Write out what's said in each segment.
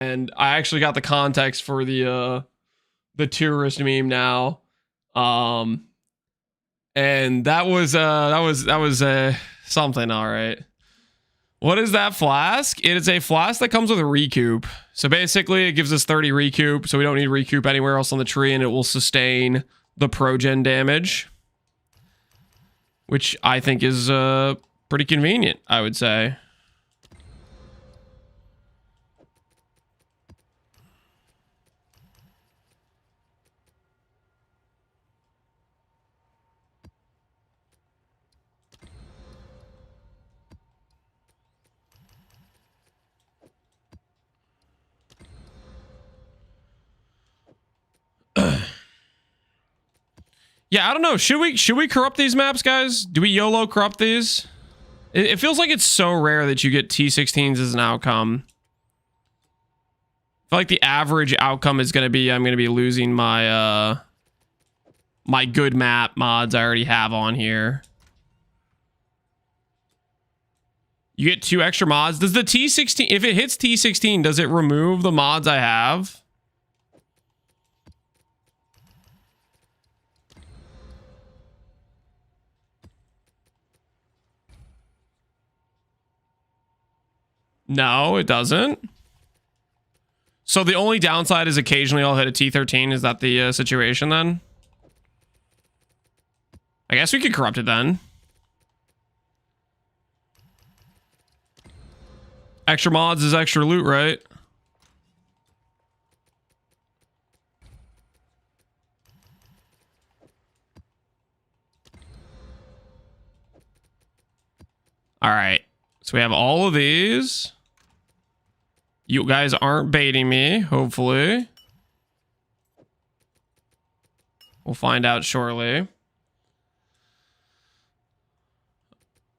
And I actually got the context for the tourist meme now. And that was something, all right. What is that flask? It is a flask that comes with a recoup. So basically it gives us 30 recoup, so we don't need recoup anywhere else on the tree, and it will sustain the progen damage, which I think is pretty convenient, I would say. Yeah, I don't know. Should we corrupt these maps, guys? Do we YOLO corrupt these? It feels like it's so rare that you get T16s as an outcome. I feel like the average outcome is going to be I'm going to be losing my my good map mods I already have on here. You get 2 extra mods. Does the T16, if it hits T16, does it remove the mods I have? No, it doesn't. So the only downside is occasionally I'll hit a T13. Is that the situation then? I guess we could corrupt it then. Extra mods is extra loot, right? All right. So we have all of these. You guys aren't baiting me, hopefully. We'll find out shortly. We'll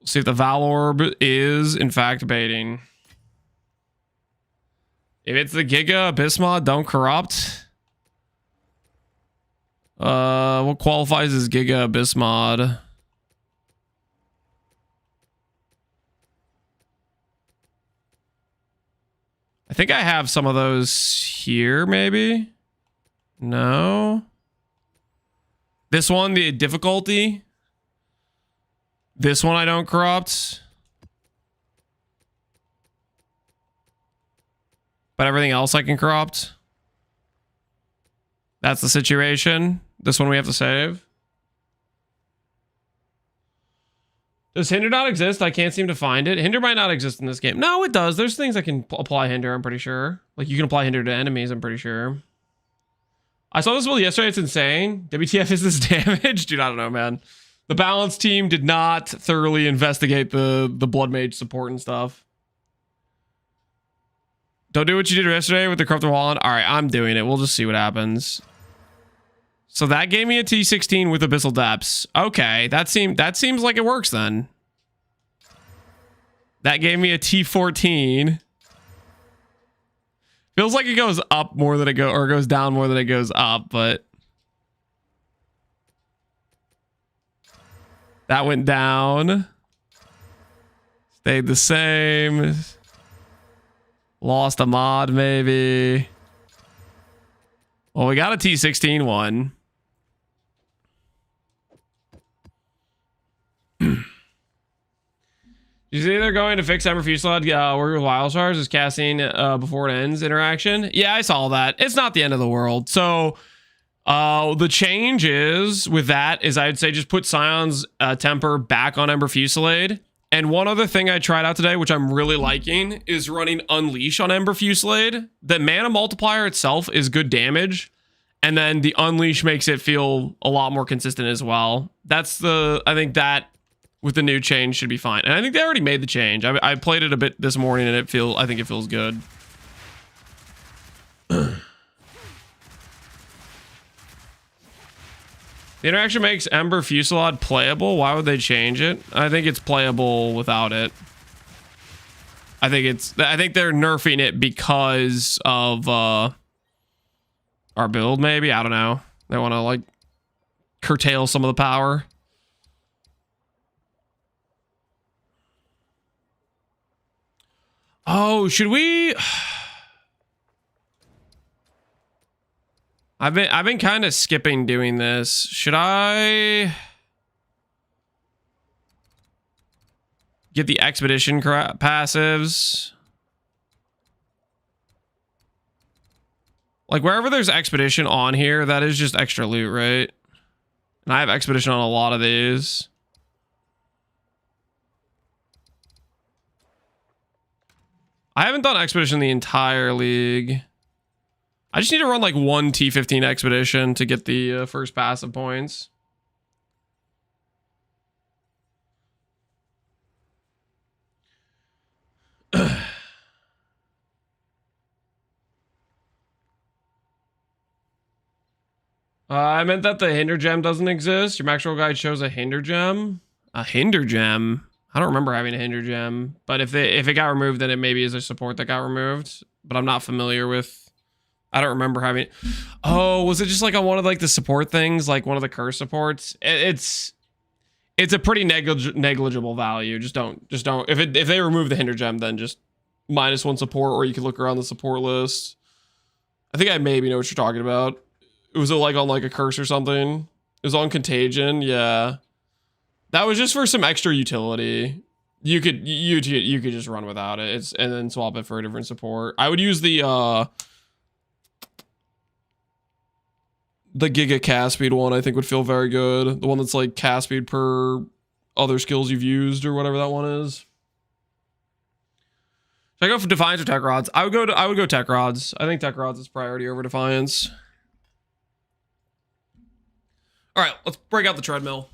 see if the Valorb is, in fact, baiting. If it's the Giga Abyss mod, don't corrupt. What qualifies as Giga Abyss mod? I think I have some of those here, maybe? No. This one, the difficulty. This one I don't corrupt. But everything else I can corrupt. That's the situation. This one we have to save. Does Hinder not exist? I can't seem to find it. Hinder might not exist in this game. No, it does. There's things I can apply Hinder, I'm pretty sure. Like, you can apply Hinder to enemies, I'm pretty sure. I saw this build yesterday. It's insane. WTF is this damage? Dude, I don't know, man. The balance team did not thoroughly investigate the bloodmage support and stuff. Don't do what you did yesterday with the corrupted wand. All right, I'm doing it. We'll just see what happens. So that gave me a T16 with Abyssal Depths. Okay, that seems like it works then. That gave me a T14. Feels like it goes up more than it goes down more than it goes up, but that went down. Stayed the same. Lost a mod, maybe. Well, we got a T16 one. You see they're going to fix Ember Fusillade working with Wild Stars is casting before it ends interaction. Yeah, I saw that. It's not the end of the world. So the change is with that is I'd say just put Scion's temper back on Ember Fusillade. And one other thing I tried out today, which I'm really liking, is running Unleash on Ember Fusillade. The mana multiplier itself is good damage. And then the Unleash makes it feel a lot more consistent as well. I think that with the new change should be fine. And I think they already made the change. I played it a bit this morning and I think it feels good. The interaction makes Ember Fusillade playable. Why would they change it? I think it's playable without it. I think they're nerfing it because of our build, maybe. I don't know. They want to like curtail some of the power. Oh, should we? I've been kind of skipping doing this. Should I get the expedition passives? Like wherever there's expedition on here, that is just extra loot, right? And I have expedition on a lot of these. I haven't done expedition the entire league. I just need to run like one T15 expedition to get the first passive points. I meant that the hinder gem doesn't exist. Your max roll guide shows a hinder gem. A hinder gem? I don't remember having a hinder gem, but if it got removed, then it maybe is a support that got removed. But I'm not familiar with. I don't remember having. Oh, was it just like on one of like the support things, like one of the curse supports? It's a pretty negligible value. Just don't. If they remove the hinder gem, then just -1 support, or you can look around the support list. I think I maybe know what you're talking about. It was like on like a curse or something. It was on contagion. Yeah. That was just for some extra utility. You could just run without it. And then swap it for a different support. I would use the Giga cast speed one. I think would feel very good. The one that's like cast speed per other skills you've used or whatever that one is. Should I go for Defiance or Tech Rods? I would go Tech Rods. I think Tech Rods is priority over Defiance. All right, let's break out the treadmill.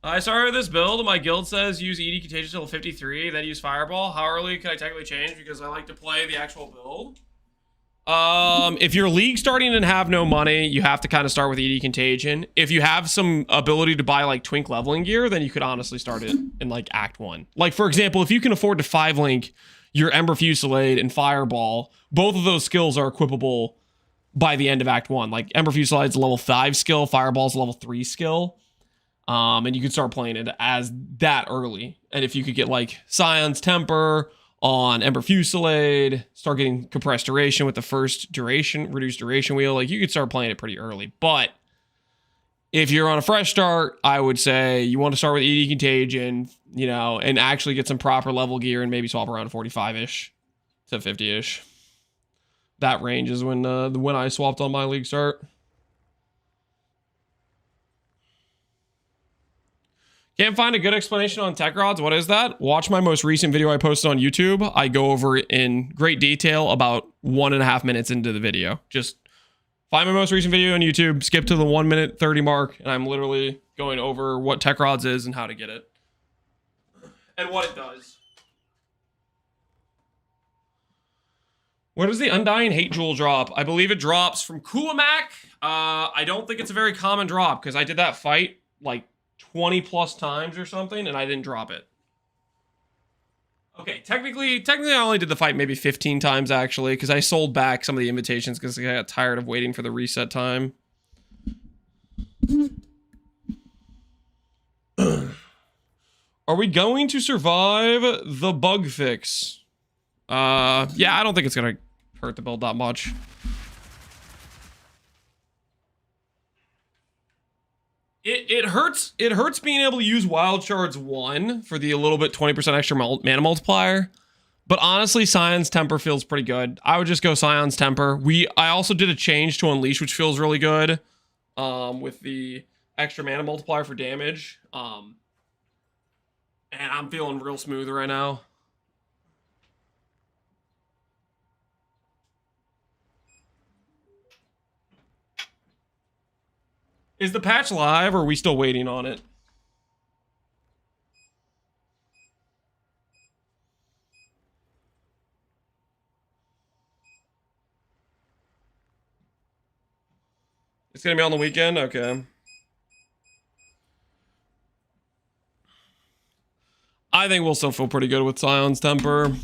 I started this build, and my guild says use ED Contagious till 53, then use Fireball. How early can I technically change? Because I like to play the actual build. If you're league starting and have no money, you have to kind of start with ED Contagion. If you have some ability to buy like Twink leveling gear, then you could honestly start it in like Act 1. Like, for example, if you can afford to 5-link your Ember Fusillade and Fireball, both of those skills are equipable by the end of Act 1. Like, Ember Fusillade's a level 5 skill, Fireball's a level 3 skill. And you could start playing it as that early. And if you could get like Scion's Temper on Ember Fusillade, start getting compressed duration with the first reduced duration wheel, like you could start playing it pretty early. But if you're on a fresh start, I would say you want to start with ED Contagion, you know, and actually get some proper level gear and maybe swap around 45-ish to 50-ish. That range is when I swapped on my league start. Can't find a good explanation on Tech Rods. What is that? Watch my most recent video I posted on YouTube. I go over it in great detail about 1.5 minutes into the video. Just find my most recent video on YouTube, skip to the 1 minute 30 mark, and I'm literally going over what Tech Rods is and how to get it. And what it does. Where does the Undying Hate Jewel drop? I believe it drops from Kulamak. I don't think it's a very common drop because I did that fight like 20 plus times or something, and I didn't drop it. Okay, technically I only did the fight maybe 15 times actually, because I sold back some of the invitations because I got tired of waiting for the reset time. Are we going to survive the bug fix? Yeah, I don't think it's gonna hurt the build that much. It hurts being able to use Wild Shards 1 for the a little bit 20% extra mana multiplier. But honestly, Scion's Temper feels pretty good. I would just go Scion's Temper. I also did a change to Unleash, which feels really good. With the extra mana multiplier for damage. And I'm feeling real smooth right now. Is the patch live, or are we still waiting on it? It's gonna be on the weekend? Okay. I think we'll still feel pretty good with Scion's Temper.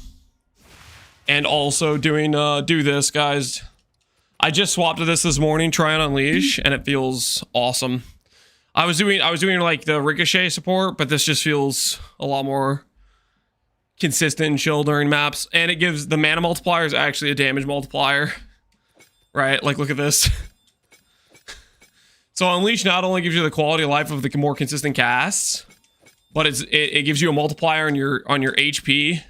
And also doing, do this, guys. I just swapped to this morning, try and Unleash, and it feels awesome. I was doing like the Ricochet support, but this just feels a lot more consistent and chill during maps. And it gives the mana multiplier is actually a damage multiplier. Right? Like, look at this. So Unleash not only gives you the quality of life of the more consistent casts, but it gives you a multiplier on your HP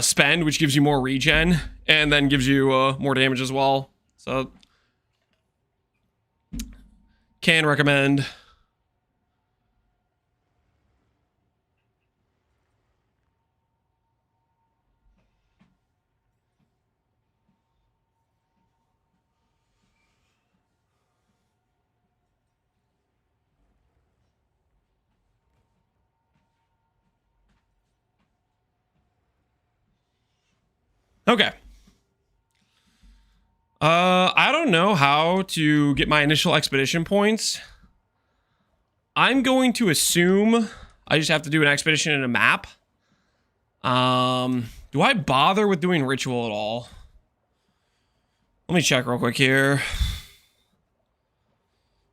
spend, which gives you more regen, and then gives you more damage as well. So can recommend. Okay. I don't know how to get my initial expedition points. I'm going to assume I just have to do an expedition in a map. Do I bother with doing ritual at all? Let me check real quick here.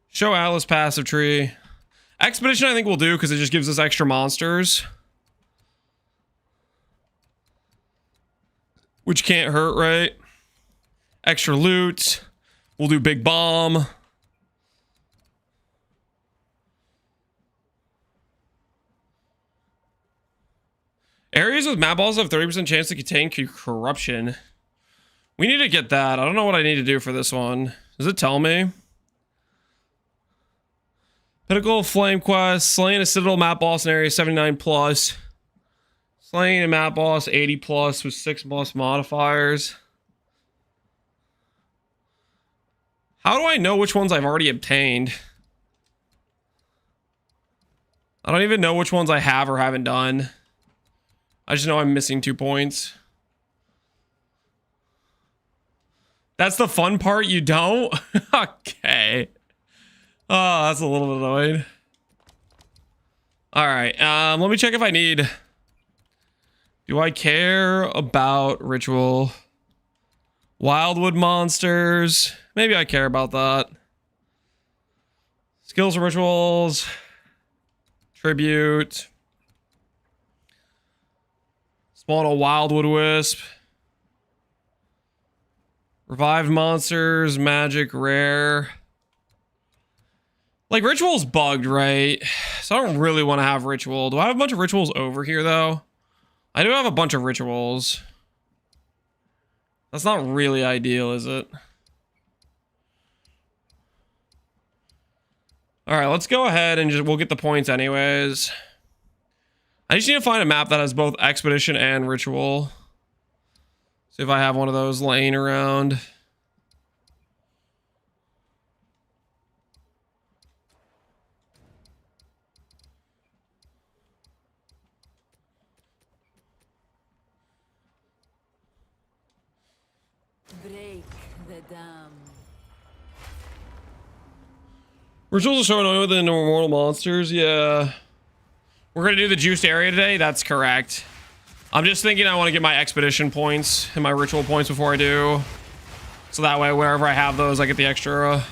Show Atlas passive tree. Expedition I think we'll do because it just gives us extra monsters. Which can't hurt, right? Extra loot. We'll do big bomb. Areas with map balls have 30% chance to contain corruption. We need to get that. I don't know what I need to do for this one. Does it tell me? Pinnacle Flame Quest. Slaying a Citadel map boss in area 79 plus. Slaying a map boss 80 plus with 6 plus modifiers. How do I know which ones I've already obtained? I don't even know which ones I have or haven't done. I just know I'm missing 2 points. That's the fun part, you don't? Okay. Oh, that's a little bit annoying. Alright, let me check if I need... Do I care about ritual? Wildwood monsters. Maybe I care about that. Skills and rituals. Tribute. Spawn a Wildwood Wisp. Revived monsters. Magic rare. Like, ritual's bugged, right? So I don't really want to have ritual. Do I have a bunch of rituals over here, though? I do have a bunch of rituals. That's not really ideal, is it? Alright, let's go ahead and we'll get the points anyways. I just need to find a map that has both expedition and ritual. See if I have one of those laying around. Break the dam. Rituals are so annoying with the immortal monsters. Yeah. We're going to do the juiced area today. That's correct. I'm just thinking I want to get my expedition points and my ritual points before I do. So that way, wherever I have those, I get the extra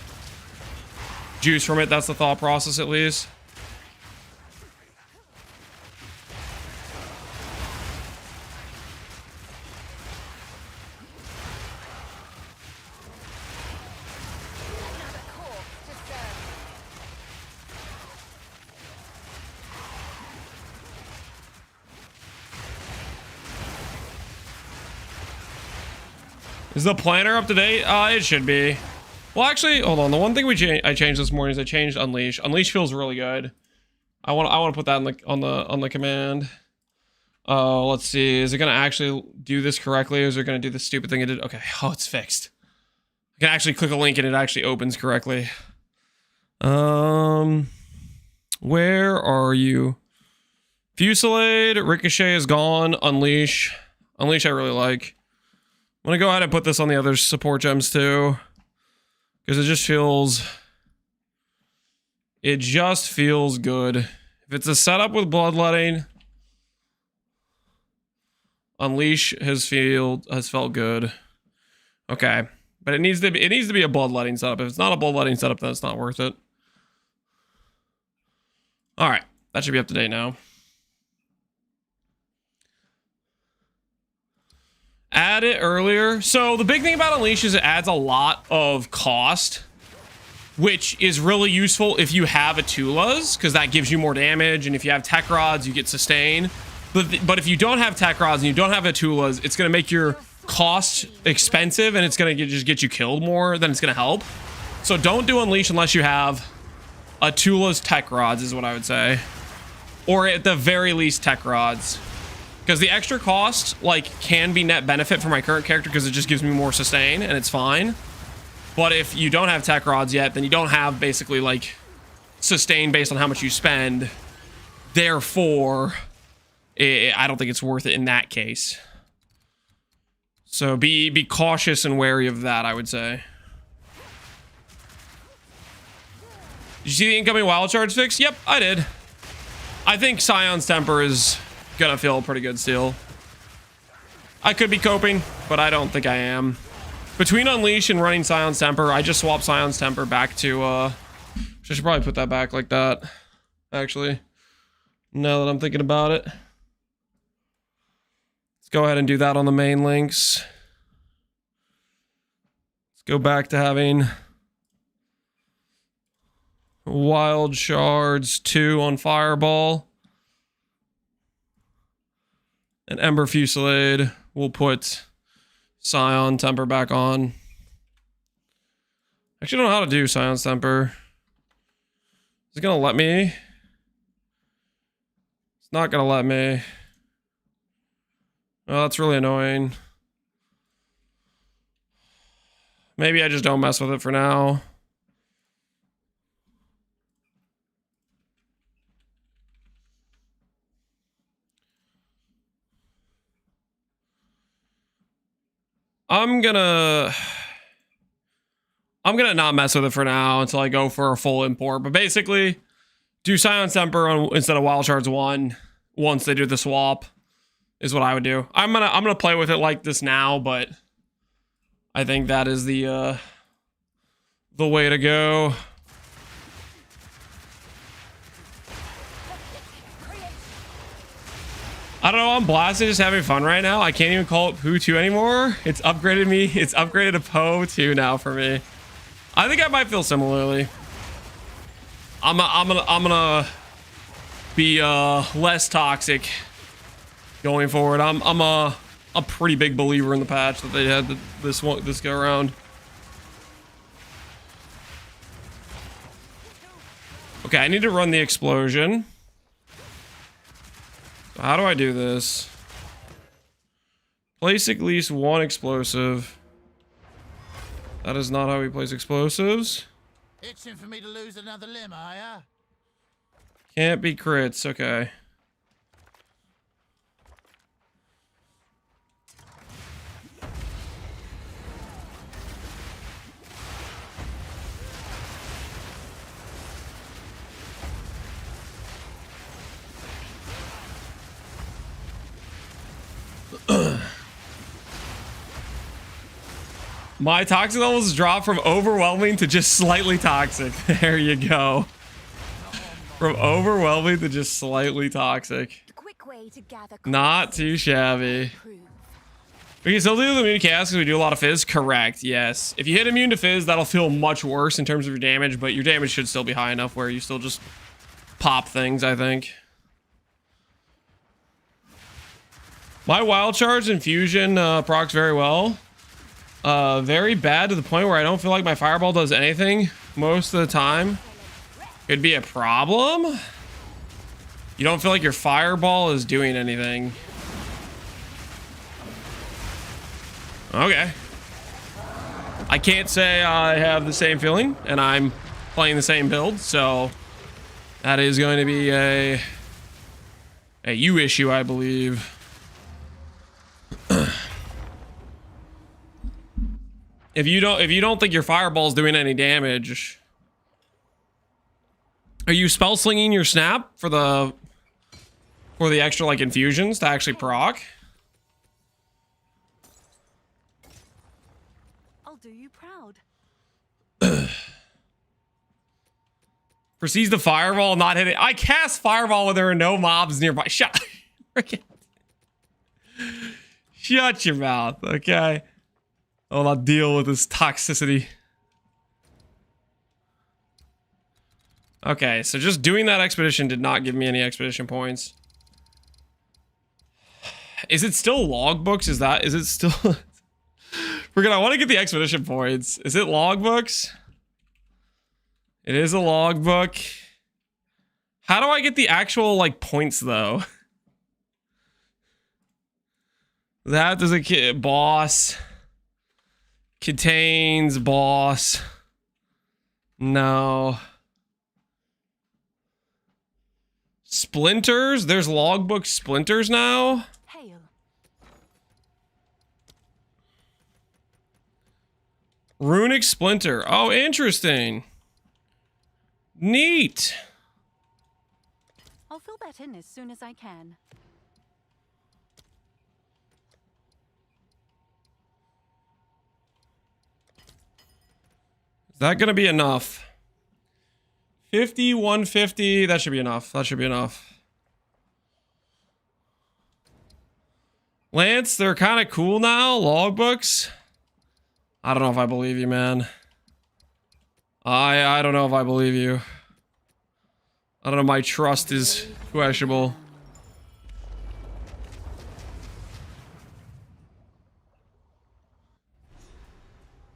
juice from it. That's the thought process, at least. Is the planner up to date? It should be. Well, actually, hold on. The one thing I changed this morning is I changed Unleash. Unleash feels really good. I want to put that in on the command. Let's see. Is it gonna actually do this correctly, or is it gonna do the stupid thing it did? Okay. Oh, it's fixed. I can actually click a link and it actually opens correctly. Where are you? Fusillade, Ricochet is gone. Unleash. Unleash I really like. I'm gonna go ahead and put this on the other support gems too. Because it just feels good. If it's a setup with bloodletting, Unleash has felt good. Okay. But it needs to be a bloodletting setup. If it's not a bloodletting setup, then it's not worth it. Alright. That should be up to date now. Add it earlier. So the big thing about Unleash is it adds a lot of cost, which is really useful if you have Atulas, because that gives you more damage, and if you have tech rods, you get sustain. But if you don't have tech rods and you don't have Atulas, it's going to make your cost expensive, and it's going to just get you killed more than it's going to help. So don't do Unleash unless you have Atulas tech rods, is what I would say. Or at the very least, tech rods. Because the extra cost, like, can be net benefit for my current character because it just gives me more sustain, and it's fine. But if you don't have tech rods yet, then you don't have basically, like, sustain based on how much you spend. Therefore, I don't think it's worth it in that case. So be cautious and wary of that, I would say. Did you see the incoming wild shards fix? Yep, I did. I think Scion's Temper is gonna feel pretty good still. I could be coping, but I don't think I am. Between Unleash and running Scion's Temper, I just swapped Scion's Temper back to, I should probably put that back like that, actually. Now that I'm thinking about it. Let's go ahead and do that on the main links. Let's go back to having Wild Shards 2 on Fireball. And Ember Fusillade, we'll put Scion Temper back on. Actually, I don't know how to do Scion's Temper. Is it gonna let me? It's not gonna let me. Oh, that's really annoying. Maybe I just don't mess with it for now. I'm gonna not mess with it for now until I go for a full import. But basically, do Scion's Temper instead of Wild Shards 1 once they do the swap is what I would do. I'm gonna play with it like this now, but I think that is the way to go. I don't know, I'm blasted just having fun right now. I can't even call it Poo 2 anymore. It's upgraded me. It's upgraded to Po 2 now for me. I think I might feel similarly. I'm gonna be less toxic going forward. I'm a pretty big believer in the patch that they had this go around. Okay, I need to run the explosion. How do I do this? Place at least one explosive. That is not how we place explosives. Itching for me to lose another limb, are ya? Can't be crits, okay. My toxic levels dropped from overwhelming to just slightly toxic. There you go. From overwhelming to just slightly toxic. Quick way to gather Not too shabby. We can still do the immune to chaos because we do a lot of fizz. Correct, yes. If you hit immune to fizz, that'll feel much worse in terms of your damage, but your damage should still be high enough where you still just pop things, I think. My wild charge and fusion procs very well. Very bad to the point where I don't feel like my fireball does anything most of the time. Could be a problem. You don't feel like your fireball is doing anything. Okay. I can't say I have the same feeling, and I'm playing the same build, so that is going to be a you issue, I believe. If you don't think your fireball's doing any damage, are you spell slinging your snap for the extra like infusions to actually proc? I'll do you proud. Proceeds to fireball, not hit it. I cast fireball when there are no mobs nearby. Shut Shut your mouth, okay? I will not deal with this toxicity. Okay, so just doing that expedition did not give me any expedition points. Is it still logbooks? Is it still... Forget, I want to get the expedition points. Is it logbooks? It is a logbook. How do I get the actual, like, points, though? That does a boss. Contains boss. No. Splinters? There's logbook splinters now? Hail. Runic splinter. Oh, interesting. Neat. I'll fill that in as soon as I can. Is that gonna be enough? 50, 150. That should be enough. That should be enough. Lance, they're kind of cool now. Logbooks. I don't know if I believe you, man. I don't know if I believe you. I don't know. My trust is questionable.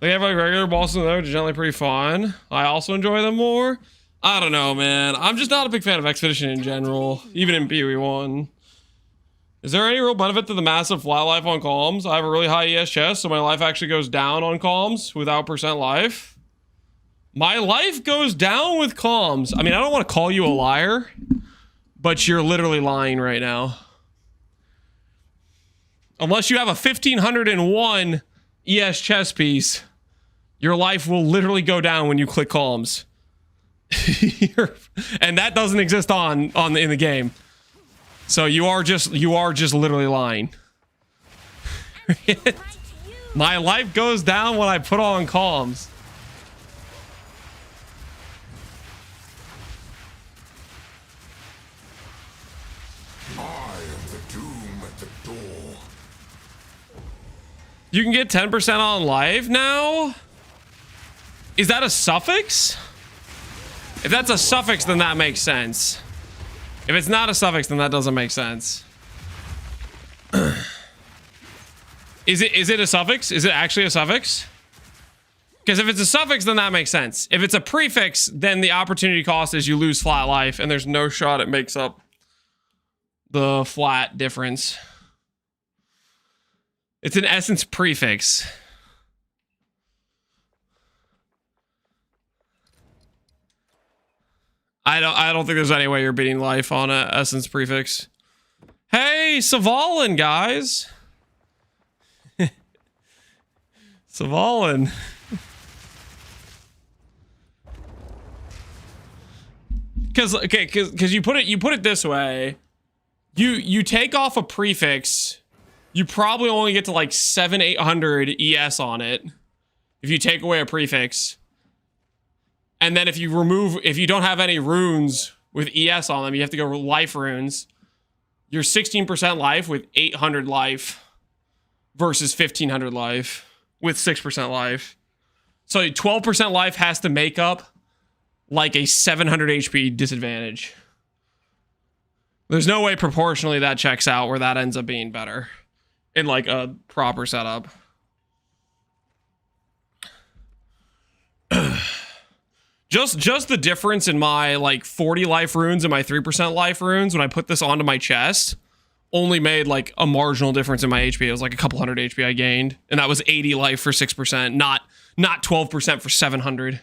They have like regular bosses in there, generally pretty fun. I also enjoy them more. I don't know, man. I'm just not a big fan of Expedition in general, even in PoE1. Is there any real benefit to the massive flat life on calms? I have a really high ES chest, so my life actually goes down on calms without percent life. My life goes down with calms. I mean, I don't want to call you a liar, but you're literally lying right now. Unless you have a 1501 ES chess piece, your life will literally go down when you click calms. And that doesn't exist in the game. So you are just literally lying. My life goes down when I put on calms. You can get 10% on life now? Is that a suffix? If that's a suffix, then that makes sense. If it's not a suffix, then that doesn't make sense. Is it a suffix? Is it actually a suffix? Because if it's a suffix, then that makes sense. If it's a prefix, then the opportunity cost is you lose flat life, and there's no shot it makes up the flat difference. It's an essence prefix. I don't think there's any way you're beating life on a essence prefix. Hey, Savalin, guys. Savalin. Because you put it this way. You take off a prefix. You probably only get to like 700-800 ES on it if you take away a prefix. And then if you don't have any runes with ES on them, you have to go life runes. You're 16% life with 800 life versus 1500 life with 6% life. So 12% life has to make up like a 700 HP disadvantage. There's no way proportionally that checks out where that ends up being better in like a proper setup. Just the difference in my like 40 life runes and my 3% life runes when I put this onto my chest only made like a marginal difference in my HP. It was like a couple hundred HP I gained, and that was 80 life for 6%, not 12% for 700.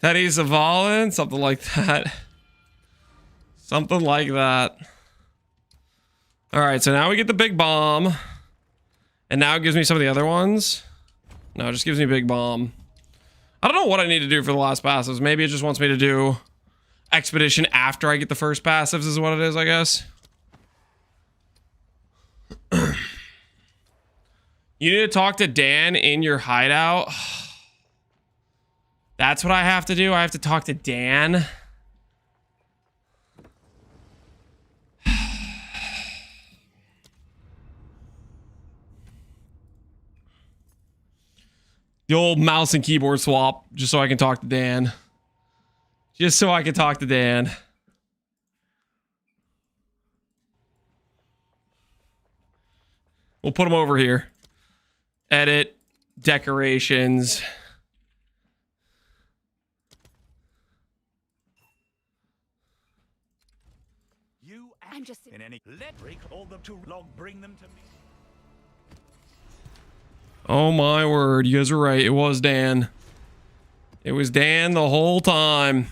Teddy Zavalin, something like that. Something like that. All right, so now we get the big bomb. And now it gives me some of the other ones. No, it just gives me big bomb. I don't know what I need to do for the last passives. Maybe it just wants me to do expedition after I get the first passives is what it is, I guess. You need to talk to Dan in your hideout. That's what I have to do. I have to talk to Dan. The old mouse and keyboard swap, just so I can talk to Dan. Just so I can talk to Dan. We'll put him over here. Edit, decorations. I'm just in any let break all them to log bring them to me. Oh my word, you guys are right. It was Dan. It was Dan the whole time.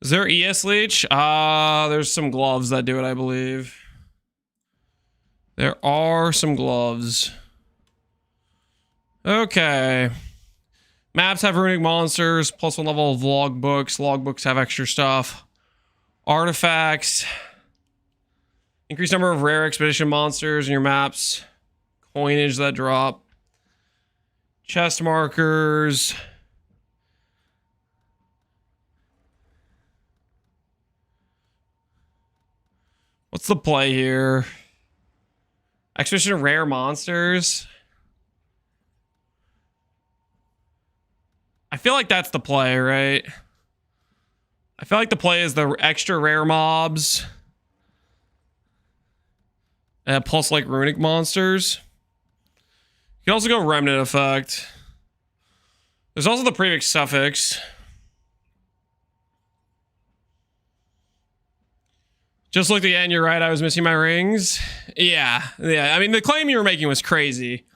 Is there ES leech? There's some gloves that do it, I believe. There are some gloves. Okay. Maps have runic monsters, +1 level of logbooks. Logbooks have extra stuff. Artifacts. Increased number of rare expedition monsters in your maps. Coinage that drop. Chest markers. What's the play here? Expedition of rare monsters. I feel like that's the play, right? I feel like the play is the extra rare mobs. Plus like runic monsters. You can also go remnant effect. There's also the prefix suffix. Just looked again, you're right, I was missing my rings. Yeah. I mean, the claim you were making was crazy.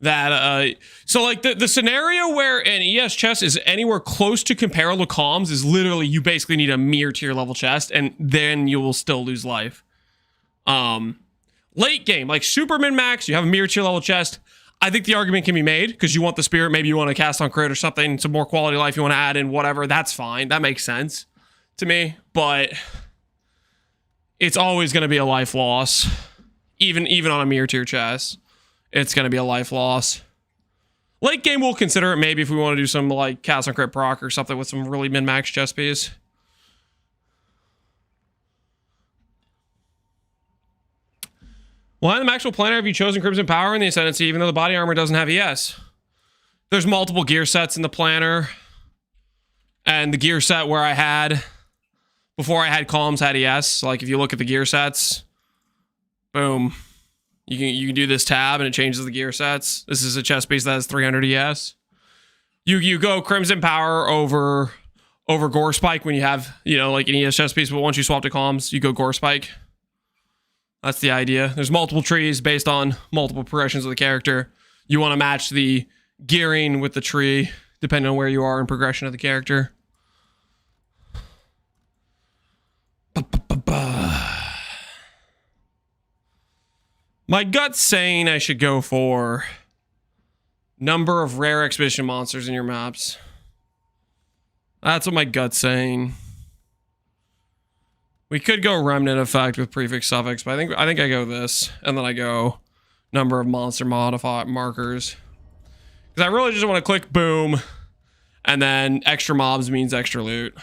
That, so like the scenario where an ES chest is anywhere close to comparable to comms is literally you basically need a mere tier level chest and then you will still lose life. Late game, like super min max, you have a mere tier level chest. I think the argument can be made because you want the spirit, maybe you want to cast on crit or something, some more quality of life you want to add in, whatever, that's fine. That makes sense to me, but it's always going to be a life loss. Even on a mere tier chest, it's going to be a life loss. Late game, we'll consider it maybe if we want to do some like cast on crit proc or something with some really min max chest piece. Why in the Maxwell Planner have you chosen Crimson Power in the Ascendancy even though the body armor doesn't have ES? There's multiple gear sets in the planner. And the gear set where I had, before I had columns, had ES. So like if you look at the gear sets, boom. You can do this tab and it changes the gear sets. This is a chest piece that has 300 ES. You go Crimson Power over Gore Spike when you have, you know, like an ES chest piece, but once you swap to columns, you go Gore Spike. That's the idea. There's multiple trees based on multiple progressions of the character. You want to match the gearing with the tree, depending on where you are in progression of the character. My gut's saying I should go for number of rare expedition monsters in your maps. That's what my gut's saying. We could go remnant effect with prefix suffix, but I think I go this, and then I go number of monster modify markers. Because I really just want to click boom, and then extra mobs means extra loot.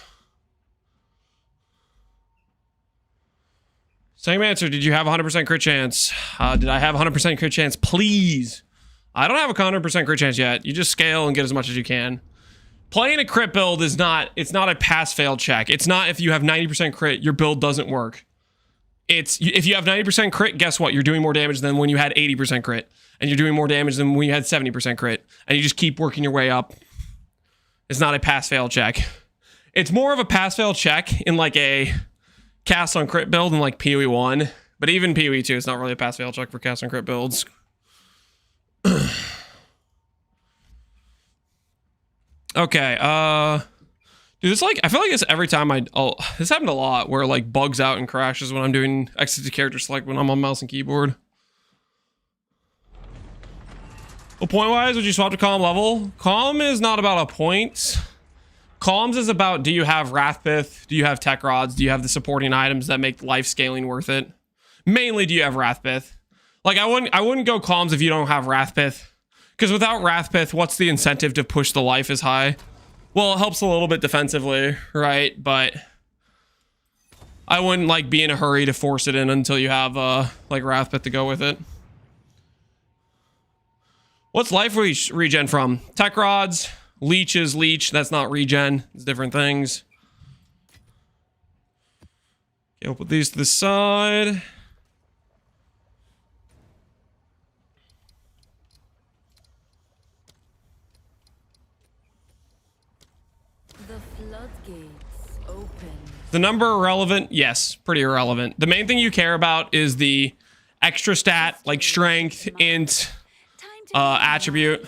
Same answer. Did you have 100% crit chance? Did I have 100% crit chance? Please. I don't have a 100% crit chance yet. You just scale and get as much as you can. Playing a crit build is not, it's not a pass-fail check. It's not if you have 90% crit, your build doesn't work. It's, if you have 90% crit, guess what? You're doing more damage than when you had 80% crit. And you're doing more damage than when you had 70% crit. And you just keep working your way up. It's not a pass-fail check. It's more of a pass-fail check in like a cast on crit build in like PoE 1. But even PoE 2, it's not really a pass-fail check for cast on crit builds. Okay, dude, it's like, I feel like it's every time this happened a lot where like bugs out and crashes when I'm doing exit to character select when I'm on mouse and keyboard. Well, point-wise, would you swap to column level? Column is not about a point. Columns is about, do you have Wrathpith? Do you have tech rods? Do you have the supporting items that make life scaling worth it? Mainly, do you have Wrathpith? Like, I wouldn't go Calms if you don't have Wrathpith. Because without Wrathpith, what's the incentive to push the life as high? Well, it helps a little bit defensively, right? But I wouldn't, like, be in a hurry to force it in until you have, like, Wrathpith to go with it. What's life regen from? Tech Rods, Leech is Leech. That's not regen. It's different things. Okay, we'll put these to the side. The number irrelevant? Yes, pretty irrelevant. The main thing you care about is the extra stat, like strength, int, attribute.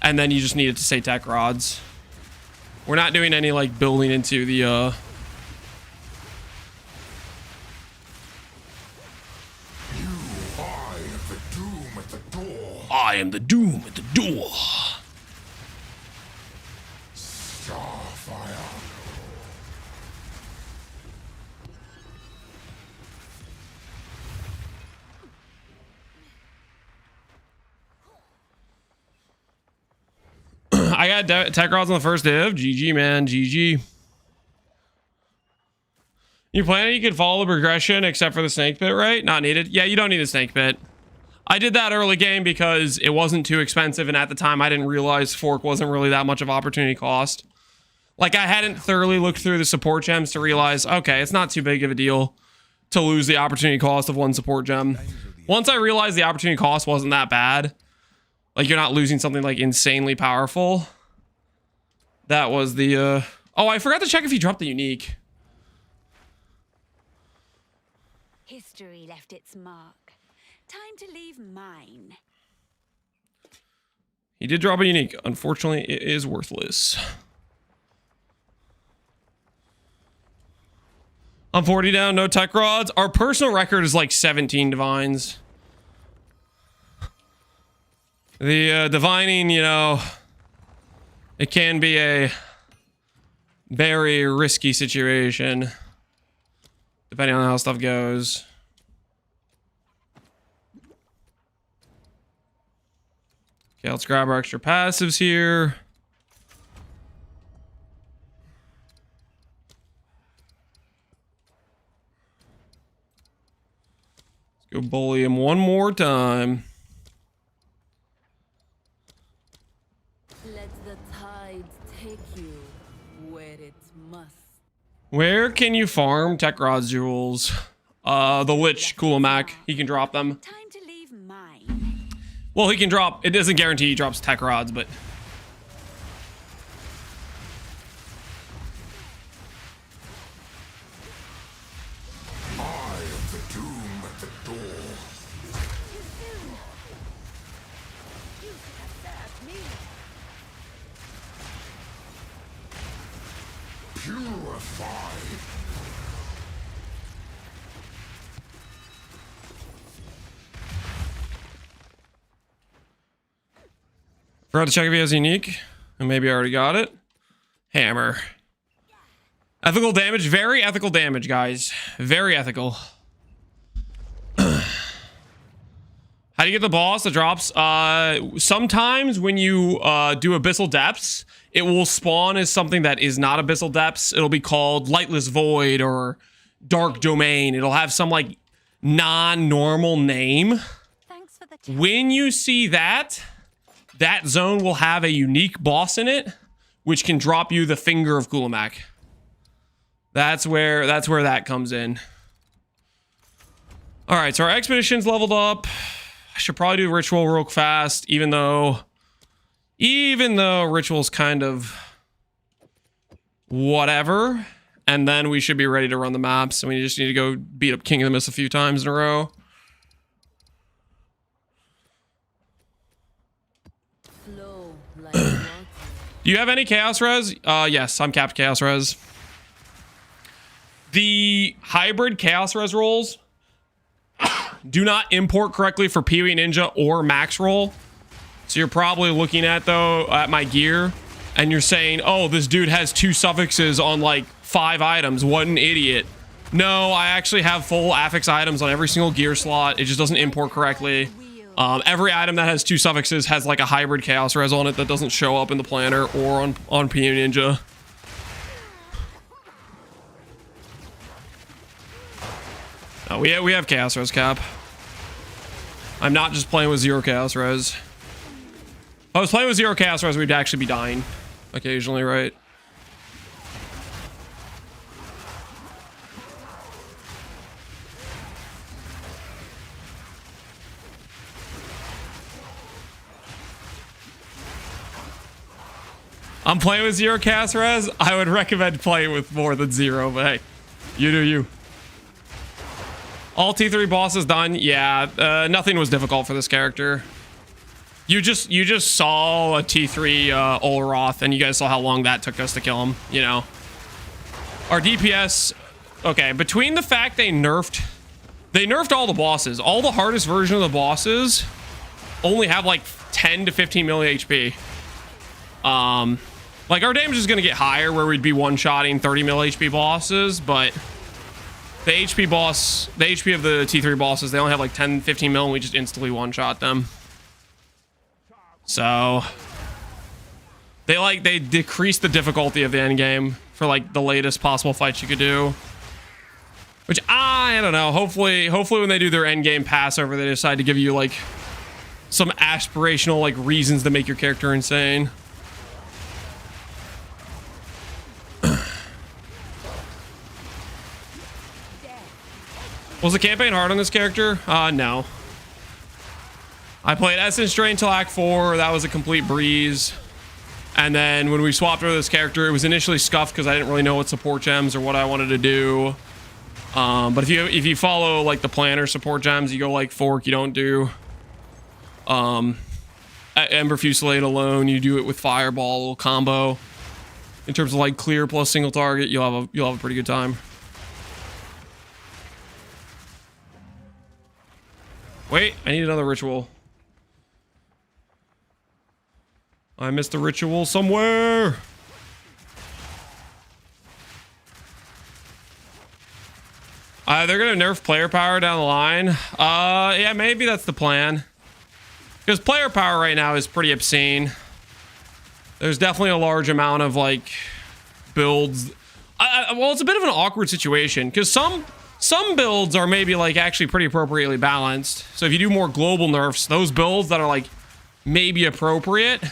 And then you just need it to say tech rods. We're not doing any like building into the You are the doom at the door. I am the doom at the door. Starfire. I got tech rods on the first div. GG, man. GG. You planning you could follow the progression except for the snake pit, right? Not needed. Yeah, you don't need a snake pit. I did that early game because it wasn't too expensive, and at the time I didn't realize Fork wasn't really that much of opportunity cost. Like, I hadn't thoroughly looked through the support gems to realize, okay, it's not too big of a deal to lose the opportunity cost of one support gem. Once I realized the opportunity cost wasn't that bad, like you're not losing something like insanely powerful, that was the, oh, I forgot to check if he dropped the unique. History left its mark. Time to leave mine. He did drop a unique. Unfortunately, it is worthless. I'm 40 down, no tech rods. Our personal record is like 17 divines. The divining, you know, it can be a very risky situation, depending on how stuff goes. Okay, let's grab our extra passives here. Let's go bully him one more time. Let the tides take you where it must. Where can you farm Tech Rod's jewels? The Lich Coolamac. He can drop them. Time to leave mine. Well, he can drop. It doesn't guarantee he drops Tech Rods, but. I am the doom at the door. Purified. Forgot to check if he has unique. And maybe I already got it. Hammer. Ethical damage. Very ethical damage, guys. Very ethical. How do you get the boss that drops? Sometimes when you do Abyssal Depths, it will spawn as something that is not Abyssal Depths. It'll be called Lightless Void or Dark Domain. It'll have some like non-normal name. Thanks for the When you see that, that zone will have a unique boss in it, which can drop you the Finger of Coolamac. That's where that comes in. All right, so our expedition's leveled up. I should probably do ritual real fast, even though ritual's kind of whatever. And then we should be ready to run the maps, and we just need to go beat up King of the Mist a few times in a row. flow like water. Do you have any Chaos Res? Yes, I'm capped Chaos Res. The hybrid Chaos Res rolls do not import correctly for PoE Ninja or Max Roll. So you're probably looking at my gear, and you're saying, oh, this dude has 2 suffixes on like 5 items. What an idiot. No, I actually have full affix items on every single gear slot. It just doesn't import correctly. Every item that has 2 suffixes has like a hybrid chaos res on it that doesn't show up in the planner or on PU Ninja. Oh, we have chaos res cap. I'm not just playing with 0 chaos res. If I was playing with 0 chaos res, we'd actually be dying occasionally, right? I'm playing with 0 chaos res. I would recommend playing with more than 0, but hey, you do you. All T3 bosses done. Yeah, nothing was difficult for this character. You just saw a T3 Olroth, and you guys saw how long that took us to kill him. You know, our DPS. Okay, between the fact they nerfed all the bosses, all the hardest version of the bosses only have like 10 to 15 milli HP. Like our damage is gonna get higher where we'd be one-shotting 30 mil HP bosses, but the HP of the T3 bosses, they only have like 10, 15 mil, and we just instantly one-shot them. So they decreased the difficulty of the end game for like the latest possible fights you could do. Which I don't know. Hopefully when they do their end game pass over, they decide to give you like some aspirational like reasons to make your character insane. Was the campaign hard on this character? No. I played Essence Drain till Act 4. That was a complete breeze. And then when we swapped over this character, it was initially scuffed because I didn't really know what support gems or what I wanted to do. But if you follow like the planner support gems, you go like Fork. You don't do Ember Fusillade alone. You do it with Fireball, a little combo. In terms of like clear plus single target, you'll have a pretty good time. Wait, I need another ritual. I missed a ritual somewhere. They're gonna nerf player power down the line. Yeah, maybe that's the plan. Because player power right now is pretty obscene. There's definitely a large amount of like builds. Well, it's a bit of an awkward situation because some builds are maybe like actually pretty appropriately balanced. So if you do more global nerfs, those builds that are like maybe appropriate,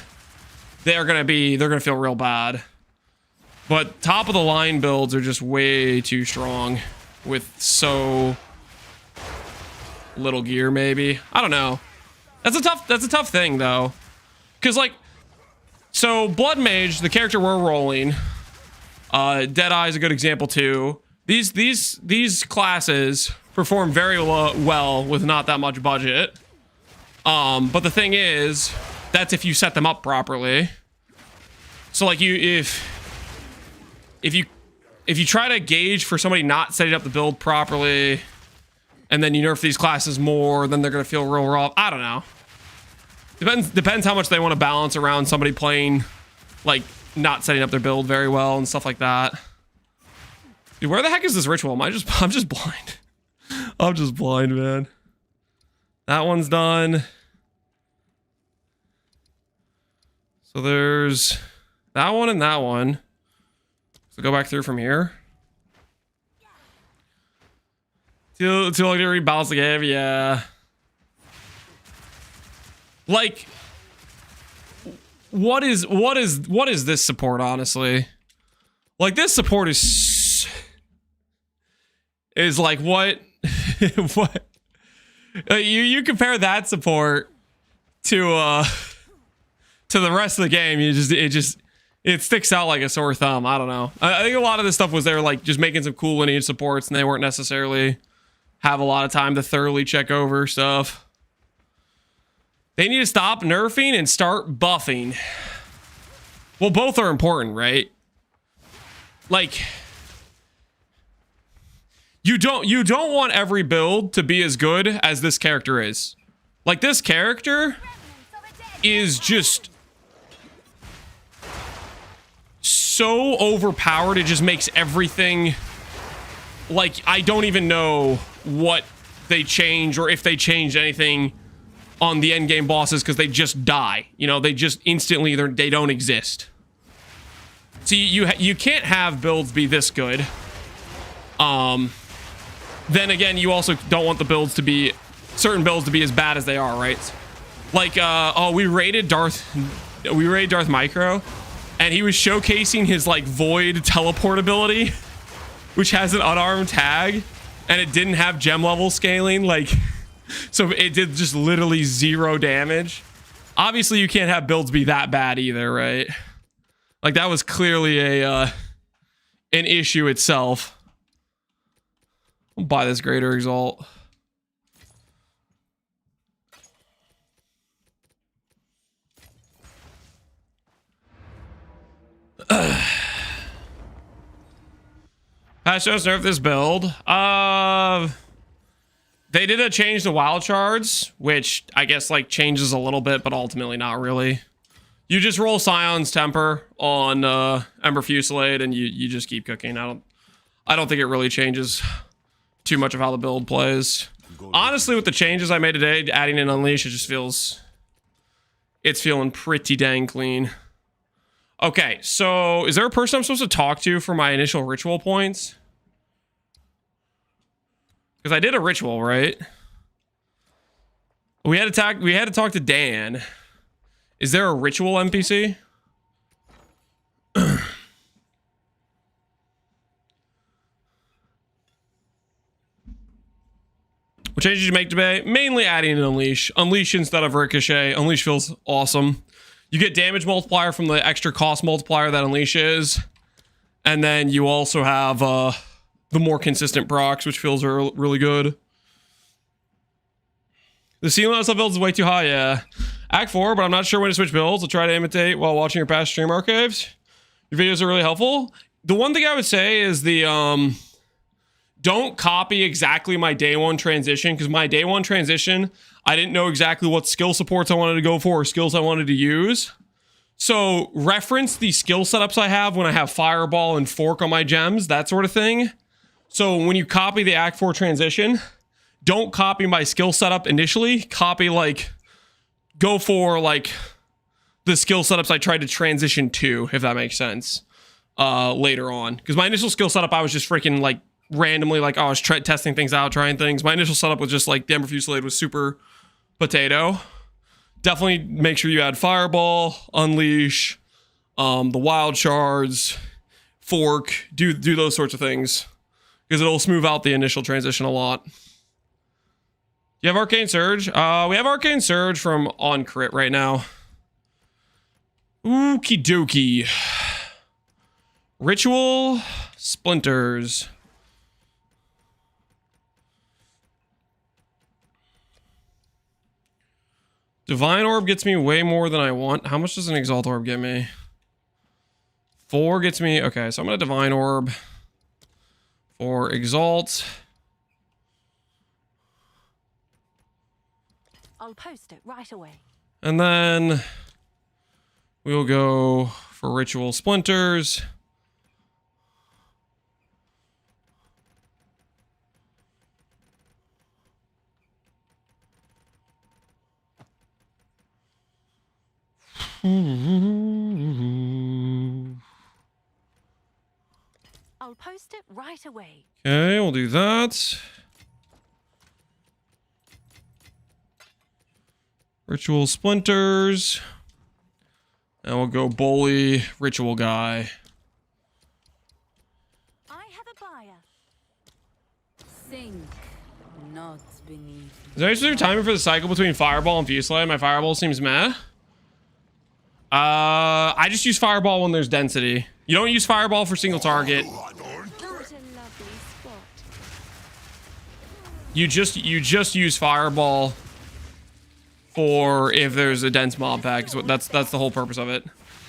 they're gonna feel real bad. But top of the line builds are just way too strong with so little gear. Maybe, I don't know. That's a tough thing though, because like, so bloodmage, the character we're rolling, Deadeye is a good example too. These classes perform very well with not that much budget. But the thing is, that's if you set them up properly. So like if you try to gauge for somebody not setting up the build properly, and then you nerf these classes more, then they're gonna feel real rough. I don't know. Depends how much they want to balance around somebody playing, like not setting up their build very well and stuff like that. Dude, where the heck is this ritual? I'm just blind. I'm just blind, man. That one's done. So there's that one and that one. So go back through from here. Too long to rebalance the game, yeah. Like, what is this support, honestly? Like, this support is like what what you compare that support to the rest of the game, it sticks out like a sore thumb. I don't know. I think a lot of this stuff was there like just making some cool lineage supports, and they weren't necessarily have a lot of time to thoroughly check over stuff. They need to stop nerfing and start buffing. Well, both are important, right? Like, you don't want every build to be as good as this character is. Like, this character is just so overpowered, it just makes everything like, I don't even know what they change or if they changed anything on the end game bosses because they just die. You know, they just instantly, they don't exist. See, you can't have builds be this good. Then again, you also don't want the builds to be, certain builds to be as bad as they are, right? Like, oh, we raided Darth Micro, and he was showcasing his, like, void teleport ability, which has an unarmed tag, and it didn't have gem level scaling, like, so it did just literally 0 damage. Obviously, you can't have builds be that bad either, right? Like, that was clearly an issue itself. I'll buy this Greater Exalt. Patch notes nerf this build. They did a change to wild shards, which I guess like changes a little bit, but ultimately not really. You just roll Scion's Temper on Ember Fusillade, and you just keep cooking. I don't think it really changes too much of how the build plays. Honestly, with the changes I made today, adding in Unleash, it just feels, it's feeling pretty dang clean. Okay, so is there a person I'm supposed to talk to for my initial ritual points? Because I did a ritual, right? We had to talk to Dan. Is there a ritual NPC? What changes did you make today? Mainly adding an Unleash. Unleash instead of Ricochet. Unleash feels awesome. You get damage multiplier from the extra cost multiplier that Unleash is. And then you also have the more consistent procs, which feels really good. The ceiling on some builds is way too high, yeah. Act 4, but I'm not sure when to switch builds. I'll try to imitate while watching your past stream archives. Your videos are really helpful. The one thing I would say is the... don't copy exactly my day one transition, because my day one transition, I didn't know exactly what skill supports I wanted to go for or skills I wanted to use. So reference the skill setups I have when I have Fireball and Fork on my gems, that sort of thing. So when you copy the Act 4 transition, don't copy my skill setup initially. Copy, like, go for, like, the skill setups I tried to transition to, if that makes sense, later on. Because my initial skill setup, I was just freaking, like, randomly, like, oh, I was testing things out, trying things. My initial setup was just like the Ember Fusillade was super potato. Definitely make sure you add Fireball, Unleash, the Wild Shards, Fork, do those sorts of things, because it'll smooth out the initial transition a lot. You have Arcane Surge? We have Arcane Surge from on crit right now. Okie dokie. Ritual Splinters. Divine Orb gets me way more than I want. How much does an Exalt Orb get me? 4 gets me... Okay, so I'm going to Divine Orb for Exalt. I'll post it right away. And then we'll go for Ritual Splinters. I'll post it right away. Okay, we'll do that. Ritual Splinters. And we'll go Bully Ritual Guy. I have a buyer. Sink, not beneath. Is there any specific timing for the cycle between Fireball and Fusillade? My Fireball seems meh. I just use Fireball when there's density. You don't use Fireball for single target. What a lovely spot. You just use Fireball for if there's a dense mob pack. That's the whole purpose of it.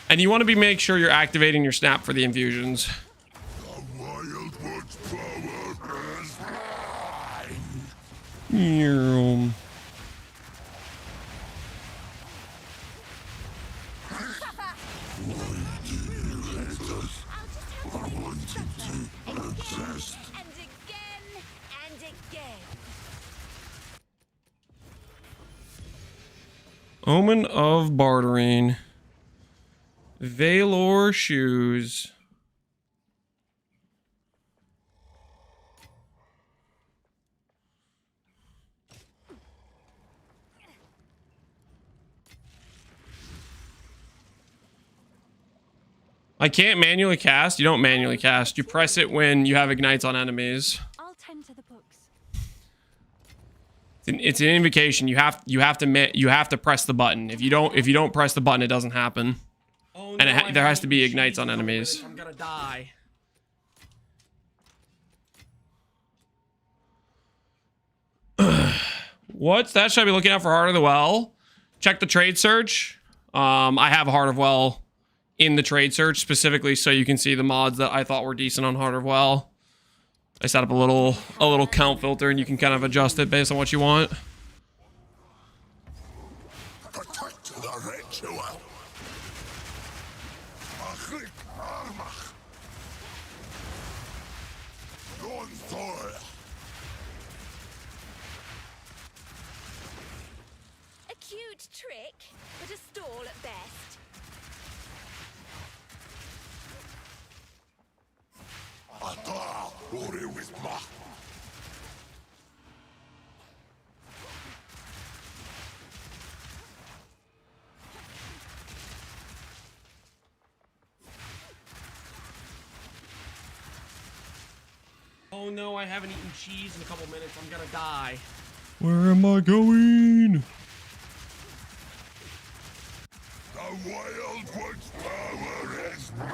And you want to make sure you're activating your snap for the infusions. Wildwood's power is mine. Omen of bartering. Velour shoes. I can't manually cast. You don't manually cast. You press it when you have ignites on enemies. I'll tend to the books. It's an invocation. You have to press the button. If you don't press the button, it doesn't happen. Oh, And there has to be ignites on enemies. I'm gonna die. What stats should I be looking out for Heart of the Well? Check the trade search. I have a Heart of Well in the trade search specifically so you can see the mods that I thought were decent on Heart of Well. I set up a little count filter and you can kind of adjust it based on what you want. Protect the ritual. Achik Armach. Don Thor. A cute trick, but a stall at best. Ata Ori with Mach. Oh no, I haven't eaten cheese in a couple minutes. I'm gonna die. Where am I going? The Wild One's power is mine.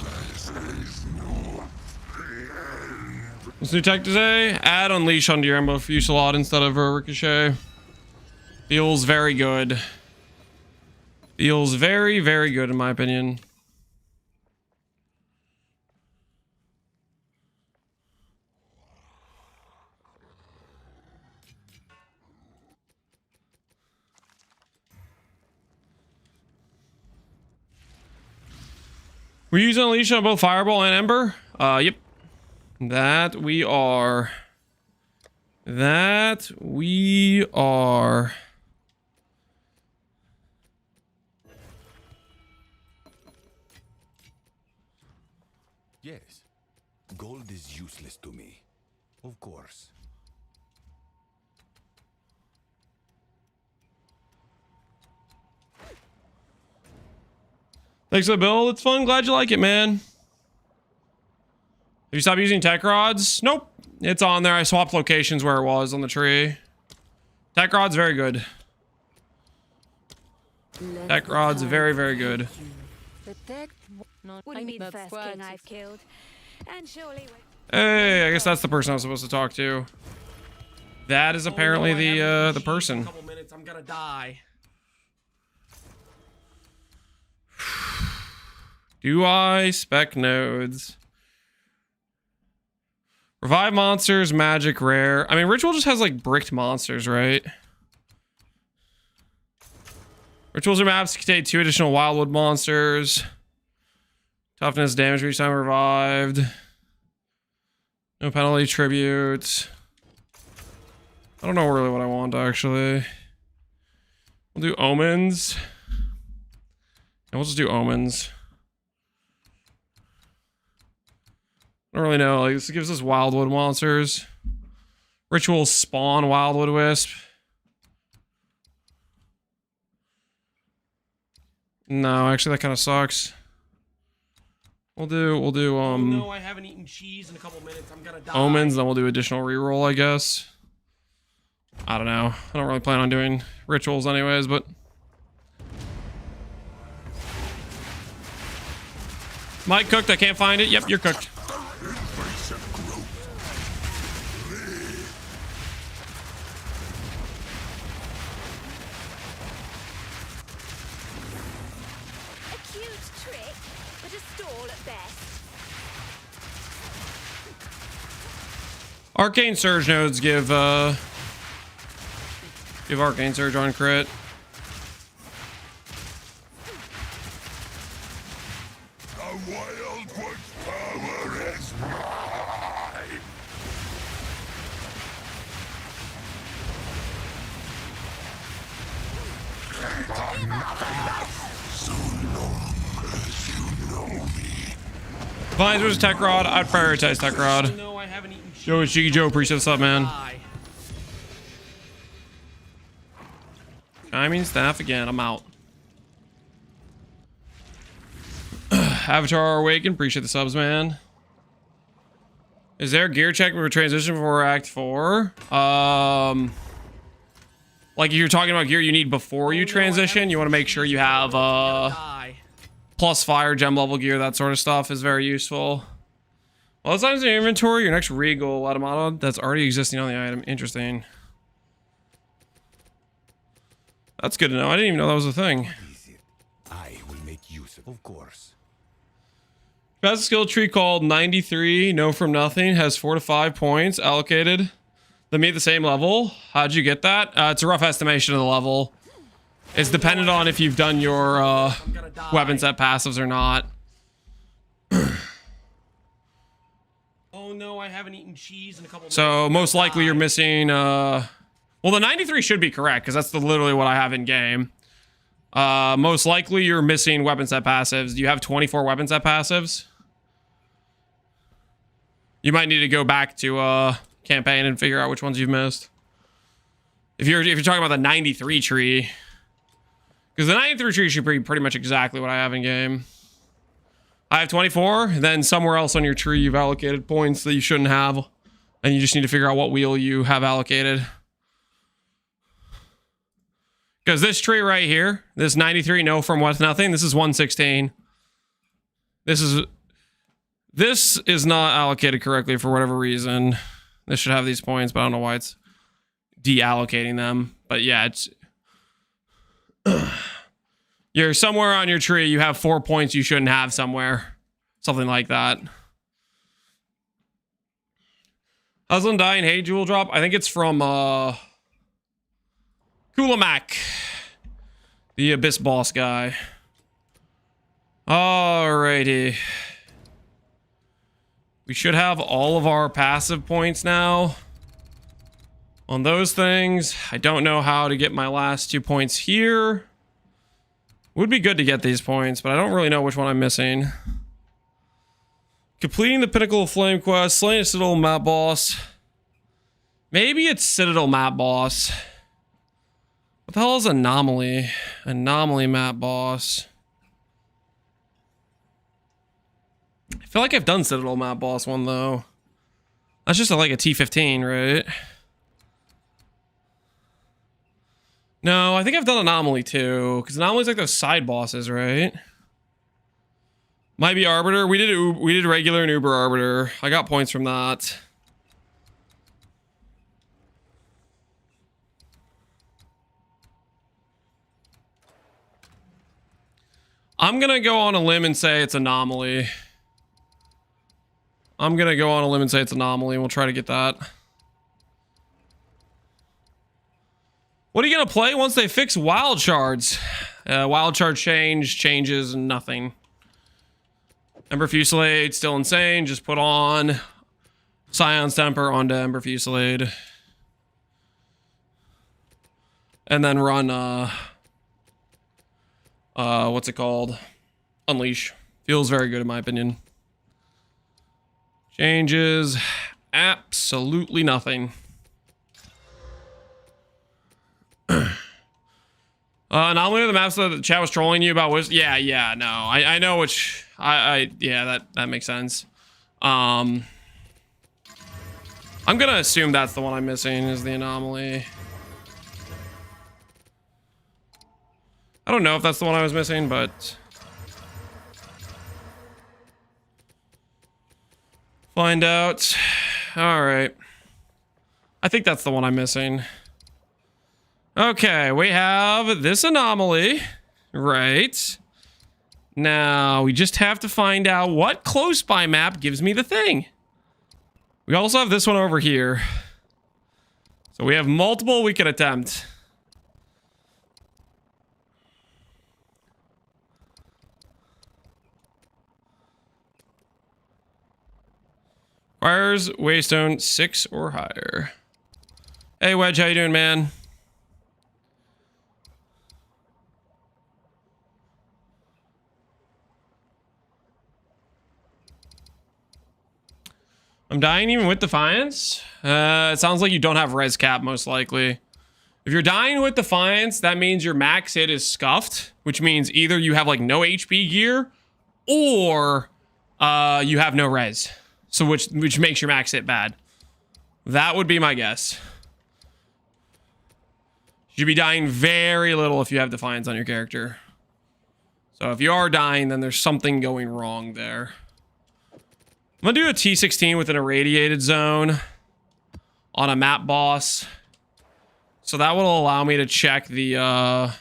This is not the end. What's new tech today? Add Unleash onto your Embo Fusillade instead of a Ricochet. Feels very good. Feels very, very good in my opinion. We're using Unleash on both Fireball and Ember? Yep. That we are. That we are. Yes. Gold is useless to me. Of course. Thanks for the build. It's fun. Glad you like it, man. Have you stopped using tech rods? Nope. It's on there. I swapped locations where it was on the tree. Tech rod's very good. Tech rod's very, very good. Wouldn't be the first king I've killed. And surely... Hey, I guess that's the person I was supposed to talk to. That is apparently Oh, no, I haven't eaten the cheese in a person. couple minutes. I'm gonna die. Do I spec nodes? Revive monsters, magic rare. I mean, ritual just has like bricked monsters, right? Rituals or maps contain 2 additional wildwood monsters. Toughness, damage each time revived. No penalty tribute. I don't know really what I want actually. We'll do omens. And we'll just do omens. I don't really know. Like, this gives us wildwood monsters. Rituals spawn wildwood wisp. No, actually that kind of sucks. We'll do Oh no, I haven't eaten cheese in a couple minutes. I'm gonna die. omens, then we'll do additional reroll, I guess. I don't know. I don't really plan on doing rituals anyways, but Mike cooked, I can't find it. Yep, you're cooked. A cute trick, but a stall at best. Arcane Surge nodes give Arcane Surge on crit. Vines versus Tech Rod. I'd prioritize Tech Rod. No, I haven't eaten cheese. Joe is Cheeky Joe. Appreciate the sub, man. Chiming staff again. I'm out. Avatar Awaken. Appreciate the subs, man. Is there a gear check for transition before Act 4? Like if you're talking about gear you need before you transition, you want to make sure you have plus fire, gem level gear, that sort of stuff is very useful. Well, as long as in your inventory, your next regal automata that's already existing on the item. Interesting. That's good to know. I didn't even know that was a thing. I will make use of course. Best skill tree called 93, no from nothing, has 4 to 5 points allocated. They meet the same level. How'd you get that? It's a rough estimation of the level. It's dependent on if you've done your weapon set passives or not. Oh no, I haven't eaten cheese in a couple. So most likely you're missing. Well, the 93 should be correct because that's literally what I have in game. Most likely you're missing weapon set passives. Do you have 24 weapon set passives? You might need to go back to campaign and figure out which ones you've missed. If you're talking about the 93 tree, because the 93 tree should be pretty much exactly what I have in game. I have 24, then somewhere else on your tree you've allocated points that you shouldn't have, and you just need to figure out what wheel you have allocated. Because this tree right here, this 93 no from what nothing, this is 116. This is not allocated correctly for whatever reason. This should have these points, but I don't know why it's deallocating them. But yeah, it's you're somewhere on your tree, you have 4 points you shouldn't have somewhere. Something like that. Hustle Die and Hey Jewel drop. I think it's from Kulamak, the Abyss boss guy. Alrighty. We should have all of our passive points now on those things. I don't know how to get my last 2 points here. Would be good to get these points, but I don't really know which one I'm missing. Completing the Pinnacle of Flame quest, slaying a Citadel map boss. Maybe it's Citadel map boss. What the hell is Anomaly? Anomaly map boss. I feel like I've done Citadel map boss one though. That's just like a T15, right? No, I think I've done Anomaly too, because Anomaly's like those side bosses, right? Might be Arbiter. We did regular and Uber Arbiter. I got points from that. I'm gonna go on a limb and say it's Anomaly. I'm gonna go on a limb and say it's Anomaly, and we'll try to get that. What are you gonna play once they fix wild shards? Wild shard changes nothing. Ember Fusillade, still insane. Just put on Scion's Temper onto Ember Fusillade. And then run, what's it called? Unleash. Feels very good in my opinion. Changes absolutely nothing. Anomaly of the maps that the chat was trolling you about was yeah, no. I know which yeah, that makes sense. I'm gonna assume that's the one I'm missing is the Anomaly. I don't know if that's the one I was missing, but find out. All right. I think that's the one I'm missing. Okay, we have this Anomaly, right? Now, we just have to find out what close by map gives me the thing. We also have this one over here. So we have multiple we could attempt. Requires Waystone 6 or higher. Hey Wedge, how you doing, man? I'm dying even with Defiance. It sounds like you don't have res cap, most likely. If you're dying with Defiance, that means your max hit is scuffed, which means either you have like no HP gear or you have no res. So which makes your max hit bad. That would be my guess. You'd be dying very little if you have Defiance on your character. So if you are dying, then there's something going wrong there. I'm gonna do a T16 with an irradiated zone on a map boss. So that will allow me to check the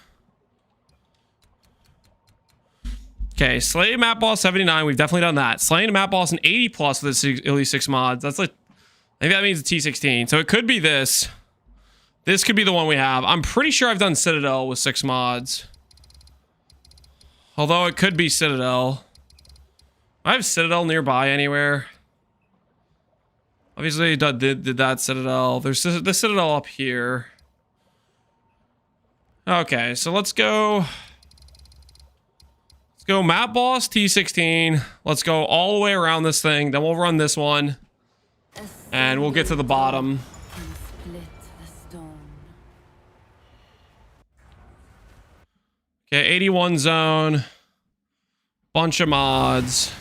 okay, slay map boss 79. We've definitely done that. Slaying a map boss an 80 plus with at least 6 mods. That's like, I think that means a T16. So it could be this. This could be the one we have. I'm pretty sure I've done Citadel with 6 mods. Although it could be Citadel. I have Citadel nearby anywhere. Obviously did that Citadel. There's the Citadel up here. Okay, so let's go map boss T16. Let's go all the way around this thing. Then we'll run this one. And we'll get to the bottom. Okay, 81 zone. Bunch of mods.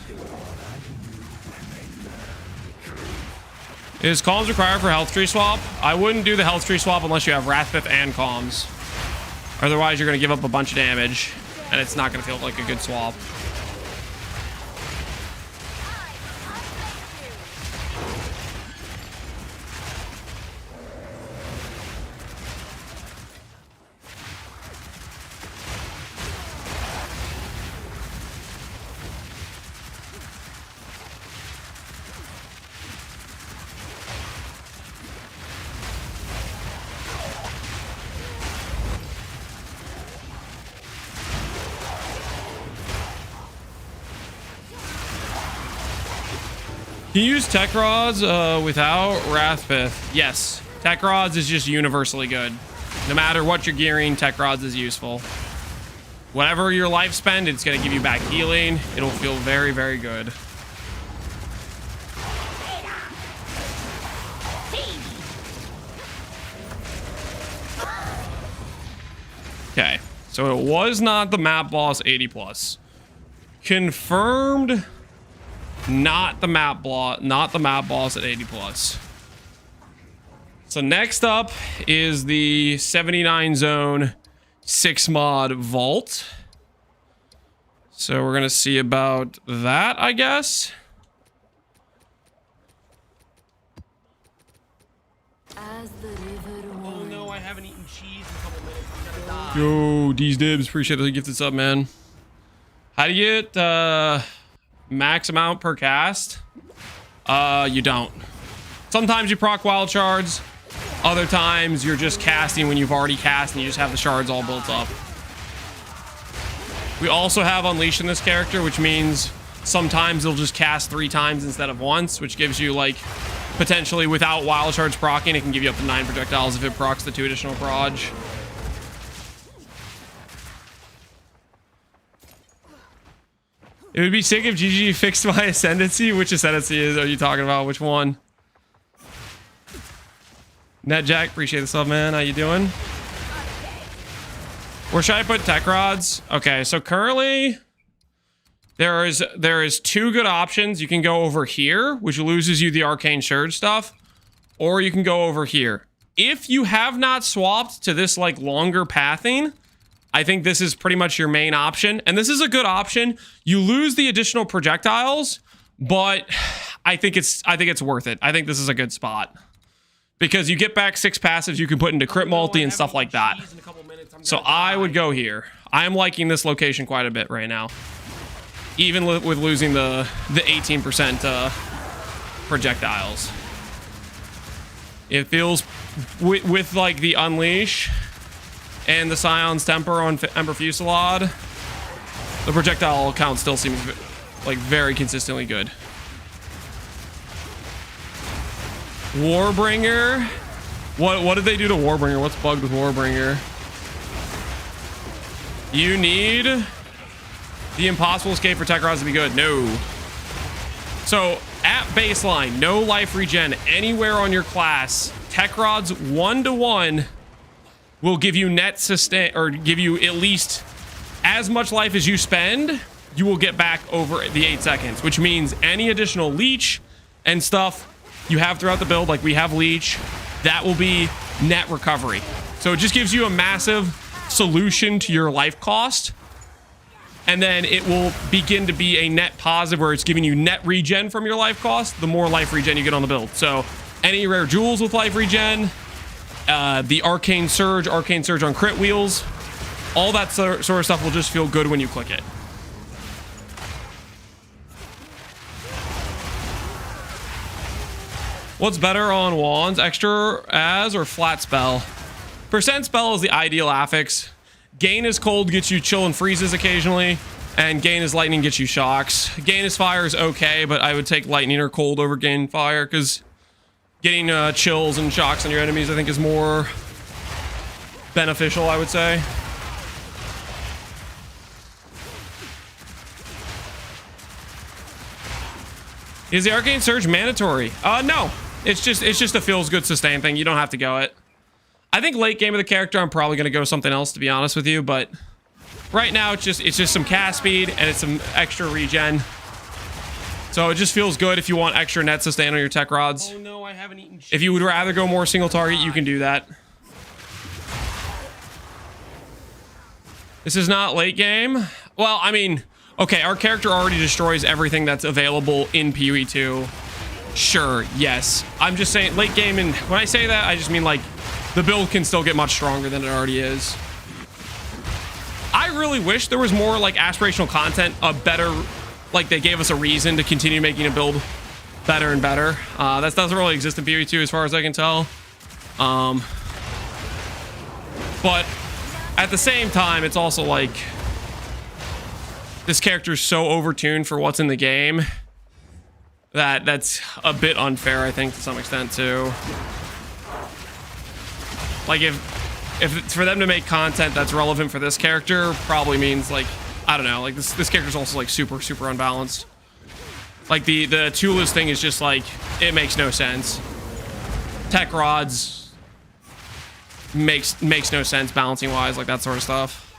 Is comms required for health tree swap? I wouldn't do the health tree swap unless you have Wrathpith and comms. Otherwise, you're going to give up a bunch of damage, and it's not going to feel like a good swap. Can you use Tech Rods without Wrathpith? Yes. Tech Rods is just universally good. No matter what you're gearing, Tech Rods is useful. Whatever your life spend, it's going to give you back healing. It'll feel very, very good. Okay. So it was not the map boss 80 plus. Confirmed... Not the map boss at 80 plus. So next up is the 79 zone 6 mod vault. So we're gonna see about that, I guess. Oh no, I haven't eaten cheese in a couple minutes. I'm gonna die. Yo, D's Dibs, appreciate the gifted sub, man. How do you get max amount per cast? You don't. Sometimes you proc wild shards. Other times you're just casting when you've already cast and you just have the shards all built up. We also have Unleash in this character, which means sometimes they'll just cast 3 times instead of once, which gives you like potentially without wild shards procking, it can give you up to 9 projectiles if it procs the 2 additional proj. It would be sick if GG fixed my Ascendancy. Which Ascendancy are you talking about? Which one? NetJack, appreciate the sub, man. How you doing? Where should I put Tech Rods? Okay, so currently there is 2 good options. You can go over here, which loses you the Arcane Surge stuff, or you can go over here. If you have not swapped to this like longer pathing, I think this is pretty much your main option. And this is a good option. You lose the additional projectiles, but I think it's worth it. I think this is a good spot. Because you get back 6 passives you can put into crit multi and stuff like that. So I would go here. I am liking this location quite a bit right now. Even with losing the 18% projectiles. It feels, with like the Unleash and the Scion's Temper on Ember Fusillade, the projectile count still seems like very consistently good. Warbringer. What did they do to Warbringer? What's bugged with Warbringer? You need the Impossible Escape for Tech Rods to be good. No. So at baseline, no life regen anywhere on your class. Tech rods 1-to-1 will give you net sustain, or give you at least as much life as you spend. You will get back over the 8 seconds, which means any additional leech and stuff you have throughout the build, like we have leech, that will be net recovery. So it just gives you a massive solution to your life cost. And then it will begin to be a net positive where it's giving you net regen from your life cost, the more life regen you get on the build. So any rare jewels with life regen, the arcane surge on crit wheels, all that sort of stuff will just feel good when you click it. What's better on wands, extra as or flat spell? Percent spell is the ideal affix. Gain is cold gets you chill and freezes occasionally, and gain is lightning gets you shocks. Gain is fire is okay, but I would take lightning or cold over gain fire, because getting chills and shocks on your enemies I think is more beneficial, I would say. Is the arcane surge mandatory? No. It's just a feels good sustain thing. You don't have to go it. I think late game of the character I'm probably gonna go something else, to be honest with you, but right now it's just some cast speed and it's some extra regen. So it just feels good if you want extra net sustain on your tech rods. Oh no, I haven't eaten cheese. If you would rather go more single target, you can do that. This is not late game. Well, I mean, okay, our character already destroys everything that's available in PoE 2. Sure, yes. I'm just saying late game, and when I say that, I just mean like the build can still get much stronger than it already is. I really wish there was more like aspirational content, a better, like they gave us a reason to continue making a build better and better. That doesn't really exist in PoE 2 as far as I can tell. But at the same time, it's also like this character is so overtuned for what's in the game that that's a bit unfair, I think, to some extent too. Like if for them to make content that's relevant for this character probably means like, I don't know, like this character's also like super unbalanced. Like the Tula's thing is just like, it makes no sense. Tech rods makes no sense balancing wise, like that sort of stuff.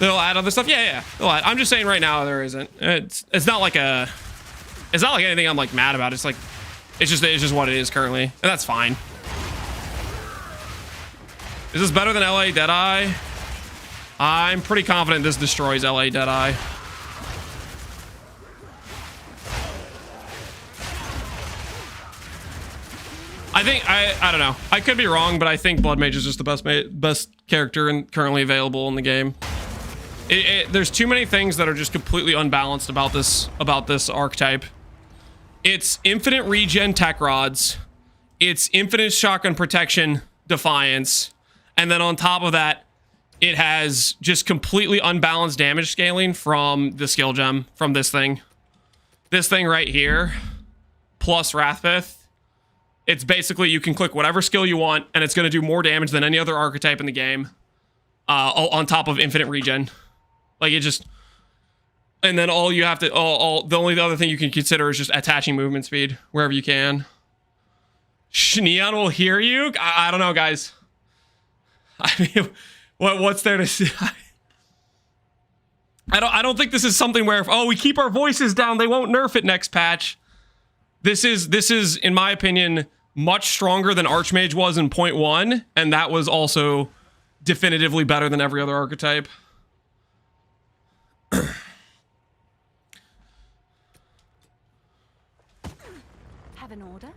They'll add other stuff. Yeah. They'll add. I'm just saying right now there isn't. It's not like anything I'm like mad about. It's like it's just what it is currently, and that's fine. Is this better than LA Deadeye? I'm pretty confident this destroys LA Deadeye. I think I don't know. I could be wrong, but I think bloodmage is just the best character and currently available in the game. There's too many things that are just completely unbalanced about this archetype. It's infinite regen tech rods, it's infinite shotgun protection defiance, and then on top of that, it has just completely unbalanced damage scaling from the skill gem from this thing. This thing right here, plus Wrathpith. It's basically you can click whatever skill you want, and it's going to do more damage than any other archetype in the game. On top of infinite regen. Like it just, and then all you have to, the only other thing you can consider is just attaching movement speed wherever you can. Neon will hear you. I don't know, guys. I mean, what's there to see? I don't think this is something where we keep our voices down, they won't nerf it next patch. This is in my opinion much stronger than Archmage was in 0.1, and that was also definitively better than every other archetype. Have an order?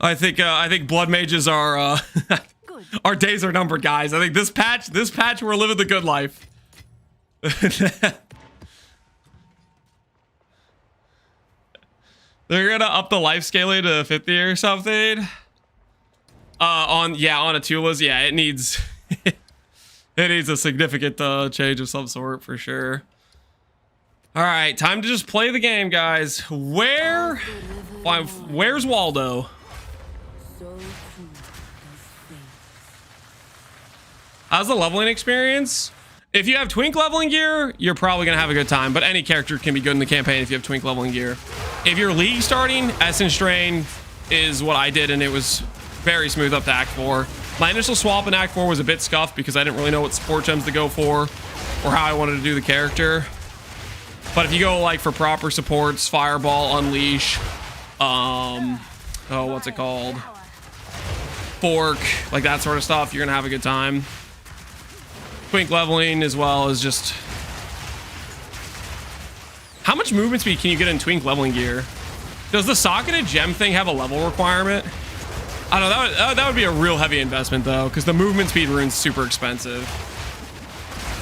I think blood mages are our days are numbered, guys. I think this patch we're living the good life. They're gonna up the life scaling to 50 or something. On a Tula's, yeah, it needs it needs a significant change of some sort for sure. All right, time to just play the game, guys. Where's Waldo? How's the leveling experience? If you have twink leveling gear, you're probably gonna have a good time, but any character can be good in the campaign if you have twink leveling gear. If you're league starting, Essence Drain is what I did, and it was very smooth up to Act 4. My initial swap in Act 4 was a bit scuffed because I didn't really know what support gems to go for or how I wanted to do the character. But if you go like for proper supports, Fireball, Unleash, what's it called? Fork, like that sort of stuff, you're gonna have a good time. Twink leveling as well is just... How much movement speed can you get in twink leveling gear? Does the socketed gem thing have a level requirement? I don't know, that would be a real heavy investment though, because the movement speed rune's super expensive.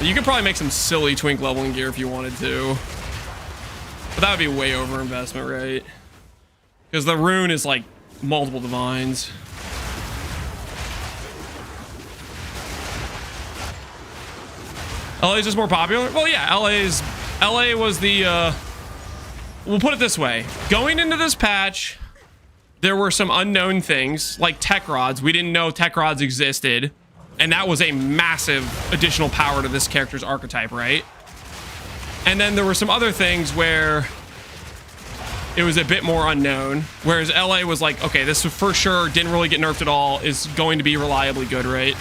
You could probably make some silly twink leveling gear if you wanted to. But that would be way over investment, right? Because the rune is like multiple divines. LA's just more popular? Well, yeah, LA was the, we'll put it this way. Going into this patch, there were some unknown things, like tech rods. We didn't know tech rods existed, and that was a massive additional power to this character's archetype, right? And then there were some other things where it was a bit more unknown, whereas LA was like, okay, this for sure didn't really get nerfed at all, is going to be reliably good, right?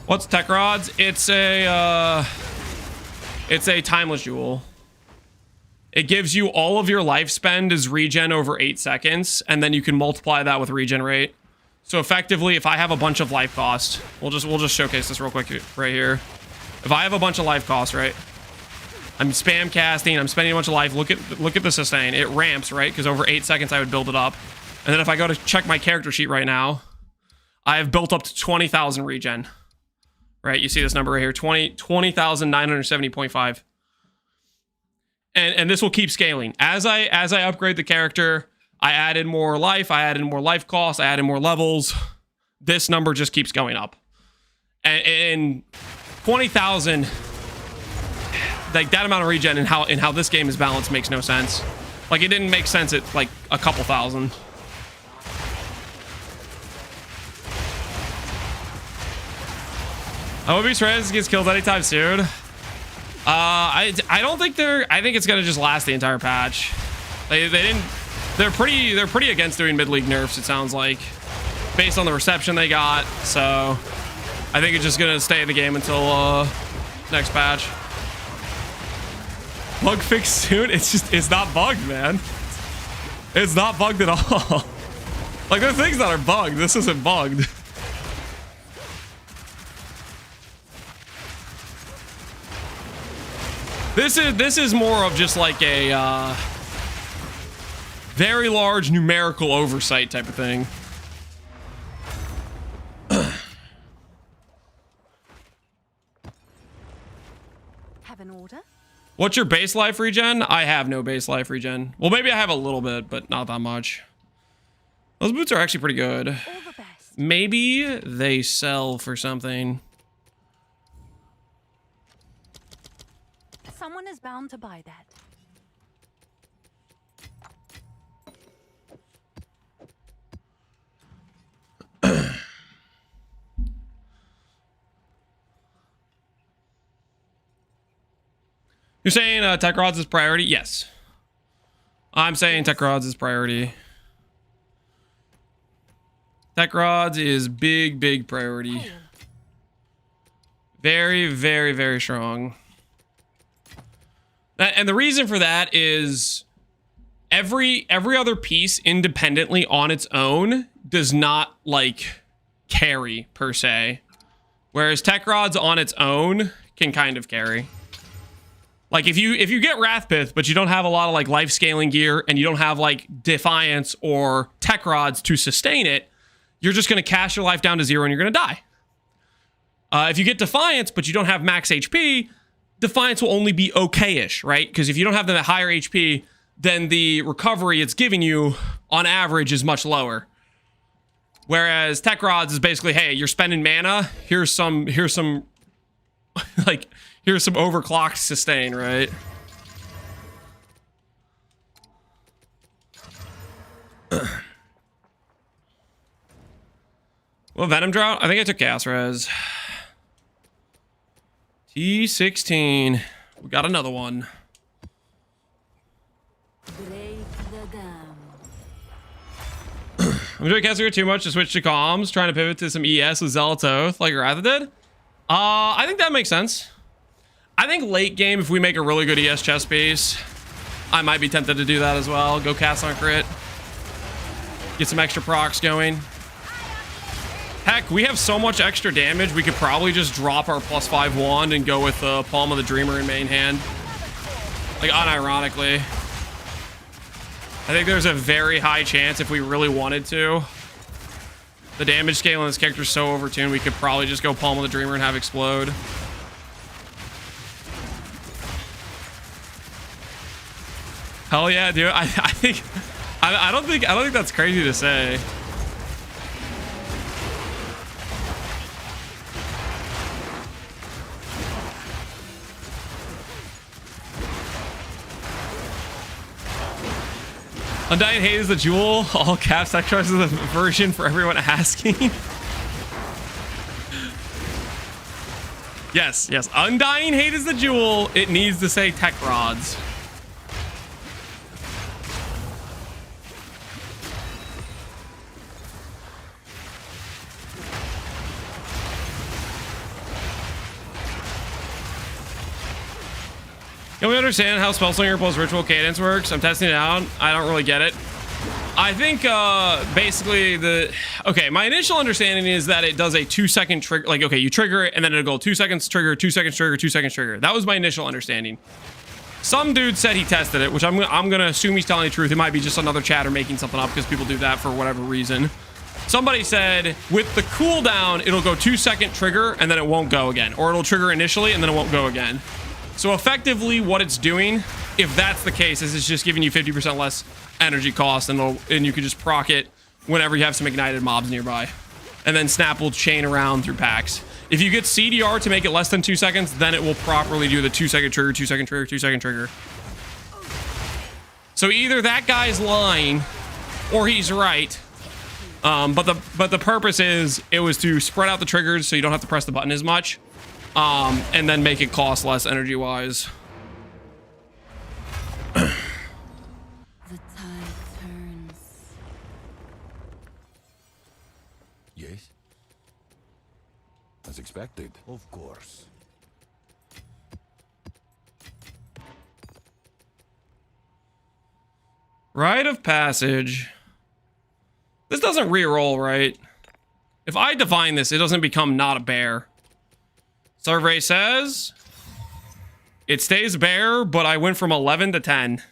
What's tech rods? It's a timeless jewel. It gives you all of your life spend as regen over 8 seconds, and then you can multiply that with regen rate. So effectively, if I have a bunch of life cost, we'll just showcase this real quick right here. If I have a bunch of life cost, right? I'm spam casting, I'm spending a bunch of life. Look at the sustain. It ramps, right? Because over 8 seconds I would build it up. And then if I go to check my character sheet right now, I have built up to 20,000 regen. Right, you see this number right here, 20,970.5. And this will keep scaling. As I upgrade the character, I added more life, I added more life cost, I added more levels. This number just keeps going up. And 20,000, like that amount of regen and how this game is balanced makes no sense. Like it didn't make sense at like a couple thousand. I hope Trez gets killed anytime soon. I don't think I think it's gonna just last the entire patch. They're pretty against doing mid-league nerfs, it sounds like, based on the reception they got. So I think it's just gonna stay in the game until next patch. Bug fix soon? It's not bugged, man. It's not bugged at all. Like there are things that are bugged. This isn't bugged. This is more of just like a very large numerical oversight type of thing. Have an order? What's your base life regen? I have no base life regen. Well, maybe I have a little bit, but not that much. Those boots are actually pretty good. All the best. Maybe they sell for something. Someone is bound to buy that. You're saying tech rods is priority? Yes. I'm saying tech rods is priority. Tech rods is big priority. Very, very, very strong. And the reason for that is every other piece independently on its own does not like carry per se, whereas tech rods on its own can kind of carry. Like if you get Wrathpith but you don't have a lot of like life scaling gear and you don't have like Defiance or tech rods to sustain it, you're just gonna cast your life down to 0 and you're gonna die. If you get Defiance but you don't have max HP, Defiance will only be okay-ish, right? Because if you don't have them at higher HP, then the recovery it's giving you on average is much lower. Whereas Tech Rods is basically, hey, you're spending mana, here's some like here's some overclocked sustain, right? Well, Venom Drought? I think I took Gas Res. T16. We got another one. Break the dam. I'm enjoying Cassidy too much to switch to comms, trying to pivot to some ES with Zealot's Oath like Ratha did. I think that makes sense. I think late game, if we make a really good ES chest piece, I might be tempted to do that as well. Go cast on crit. Get some extra procs going. Heck, we have so much extra damage, we could probably just drop our +5 wand and go with Palm of the Dreamer in main hand. Like, unironically. I think there's a very high chance if we really wanted to. The damage scale on this character is so overtuned, we could probably just go Palm of the Dreamer and have Explode. Hell yeah, dude. I think I don't think that's crazy to say. Undying Hate is the jewel. All caps extras is the version for everyone asking. Yes, yes. Undying Hate is the jewel. It needs to say tech rods. Can we understand how Spellslinger plus Ritual Cadence works? I'm testing it out. I don't really get it. I think basically okay, my initial understanding is that it does a 2-second trigger. Like, okay, you trigger it and then it'll go 2 seconds trigger, 2 seconds trigger, 2 seconds trigger. That was my initial understanding. Some dude said he tested it, which I'm gonna assume he's telling the truth. It might be just another chatter making something up because people do that for whatever reason. Somebody said with the cooldown, it'll go 2-second trigger and then it won't go again. Or it'll trigger initially and then it won't go again. So effectively what it's doing, if that's the case, is it's just giving you 50% less energy cost and you can just proc it whenever you have some ignited mobs nearby. And then Snap will chain around through packs. If you get CDR to make it less than 2 seconds, then it will properly do the 2-second trigger, 2-second trigger, 2-second trigger. So either that guy's lying or he's right. But the purpose is it was to spread out the triggers so you don't have to press the button as much. And then make it cost less energy-wise. The tide turns. Yes? As expected. Of course. Rite of Passage. This doesn't re-roll, right? If I divine this, it doesn't become not a bear. Survey says it stays bear, but I went from 11 to 10.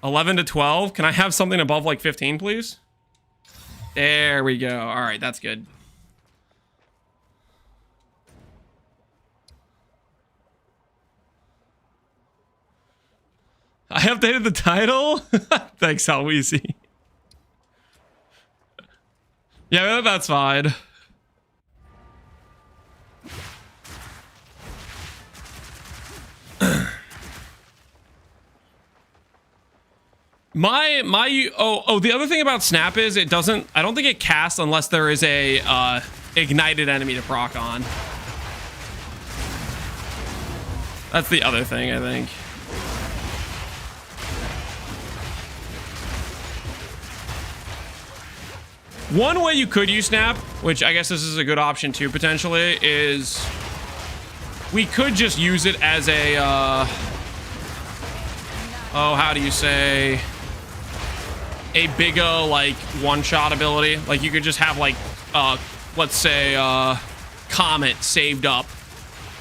11 to 12. Can I have something above like 15, please? There we go. All right, that's good. I updated the title. Thanks, Alweezy. Yeah, that's fine. The other thing about Snap is I don't think it casts unless there is a ignited enemy to proc on. That's the other thing, I think. One way you could use Snap, which I guess this is a good option too, potentially, is we could just use it as a, how do you say, a bigger, like, one-shot ability. Like, you could just have, like, let's say, Comet saved up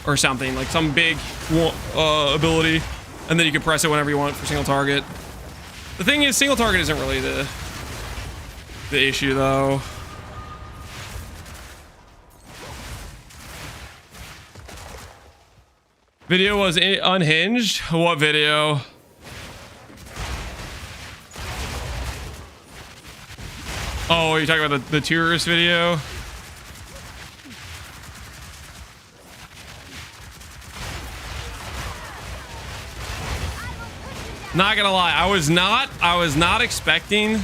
or something. Like, some big ability, and then you can press it whenever you want for single target. The thing is, single target isn't really the issue, though. Video was unhinged? What video? Oh, you're talking about the tourist video? Not gonna lie, I was not expecting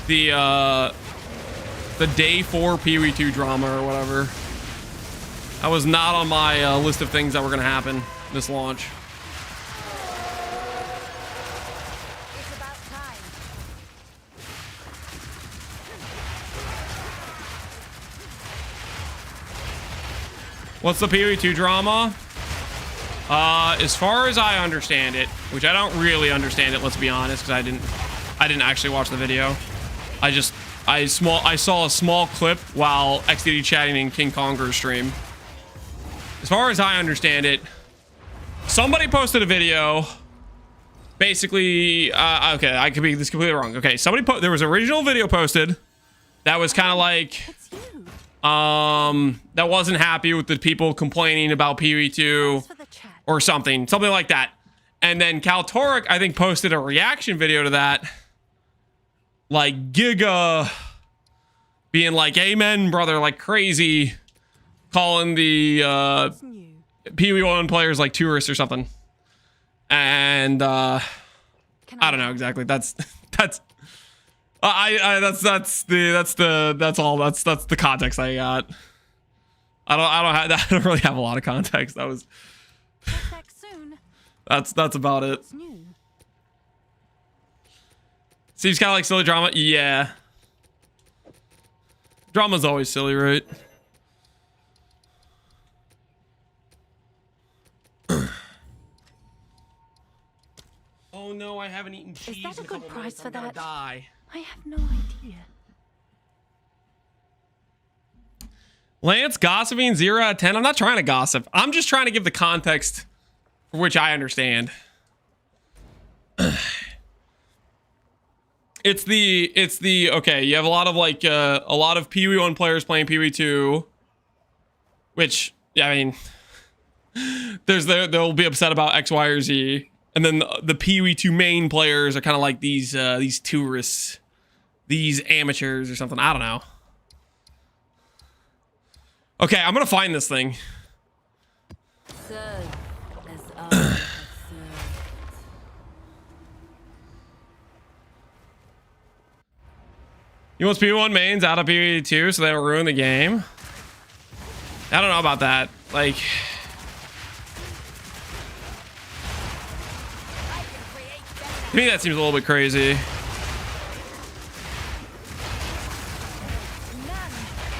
the day 4 Pee-wee 2 drama or whatever. That was not on my list of things that were gonna happen this launch. It's about time. What's the Pee-wee 2 drama? As far as I understand it, which I don't really understand it, let's be honest, because I didn't actually watch the video. I saw a small clip while XDD chatting in King Konger's stream. As far as I understand it, somebody posted a video. Basically, okay, I could be this completely wrong. Okay, there was an original video posted that was kind of like, It's you. that wasn't happy with the people complaining about Pee-wee 2 For the chat. or something like that. And then Kaltoric, I think, posted a reaction video to that, like Giga being like, "Amen, brother," like crazy, calling the It's new. Pee-wee 1 players like tourists or something. And Can I don't know exactly. That's the context I got. I don't really have a lot of context. Check back soon. That's about it. It's new. Seems kind of like silly drama. Yeah. Drama's always silly, right? Oh no, I haven't eaten cheese that a in a good couple price minutes. for I'm gonna that? die. I have no idea. Lance gossiping 0 out of 10. I'm not trying to gossip. I'm just trying to give the context for which I understand. It's the okay, you have a lot of like a lot of Pee-wee 1 players playing Pee-wee 2, which, yeah, I mean, they'll be upset about X, Y, or Z. And then the Pee-wee 2 main players are kind of like these tourists, these amateurs or something. I don't know. Okay, I'm gonna find this thing. So, as I have served. You want Pee-wee 1 mains out of Pee-wee 2 so they don't ruin the game? I don't know about that. Like, to me that seems a little bit crazy.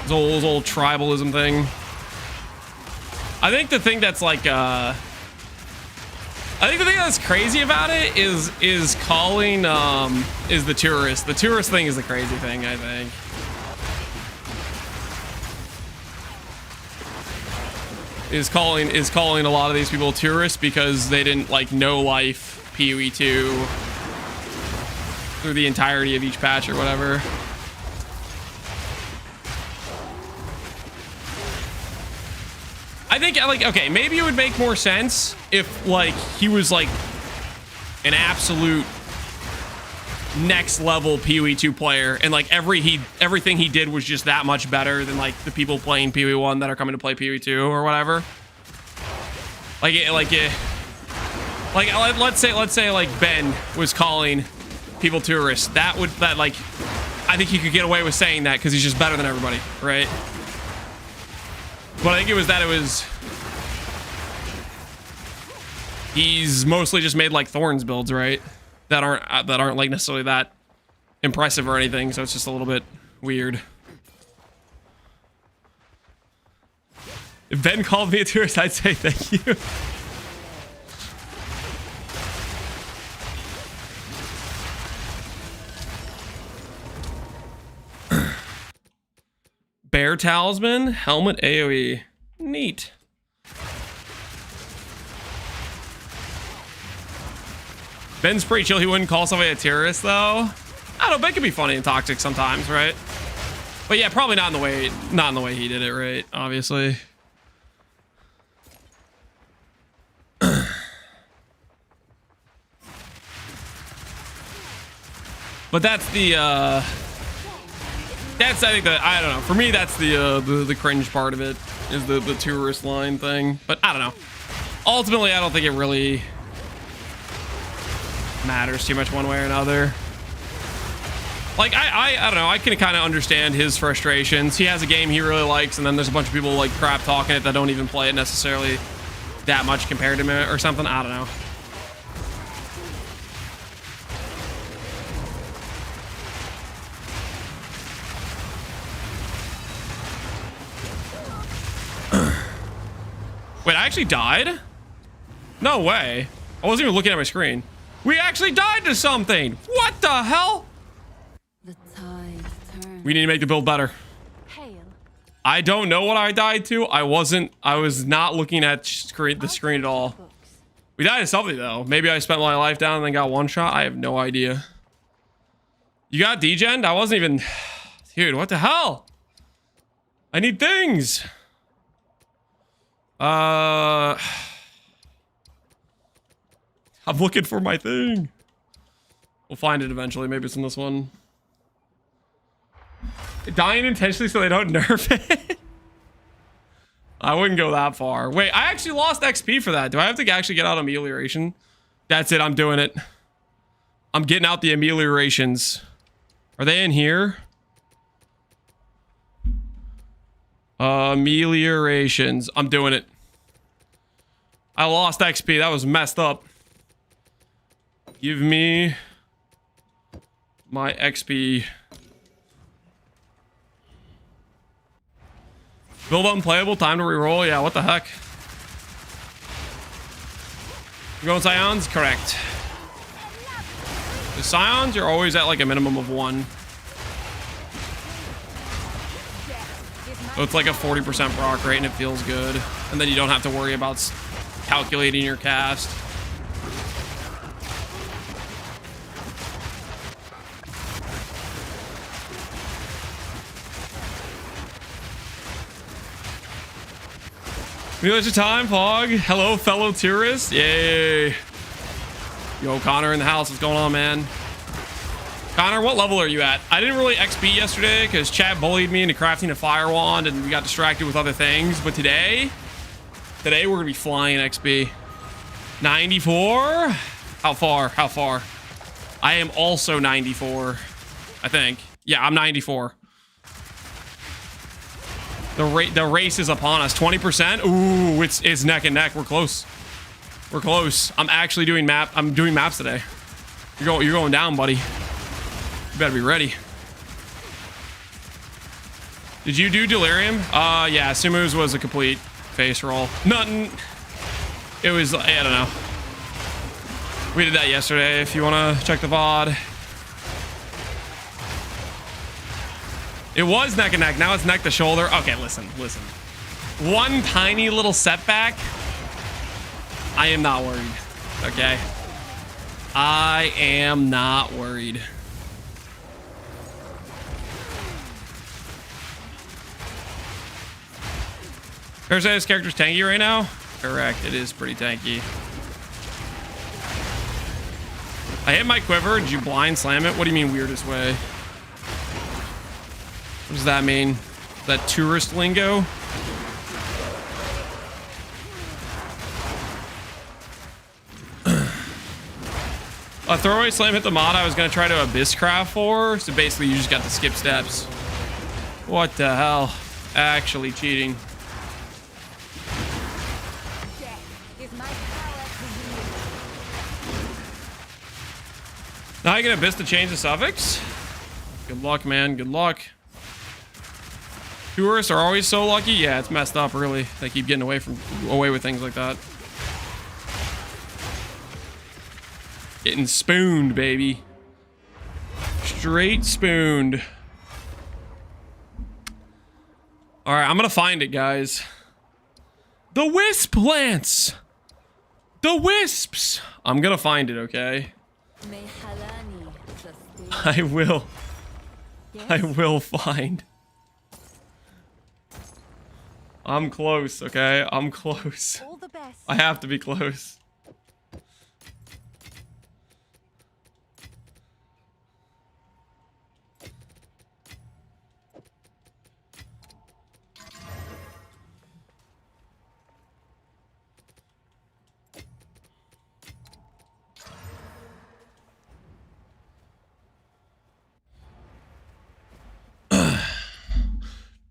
This old tribalism thing. I think the thing that's like I think the thing that's crazy about it is calling is the tourist. The tourist thing is the crazy thing, I think. Is calling a lot of these people tourists because they didn't like no life Pee-wee 2 through the entirety of each patch or whatever. I think, like, okay, maybe it would make more sense if, like, he was, like, an absolute next level Pee-wee 2 player, and, like, everything he did was just that much better than, like, the people playing Pee-wee 1 that are coming to play Pee-wee 2 or whatever. Let's say, like, Ben was calling people tourists. Like, I think he could get away with saying that because he's just better than everybody, right? But I think he's mostly just made like Thorns builds, right? That aren't like necessarily that impressive or anything, so it's just a little bit weird. If Ben called me a tourist, I'd say thank you. Bear Talisman, Helmet AoE. Neat. Ben's pretty chill. He wouldn't call somebody a terrorist, though. I don't know. Ben can be funny and toxic sometimes, right? But yeah, probably not in the way he did it, right? Obviously. But that's I think I don't know. For me, that's the cringe part of it is the tourist line thing. But I don't know. Ultimately, I don't think it really matters too much one way or another. Like, I don't know. I can kind of understand his frustrations. He has a game he really likes, and then there's a bunch of people like crap talking it that don't even play it necessarily that much compared to him or something. I don't know. Wait, I actually died? No way. I wasn't even looking at my screen. We actually died to something. What the hell? The tide turns. We need to make the build better. Hail. I don't know what I died to. I was not looking at the screen at all. We died to something though. Maybe I spent my life down and then got one shot. I have no idea. You got degened? I wasn't even... Dude, what the hell? I need things. I'm looking for my thing. We'll find it eventually. Maybe it's in this one. Dying intentionally so they don't nerf it. I wouldn't go that far. Wait, I actually lost XP for that. Do I have to actually get out amelioration? That's it. I'm doing it. I'm getting out the ameliorations. Are they in here? Ameliorations. I'm doing it. I lost XP. That was messed up. Give me my XP. Build unplayable. Time to reroll. Yeah, what the heck? You going Scions? Correct. The Scions, you're always at like a minimum of 1. So it's like a 40% proc rate and it feels good. And then you don't have to worry about calculating your cast. Village of time, Fog. Hello, fellow tourists. Yay. Yo, Connor in the house. What's going on, man? Connor, what level are you at? I didn't really XP yesterday because Chad bullied me into crafting a fire wand and we got distracted with other things. But today we're going to be flying XP. 94? How far? How far? I am also 94, I think. Yeah, I'm 94. The race is upon us. 20%. Ooh, it's neck and neck. We're close. We're close. I'm actually doing maps today. You're going down, buddy. You better be ready. Did you do Delirium? Yeah, Sumu's was a complete face roll. Nothing. It was, I don't know. We did that yesterday if you want to check the VOD. It was neck and neck. Now it's neck to shoulder. Okay, listen. One tiny little setback. I am not worried. Okay. I am not worried. Parasite's character's tanky right now? Correct. It is pretty tanky. I hit my quiver. Did you blind slam it? What do you mean weirdest way? What does that mean? That tourist lingo? A throwaway slam hit the mod I was going to try to abyss craft for. So basically you just got to skip steps. What the hell? Actually cheating. Now I get abyss to change the suffix? Good luck, man. Good luck. Tourists are always so lucky. Yeah, it's messed up, really. They keep getting away with things like that. Getting spooned, baby. Straight spooned. All right, I'm gonna find it, guys. The wisp plants. The wisps. I'm gonna find it, okay? I will. Yes? I will find. I'm close, okay? I'm close. All the best. I have to be close.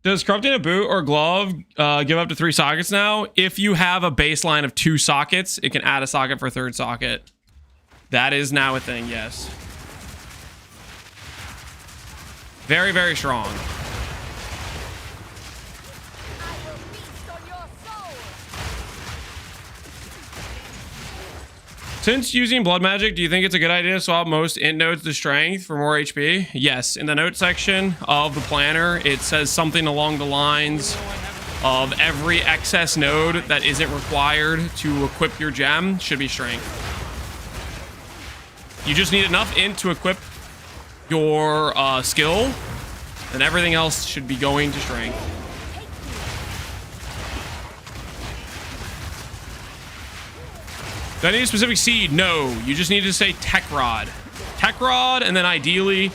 Does corrupting a boot or glove give up to 3 sockets now? If you have a baseline of 2 sockets, it can add a socket for a 3rd socket. That is now a thing, yes. Very, very strong. Since using blood magic, do you think it's a good idea to swap most int nodes to strength for more HP? Yes. In the note section of the planner, it says something along the lines of every excess node that isn't required to equip your gem should be strength. You just need enough int to equip your skill, and everything else should be going to strength. Do I need a specific seed? No, you just need to say tech rod. Tech rod, and then ideally,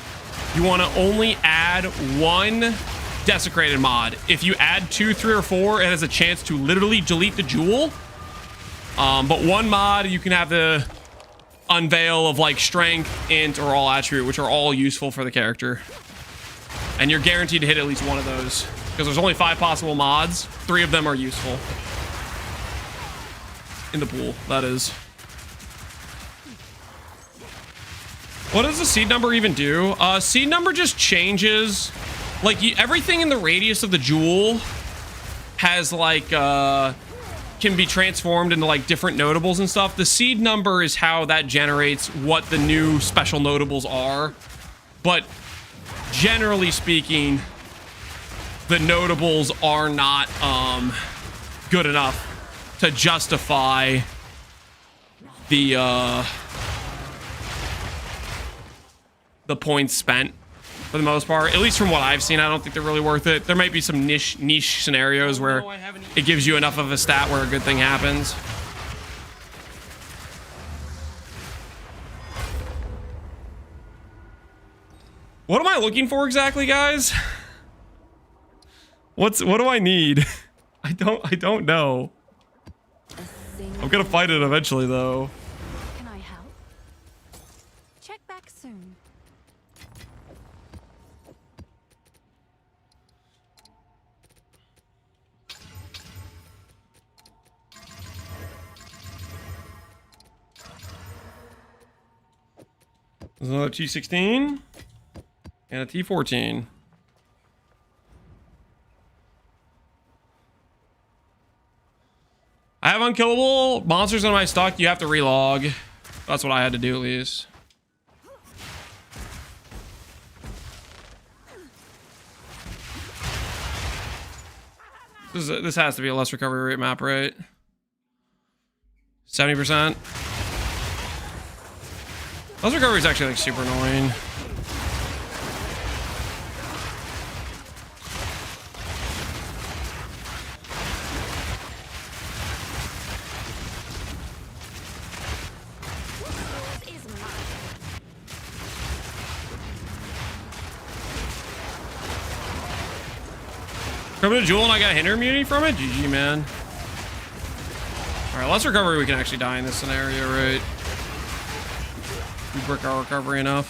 you want to only add 1 desecrated mod. If you add 2, 3, or 4, it has a chance to literally delete the jewel. But 1 mod, you can have the unveil of like strength, int, or all attribute, which are all useful for the character. And you're guaranteed to hit at least 1 of those. Because there's only 5 possible mods. 3 of them are useful. In the pool, that is. What does the seed number even do? Seed number just changes. Like, everything in the radius of the jewel has, like, can be transformed into, like, different notables and stuff. The seed number is how that generates what the new special notables are. But, generally speaking, the notables are not, good enough to justify the points spent for the most part. At least from what I've seen, I don't think they're really worth it. There might be some niche scenarios where it gives you enough of a stat where a good thing happens. What am I looking for exactly, guys? What do I need? I don't know. I'm gonna fight it eventually, though. Can I help? Check back soon. There's another T16 and a T14. I have unkillable monsters in my stock. You have to relog. That's what I had to do, at least. This has to be a less recovery rate map, right? 70%. Less recovery is actually like super annoying. Grab a jewel and I got hinder immunity from it? GG, man. Alright, less recovery, we can actually die in this scenario, right? We brick our recovery enough.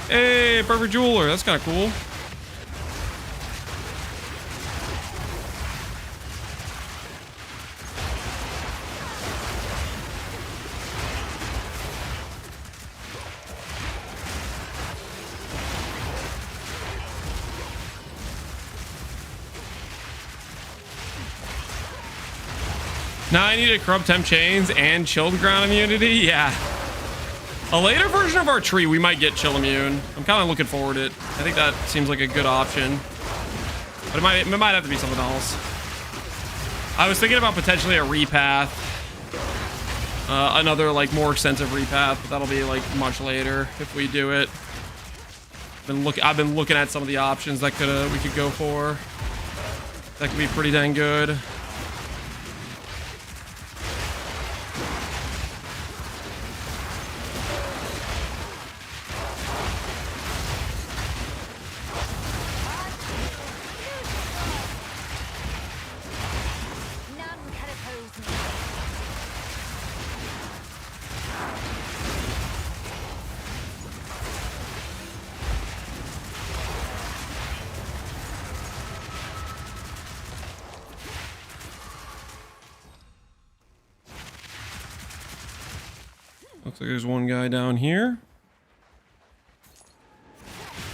Hey, perfect jeweler. That's kind of cool. Now I need to corrupt temp chains and chilled ground immunity. Yeah. A later version of our tree, we might get chill immune. I'm kind of looking forward to it. I think that seems like a good option. But it might have to be something else. I was thinking about potentially a repath. Another like more extensive repath, but that'll be like much later if we do it. I've been looking at some of the options that we could go for. That could be pretty dang good. Looks like there's one guy down here.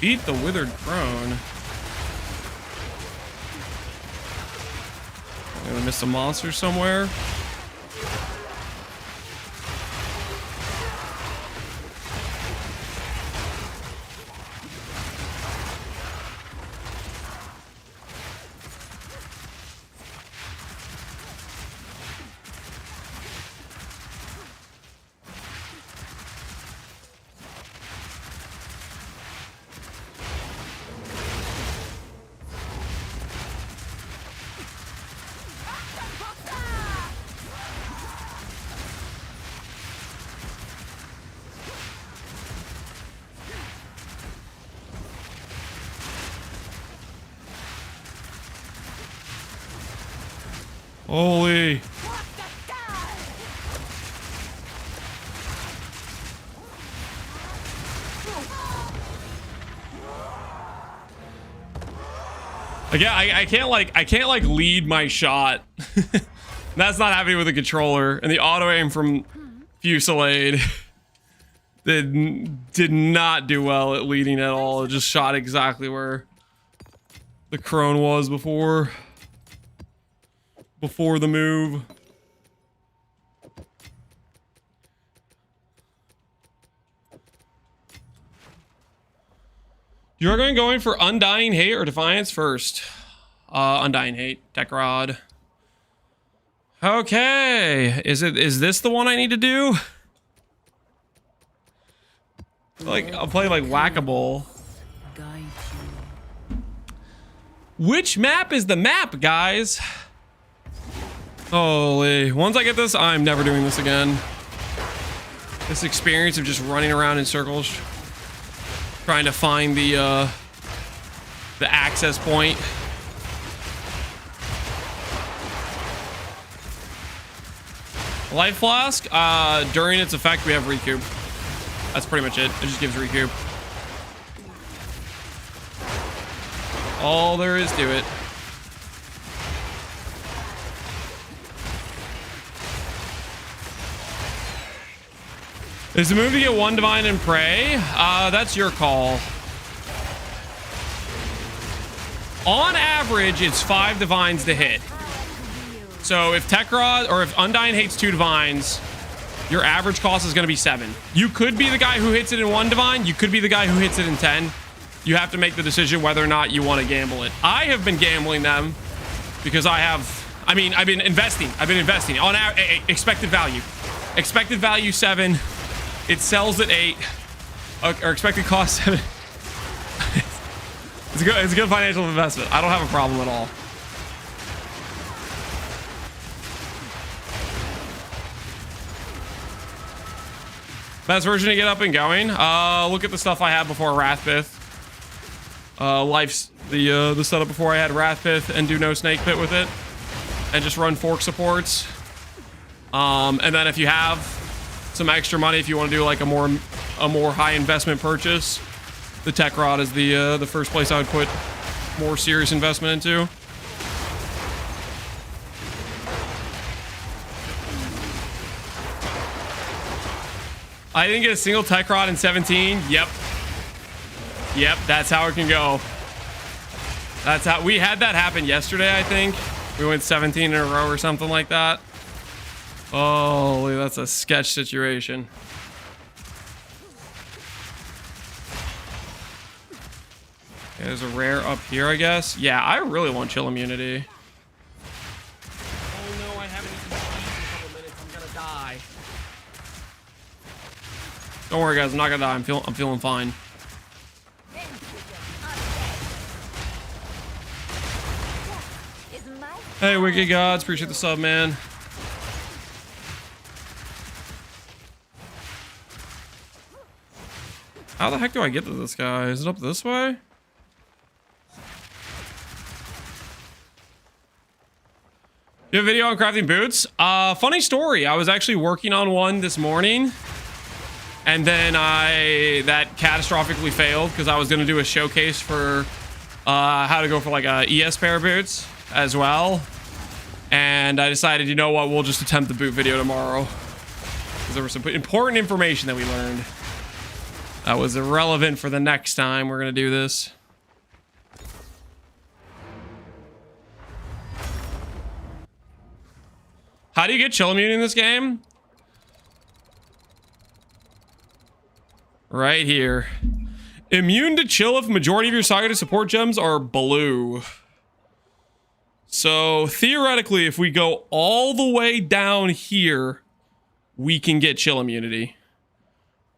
Beat the withered crone. I'm gonna miss a monster somewhere. Holy. Again, I can't like lead my shot. That's not happening with the controller. And the auto aim from Fusillade did not do well at leading at all. It just shot exactly where the crone was before the move. You're going for Undying Hate or Defiance first? Undying Hate, Tech Rod. Okay, is this the one I need to do? Like I'll play like Whack-A-Mole. Which map is the map, guys? Holy, once I get this, I'm never doing this again. This experience of just running around in circles, trying to find the access point. Life Flask, during its effect, we have Recoup. That's pretty much it. It just gives Recoup. All there is to it. Is the move to get one Divine and Pray? That's your call. On average, it's 5 Divines to hit. So if Tech Rod or if Undying hates 2 Divines, your average cost is going to be 7. You could be the guy who hits it in 1 Divine. You could be the guy who hits it in 10. You have to make the decision whether or not you want to gamble it. I have been gambling them because I've been investing. On expected value. Expected value 7. It sells at 8, or expected cost 7. It's a good financial investment. I don't have a problem at all. Best version to get up and going. Look at the stuff I had before Wrathpith. The setup before I had Wrathpith and do no Snake Pit with it, and just run fork supports. And then if you have some extra money, if you want to do like a more high investment purchase, the Tech Rod is the first place I would put more serious investment into. I didn't get a single Tech Rod in 17. Yep, that's how it can go. That's how we had that happen yesterday. I think we went 17 in a row or something like that. Holy, that's a sketch situation. Okay, there's a rare up here, I guess. Yeah, I really want chill immunity. Oh no, I haven't eaten cheese in a couple minutes. I'm gonna die. Don't worry, guys. I'm not gonna die. I'm feeling fine. Hey, Wicked Gods. Appreciate the sub, man. How the heck do I get to this guy? Is it up this way? You have a video on crafting boots? Funny story. I was actually working on one this morning, and then that catastrophically failed because I was going to do a showcase for how to go for like a ES pair of boots as well. And I decided, you know what, we'll just attempt the boot video tomorrow. there was some important information that we learned that was irrelevant for the next time we're gonna do this. How do you get chill immunity in this game? Right here. Immune to chill if majority of your saga to support gems are blue. So theoretically, if we go all the way down here, we can get chill immunity.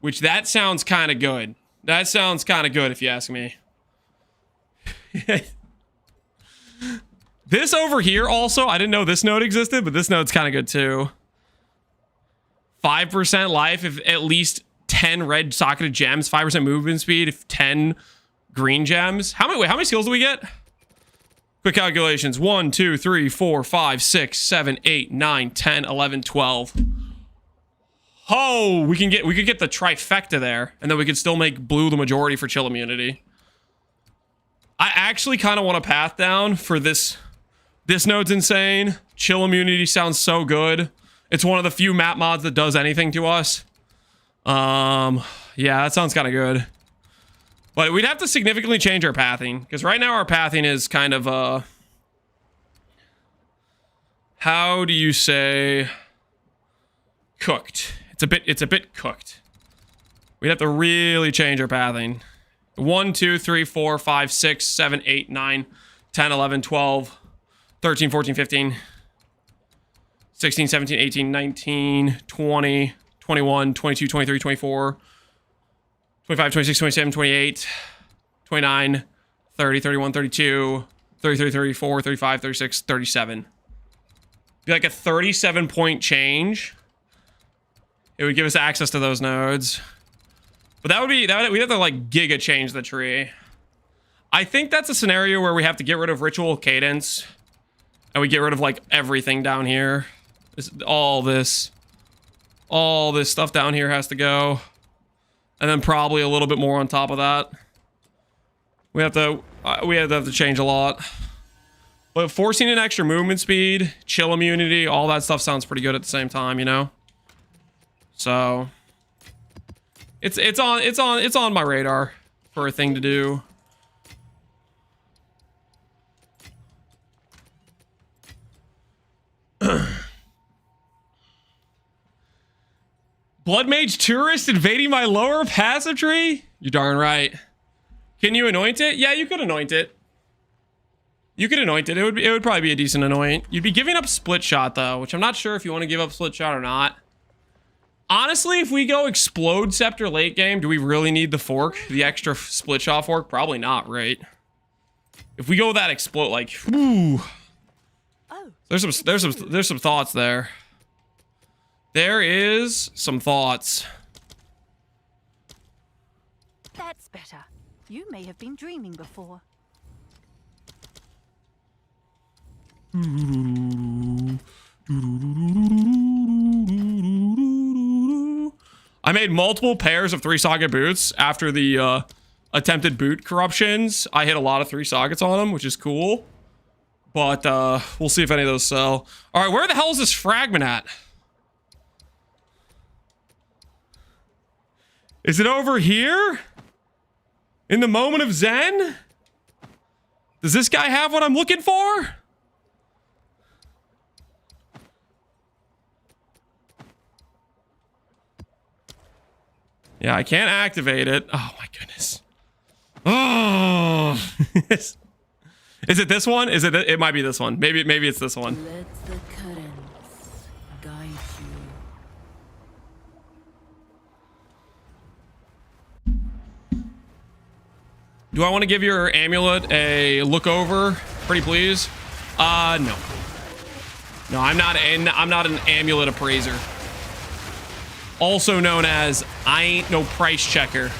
Which that sounds kind of good. That sounds kind of good if you ask me. This over here also, I didn't know this node existed, but this node's kind of good too. 5% life if at least 10 red socketed gems, 5% movement speed if 10 green gems. How many skills do we get? Quick calculations. 1, 2, 3, 4, 5, 6, 7, 8, 9, 10, 11, 12. Oh, we could get the trifecta there, and then we could still make blue the majority for chill immunity. I actually kind of want a path down for this. This node's insane. Chill immunity sounds so good. It's one of the few map mods that does anything to us. Yeah, that sounds kind of good. But we'd have to significantly change our pathing, because right now our pathing is kind of how do you say cooked? It's a bit cooked. We'd have to really change our pathing. 1, 2, 3, 4, 5, 6, 7, 8, 9, 10, 11, 12, 13, 14, 15, 16, 17, 18, 19, 20, 21, 22, 23, 24, 25, 26, 27, 28, 29, 30, 31, 32, 33, 34, 35, 36, 37. Be like a 37 point change. It would give us access to those nodes. But we'd have to like giga change the tree. I think that's a scenario where we have to get rid of ritual cadence. And we get rid of like everything down here. All this stuff down here has to go. And then probably a little bit more on top of that. We have to change a lot. But forcing an extra movement speed, chill immunity, all that stuff sounds pretty good at the same time, you know? So it's on my radar for a thing to do. Bloodmage tourist invading my lower passive tree? You're darn right. Can you anoint it? Yeah, you could anoint it. You could anoint it. It would probably be a decent anoint. You'd be giving up split shot though, which I'm not sure if you want to give up split shot or not. Honestly, if we go explode scepter late game, do we really need the fork? The extra split shot fork? Probably not, right? If we go with that explode, like, whew. There's some thoughts there. There is some thoughts. That's better. You may have been dreaming before. I made multiple pairs of 3 socket boots after the attempted boot corruptions. I hit a lot of 3 sockets on them, which is cool. But we'll see if any of those sell. All right, where the hell is this fragment at? Is it over here? In the moment of Zen? Does this guy have what I'm looking for? Yeah, I can't activate it. Oh my goodness. Oh. Is it this one? Is it? It might be this one. Maybe it's this one. Let the currents guide you. Do I want to give your amulet a look over? Pretty please. No. No, I'm not an amulet appraiser. Also known as I ain't no price checker.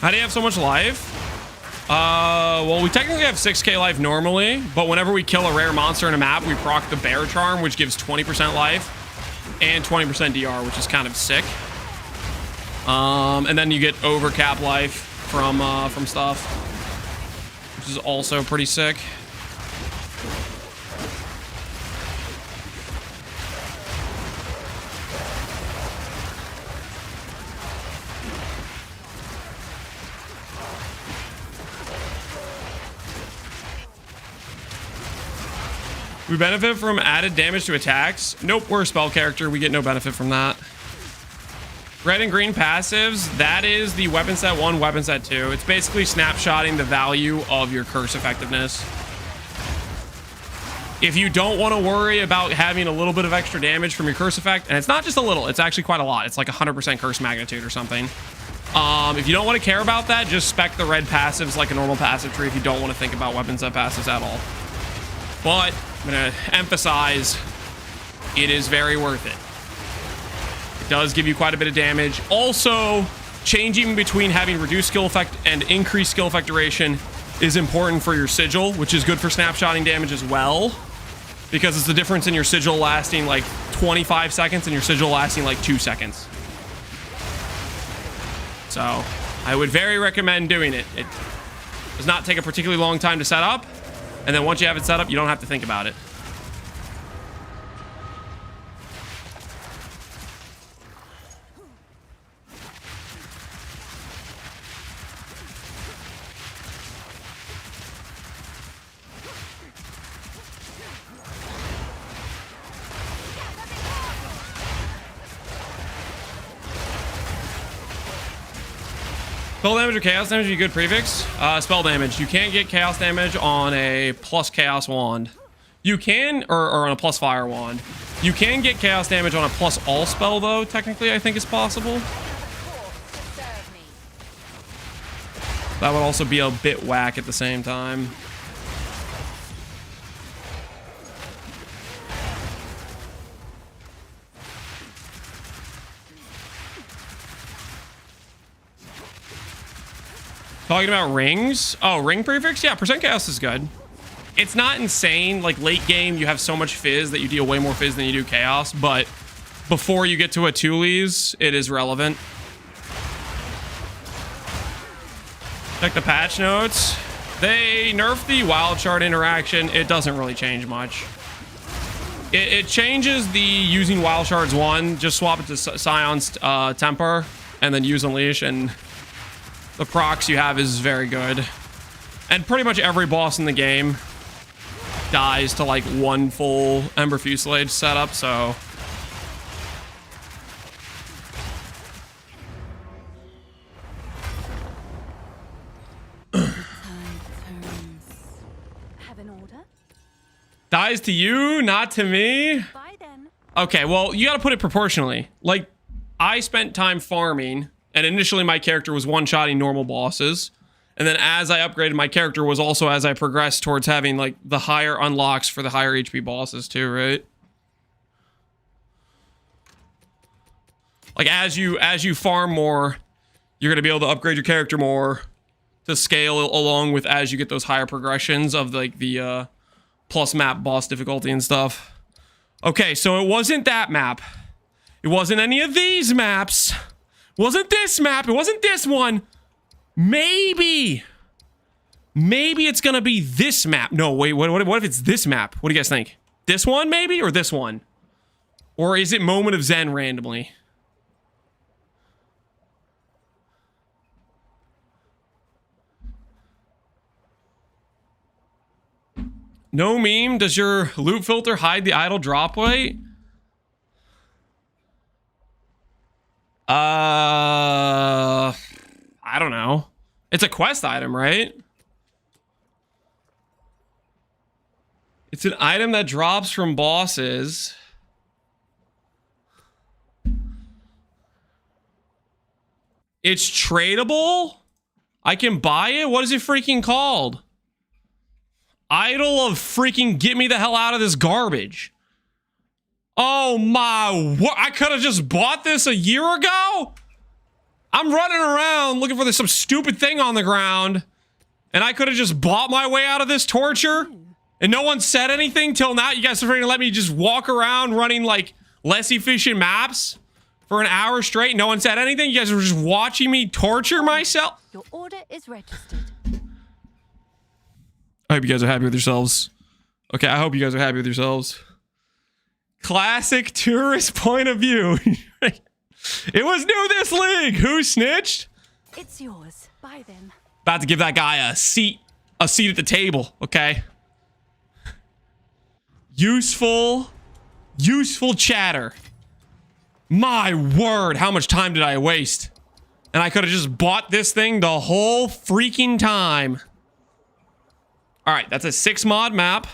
How do you have so much life? Well, we technically have 6k life normally, but whenever we kill a rare monster in a map, we proc the bear charm, which gives 20% life. and 20% DR, which is kind of sick. And then you get overcap life from stuff, which is also pretty sick. We benefit from added damage to attacks. Nope, we're a spell character. We get no benefit from that. Red and green passives, that is the weapon set 1, weapon set 2. It's basically snapshotting the value of your curse effectiveness. If you don't want to worry about having a little bit of extra damage from your curse effect, and it's not just a little, it's actually quite a lot. It's like 100% curse magnitude or something. If you don't want to care about that, just spec the red passives like a normal passive tree if you don't want to think about weapon set passives at all. But I'm going to emphasize, it is very worth it. It does give you quite a bit of damage. Also, changing between having reduced skill effect and increased skill effect duration is important for your sigil, which is good for snapshotting damage as well, because it's the difference in your sigil lasting like 25 seconds and your sigil lasting like 2 seconds. So I would very recommend doing it. It does not take a particularly long time to set up. And then once you have it set up, you don't have to think about it. Spell damage or chaos damage, you good prefix? Spell damage. You can't get chaos damage on a plus chaos wand. You can, or on a plus fire wand. You can get chaos damage on a plus all spell though, technically I think is possible. That would also be a bit whack at the same time. Talking about rings. Oh, ring prefix? Yeah, percent chaos is good. It's not insane. Like late game, you have so much fizz that you deal way more fizz than you do chaos. But before you get to a Tulis, it is relevant. Check the patch notes. They nerfed the wild shard interaction. It doesn't really change much. It changes the using wild shards 1. Just swap it to Scion's temper and then use unleash, and the procs you have is very good. And pretty much every boss in the game dies to like 1 full Ember Fuselage setup, so... Have an order? Dies to you, not to me? Bye then. Okay, well, you gotta put it proportionally. Like, I spent time farming, and initially my character was one-shotting normal bosses. And then as I upgraded, my character was also as I progressed towards having like the higher unlocks for the higher HP bosses too, right? Like as you farm more, you're gonna be able to upgrade your character more to scale along with as you get those higher progressions of like the plus map boss difficulty and stuff. Okay, so it wasn't that map. It wasn't any of these maps. Wasn't this map. It wasn't this one. Maybe it's gonna be this map. No, wait, what if it's this map? What do you guys think? This one maybe, or this one? Or is it Moment of Zen randomly? No meme, does your loot filter hide the idle drop weight? I don't know. It's a quest item, right? It's an item that drops from bosses. It's tradable? I can buy it? What is it freaking called? Idol of freaking get me the hell out of this garbage. Oh my, what? I could have just bought this a year ago? I'm running around looking for some stupid thing on the ground, and I could have just bought my way out of this torture, and no one said anything till now. You guys are ready to let me just walk around running like less efficient maps for an hour straight. No one said anything. You guys were just watching me torture myself. Your order is registered. I hope you guys are happy with yourselves. Okay, I hope you guys are happy with yourselves. Classic tourist point of view. It was new this league. Who snitched? It's yours. Buy them. About to give that guy a seat at the table, okay? Useful chatter. My word, how much time did I waste? And I could have just bought this thing the whole freaking time. All right, that's a 6 mod map.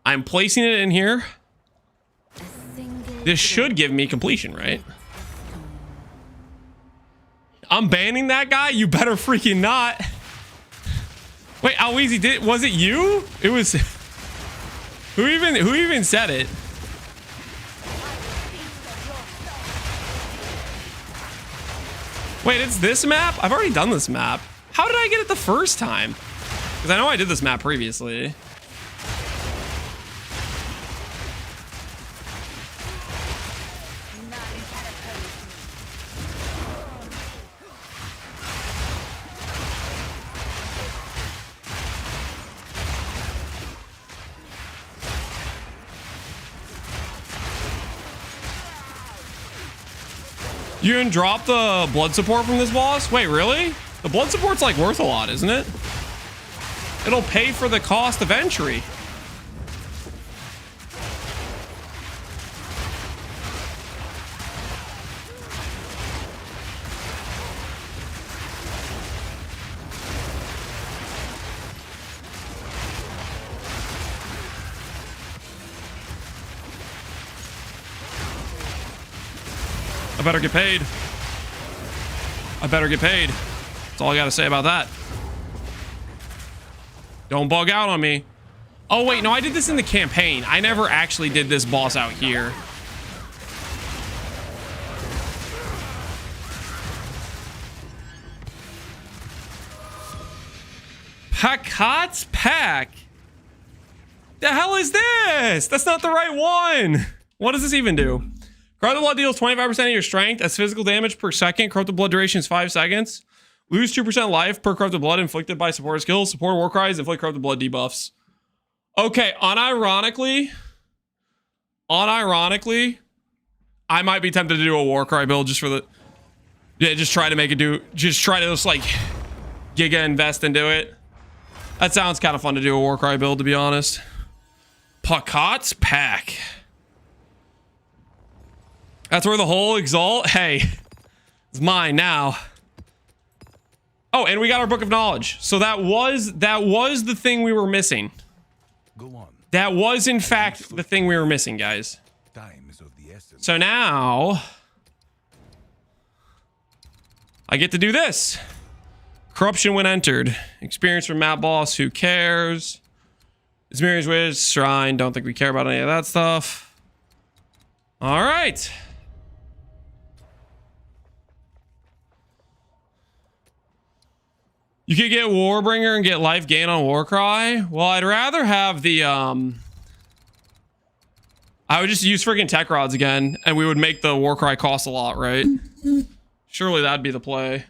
I'm placing it in here. This should give me completion, right? I'm banning that guy? You better freaking not. Wait, Alweezy did, was it you? It was, who even said it? Wait, it's this map? I've already done this map. How did I get it the first time? Because I know I did this map previously. You can drop the blood support from this boss? Wait, really? The blood support's like worth a lot, isn't it? It'll pay for the cost of entry. I better get paid. I better get paid. That's all I gotta say about that. Don't bug out on me. Oh wait, no, I did this in the campaign. I never actually did this boss out here. Pakat's Pack. The hell is this? That's not the right one. What does this even do? Corrupted blood deals 25% of your strength as physical damage per second. Corrupted blood duration is 5 seconds. Lose 2% life per corrupted blood inflicted by supporter skills. Support war cries inflict corrupted blood debuffs. Okay, unironically, I might be tempted to do a war cry build just for the, yeah, just try to make it do, just try to just like giga invest into it. That sounds kind of fun to do a war cry build, to be honest. Pakat's Pack. That's where the whole Exalt, hey, it's mine now. Oh, and we got our Book of Knowledge. So that was the thing we were missing. Go on. That was in fact the thing we were missing, guys. Time is of the essence. So now I get to do this. Corruption when entered. Experience from map boss, who cares? Izmiri's Wish, Shrine, don't think we care about any of that stuff. All right. You could get Warbringer and get life gain on Warcry. Well, I'd rather have the, I would just use freaking tech rods again, and we would make the Warcry cost a lot, right? Surely that'd be the play.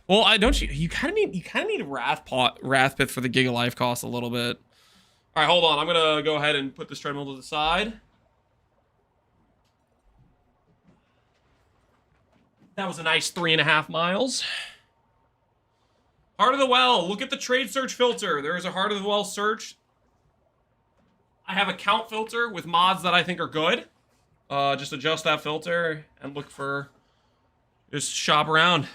Well, you kind of need Wrath Pit for the Giga Life cost a little bit. All right, hold on. I'm gonna go ahead and put this treadmill to the side. That was a nice 3.5 miles. Heart of the Well. Look at the trade search filter. There is a Heart of the Well search. I have a count filter with mods that I think are good. Just adjust that filter and look for, just shop around.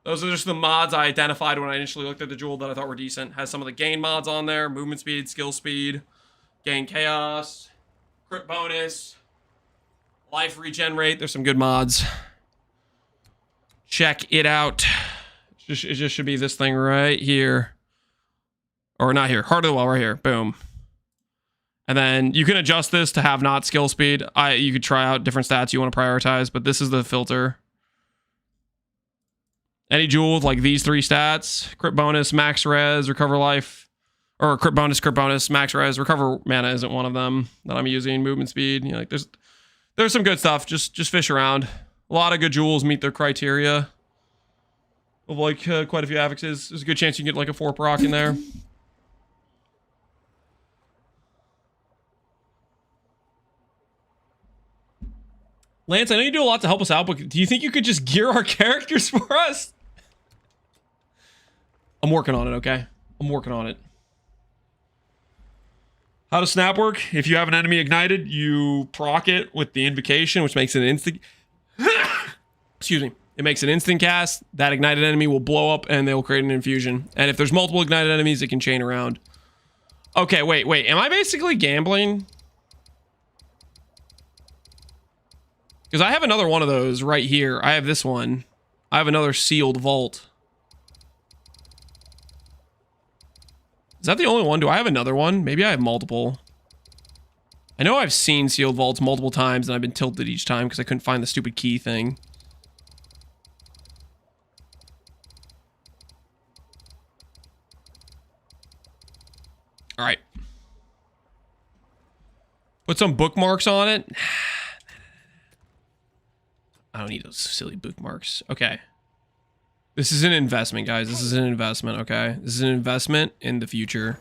Those are just the mods I identified when I initially looked at the jewel that I thought were decent. Has some of the gain mods on there. Movement speed, skill speed, gain chaos, crit bonus, life regenerate. There's some good mods. Check it out. It just should be this thing right here. Or not here. Heart of the Well right here. Boom. And then you can adjust this to have not skill speed. You could try out different stats you want to prioritize, but this is the filter. Any jewel with like these 3 stats: crit bonus, max res, recover life, Or crit bonus, max res, recover mana isn't one of them that I'm using. Movement speed, you know, like there's some good stuff. Just fish around. A lot of good jewels meet their criteria of like quite a few affixes. There's a good chance you can get like a 4 proc in there. Lance, I know you do a lot to help us out, but do you think you could just gear our characters for us? I'm working on it, okay? I'm working on it. How does snap work? If you have an enemy ignited, you proc it with the invocation, which makes it an instant... Excuse me. It makes an instant cast. That ignited enemy will blow up, and they'll create an infusion. And if there's multiple ignited enemies, it can chain around. Okay, wait. Am I basically gambling? Because I have another one of those right here. I have this one. I have another sealed vault. Is that the only one? Do I have another one? Maybe I have multiple. I know I've seen sealed vaults multiple times and I've been tilted each time because I couldn't find the stupid key thing. All right. Put some bookmarks on it. I don't need those silly bookmarks. Okay. This is an investment, guys. This is an investment, okay? This is an investment in the future.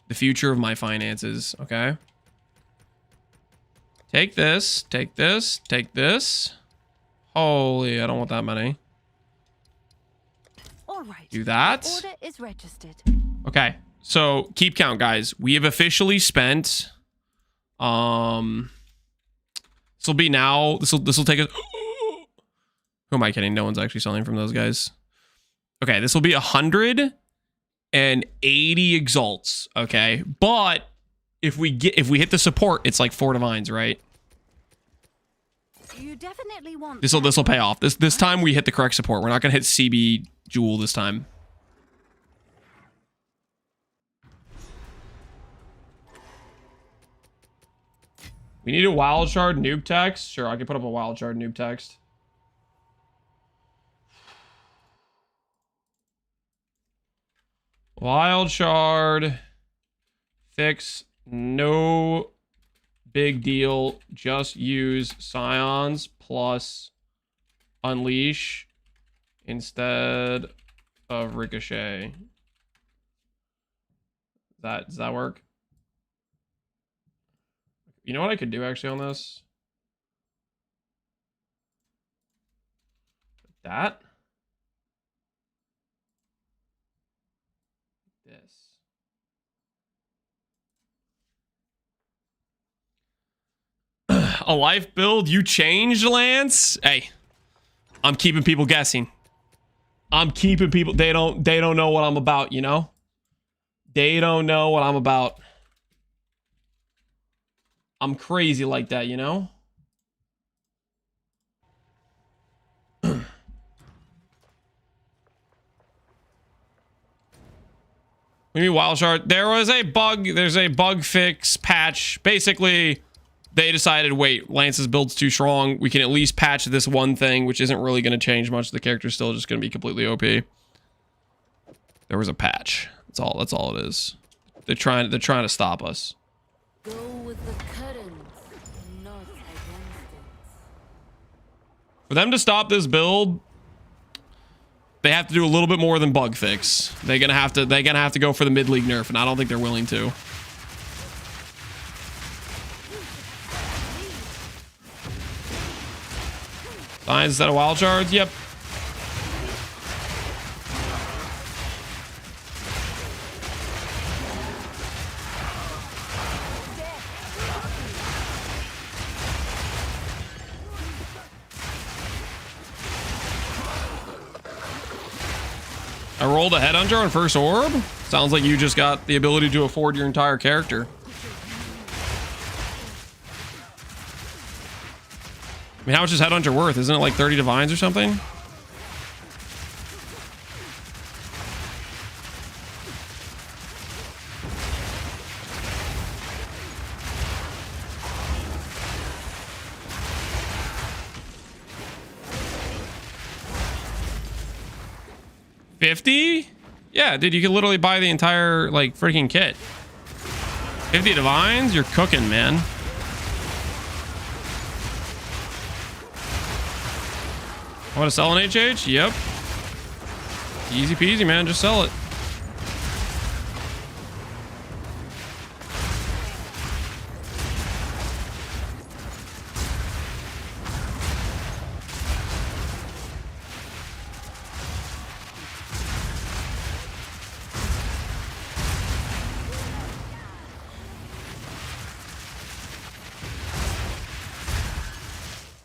The future of my finances, okay? Take this, take this, take this. Holy, I don't want that many. All right. Do that. Order is registered. Okay, so keep count, guys. We have officially spent... This will be now... This will take us... Who am I kidding? No one's actually selling from those guys. Okay, this will be 180 exalts, okay? But if we hit the support, it's like 4 divines, right? You definitely want This will pay off. This time we hit the correct support. We're not gonna hit CB Jewel this time. We need a wild shard noob text. Sure, I can put up a wild shard noob text. Wild shard, fix, no big deal. Just use scions plus unleash instead of ricochet. Does that work? You know what I could do actually on this? That. A life build? You changed, Lance? Hey, I'm keeping people guessing. I'm keeping people... They don't know what I'm about, you know? They don't know what I'm about. I'm crazy like that, you know? We mean wild shard. There was a bug. There's a bug fix patch. Basically, they decided, wait, Lance's build's too strong. We can at least patch this one thing, which isn't really going to change much. The character's still just going to be completely OP. There was a patch. That's all it is. They're trying to stop us. Go with the current, not against it. For them to stop this build, they have to do a little bit more than bug fix. They're gonna have to go for the mid-league nerf, and I don't think they're willing to. Signs instead of wild shards? Yep. I rolled a headhunter on first orb? Sounds like you just got the ability to afford your entire character. I mean, how much is headhunter worth? Isn't it like 30 divines or something? $50? Yeah, dude, you can literally buy the entire, like, freaking kit. 50 divines, you're cooking, man. I want to sell an HH? Yep. Easy peasy, man. Just sell it.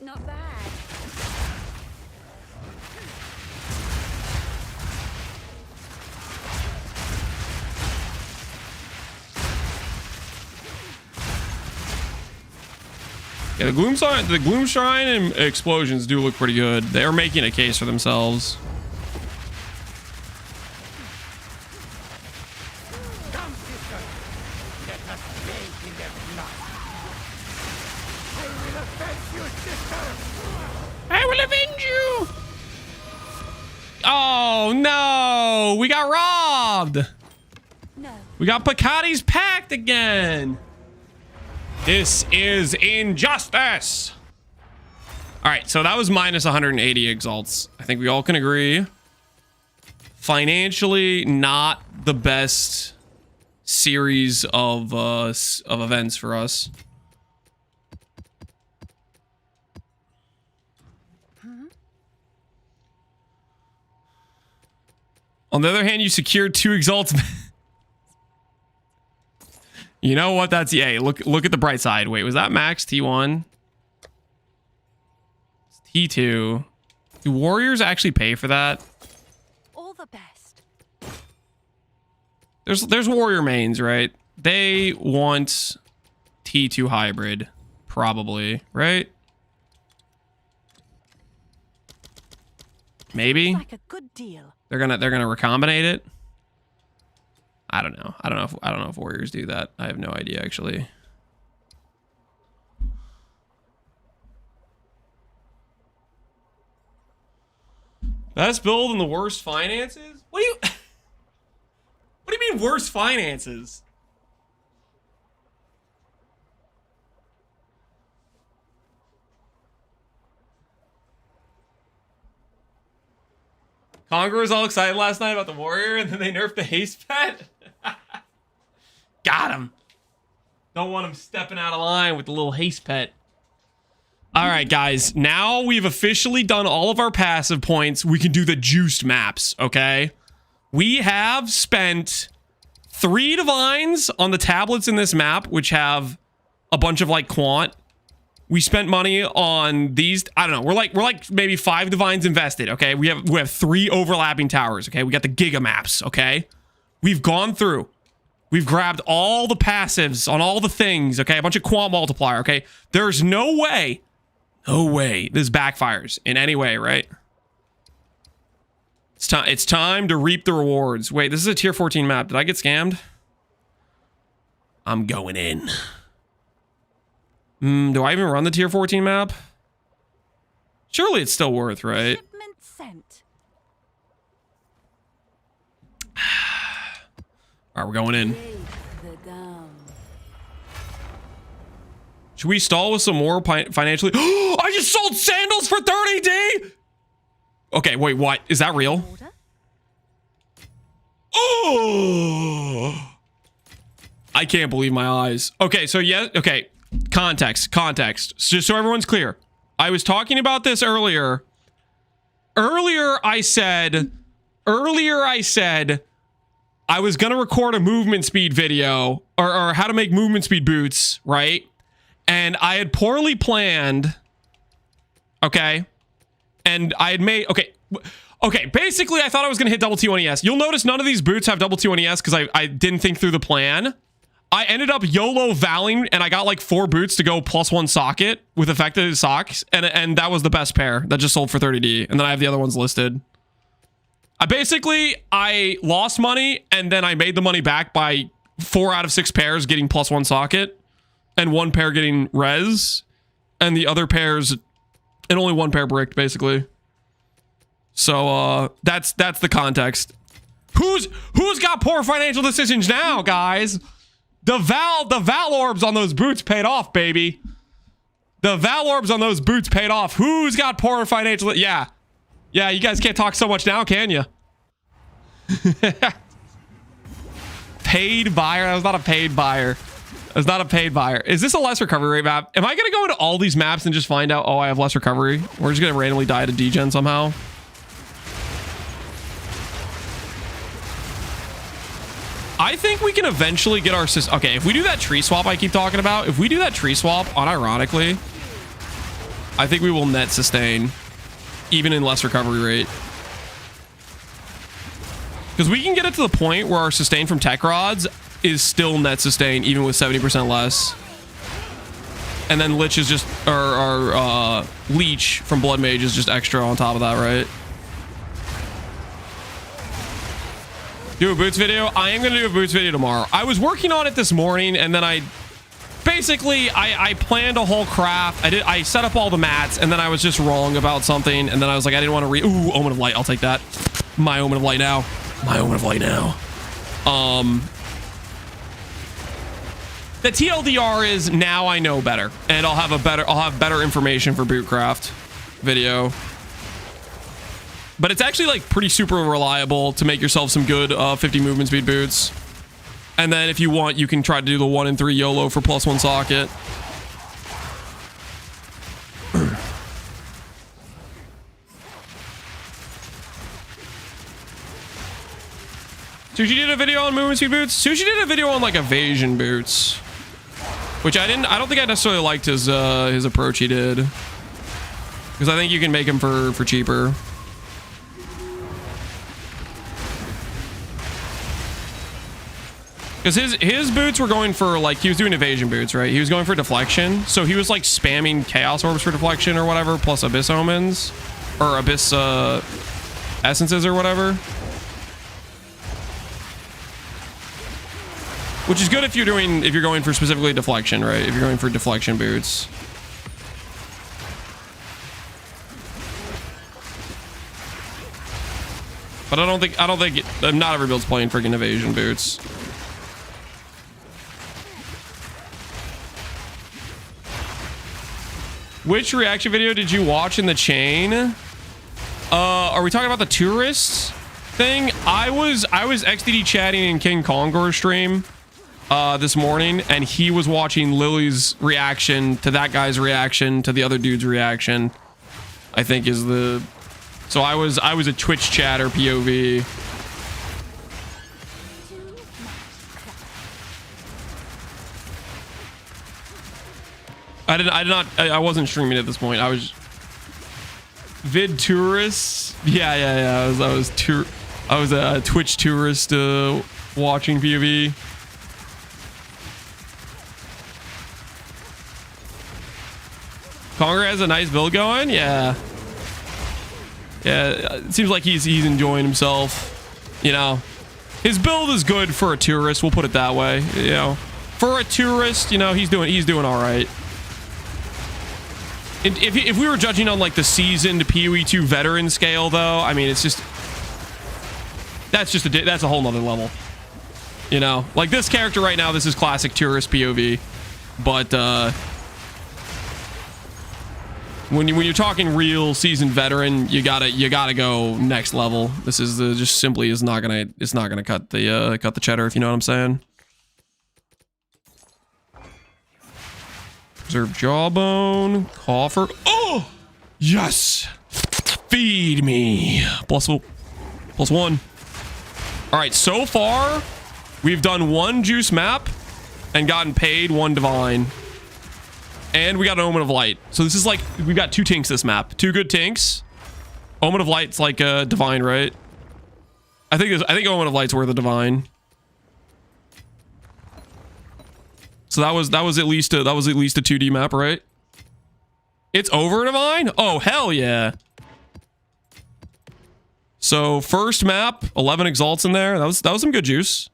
Not bad. Yeah, the Gloom Shrine and explosions do look pretty good. They're making a case for themselves. I will avenge you. Oh no, we got robbed. No. We got Picardi's packed again. This is injustice. All right, so that was minus 180 exalts. I think we all can agree. Financially, not the best series of events for us. On the other hand, you secured 2 exalts. You know what? That's hey, look at the bright side. Wait, was that max T1? It's T2. Do warriors actually pay for that? All the best. There's warrior mains, right? They want T2 hybrid, probably, right? Maybe Like a good deal. they're gonna recombinate it. I don't know. I don't know if warriors do that. I have no idea actually. Best build in the worst finances? What do you mean worst finances? Conqueror was all excited last night about the warrior, and then they nerfed the haste pet. Got him. Don't want him stepping out of line with the little haste pet. All right, guys. Now we've officially done all of our passive points. We can do the juiced maps, okay? We have spent 3 divines on the tablets in this map, which have a bunch of, like, quant. We spent money on these. I don't know. We're like maybe 5 divines invested. Okay. We have 3 overlapping towers. Okay. We got the giga maps. Okay. We've gone through. We've grabbed all the passives on all the things. Okay. A bunch of quant multiplier. Okay. There's no way this backfires in any way, right? It's time to reap the rewards. Wait, this is a tier 14 map. Did I get scammed? I'm going in. Do I even run the tier 14 map? Surely it's still worth, right? Shipment sent. All right, we're going in. The gum. Should we stall with some more financially? I just sold sandals for 30D! Okay, wait, what? Is that real? Order? Oh! I can't believe my eyes. Okay, so yeah, okay. Context. Just so everyone's clear. I was talking about this earlier. Earlier I said I was gonna record a movement speed video or how to make movement speed boots, right? And I had poorly planned. Okay. And I had made okay, basically I thought I was gonna hit double T1ES. You'll notice none of these boots have double T1ES because I didn't think through the plan. I ended up YOLO valing and I got like 4 boots to go +1 socket with effective socks. And that was the best pair that just sold for 30D. And then I have the other ones listed. I lost money and then I made the money back by 4 out of 6 pairs getting +1 socket and 1 pair getting res and the other pairs and only 1 pair bricked basically. So that's the context. Who's got poor financial decisions now, guys? The Val orbs on those boots paid off, baby. The Val orbs on those boots paid off. Who's got poor financial? Yeah. Yeah, you guys can't talk so much now, can you? Paid buyer? That was not a paid buyer. That's not a paid buyer. Is this a less recovery rate map? Am I going to go into all these maps and just find out, oh, I have less recovery? We're just going to randomly die to degen somehow. I think we can eventually get our system. Okay, if we do that tree swap I keep talking about, if we do that tree swap, unironically, I think we will net sustain, even in less recovery rate. Because we can get it to the point where our sustain from tech rods is still net sustain, even with 70% less. And then Lich is just, or Leech from bloodmage is just extra on top of that, right? Do a boots video? I am going to do a boots video tomorrow. I was working on it this morning, and then I planned a whole craft. I set up all the mats, and then I was just wrong about something, and then I was like, I didn't want to ooh, Omen of Light. I'll take that. My Omen of Light now. My Omen of Light now. The TLDR is now I know better, and I'll have better information for bootcraft video. But it's actually like pretty super reliable to make yourself some good 50 movement speed boots. And then if you want, you can try to do the 1 and 3 YOLO for +1 socket. Sushi did a video on movement speed boots. Sushi did a video on like evasion boots, which I don't think I necessarily liked his approach he did, because I think you can make them for cheaper. Because his boots were going for, like, he was doing evasion boots, right? He was going for deflection. So he was, like, spamming chaos orbs for deflection or whatever, plus abyss omens. Or abyss essences or whatever. Which is good if you're going for specifically deflection, right? If you're going for deflection boots. But I don't think not every build's playing freaking evasion boots. Which reaction video did you watch in the chain? Are we talking about the tourists thing? I was XDD chatting in King Kongor's stream this morning, and he was watching Lily's reaction to that guy's reaction to the other dude's reaction. I think is the. So I was a Twitch chatter POV. I wasn't streaming at this point. I was vid tourists. Yeah. I was a Twitch tourist watching POV. Conger has a nice build going. Yeah, it seems like he's enjoying himself. You know, his build is good for a tourist. We'll put it that way. You know, for a tourist, you know, he's doing all right. If we were judging on like the seasoned PoE 2 veteran scale, though, I mean, it's just that's a whole nother level. You know, like this character right now, this is classic tourist POV, but when you're talking real seasoned veteran, you gotta go next level. This is just simply is not gonna cut the cheddar, if you know what I'm saying. Reserve jawbone, coffer. Oh, yes. Feed me. Plus 1. All right, so far we've done 1 juice map and gotten paid 1 divine, and we got an Omen of Light. So this is like we've got 2 tinks this map, 2 good tinks. Omen of Light's like a divine, right? I think Omen of Light's worth a divine. So that was at least a 2D map, right? It's over divine? Oh, hell yeah. So first map, 11 exalts in there. That was some good juice.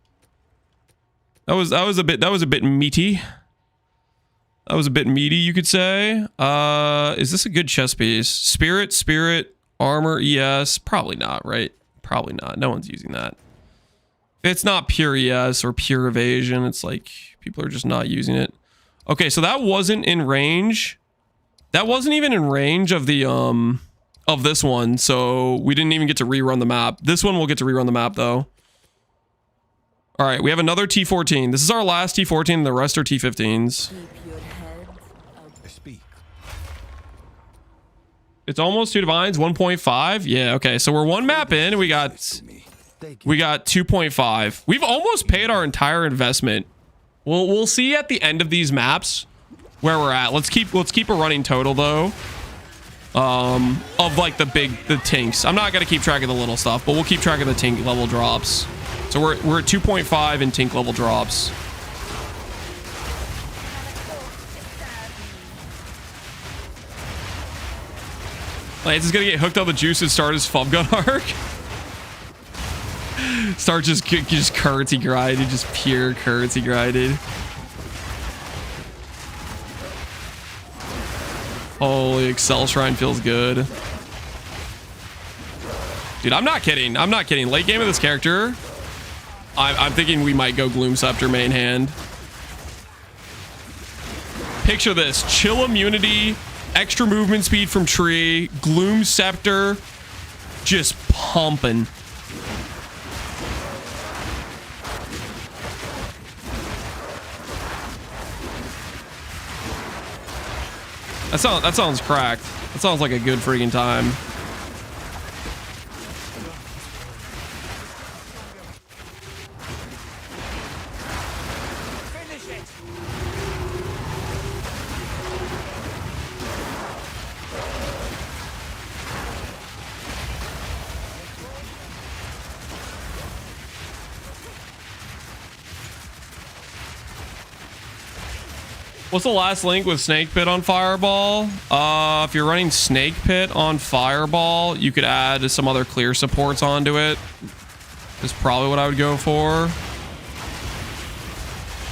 That was a bit meaty. That was a bit meaty, you could say. Is this a good chess piece? Spirit, armor, ES. Probably not, right? Probably not. No one's using that. It's not pure ES or pure evasion. It's like people are just not using it. Okay, so that wasn't in range. That wasn't even in range of the of this one, so we didn't even get to rerun the map. This one we'll get to rerun the map though. All right, we have another T14. This is our last T14, and the rest are T15s. Speak. It's almost 2 divines, 1.5. Yeah, okay. So we're one map in, and we got 2.5. We've almost paid our entire investment. We'll see at the end of these maps where we're at. Let's keep a running total though. Of like the tinks. I'm not gonna keep track of the little stuff, but we'll keep track of the tink level drops. So we're at 2.5 in tink level drops. Lance is gonna get hooked on the juice and start his FUB gun arc. Start just currency grinded, just pure currency grinded. Holy, Excel Shrine feels good. Dude, I'm not kidding. I'm not kidding. Late game of this character, I'm thinking we might go Gloom Scepter main hand. Picture this. Chill immunity, extra movement speed from tree, Gloom Scepter, just pumping. That sounds cracked. That sounds like a good freaking time. What's the last link with Snake Pit on Fireball? If you're running Snake Pit on Fireball, you could add some other clear supports onto it. Is probably what I would go for.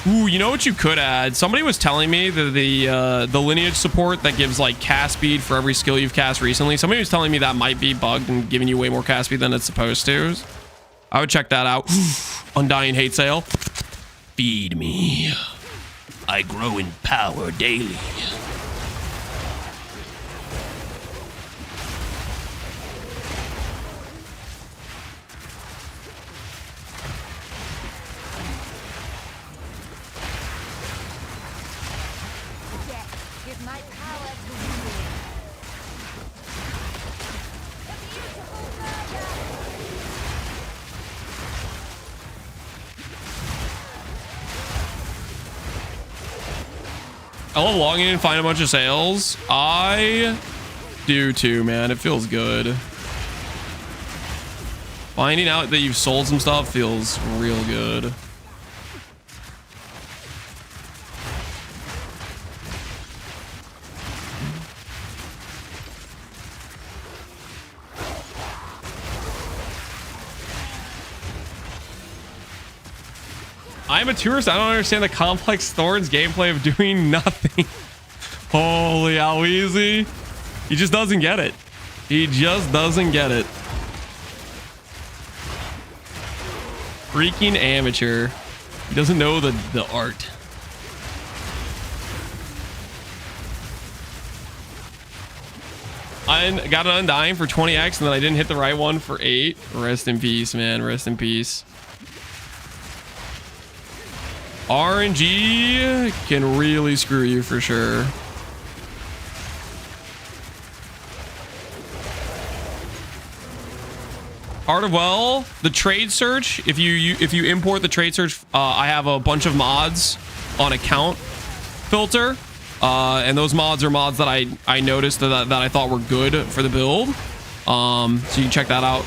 Ooh, you know what you could add? Somebody was telling me that the lineage support that gives like cast speed for every skill you've cast recently. Somebody was telling me that might be bugged and giving you way more cast speed than it's supposed to. I would check that out. Undying Hate Sale. Feed me. I grow in power daily. Give my power to you. I love logging in and finding a bunch of sales. I do too, man. It feels good. Finding out that you've sold some stuff feels real good. I'm a tourist. I don't understand the complex Thorns gameplay of doing nothing. Holy Aloezy. He just doesn't get it. He just doesn't get it. Freaking amateur. He doesn't know the art. I got an Undying for 20x and then I didn't hit the right one for 8. Rest in peace, man. Rest in peace. RNG can really screw you for sure. Heart of Well, the trade search. If you import the trade search, I have a bunch of mods on account filter, and those mods are mods that I noticed that I thought were good for the build. So you can check that out.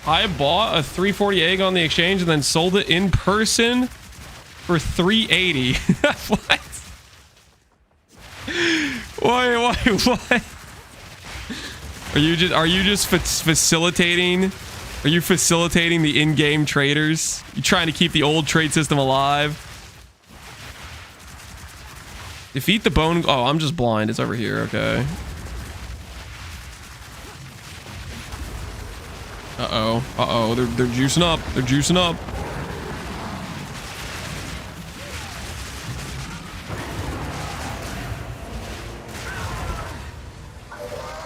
I bought a 340 egg on the exchange and then sold it in person for 380. What? What? Are you just facilitating? Are you facilitating the in-game traders? You trying to keep the old trade system alive? Defeat the bone. Oh, I'm just blind. It's over here. Okay. Uh-oh. Uh-oh. They're juicing up. They're juicing up.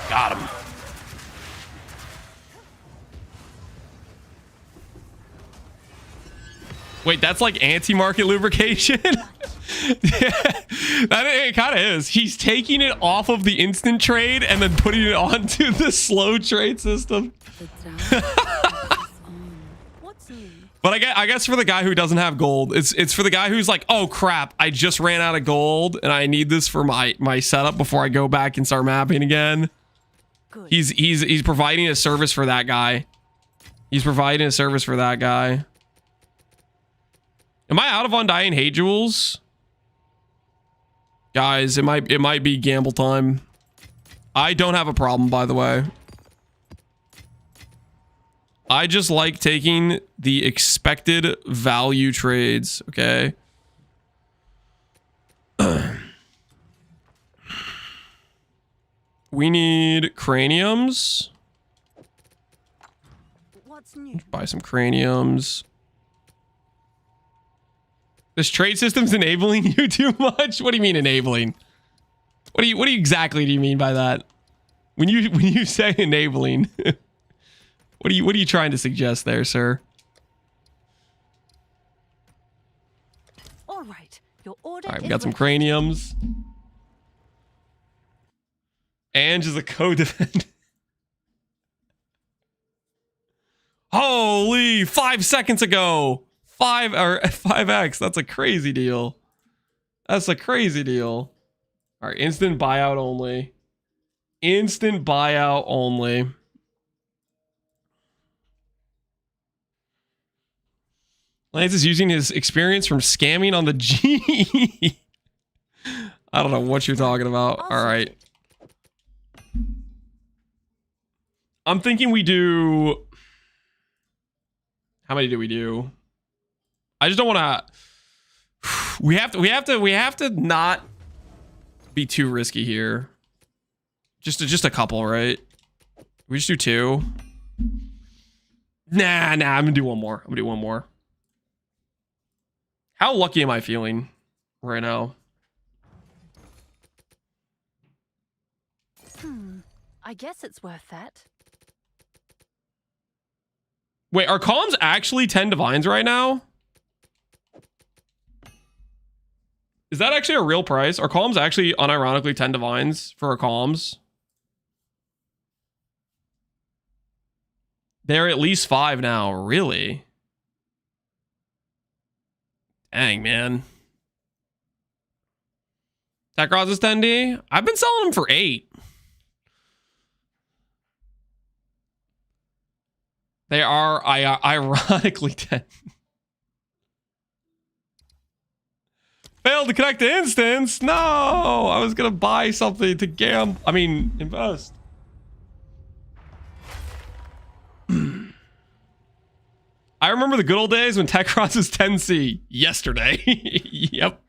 Got him. Wait, that's like anti-market lubrication? Yeah, that it kind of is. He's taking it off of the instant trade and then putting it onto the slow trade system. But I guess for the guy who doesn't have gold, it's for the guy who's like, oh crap, I just ran out of gold and I need this for my setup before I go back and start mapping again. Good. He's providing a service for that guy. He's providing a service for that guy. Am I out of Undying Hate Jewels? Guys, it might be gamble time. I don't have a problem, by the way. I just like taking the expected value trades, okay? We need craniums. What's new? Buy some craniums. This trade system's enabling you too much? What do you mean enabling? What do you exactly do you mean by that? When you say enabling, what are you trying to suggest there, sir? All right, your order. All right, we got some craniums. Ange is a co-defendant. Holy, 5 seconds ago. 5x. That's a crazy deal. That's a crazy deal. All right, instant buyout only. Instant buyout only. Lance is using his experience from scamming on the G. I don't know what you're talking about. All right. I'm thinking we do... How many do we do? I just don't want to... We have to not be too risky here. Just a couple, right? We just do 2. Nah, I'm gonna do one more. How lucky am I feeling right now? I guess it's worth that. Wait, are columns actually 10 divines right now? Is that actually a real price? Are columns actually unironically 10 divines for our columns? They're at least 5 now. Really? Dang, man. Tech Rods is 10D? I've been selling them for 8. They are ironically 10. Failed to connect to instance. No, I was gonna buy something to invest. I remember the good old days when Tech Rods is 10C. Yesterday. Yep.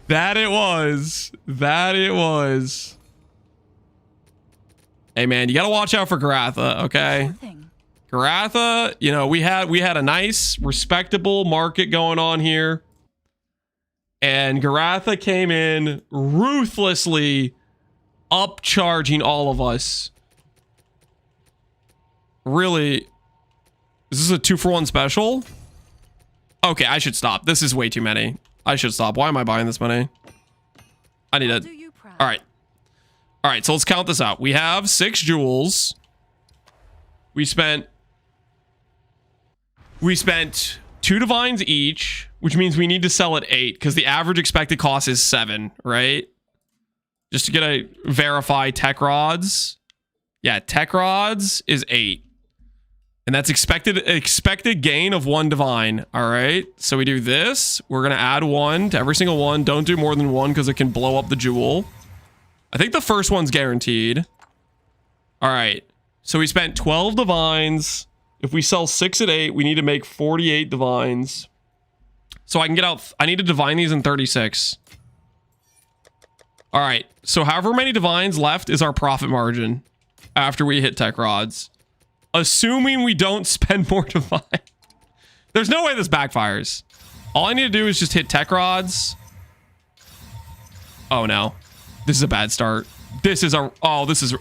That it was. Hey man, you gotta watch out for Garatha, okay? Garatha, you know, we had a nice, respectable market going on here. And Garatha came in ruthlessly upcharging all of us. Really? Is this a 2-for-1 special? Okay, I should stop. This is way too many. I should stop. Why am I buying this many? I need it. All right. All right, so let's count this out. We have 6 jewels. We spent 2 divines each, which means we need to sell at 8 because the average expected cost is 7, right? Just to get a verify tech rods. Yeah, tech rods is 8. And that's expected gain of 1 divine. All right. So we do this. We're going to add 1 to every single one. Don't do more than 1 because it can blow up the jewel. I think the first one's guaranteed. All right. So we spent 12 divines. If we sell 6 at 8, we need to make 48 divines. So I can get out. I need to divine these in 36. All right. So however many divines left is our profit margin after we hit tech rods. Assuming we don't spend more divine. There's no way this backfires. All I need to do is just hit tech rods. Oh no. This is a bad start. This is a... Oh, this is... All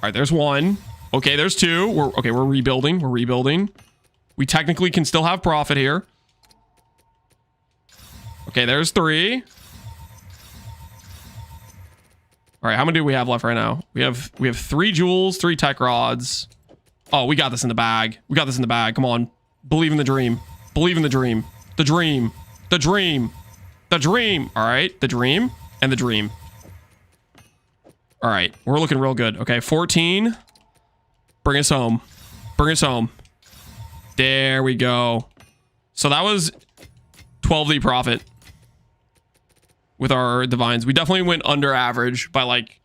right, there's one. Okay, there's two. We're rebuilding. We're rebuilding. We technically can still have profit here. Okay, there's three. All right, how many do we have left right now? We have 3 jewels, 3 tech rods. Oh, we got this in the bag. We got this in the bag. Come on. Believe in the dream. Believe in the dream. The dream. The dream. The dream. All right, the dream and the dream. All right, we're looking real good. Okay, 14. Bring us home. Bring us home. There we go. So that was 12D profit with our divines. We definitely went under average by like,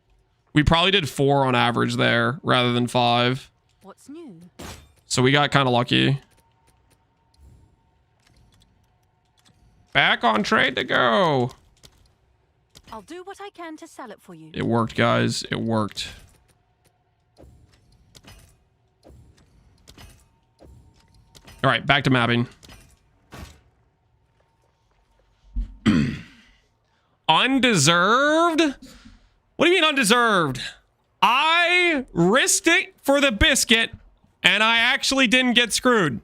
we probably did 4 on average there rather than 5. What's new? So we got kind of lucky. Back on trade to go. I'll do what I can to sell it for you. It worked, guys. It worked. All right, back to mapping. Undeserved? What do you mean undeserved? I risked it for the biscuit, and I actually didn't get screwed.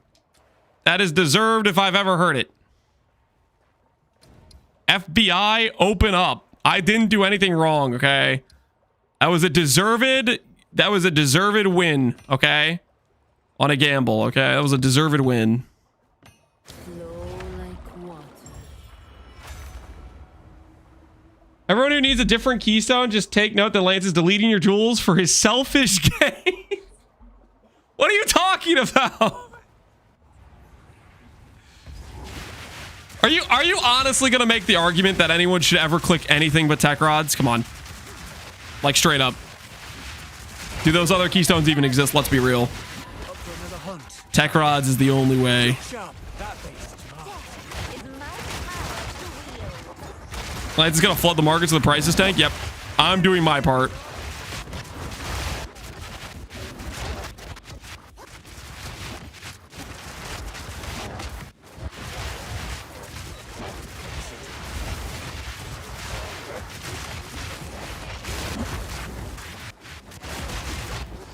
That is deserved if I've ever heard it. FBI, open up. I didn't do anything wrong, okay? That was a deserved win, okay? On a gamble, okay? That was a deserved win. Everyone who needs a different keystone, just take note that Lance is deleting your jewels for his selfish gain. What are you talking about? Are you honestly gonna make the argument that anyone should ever click anything but tech rods? Come on. Like straight up. Do those other keystones even exist? Let's be real. Tech rods is the only way. Lance is gonna flood the markets with the prices tank? Yep. I'm doing my part.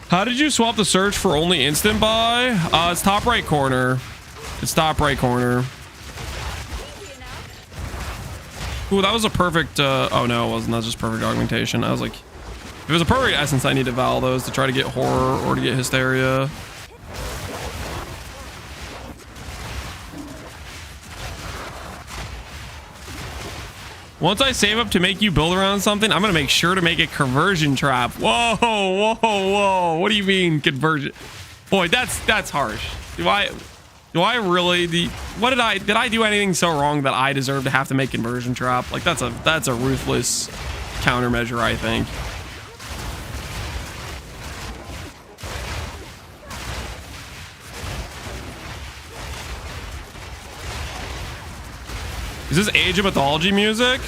How did you swap the search for only instant buy? It's top right corner. It's top right corner. Ooh, that was a perfect, oh no, it wasn't. That was just perfect augmentation. I was like, if it was a perfect essence, I need to val those to try to get horror or to get hysteria. Once I save up to make you build around something, I'm going to make sure to make a conversion trap. Whoa, whoa, whoa. What do you mean conversion? Boy, that's harsh. Do I really, what did I do anything so wrong that I deserve to have to make conversion trap? Like that's a ruthless countermeasure, I think. Is this Age of Mythology music?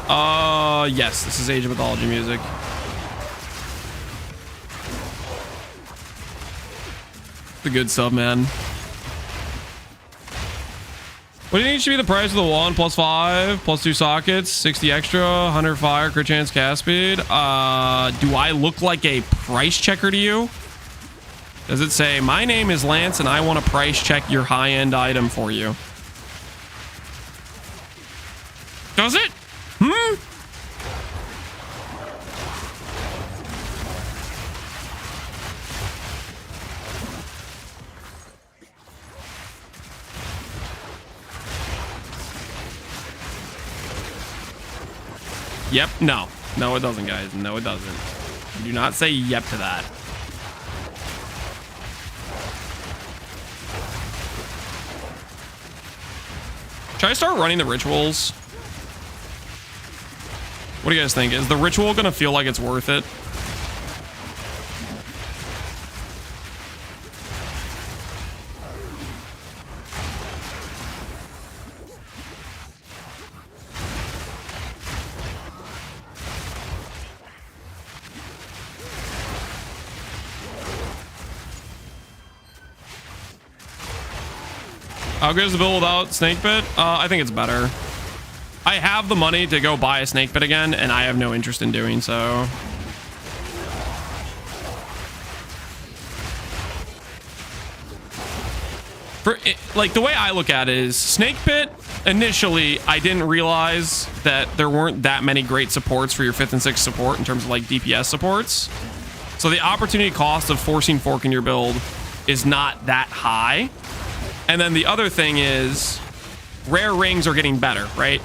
Yes, this is Age of Mythology music. The good stuff, man. What do you think should be the price of the wand? +5, +2 sockets, 60 extra, 100 fire, crit chance, cast speed. Do I look like a price checker to you? Does it say, my name is Lance and I want to price check your high-end item for you? Does it? Yep. No. No, it doesn't, guys. No, it doesn't. Do not say yep to that. Should I start running the rituals? What do you guys think? Is the ritual gonna feel like it's worth it? How good is the build without snake pit? I think it's better. I have the money to go buy a snake pit again, and I have no interest in doing so. Like, the way I look at it is snake pit, initially, I didn't realize that there weren't that many great supports for your 5th and 6th support in terms of like DPS supports. So the opportunity cost of forcing fork in your build is not that high. And then the other thing is rare rings are getting better, right?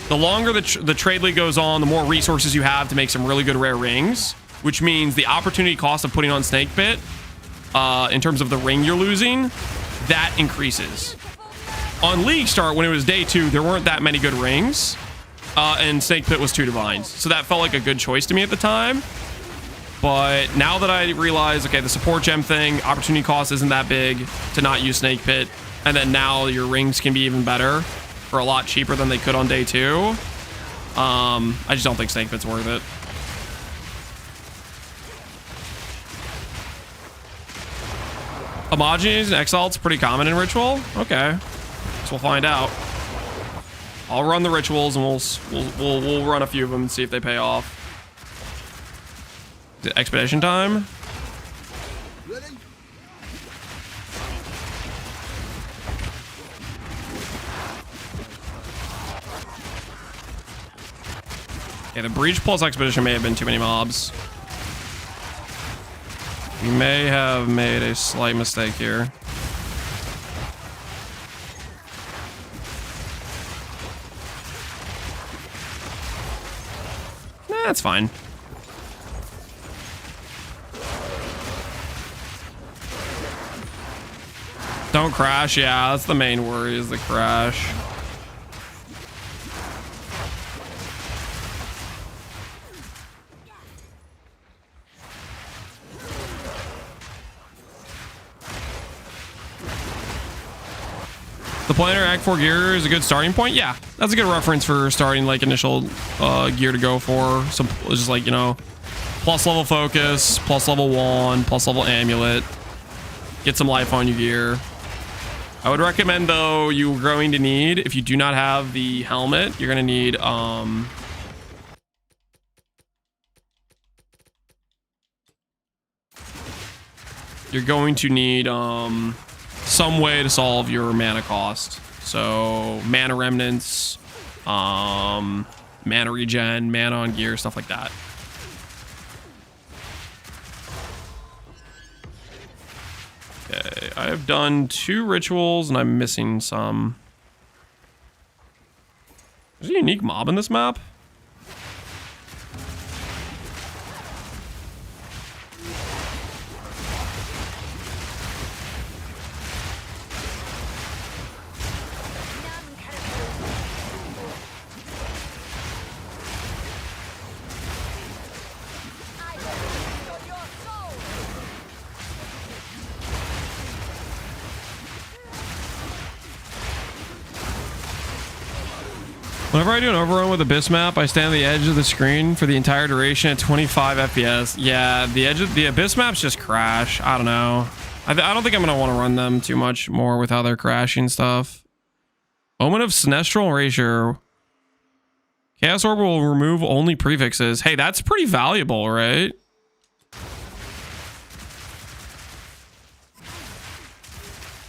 The longer the trade league goes on, the more resources you have to make some really good rare rings, which means the opportunity cost of putting on snake pit in terms of the ring you're losing, that increases. On League Start, when it was day 2, there weren't that many good rings, and snake pit was 2 divines. So that felt like a good choice to me at the time. But now that I realize, okay, the support gem thing, opportunity cost isn't that big to not use snake pit, and then now your rings can be even better for a lot cheaper than they could on day 2. I just don't think snake pit's worth it. Homogeneous and Exile's pretty common in Ritual. Okay, so we'll find out. I'll run the rituals and we'll run a few of them and see if they pay off. Is it expedition time? Ready? Yeah, the breach plus expedition may have been too many mobs. We may have made a slight mistake here. Nah, that's fine. Don't crash. Yeah, that's the main worry, is the crash. The planner Act 4 gear is a good starting point. Yeah, that's a good reference for starting like initial gear to go for. Some just like, you know, plus level focus, plus level wand, plus level amulet. Get some life on your gear. I would recommend though, you're going to need, if you do not have the helmet, you're going to need some way to solve your mana cost. So mana remnants, mana regen, mana on gear, stuff like that. Okay, I have done 2 rituals and I'm missing some. There's a unique mob in this map. Whenever I do an overrun with Abyss map, I stand on the edge of the screen for the entire duration at 25 FPS. Yeah, the Abyss maps just crash. I don't know. I don't think I'm going to want to run them too much more with how they're crashing stuff. Omen of Sinestral Erasure. Chaos Orb will remove only prefixes. Hey, that's pretty valuable, right?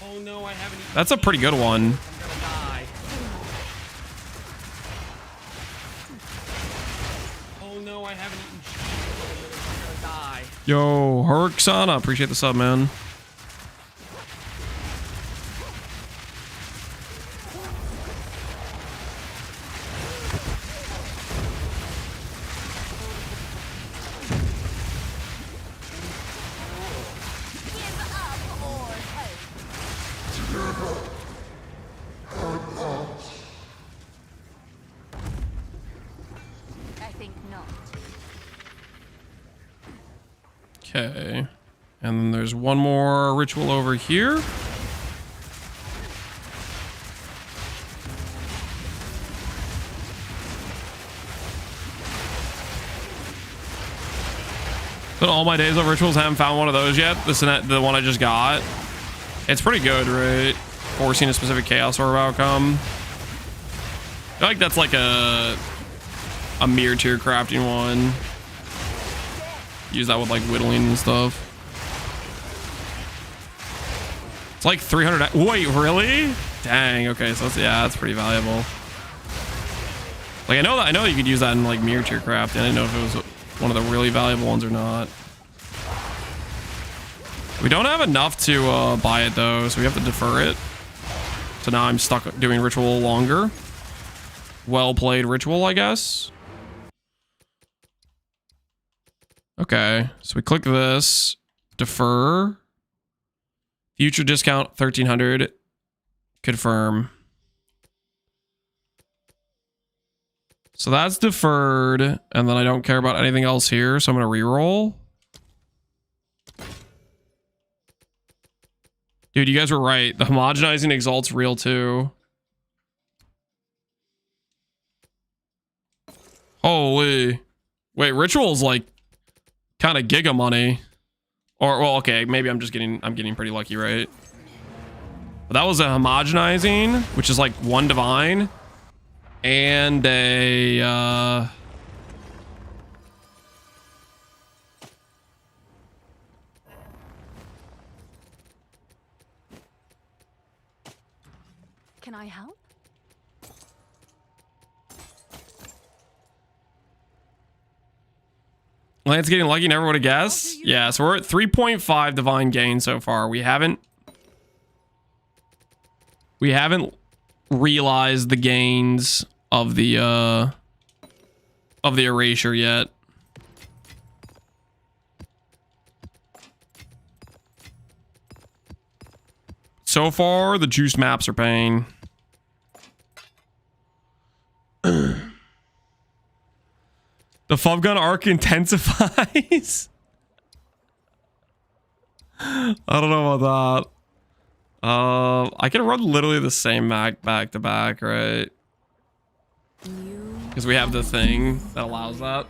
Oh no, I haven't eaten. That's a pretty good one. I haven't eaten cheese. I'm gonna die. Yo, Herxana, appreciate the sub, man. Okay, and then there's one more ritual over here. But all my days of rituals, haven't found one of those yet. The one I just got. It's pretty good, right? forcing a specific chaos orb outcome. I feel like that's like a mirror tier crafting one. Use that with like whittling and stuff. It's like 300. Wait, really? Dang. Okay, so that's pretty valuable. Like I know you could use that in like mirror tier crafting. I didn't know if it was one of the really valuable ones or not. We don't have enough to buy it though, so we have to defer it. So now I'm stuck doing ritual longer. Well played ritual, I guess. Okay, so we click this, defer, future discount 1300, confirm. So that's deferred, and then I don't care about anything else here, so I'm gonna reroll. Dude, you guys were right. The homogenizing exalt's real too. Holy. Wait, ritual's like kind of giga money. Or, well, okay, maybe I'm getting pretty lucky, right? But that was a homogenizing, which is like 1 divine. And a, Can I help? Lance getting lucky, never would have guessed. Yeah, so we're at 3.5 divine gain so far. We haven't realized the gains of the erasure yet. So far, the juice maps are paying. The Fub Gun arc intensifies. I don't know about that. I can run literally the same Mac back to back, right? Because we have the thing that allows that.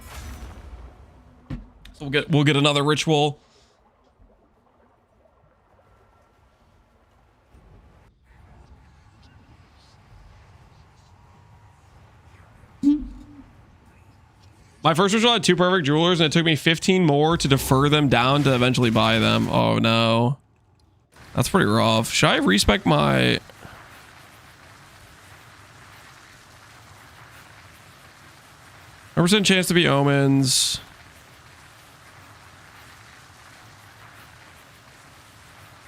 So we'll get another ritual. My first ritual had 2 perfect jewelers, and it took me 15 more to defer them down to eventually buy them. Oh no. That's pretty rough. Should I respec my... % chance to be omens.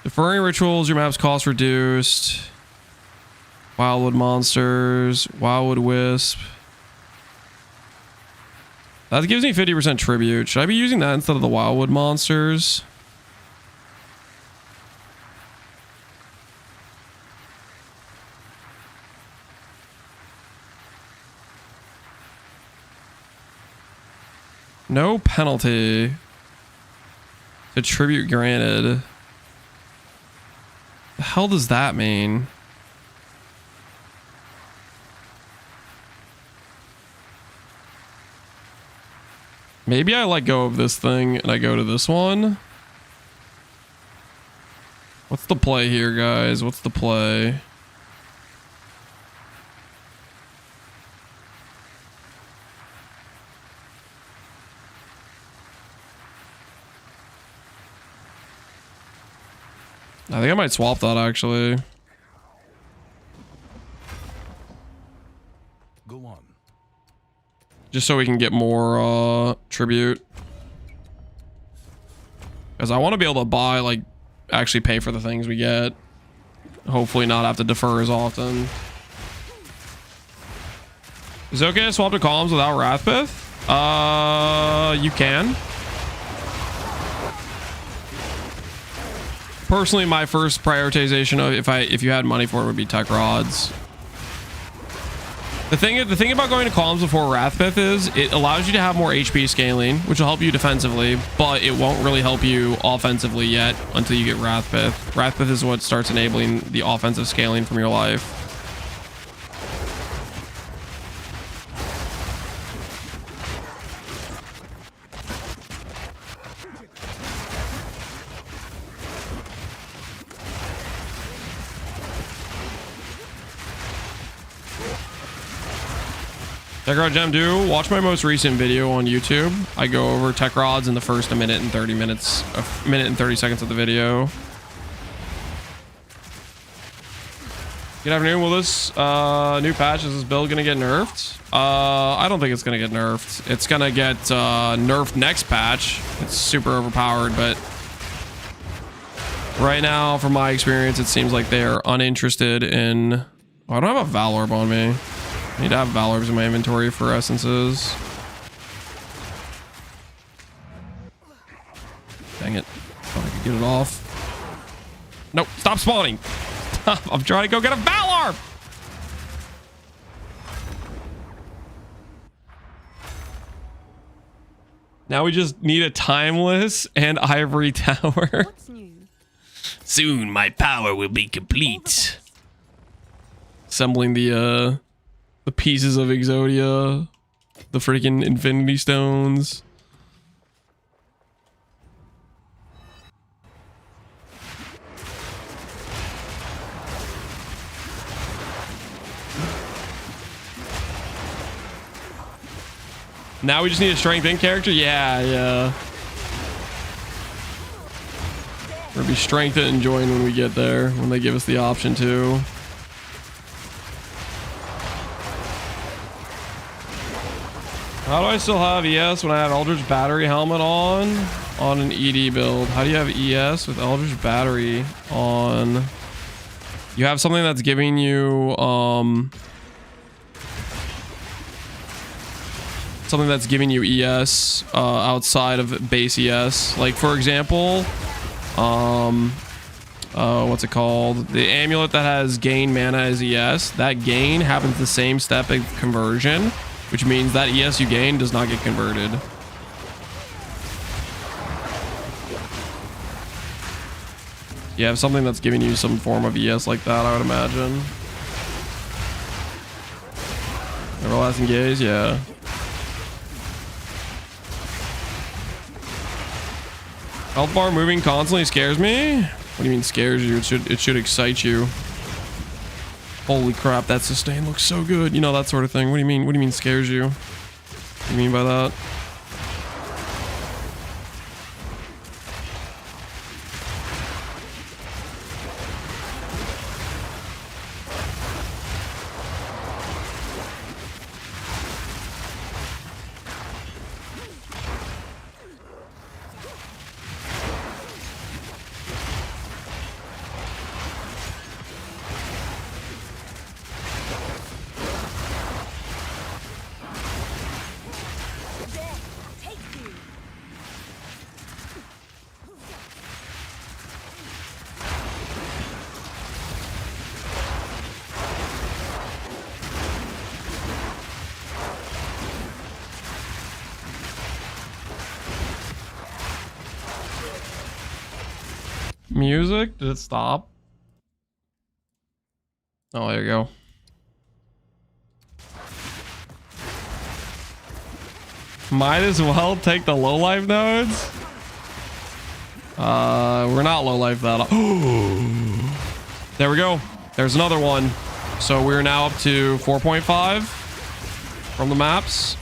Deferring rituals, your map's cost reduced. Wildwood monsters. Wildwood wisp. That gives me 50% tribute. Should I be using that instead of the Wildwood monsters? No penalty. The tribute granted. The hell does that mean? Maybe I let go of this thing and I go to this one. What's the play here, guys? What's the play? I think I might swap that actually. Go on. Just so we can get more tribute. Because I want to be able to buy, like, actually pay for the things we get. Hopefully not have to defer as often. Is it okay to swap to columns without Wrathpith? You can. Personally, my first prioritization of if you had money for it would be tech rods. The thing about going to columns before Wrathpith is it allows you to have more HP scaling, which will help you defensively, but it won't really help you offensively yet until you get Wrathpith. Wrathpith is what starts enabling the offensive scaling from your life. Tech Rod Gem do watch my most recent video on YouTube. I go over tech rods in the first a minute and 30 seconds of the video. Good afternoon. Will this new patch, is this build gonna get nerfed? I don't think it's gonna get nerfed. It's gonna get nerfed next patch. It's super overpowered, but right now, from my experience, it seems like they are uninterested in... Oh, I don't have a Valorb on me. I need to have Valorbs in my inventory for essences. Dang it. Thought I could get it off. Nope, stop spawning. I'm trying to go get a Valorb. Now we just need a Timeless and Ivory Tower. What's new? Soon my power will be complete. Assembling the pieces of Exodia, the freaking Infinity Stones. Now we just need a strength in character? Yeah. We're gonna be strength and join when we get there, when they give us the option to. How do I still have ES when I have Eldritch Battery helmet on an ED build? How do you have ES with Eldritch Battery on? You have something that's giving you ES outside of base ES. Like for example, what's it called? The amulet that has gain mana as ES. That gain happens the same step of conversion, which means that ES you gain does not get converted. You have something that's giving you some form of ES like that, I would imagine. Everlasting Gaze, yeah. Health bar moving constantly scares me? What do you mean scares you? It should excite you. Holy crap, that sustain looks so good. You know, that sort of thing. What do you mean? What do you mean scares you? What do you mean by that? Music? Did it stop? Oh, there you go. Might as well take the low life nodes. We're not low life that. There we go. There's another one. So we're now up to 4.5 from the maps.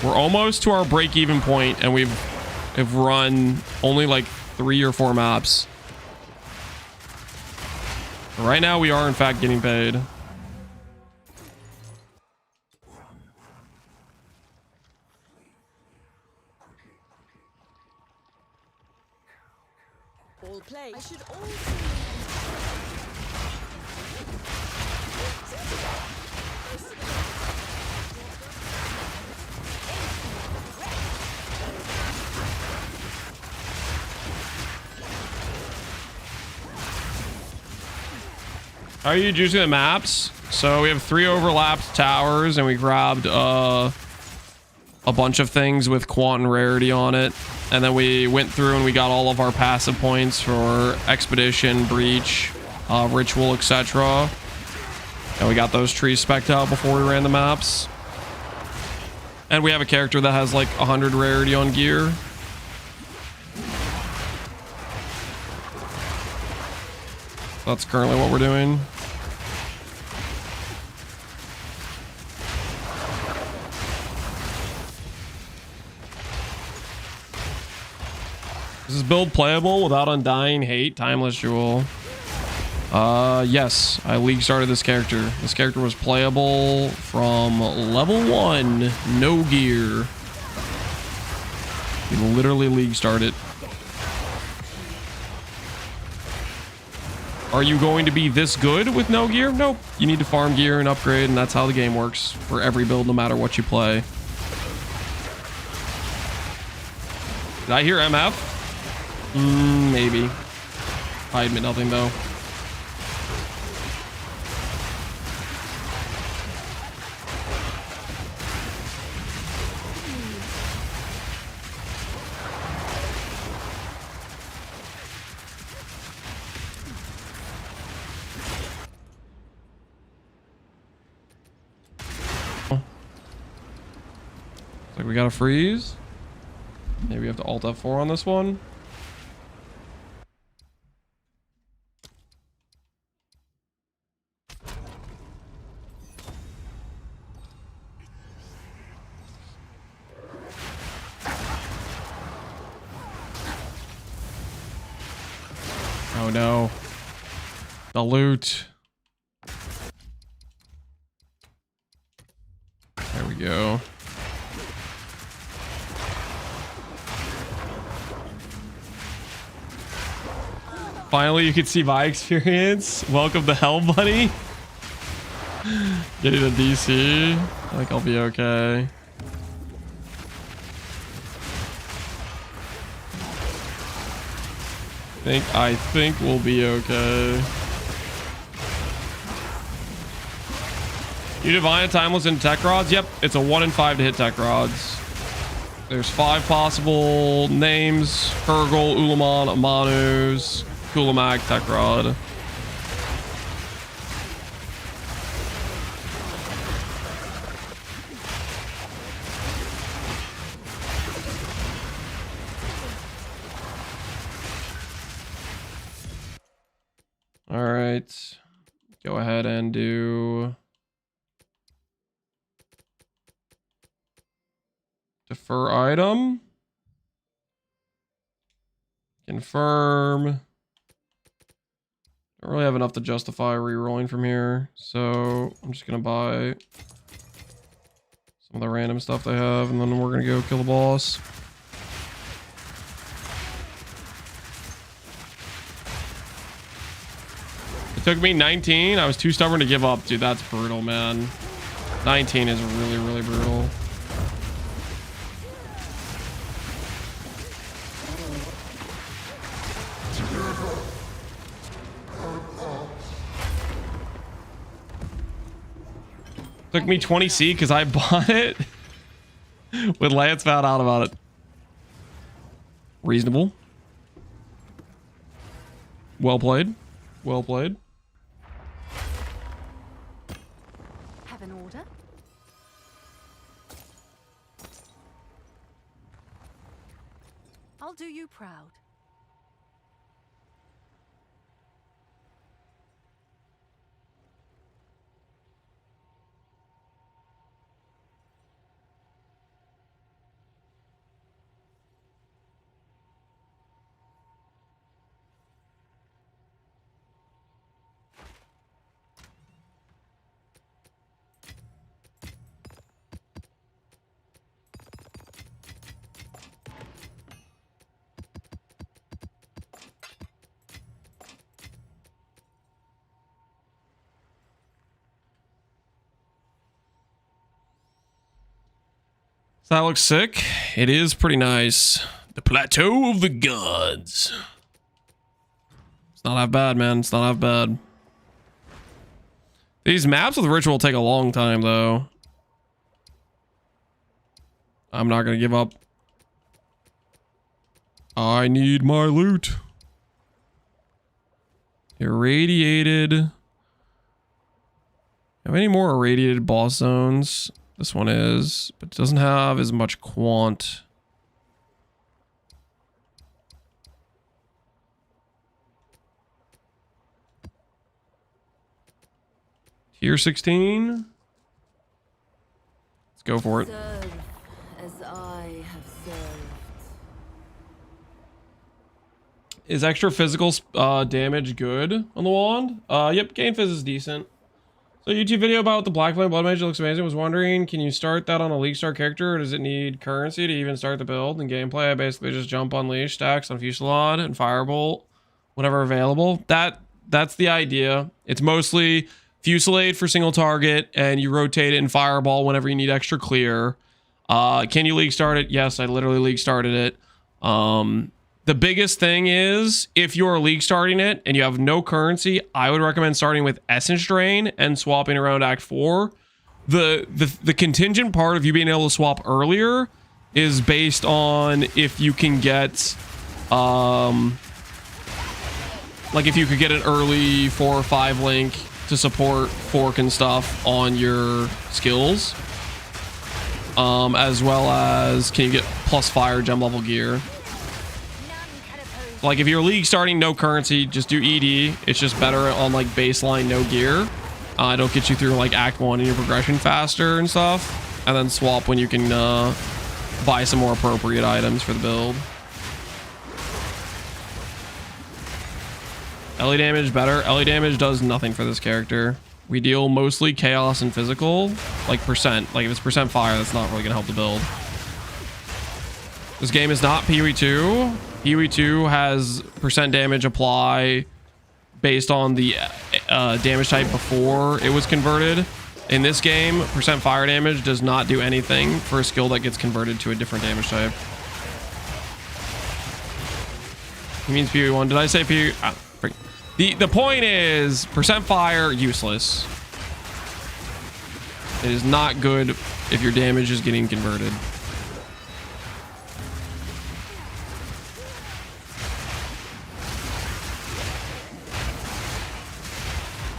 We're almost to our break-even point, and we've run only like 3 or 4 maps. Right now, we are in fact getting paid. All play. I should also. How are you juicing the maps? So we have 3 overlapped towers, and we grabbed a bunch of things with quant and rarity on it, and then we went through and we got all of our passive points for expedition, breach, ritual, etc. And we got those trees spec'd out before we ran the maps. And we have a character that has like 100 rarity on gear. That's currently what we're doing. Is this build playable without Undying Hate? Timeless Jewel. Yes. I league started this character. This character was playable from level 1. No gear. You literally league started. Are you going to be this good with no gear? Nope. You need to farm gear and upgrade, and that's how the game works for every build, no matter what you play. Did I hear MF? Maybe. I admit nothing, though. Like we got to freeze. Maybe we have to alt F4 on this one. Oh no. The loot. There we go. Finally, you can see my experience. Welcome to hell, buddy. Getting a DC. I think I'll be okay. I think we'll be okay. You divine timeless in tech rods? Yep, it's a 1 in 5 to hit tech rods. There's 5 possible names: Hergul, Ulaman, Amanus, Kulamag, tech rod. All right, go ahead and do defer item, confirm. Don't really have enough to justify re-rolling from here, so I'm just gonna buy some of the random stuff they have, and then we're gonna go kill the boss. It took me 19. I was too stubborn to give up. Dude, that's brutal, man. 19 is really, really brutal. Took me 20C because I bought it with Lance found out about it. Reasonable. Well played. Well played. Have an order? I'll do you proud. That looks sick. It is pretty nice. The Plateau of the Gods. It's not half bad, man. It's not half bad. These maps with Ritual take a long time, though. I'm not going to give up. I need my loot. Irradiated. Have any more irradiated boss zones? This one is, but it doesn't have as much quant. Tier 16. Let's go for it. Serve as I have served. Is extra physical damage good on the wand? Yep, gain phys is decent. So YouTube video about the Black Flame bloodmage looks amazing. Was wondering, can you start that on a League Star character, or does it need currency to even start the build? In gameplay, I basically just jump on Leash, stacks on Fusillade and Firebolt whenever available. That's the idea. It's mostly Fusillade for single target, and you rotate it in Fireball whenever you need extra clear. Can you League start it? Yes, I literally League started it. The biggest thing is, if you're League starting it and you have no currency, I would recommend starting with Essence Drain and swapping around Act 4. The contingent part of you being able to swap earlier is based on if you can get like if you could get an early 4 or 5 link to support fork and stuff on your skills, as well as can you get plus fire gem level gear. Like if you're League starting no currency, just do ED. It's just better on like baseline no gear. It'll get you through like Act 1 in your progression faster and stuff, and then swap when you can buy some more appropriate items for the build. LE damage better. LE damage does nothing for this character. We deal mostly chaos and physical, like percent. Like if it's percent fire, that's not really gonna help the build. This game is not PoE 2. PoE 2 has percent damage apply based on the damage type before it was converted. In this game, percent fire damage does not do anything for a skill that gets converted to a different damage type. He means PoE 1. Did I say PoE? The point is, percent fire, useless. It is not good if your damage is getting converted.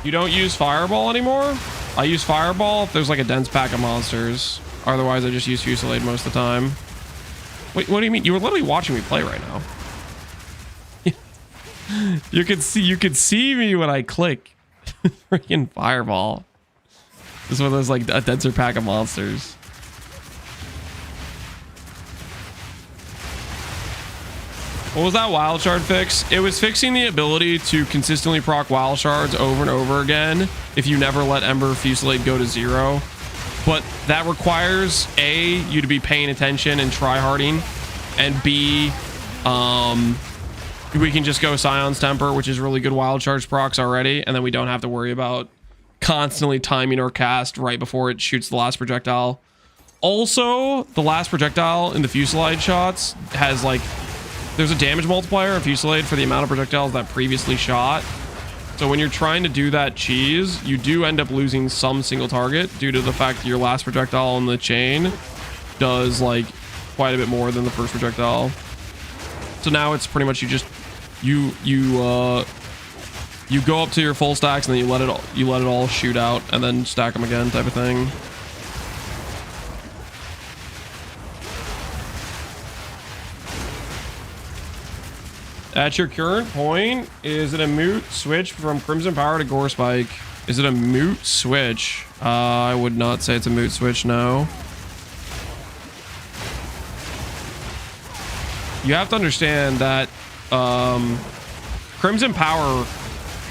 You don't use Fireball anymore? I use Fireball if there's like a dense pack of monsters. Otherwise, I just use Fusillade most of the time. Wait, what do you mean? You were literally watching me play right now. You could see me when I click. Freaking Fireball. This is when there's like a denser pack of monsters. What was that wild shard fix? It was fixing the ability to consistently proc wild shards over and over again if you never let Ember Fusillade go to 0. But that requires A, you to be paying attention and tryharding, and B, we can just go Scion's Temper, which is really good wild charge procs already, and then we don't have to worry about constantly timing our cast right before it shoots the last projectile. Also, the last projectile in the Fusillade shots has like, there's a damage multiplier in Fusillade for the amount of projectiles that previously shot. So when you're trying to do that cheese, you do end up losing some single target due to the fact that your last projectile on the chain does like quite a bit more than the first projectile. So now it's pretty much you go up to your full stacks and then you let it all shoot out and then stack them again type of thing. At your current point, is it a moot switch from Crimson Power to Gore Spike? Is it a moot switch? I would not say it's a moot switch, no. You have to understand that Crimson Power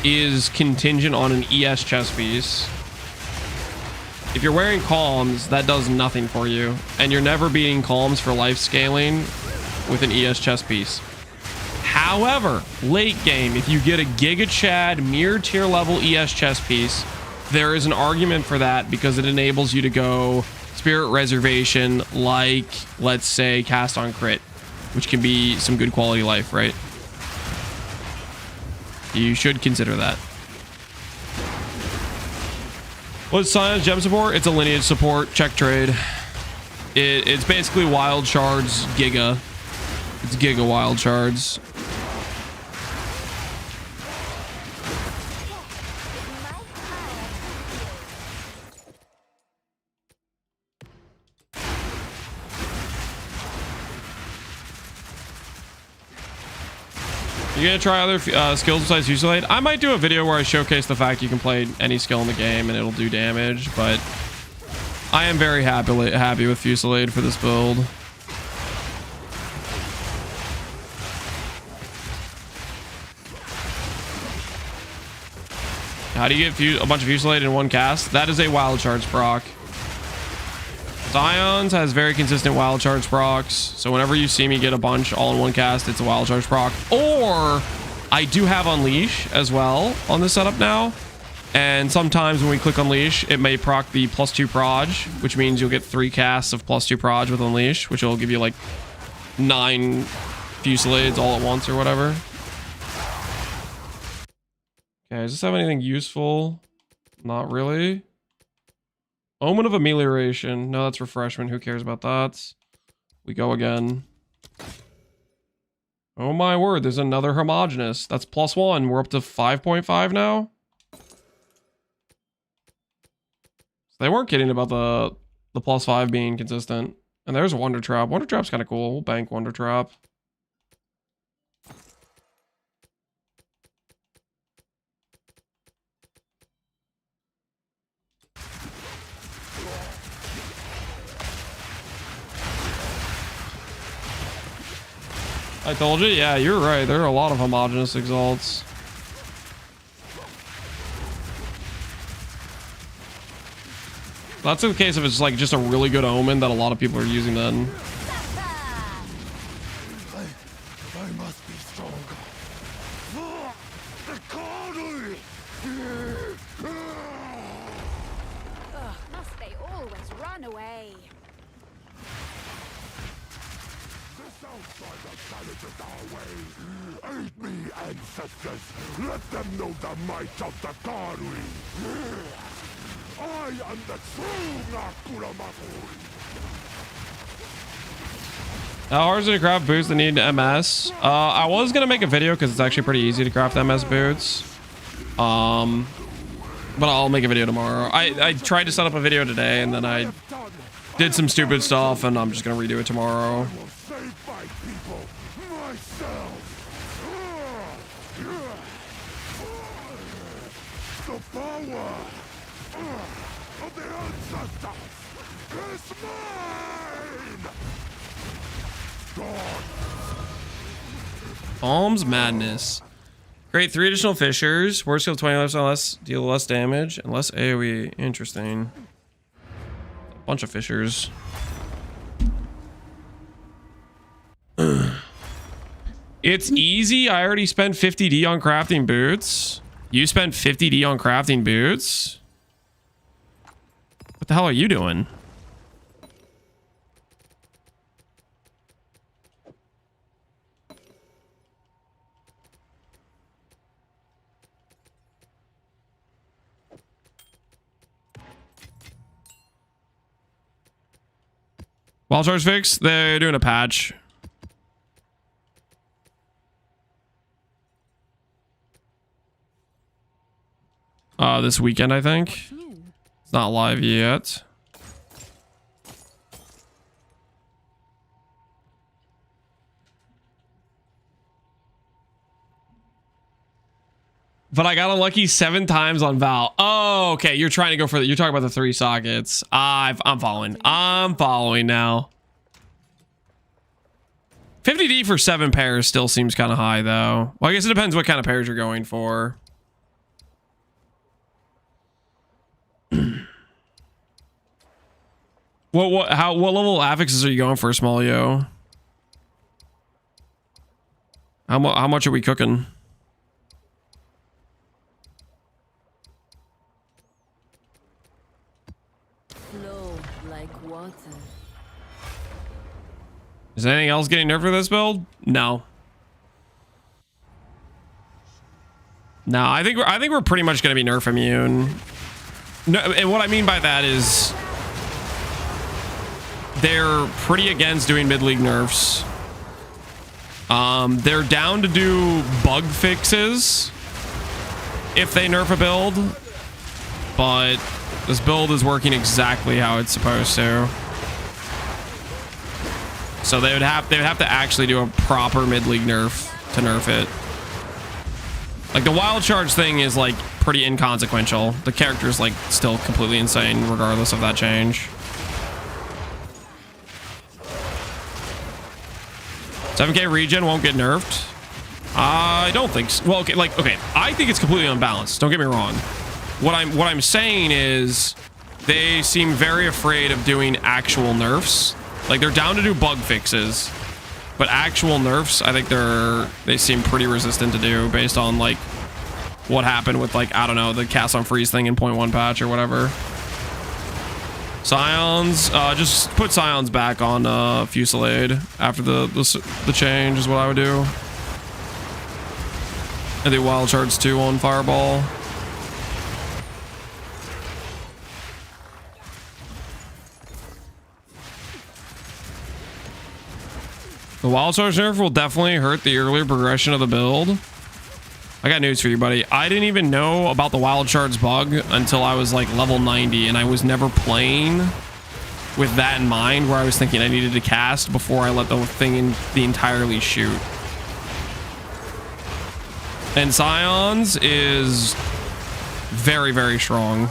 is contingent on an ES chest piece. If you're wearing Calms, that does nothing for you. And you're never beating Calms for life scaling with an ES chest piece. However, late game, if you get a Giga Chad mirror tier level ES chest piece, there is an argument for that because it enables you to go Spirit Reservation like, let's say, Cast on Crit, which can be some good quality life, right? You should consider that. What's Scion's gem support? It's a lineage support. Check trade. It's basically wild shards Giga. It's Giga wild shards. You gonna try other skills besides Fusillade? I might do a video where I showcase the fact you can play any skill in the game and it'll do damage, but I am very happy with Fusillade for this build. How do you get a bunch of Fusillade in one cast? That is a wild charge proc. Zion's has very consistent wild charge procs. So whenever you see me get a bunch all in one cast, it's a wild charge proc. Or I do have Unleash as well on this setup now. And sometimes when we click Unleash, it may proc the +2 proj, which means you'll get 3 casts of +2 proj with Unleash, which will give you like 9 Fusillades all at once or whatever. Okay, does this have anything useful? Not really. Omen of Amelioration. No, that's Refreshment. Who cares about that? We go again. Oh my word, there's another Homogeneous. That's +1. We're up to 5.5 now. They weren't kidding about the +5 being consistent. And there's Wonder Trap. Wonder Trap's kind of cool. We'll bank Wonder Trap. I told you, yeah, you're right. There are a lot of Homogeneous Exalts. That's the case if it's like just a really good Omen that a lot of people are using then. I must be stronger. Must they always run away? This outside of challenges our way. Aid me, ancestors. Let them know the might of the Karui. I am the true Nakuramakuri. How hard is it to craft boots that need MS? I was gonna make a video because it's actually pretty easy to craft MS boots. But I'll make a video tomorrow. I tried to set up a video today and then I did some stupid stuff and I'm just gonna redo it tomorrow. I will save my people myself. The power of the ancestors is mine. God. Alms Madness. Create 3 additional fissures. Worst skill 20 less, deal less damage and less AoE. Interesting. A bunch of fissures. It's easy. I already spent 50D on crafting boots. You spent 50D on crafting boots? What the hell are you doing? Wild charge fix? They're doing a patch. This weekend, I think. It's not live yet. But I got unlucky 7 times on Val. Oh, okay. You're trying to go for the, you're talking about the 3 sockets. I'm following. I'm following now. 50D for 7 pairs still seems kind of high, though. Well, I guess it depends what kind of pairs you're going for. What level of affixes are you going for, Small Yo? How much are we cooking? Flow like water. Is anything else getting nerfed for this build? No. No, I think we're pretty much going to be nerf immune. No, and what I mean by that is they're pretty against doing mid-league nerfs. They're down to do bug fixes if they nerf a build, but this build is working exactly how it's supposed to. So they would have to actually do a proper mid-league nerf to nerf it. Like the wild charge thing is like pretty inconsequential. The character's like still completely insane regardless of that change. 7k regen won't get nerfed. I don't think so. Well, okay, I think it's completely unbalanced. Don't get me wrong. what I'm saying is they seem very afraid of doing actual nerfs. Like, they're down to do bug fixes, but actual nerfs, I think they seem pretty resistant to do based on like what happened with, like, I don't know, the cast on freeze thing in 0.1 patch or whatever. Scions, just put Scions back on Fusillade after the change is what I would do. And the wild charge too on Fireball. The wild charge nerf will definitely hurt the earlier progression of the build. I got news for you, buddy. I didn't even know about the wild charge bug until I was like level 90, and I was never playing with that in mind, where I was thinking I needed to cast before I let the thing entirely shoot. And Scions is very, very strong.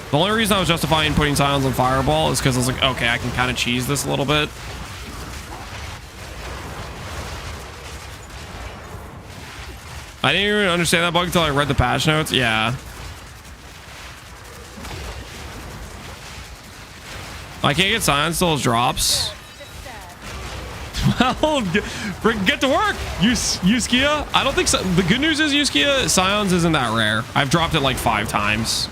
The only reason I was justifying putting Scions on Fireball is because I was like, okay, I can kind of cheese this a little bit. I didn't even understand that bug until I read the patch notes. Yeah. I can't get Scions till it drops. Well, get to work, Yuskia. I don't think so. The good news is, Yuskia, Scions isn't that rare. I've dropped it like 5 times.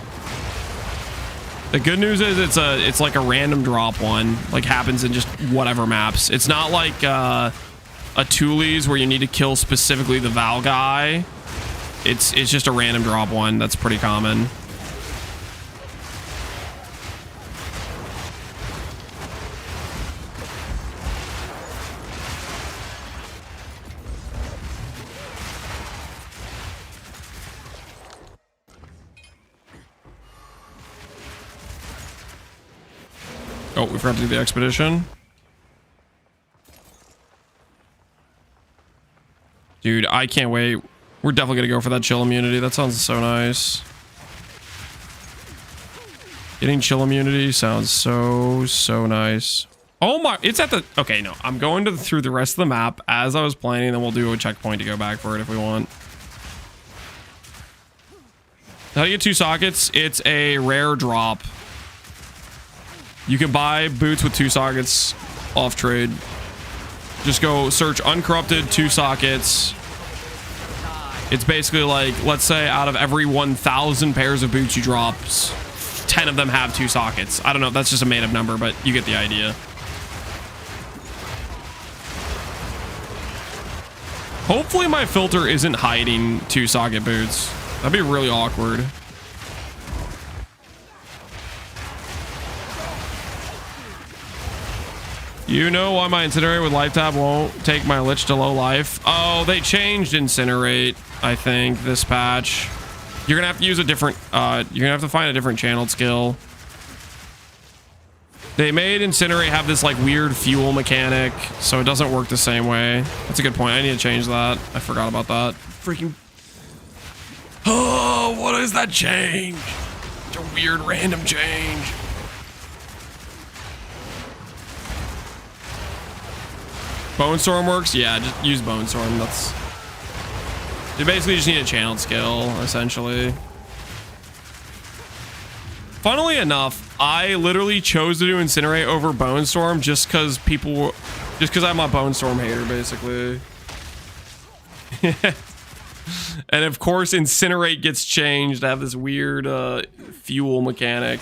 The good news is it's like a random drop one, like happens in just whatever maps. It's not like a Thule's where you need to kill specifically the Val guy. It's just a random drop one. That's pretty common. Oh, we forgot to do the expedition. Dude, I can't wait. We're definitely gonna go for that chill immunity. That sounds so nice. Getting chill immunity sounds so nice. Oh my, it's at the, okay, no, I'm going through the rest of the map as I was planning, then we'll do a checkpoint to go back for it if we want. How do you get 2 sockets? It's a rare drop. You can buy boots with 2 sockets off trade. Just go search uncorrupted 2 sockets. It's basically like, let's say out of every 1,000 pairs of boots you drop, 10 of them have 2 sockets. I don't know, that's just a made up number, but you get the idea. Hopefully my filter isn't hiding 2 socket boots. That'd be really awkward. You know why my Incinerate with Life Tab won't take my Lich to low life? Oh, they changed Incinerate, I think, this patch. You're gonna have to use a different, you're gonna have to find a different channeled skill. They made Incinerate have this like weird fuel mechanic, so it doesn't work the same way. That's a good point. I need to change that. I forgot about that. Freaking... Oh, what is that change? It's a weird random change. Bone Storm works? Yeah, just use Bone Storm. That's... You basically just need a channeled skill, essentially. Funnily enough, I literally chose to do Incinerate over Bone Storm just because people... Just because I'm a Bone Storm hater, basically. And of course, Incinerate gets changed to have this weird fuel mechanic.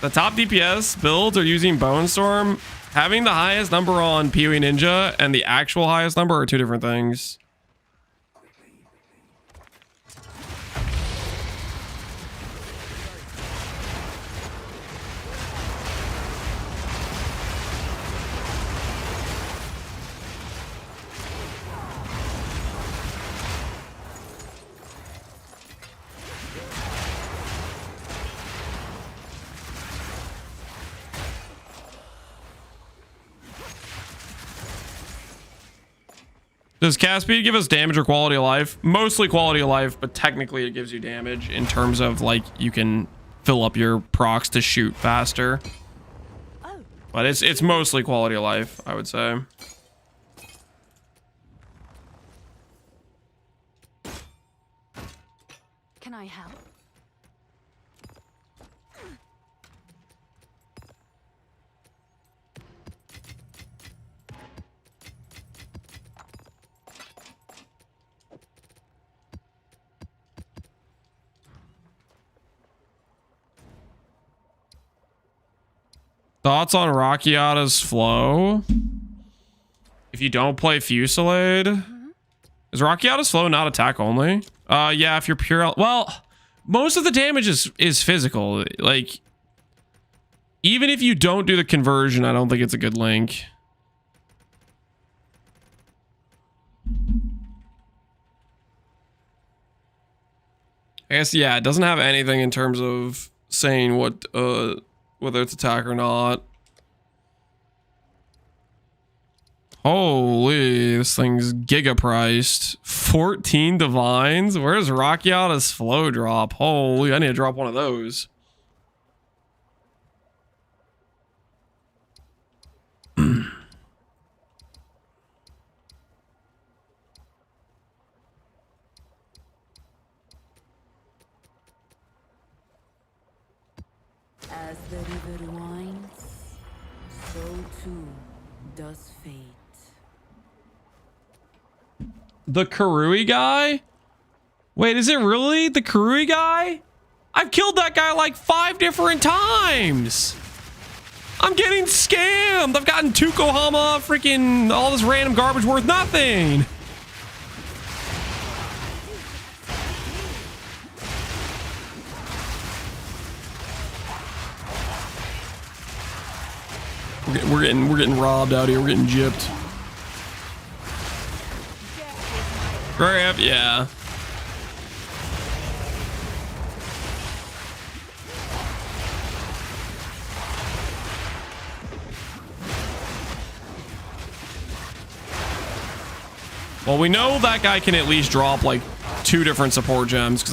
The top DPS builds are using Bone Storm. Having the highest number on PoE Ninja and the actual highest number are 2 different things. Does cast speed give us damage or quality of life? Mostly quality of life, but technically it gives you damage in terms of like you can fill up your procs to shoot faster. But it's mostly quality of life, I would say. Can I help? Thoughts on Rakiata's flow? If you don't play Fusillade, is Rakiata's flow not attack only? Yeah, if you're pure. Well, most of the damage is physical. Like, even if you don't do the conversion, I don't think it's a good link. I guess, yeah, it doesn't have anything in terms of saying what whether it's attack or not. Holy, this thing's giga priced. 14 divines. Where's Rakiata's flow drop? Holy, I need to drop one of those. As the river winds, so too does fate. The Karui guy? Wait, is it really the Karui guy? I've killed that guy like 5 different times. I'm getting scammed. I've gotten Tukohama, freaking all this random garbage worth nothing. We're getting robbed out here. We're getting gypped. Grab, yeah. Well, we know that guy can at least drop like 2 different support gems because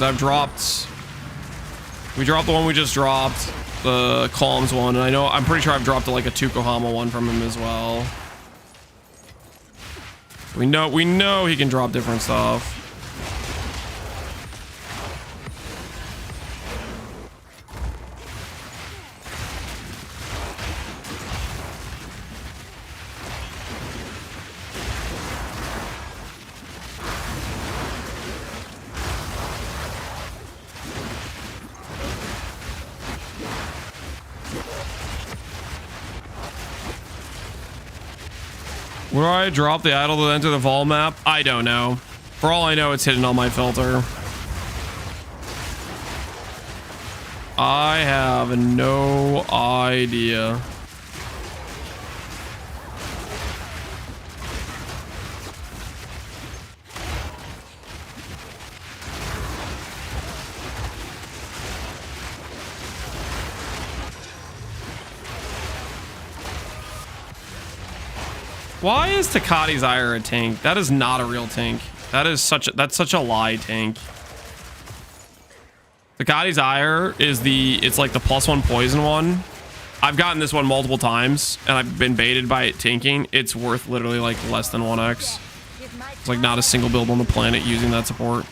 we dropped the one we just dropped, the Calms one, and I'm pretty sure I've dropped like a Tukohama one from him as well. We know he can drop different stuff. Where do I drop the idol to enter the Vol map? I don't know. For all I know, it's hidden on my filter. I have no idea. Why is Takati's Ire a tank? That is not a real tank. That's such a lie tank. Takati's Ire is it's like the +1 poison one. I've gotten this one multiple times and I've been baited by it tanking. It's worth literally like less than 1x. It's like not a single build on the planet using that support.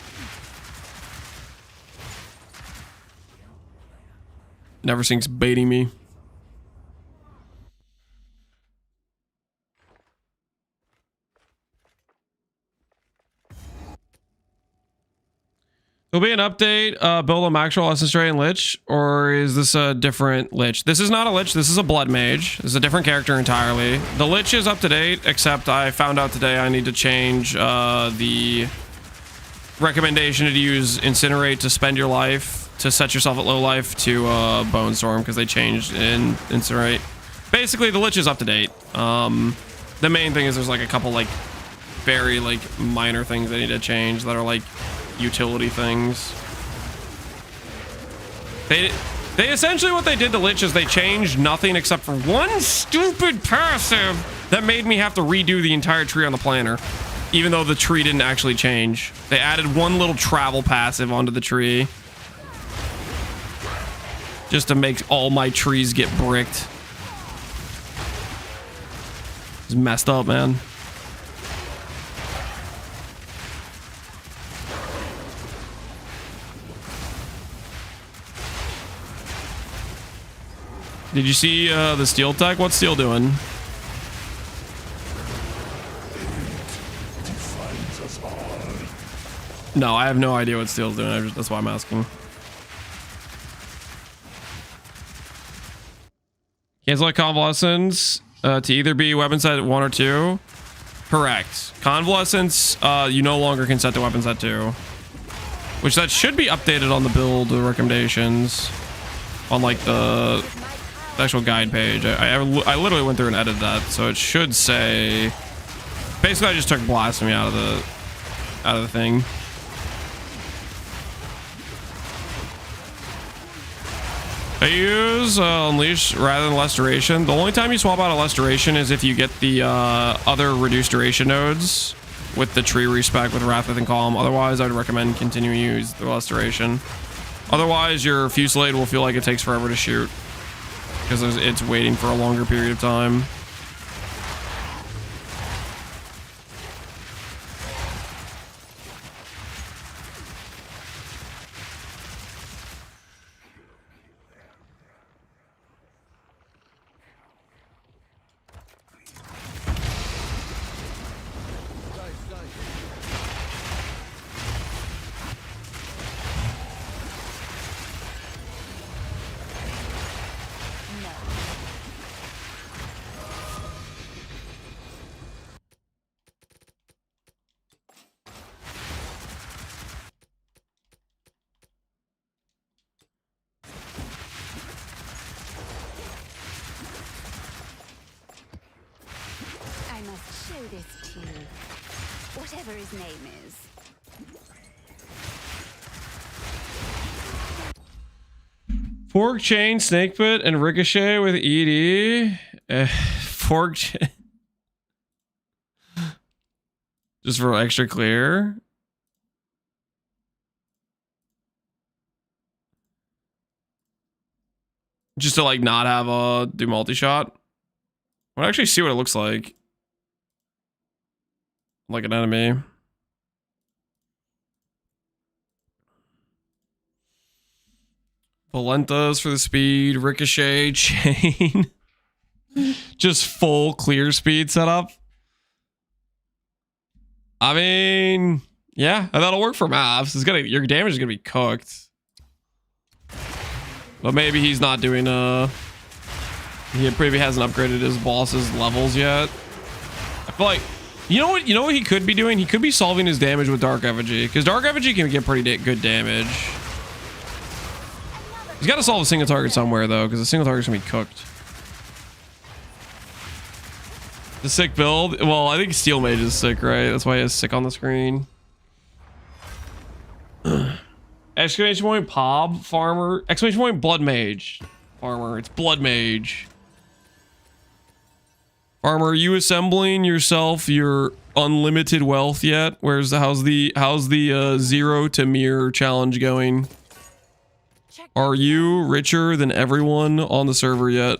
Never sinks baiting me. There'll be an update, build a actual Essence Drain Lich, or is this a different Lich? This is not a Lich, this is a Blood Mage. This is a different character entirely. The Lich is up to date, except I found out today I need to change the recommendation to use Incinerate to spend your life, to set yourself at low life, to Bone Storm, because they changed in Incinerate. Basically, the Lich is up to date. The main thing is there's like a couple like very like minor things they need to change that are like utility things. They essentially, what they did to Lich is they changed nothing except for one stupid passive that made me have to redo the entire tree on the planner, even though the tree didn't actually change. They added one little travel passive onto the tree just to make all my trees get bricked. It's messed up, man. Did you see the steel tech? What's steel doing? No, I have no idea what steel's doing. That's why I'm asking. Cancel convalescence to either be weapon set 1 or 2. Correct. Convalescence, you no longer can set to weapon set 2. Which that should be updated on the build recommendations. On like the actual guide page. I literally went through and edited that, so it should say. Basically, I just took blasphemy out of the thing. I use Unleash rather than Less Duration. The only time you swap out a Less Duration is if you get the other reduced duration nodes with the tree respec with Wrath Within Calm. Otherwise, I'd recommend continuing to use the Less Duration. Otherwise, your Fusillade will feel like it takes forever to shoot because it's waiting for a longer period of time. I must show this to whatever his name is. Fork chain, snake pit, and ricochet with ED. Fork chain. Just for extra clear. Just to like not have a do multi-shot. I want to actually see what it looks like. Like an enemy. Valentas for the speed, ricochet, chain. Just full clear speed setup. I mean, yeah, that'll work for maps. It's gonna, your damage is gonna be cooked. But maybe he's not doing he maybe hasn't upgraded his boss's levels yet. I feel like, you know what he could be doing? He could be solving his damage with Dark Effigy, because Dark Effigy can get pretty good damage. He's got to solve a single target somewhere though, because the single target's gonna be cooked. The sick build. Well, I think Steel Mage is sick, right? That's why he has sick on the screen. Exclamation point Pob Farmer. Exclamation point Blood Mage Farmer. It's Blood Mage. Farmer, are you assembling yourself your unlimited wealth yet? How's the 0 to mirror challenge going? Are you richer than everyone on the server yet?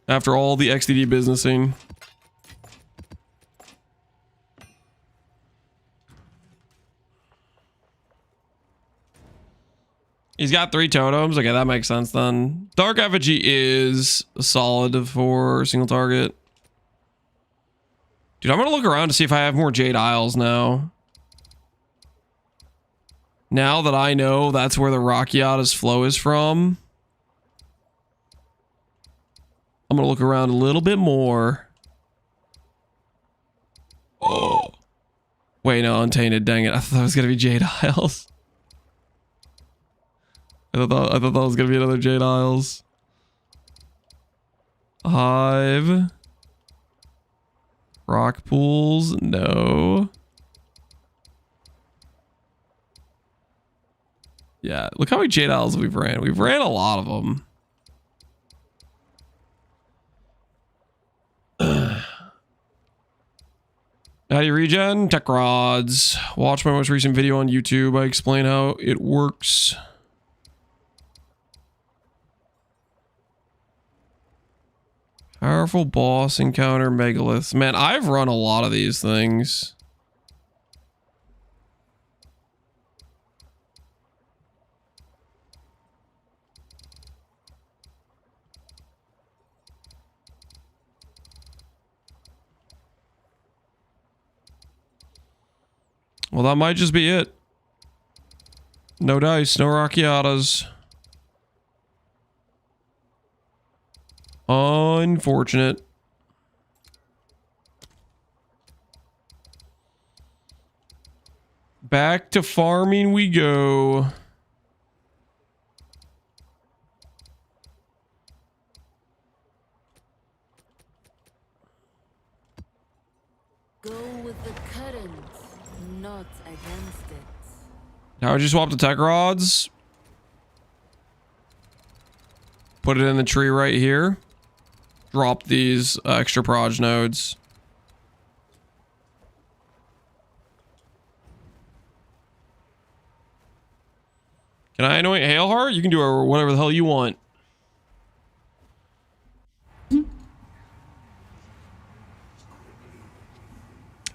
After all the XDD businessing. He's got 3 totems. Okay, that makes sense then. Dark Effigy is solid for single target. Dude, I'm gonna look around to see if I have more Jade Isles now. Now that I know that's where the Rakiata's flow is from. I'm gonna look around a little bit more. Oh. Wait, no, Untainted, dang it. I thought that was gonna be Jade Isles. I thought that was gonna be another Jade Isles. Hive. Rock pools, no. Yeah, look how many Jade Isles we've ran. We've ran a lot of them. How do you regen? Tech rods. Watch my most recent video on YouTube. I explain how it works. Powerful boss encounter megaliths. Man, I've run a lot of these things. Well, that might just be it. No dice, no Rockiatas. Unfortunate. Back to farming we go. Go with the current, not against it. How would you swap the tech rods? Put it in the tree right here. Drop these extra proj nodes. Can I anoint Hailheart? You can do whatever the hell you want. I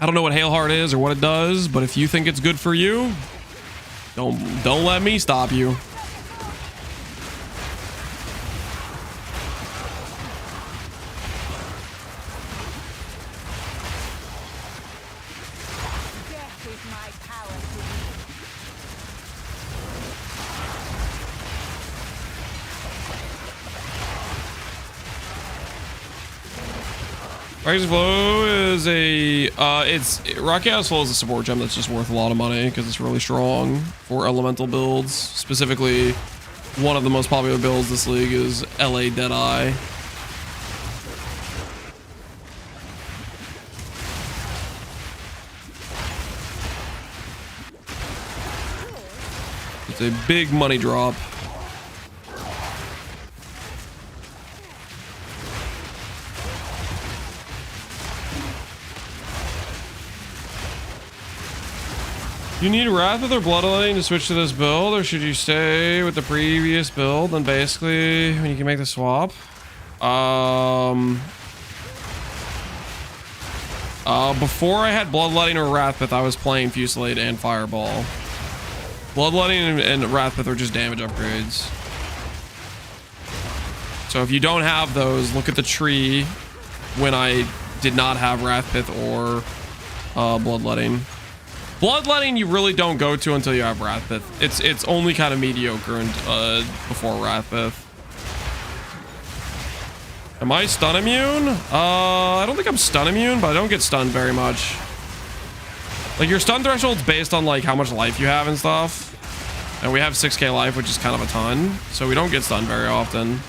don't know what Hailheart is or what it does, but if you think it's good for you, don't let me stop you. Death is my power to wield. Rise Flow is a Rocky House Flow is a support gem that's just worth a lot of money because it's really strong for elemental builds. Specifically, one of the most popular builds this league is LA Deadeye. It's a big money drop. You need Wrath or Bloodletting to switch to this build, or should you stay with the previous build and basically when you can make the swap? Before I had Bloodletting or Wrathpith, I was playing Fusillade and Fireball. Bloodletting and Wrathpith are just damage upgrades. So if you don't have those, look at the tree when I did not have Wrathpith or Bloodletting. Bloodletting you really don't go to until you have Wrathpith. It's only kind of mediocre and before Wrathpith. Am I stun immune? I don't think I'm stun immune, but I don't get stunned very much. Like your stun threshold's based on like how much life you have and stuff. And we have 6k life, which is kind of a ton. So we don't get stunned very often.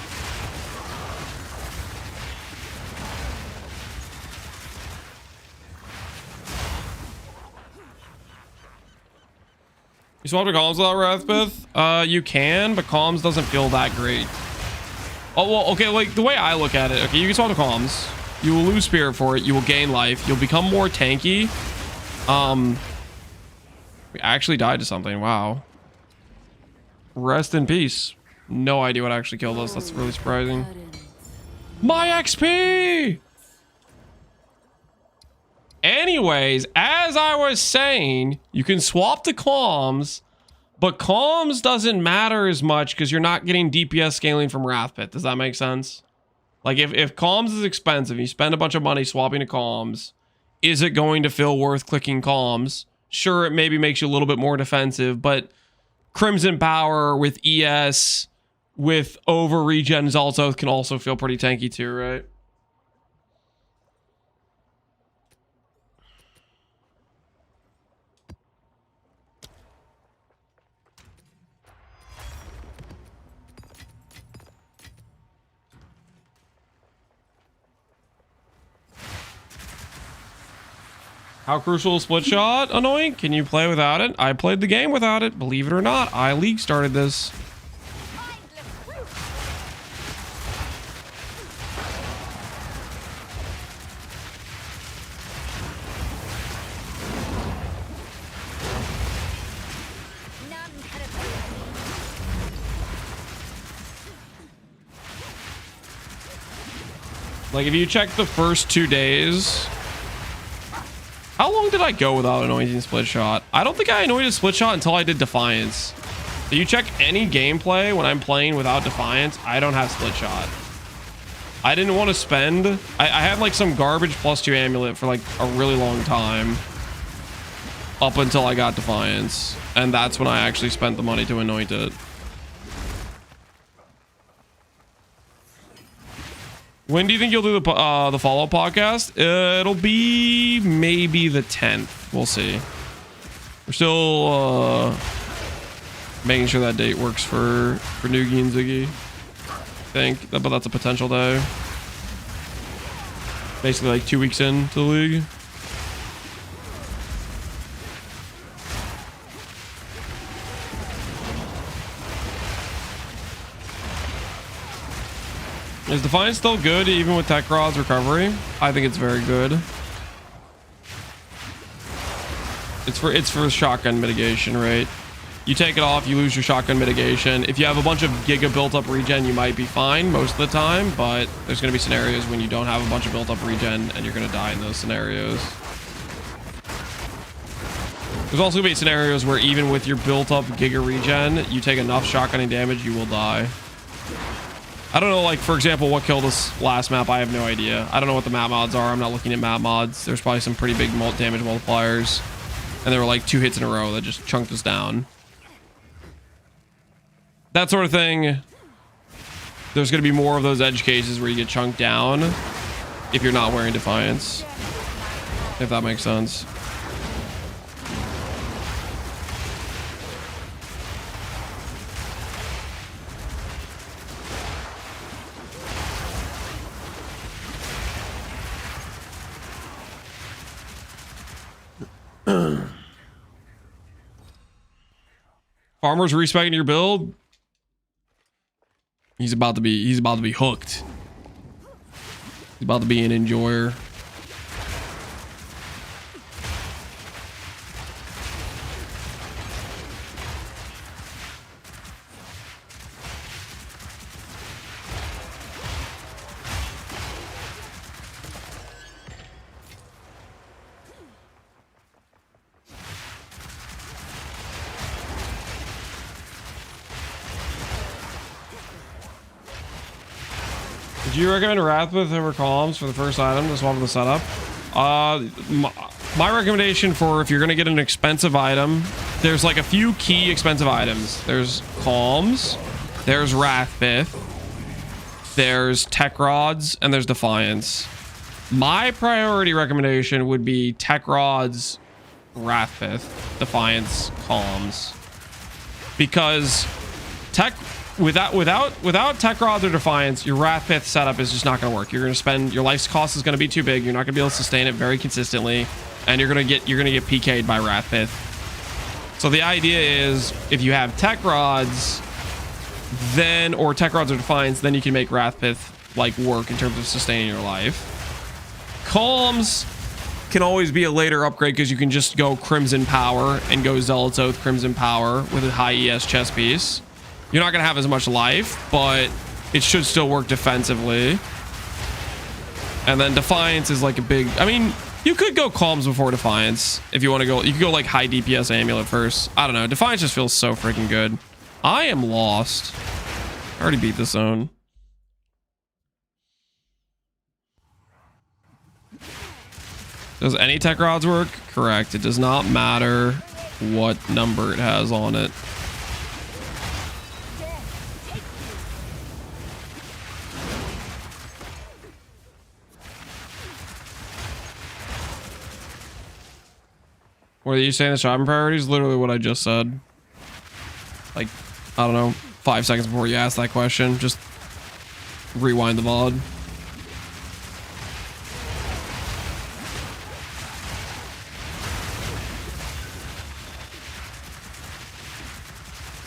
You swap to Calms without Wrathpith? You can, but Calms doesn't feel that great. Oh, well, okay, like, the way I look at it, okay, you can swap to Calms. You will lose Spirit for it. You will gain life. You'll become more tanky. We actually died to something. Wow. Rest in peace. No idea what actually killed us. That's really surprising. My XP! Anyways, as I was saying, you can swap to Calms, but Calms doesn't matter as much because you're not getting DPS scaling from Wrathpith. Does that make sense? Like, if Calms is expensive, you spend a bunch of money swapping to Calms, is it going to feel worth clicking Calms? Sure, it maybe makes you a little bit more defensive, but Crimson Power with ES, with over regen Zaltoth can also feel pretty tanky too, right? How crucial is split shot? Annoying. Can you play without it? I played the game without it. Believe it or not, I League started this. Like if you check the first 2 days, how long did I go without anointing split shot? I don't think I anointed split shot until I did Defiance. So you check any gameplay when I'm playing without Defiance, I don't have split shot. I didn't want to spend, I had like some garbage +2 amulet for like a really long time up until I got Defiance, and that's when I actually spent the money to anoint it. When do you think you'll do the follow-up podcast? It'll be maybe the 10th. We'll see. We're still making sure that date works for Noogie and Ziggy. I think, but that's a potential day. Basically like 2 weeks into the league. Is Defiance still good even with Tech Rod's recovery? I think it's very good. It's for shotgun mitigation, right? You take it off, you lose your shotgun mitigation. If you have a bunch of giga built up regen, you might be fine most of the time, but there's going to be scenarios when you don't have a bunch of built up regen and you're going to die in those scenarios. There's also going to be scenarios where even with your built up giga regen, you take enough shotgunning damage, you will die. I don't know, like, for example, what killed us last map. I have no idea. I don't know what the map mods are. I'm not looking at map mods. There's probably some pretty big damage multipliers. And there were like 2 hits in a row that just chunked us down. That sort of thing. There's going to be more of those edge cases where you get chunked down if you're not wearing Defiance. If that makes sense. Farmer's respecting your build. He's about to be hooked. He's about to be an enjoyer. Would you recommend Wrathbith over Columns for the first item to swap the setup? My recommendation for if you're going to get an expensive item, there's like a few key expensive items. There's Calms, there's Wrathbith, there's Tech Rods, and there's Defiance. My priority recommendation would be Tech Rods, Wrathbith, Defiance, Calms. Because without Tech Rods or Defiance, your Wrathbith setup is just not going to work. You're going to spend, your life's cost is going to be too big. You're not going to be able to sustain it very consistently, and you're going to get PK'd by Wrathbith. So the idea is, if you have Tech Rods, then, or Tech Rods or Defiance, then you can make Wrathbith like work in terms of sustaining your life. Calms can always be a later upgrade because you can just go Crimson Power and go Zealot's Oath Crimson Power with a high ES chest piece. You're not going to have as much life, but it should still work defensively. And then Defiance is like a big... I mean, you could go Calms before Defiance if you want to go... You could go like high DPS Amulet first. I don't know. Defiance just feels so freaking good. I am lost. I already beat this zone. Does any Tech Rods work? Correct. It does not matter what number it has on it. What are you saying? The shopping priorities? Literally what I just said. Like, I don't know, 5 seconds before you asked that question. Just rewind the VOD.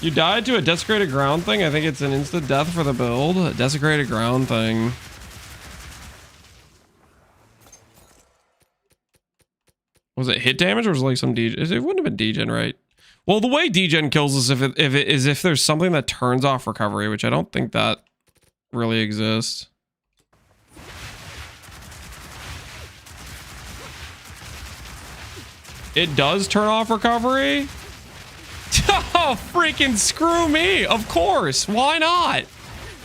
You died to a desecrated ground thing? I think it's an instant death for the build. A desecrated ground thing. Was it hit damage or was it like some degen? It wouldn't have been degen, right? Well, the way degen kills us if there's something that turns off recovery, which I don't think that really exists. It does turn off recovery? Oh, freaking screw me. Of course. Why not?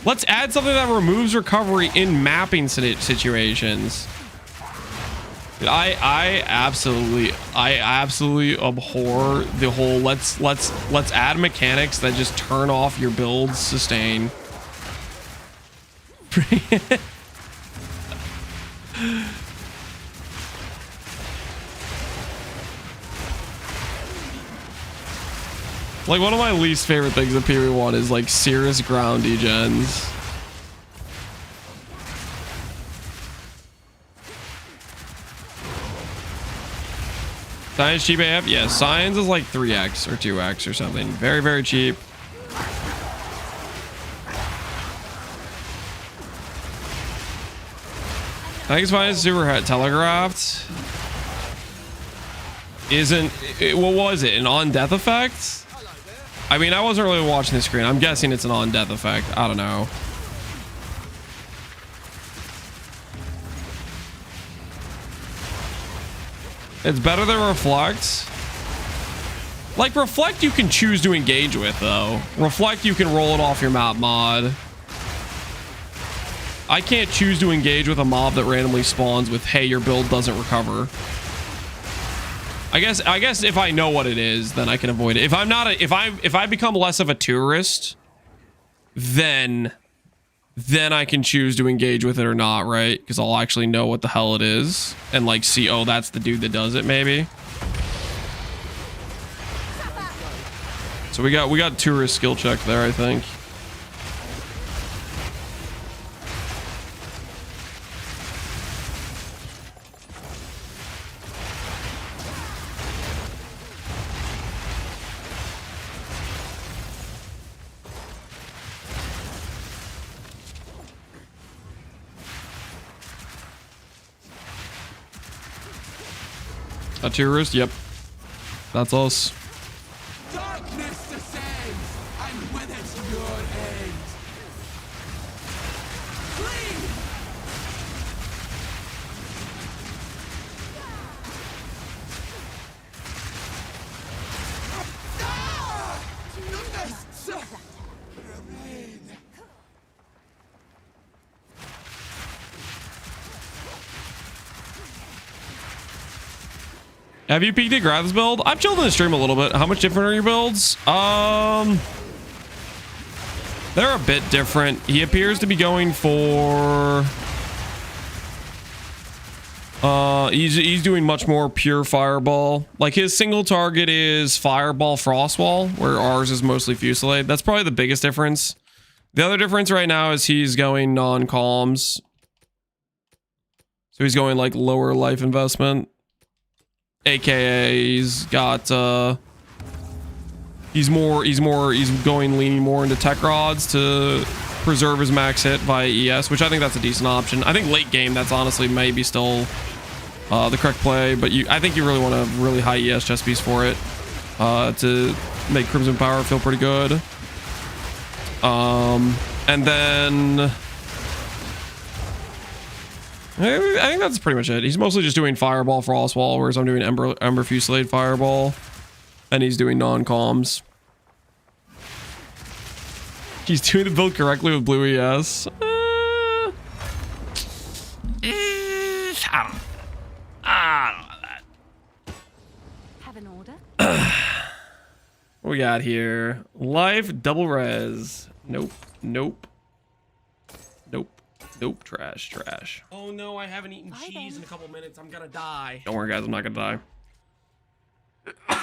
Let's add something that removes recovery in mapping situations. I absolutely abhor the whole let's add mechanics that just turn off your build's sustain. Like, one of my least favorite things in PvP1 is like serious ground degens. Science cheap AF? Yeah, Science is like 3x or 2x or something. Very, very cheap. I think it's fine. Super telegraphed. What was it? An on-death effect? I mean, I wasn't really watching the screen. I'm guessing it's an on-death effect. I don't know. It's better than Reflect. Like, Reflect you can choose to engage with, though. Reflect you can roll it off your map mod. I can't choose to engage with a mob that randomly spawns with, hey, your build doesn't recover. I guess if I know what it is, then I can avoid it. If I'm not if I become less of a tourist, then I can choose to engage with it or not, right? Because I'll actually know what the hell it is and like see, oh, that's the dude that does it, maybe. So we got tourist skill check there, I think. A tourist? Yep. That's us. Darkness descends, and with it your end. Flee! Have you peeked at Grath's build? I've chilled in the stream a little bit. How much different are your builds? They're a bit different. He appears to be going for... he's doing much more pure fireball. Like, his single target is fireball frostwall, where ours is mostly fusillade. That's probably the biggest difference. The other difference right now is he's going non-comms. So he's going like lower life investment. AKA he's got he's going leaning more into tech rods to preserve his max hit via ES, which I think that's a decent option. I think late game that's honestly maybe still the correct play, but I think you really want a really high ES chest piece for it to make Crimson Power feel pretty good. And then I think that's pretty much it. He's mostly just doing Fireball Frostwall, whereas I'm doing Ember Fusillade Fireball, and he's doing non-comms. He's doing the build correctly with Blue ES. I don't know about that. Have an order? What we got here? Life double res. Nope. Nope. Nope. Nope. Trash. Trash. Oh no, I haven't eaten cheese in a couple minutes. I'm gonna die. Don't worry, guys. I'm not gonna die.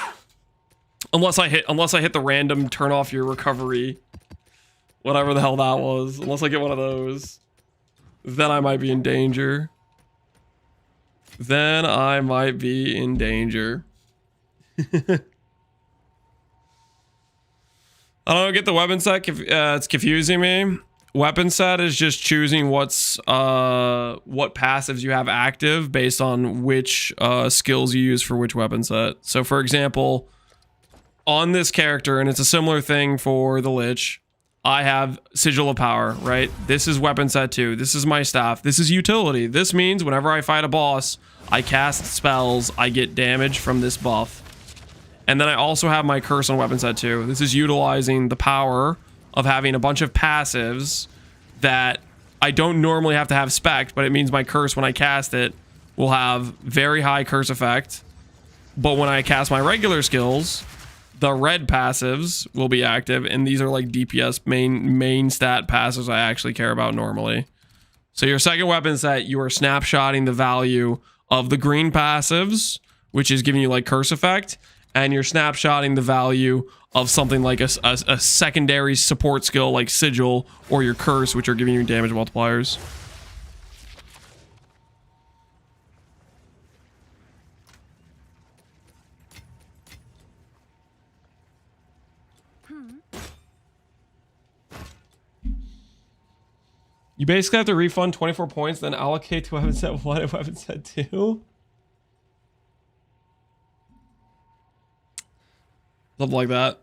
Unless I hit the random turn off your recovery, whatever the hell that was. Unless I get one of those, then I might be in danger. Then I might be in danger. I don't get the weapon set. It's confusing me. Weapon set is just choosing what passives you have active based on which skills you use for which weapon set. So for example, on this character, and it's a similar thing for the Lich, I have Sigil of Power, right? This is weapon set 2. This is my staff. This is utility. This means whenever I fight a boss, I cast spells, I get damage from this buff. And then I also have my curse on weapon set 2. This is utilizing the power of having a bunch of passives that I don't normally have to have spec'd, but it means my curse, when I cast it, will have very high curse effect. But when I cast my regular skills, the red passives will be active, and these are like DPS main stat passives I actually care about normally. So your second weapon set, you are snapshotting the value of the green passives, which is giving you like curse effect, and you're snapshotting the value of something like a secondary support skill like Sigil or your curse, which are giving you damage multipliers. You basically have to refund 24 points, then allocate to weapon set 1 and weapon set 2. Something like that.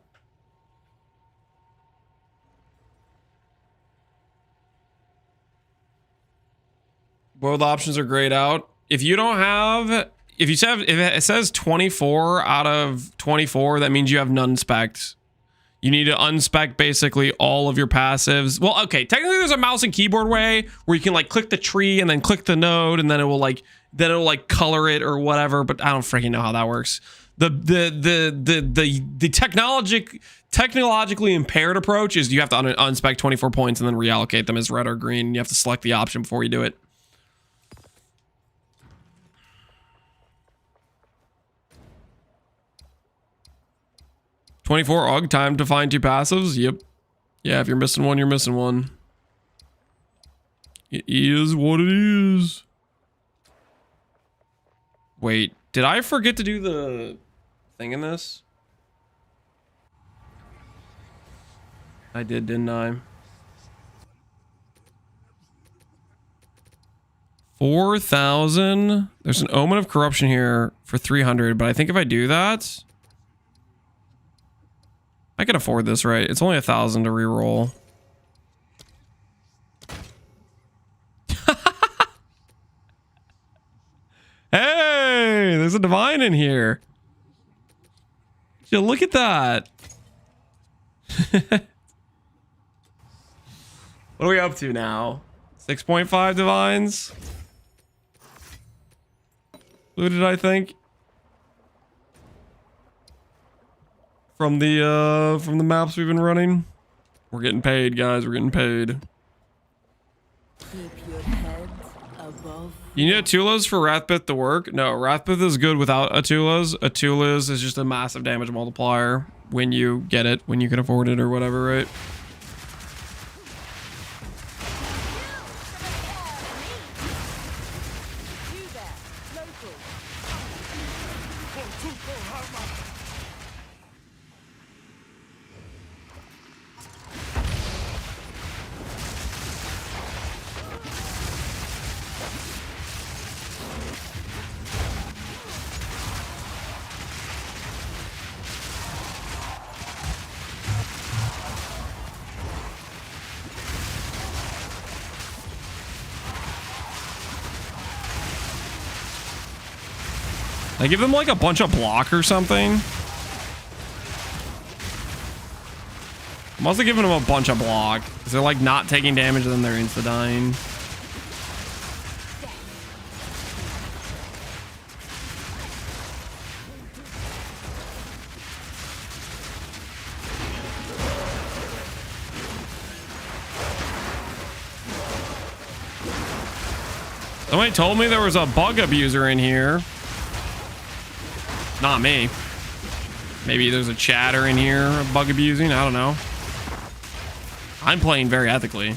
Both options are grayed out. If you don't have, if it says 24 out of 24, that means you have none spec'd. You need to unspec basically all of your passives. Well, okay, technically there's a mouse and keyboard way where you can like click the tree and then click the node and then it will like color it or whatever, but I don't freaking know how that works. The technologically impaired approach is you have to unspec 24 points and then reallocate them as red or green. You have to select the option before you do it. "24 AUG, time to find 2 passives." Yep. Yeah, if you're missing one, you're missing one. It is what it is. Wait, did I forget to do the thing in this? I did, didn't I? 4,000. There's an Omen of Corruption here for 300, but I think if I do that, I can afford this, right? It's only 1,000 to reroll. Hey, there's a divine in here. Yeah, look at that. What are we up to now? 6.5 divines? Who did I think? From the maps we've been running. We're getting paid, guys. We're getting paid. Keep your heads above. You need Atulas for Wrathbith to work? No, Wrathbith is good without Atulas. Atulas is just a massive damage multiplier when you get it, when you can afford it or whatever, right? I give them like a bunch of block or something. Must have given them a bunch of block. They're like not taking damage and then they're insta dying. Somebody told me there was a bug abuser in here. Not me. Maybe there's a chatter in here, bug abusing. I don't know. I'm playing very ethically.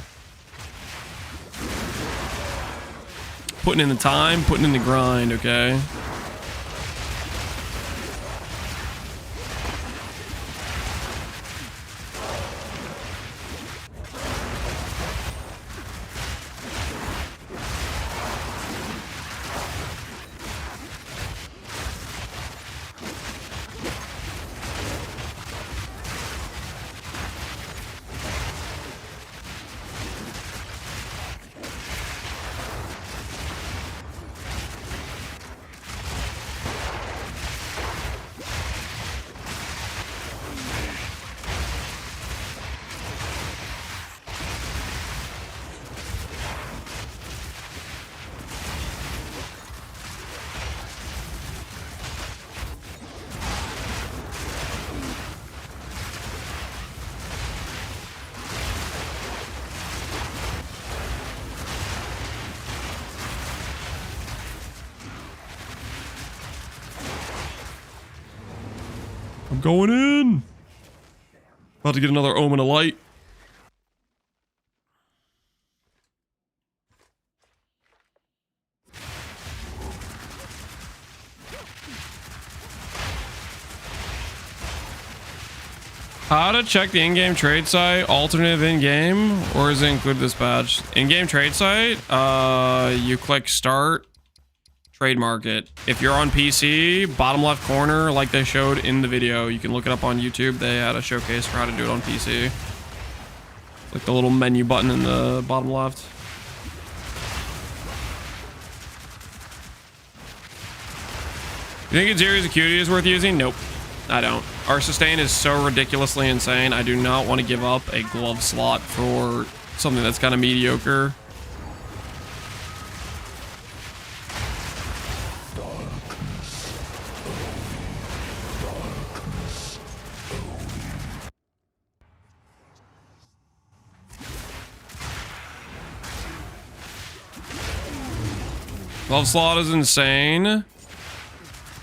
Putting in the time, putting in the grind, okay? I'm going in. About to get another Omen of Light. How to check the in-game trade site, alternative in-game, or is it include this badge? In-game trade site, you click start, trade market. If you're on PC, bottom left corner, like they showed in the video, you can look it up on YouTube. They had a showcase for how to do it on PC. Like the little menu button in the bottom left. You think Aziri's Acuity is worth using? Nope, I don't. Our sustain is so ridiculously insane. I do not want to give up a glove slot for something that's kind of mediocre. Glove slot is insane.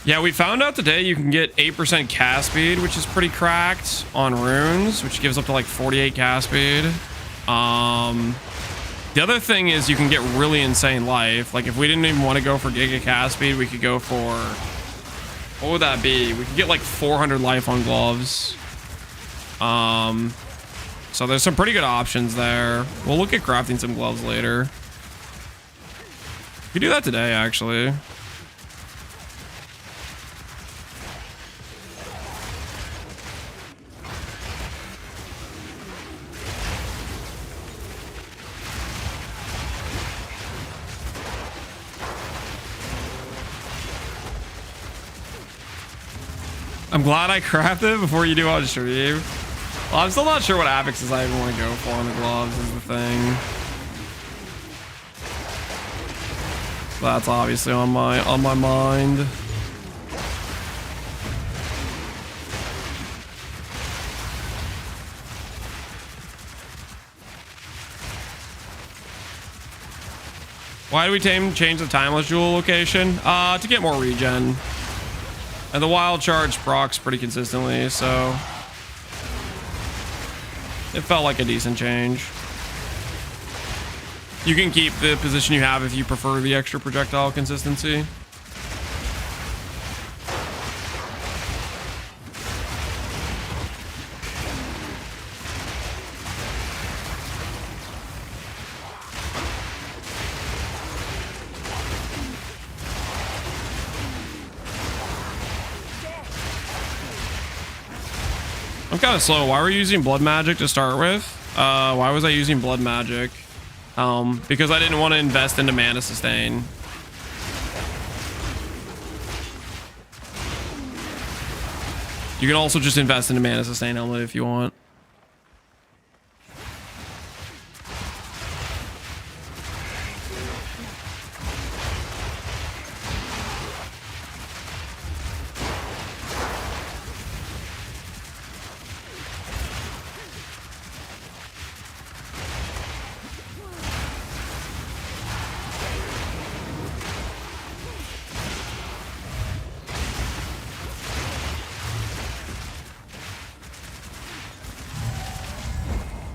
Yeah, we found out today you can get 8% cast speed, which is pretty cracked on runes, which gives up to like 48 cast speed. The other thing is you can get really insane life. Like if we didn't even want to go for giga cast speed, we could go for, what would that be? We could get like 400 life on gloves. So there's some pretty good options there. We'll look at crafting some gloves later. We could do that today, actually. I'm glad I crafted before you do on stream. Well, I'm still not sure what affixes I even want to go for on the gloves is the thing. That's obviously on my mind. Why do we change the Timeless Jewel location? To get more regen. And the wild charge procs pretty consistently, so it felt like a decent change. You can keep the position you have if you prefer the extra projectile consistency. I'm kind of slow. Why were you using blood magic to start with? Why was I using blood magic? Because I didn't want to invest into mana sustain. You can also just invest into mana sustain helmet if you want.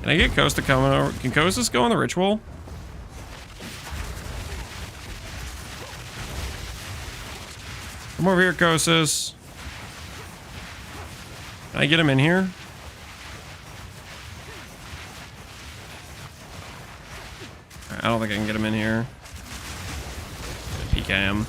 Can I get Costa coming over? Can Costas go on the ritual? Come over here, Costas. Can I get him in here? I don't think I can get him in here. PK him.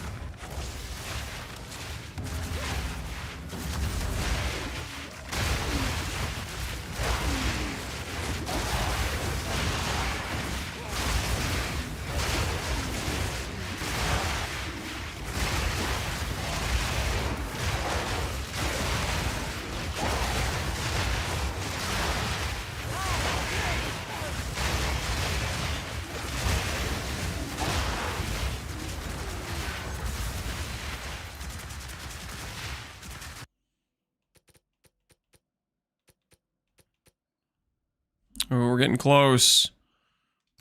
Oh, we're getting close.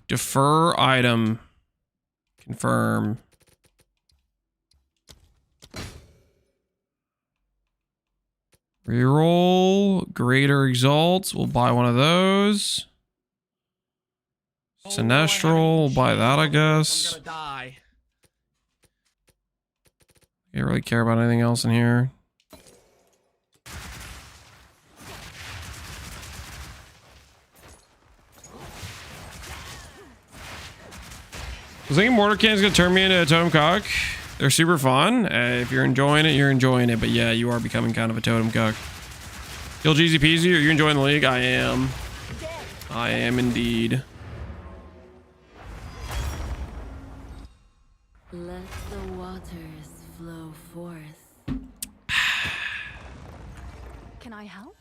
Defer item. Confirm. Reroll. Greater Exalt. We'll buy one of those. Sinestral. We'll buy that, I guess. I'm gonna die. Can't really care about anything else in here. I was thinking mortar cannon's gonna turn me into a totem cock. They're super fun. If you're enjoying it, you're enjoying it. But yeah, you are becoming kind of a totem cock. Feel easy peasy. Are you enjoying the league? I am. I am indeed. Let the waters flow forth. Can I help?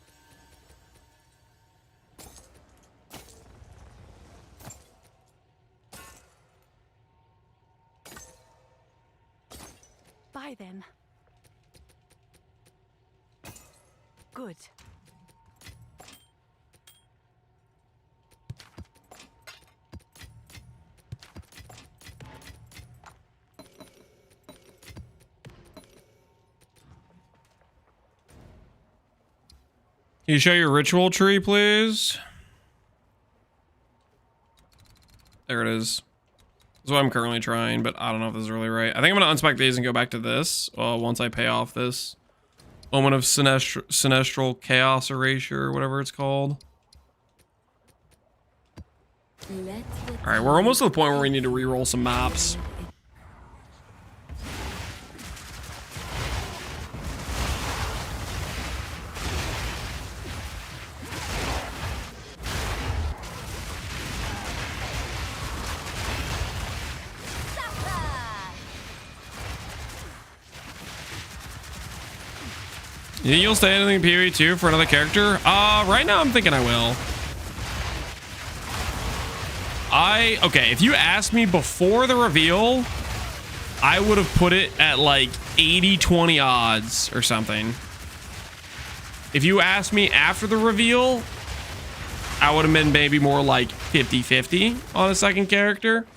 Bye then. Good. Can you show your ritual tree, please? There it is. That's what I'm currently trying, but I don't know if this is really right. I think I'm gonna unspec these and go back to this once I pay off this Omen of Sinestral Chaos Erasure, or whatever it's called. Alright, we're almost to the point where we need to re-roll some maps. You think you'll stay anything PoE 2 for another character? Right now I'm thinking I will. Okay, if you asked me before the reveal, I would have put it at like 80-20 odds or something. If you asked me after the reveal, I would have been maybe more like 50-50 on a second character.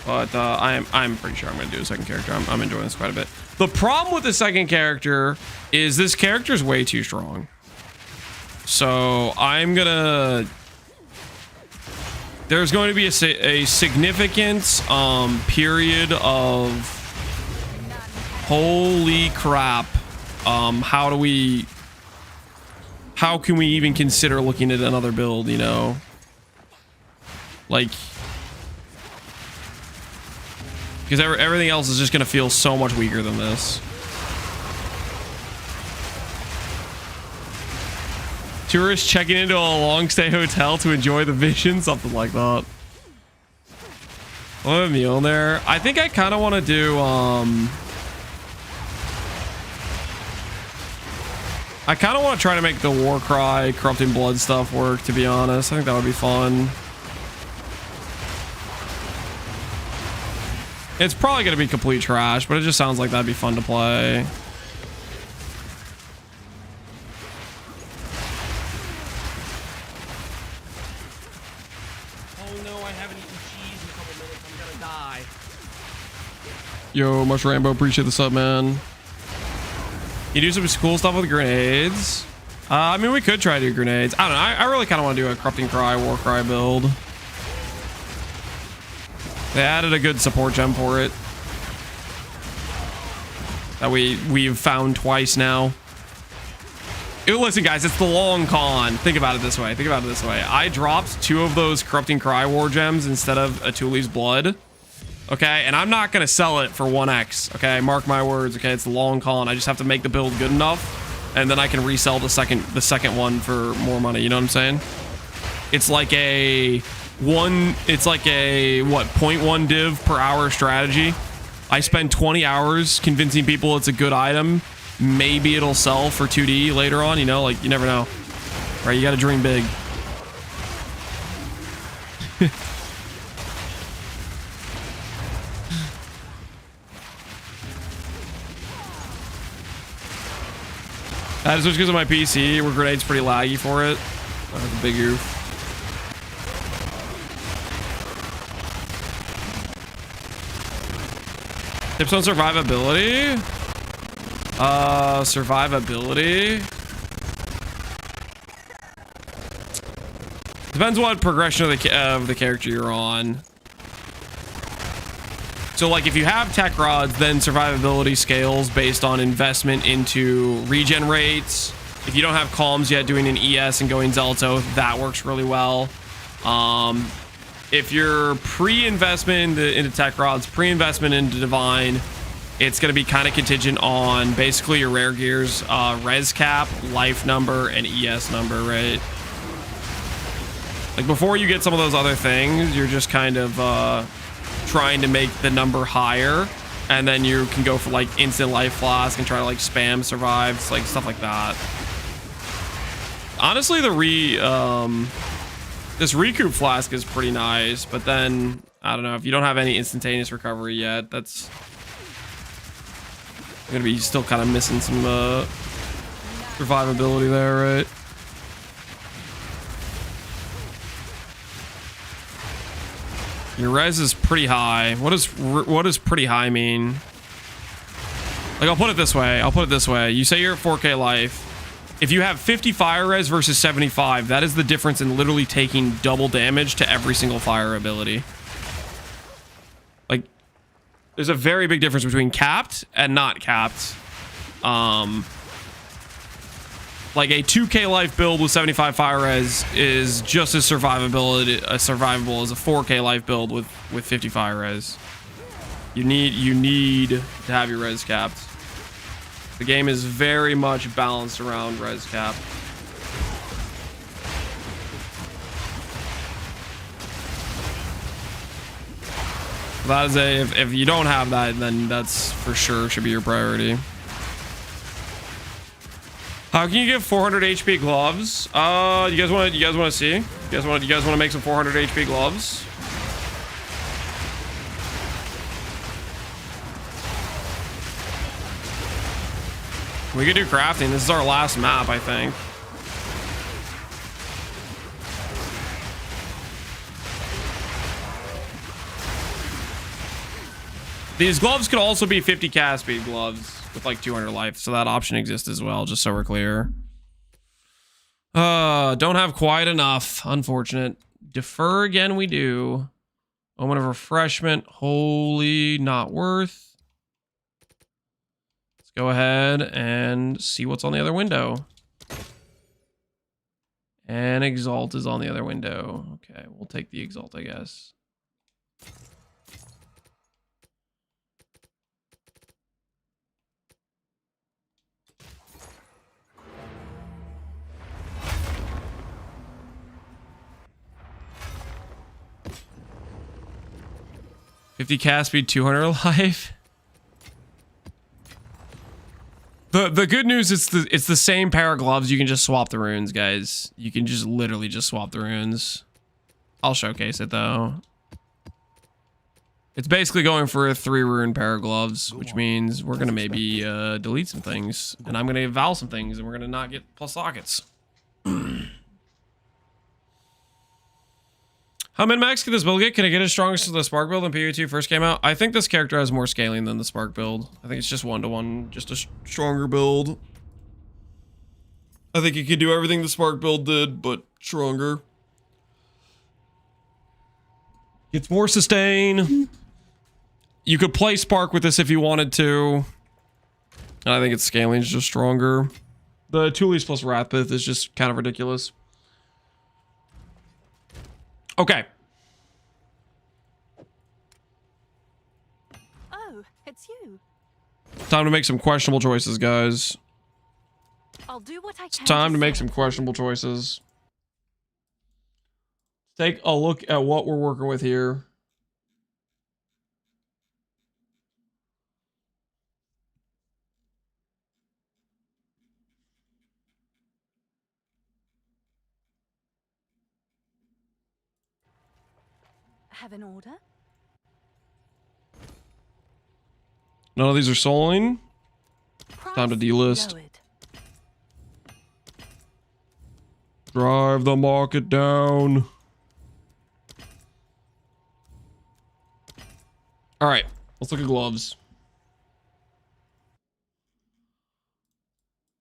But I'm pretty sure I'm gonna do a second character. I'm enjoying this quite a bit. The problem with the second character is this character's way too strong. So I'm gonna... There's going to be a significant period of holy crap. How can we even consider looking at another build, you know? Like, because everything else is just going to feel so much weaker than this. Tourists checking into a long stay hotel to enjoy the vision, something like that. I'll have a meal in there. I think I kind of want to do I kind of want to try to make the Warcry corrupting blood stuff work, to be honest. I think that would be fun. It's probably going to be complete trash, but it just sounds like that'd be fun to play. Oh no, I haven't eaten cheese in a couple minutes. I'm gonna die. Yo, Mush Rambo, appreciate the sub, man. You do some cool stuff with grenades. I mean, we could try to do grenades. I don't know. I really kind of want to do a Corrupting Cry, Warcry build. They added a good support gem for it that we've found twice now. Listen, guys, it's the long con. Think about it this way. Think about it this way. I dropped 2 of those Corrupting Cry war gems instead of a Tuli's Blood. Okay, and I'm not gonna sell it for 1x. Okay, mark my words. Okay, it's the long con. I just have to make the build good enough, and then I can resell the second one for more money. You know what I'm saying? It's like a what, 0.1 div per hour strategy. I spend 20 hours convincing people it's a good item. Maybe it'll sell for 2D later on, you know, like you never know. Right, you gotta dream big. I had to switch because of my PC, where Grenade's pretty laggy for it. I have a big oof. Tips on survivability? Survivability. Depends what progression of the character you're on. So like if you have tech rods, then survivability scales based on investment into regen rates. If you don't have calms yet, doing an ES and going Zealot's Oath, that works really well. If you're pre-investment into tech rods, pre-investment into divine, it's going to be kind of contingent on basically your rare gears, res cap, life number, and ES number, right? Like before you get some of those other things, you're just kind of trying to make the number higher, and then you can go for like instant life flask and try to like spam survives, like stuff like that. Honestly, this recoup flask is pretty nice, but then I don't know, if you don't have any instantaneous recovery yet, that's gonna be still kind of missing some survivability there, right? Your res is pretty high. What does pretty high mean? Like, I'll put it this way. You say you're at 4K life. If you have 50 fire res versus 75, that is the difference in literally taking double damage to every single fire ability. Like, there's a very big difference between capped and not capped. Like a 2K life build with 75 fire res is just as survivable as a 4K life build with 50 fire res. You need to have your res capped. The game is very much balanced around res cap. That is if you don't have that, then that's for sure should be your priority. How can you get 400 HP gloves? You guys want to see? You guys want to make some 400 HP gloves? We could do crafting. This is our last map, I think. These gloves could also be 50 cast speed gloves with like 200 life, so that option exists as well, just so we're clear. Don't have quite enough, unfortunate. Defer again we do. Moment of refreshment, holy, not worth. Let's go ahead and see what's on the other window. And Exalt is on the other window. Okay, we'll take the Exalt, I guess. $50 cast speed, 200 life. The good news is it's the same pair of gloves. You can just swap the runes, guys. You can just literally just swap the runes. I'll showcase it though. It's basically going for a 3-rune pair of gloves, which means we're gonna maybe delete some things, and I'm gonna eval some things, and we're gonna not get plus sockets. How min-max can this build get? Can I get as strong as the Spark build when PO2 first came out? I think this character has more scaling than the Spark build. I think it's just 1-to-1, just a stronger build. I think it could do everything the Spark build did, but stronger. Gets more sustain. You could play Spark with this if you wanted to. And I think its scaling is just stronger. The 2 leaves plus Wrathpith is just kind of ridiculous. Okay. Oh, it's you. Time to make some questionable choices, guys. I'll do what I can. It's time to make some questionable choices. Take a look at what we're working with here. Have an order? None of these are souling. Time to delist. Lowered. Drive the market down. All right, let's look at gloves.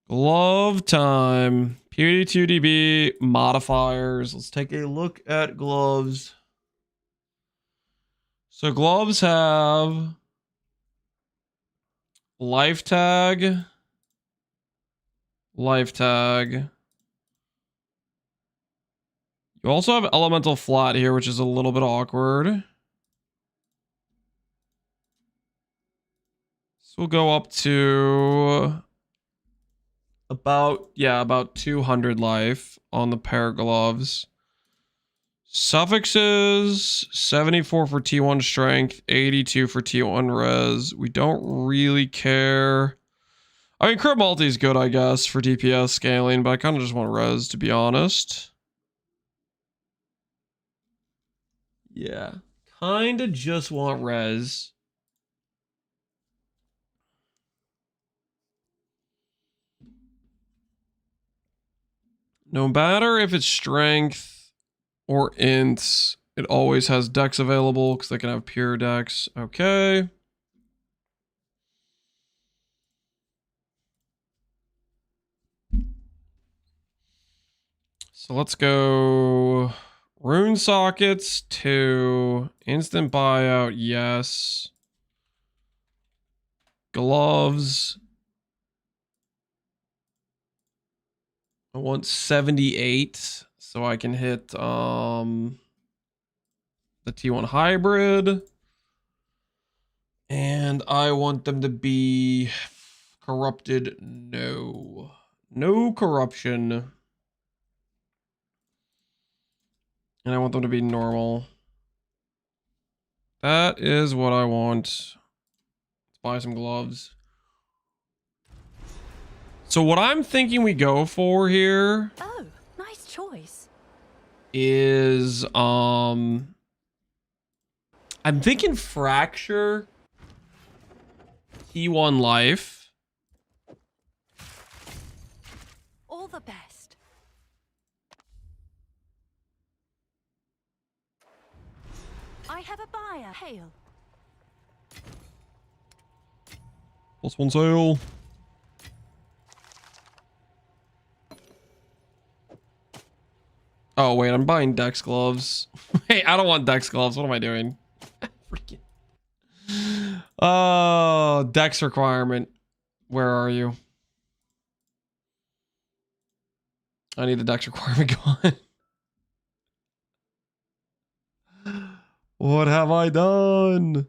Glove time. PD2DB modifiers. Let's take a look at gloves. So gloves have life tag. Life tag. You also have elemental flat here, which is a little bit awkward. So we'll go up to about 200 life on the pair of gloves. Suffixes 74 for T1 strength, 82 for T1 res. We don't really care. I mean, crit multi is good, I guess, for DPS scaling, but I kind of just want res, to be honest. Yeah, kind of just want res. No matter if it's strength or ints, it always has dex available because they can have pure dex. Okay. So let's go rune sockets to instant buyout. Yes. Gloves. I want 78 so I can hit the T1 hybrid. And I want them to be corrupted. No. No corruption. And I want them to be normal. That is what I want. Let's buy some gloves. So what I'm thinking we go for here Oh, nice choice. is I'm thinking fracture T1 life. All the best. I have a buyer. Hail. +1 sale. Oh wait, I'm buying Dex gloves. Hey, I don't want Dex gloves. What am I doing? Freaking. Oh, Dex requirement. Where are you? I need the Dex requirement gone. What have I done?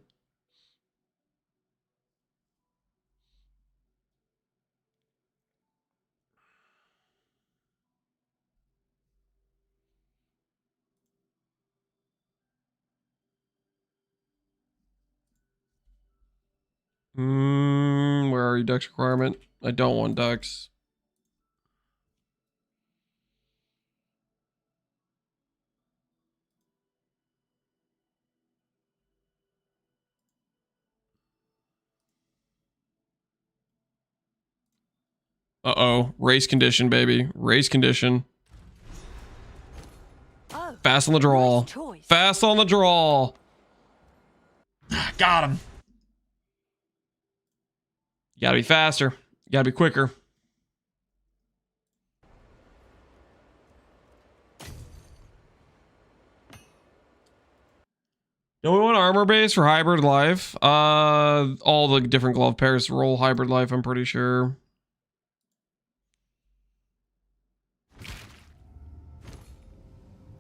Where are you, Dex requirement? I don't want Dex. Uh-oh. Race condition, baby. Race condition. Oh, Fast on the draw. nice choice. Fast on the draw. Got him. You gotta be faster. You gotta be quicker. Don't we want armor base for hybrid life? All the different glove pairs roll hybrid life, I'm pretty sure.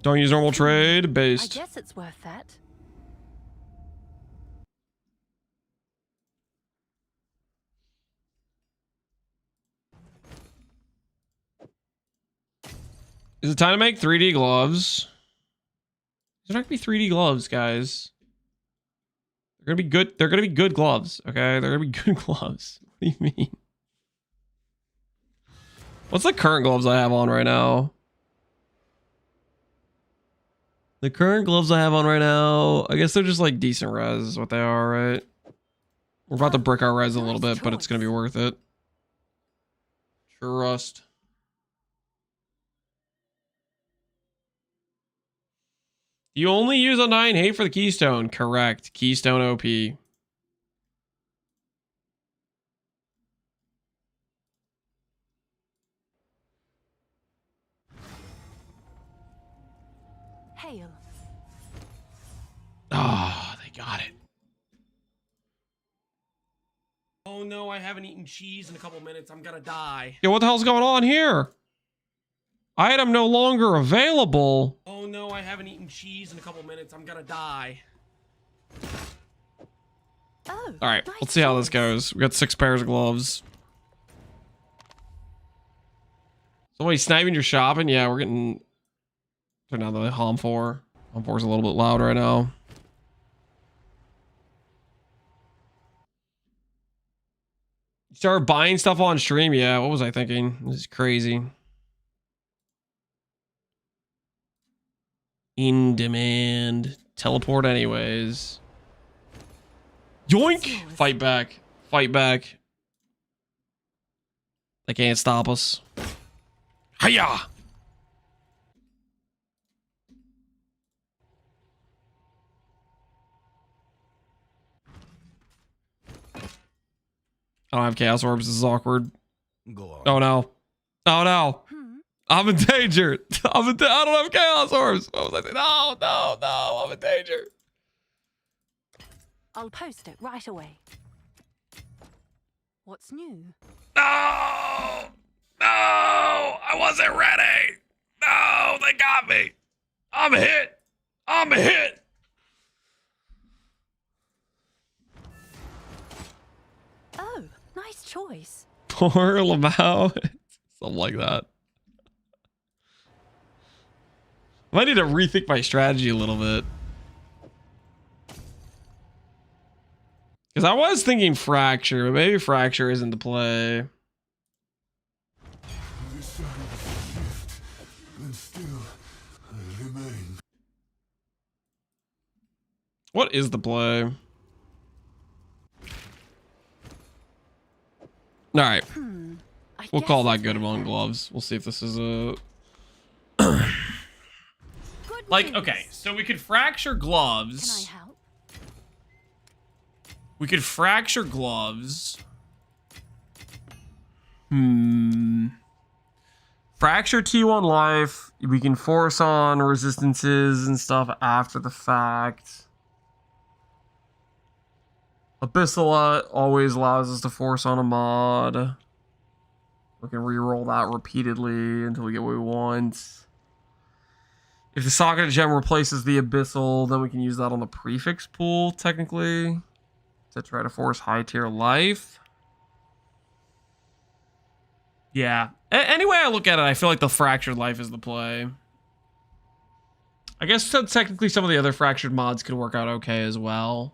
Don't use normal trade, I based. guess it's worth that. Is it time to make 3D gloves? There's not gonna be 3D gloves, guys. They're gonna be good. They're gonna be good gloves. Okay, they're gonna be good gloves. What do you mean? What's the current gloves I have on right now? The current gloves I have on right now, I guess they're just like decent res is what they are, right? We're about to brick our res a little bit, but it's gonna be worth it. Trust. You only use Undying Hate for the Keystone. Correct. Keystone OP. Oh, they got it. Oh no, I haven't eaten cheese in a couple minutes. I'm gonna die. Yo, what the hell's going on here? Item no longer available. Oh no, I haven't eaten cheese in a couple minutes. I'm gonna die. Oh, All right, nice let's see how this choice. goes. We got 6 pairs of gloves. Somebody sniping your shopping? Yeah, we're getting... Turn down the Hom 4. Hom 4's a little bit loud right now. You started buying stuff on stream? Yeah, what was I thinking? This is crazy. In demand. Teleport anyways. Yoink! Fight back. Fight back. They can't stop us. Hiya! I don't have chaos orbs. This is awkward. Go on. Oh no. Oh no. I'm in danger. I don't have chaos orbs. What was I saying? No, no, no. I'm in danger. I'll post it right away. What's new? No! No! I wasn't ready! No! They got me! I'm hit! I'm hit! Oh, nice choice. Poor Lamau. Something like that. I might need to rethink my strategy a little bit. Because I was thinking Fracture, but maybe Fracture isn't the play. This side of the shift, and still I remain. What is the play? All right. I We'll guess call that it's good right among then. gloves. We'll see if this is a... Good Like, news. okay, so we could fracture gloves. Can I help? We could fracture gloves. Fracture T1 life. We can force on resistances and stuff after the fact. Abyssal always allows us to force on a mod. We can reroll that repeatedly until we get what we want. If the Socket Gem replaces the Abyssal, then we can use that on the prefix pool, technically, to try to force high tier life. Yeah. Any way I look at it, I feel like the fractured life is the play. I guess so technically some of the other fractured mods could work out okay as well.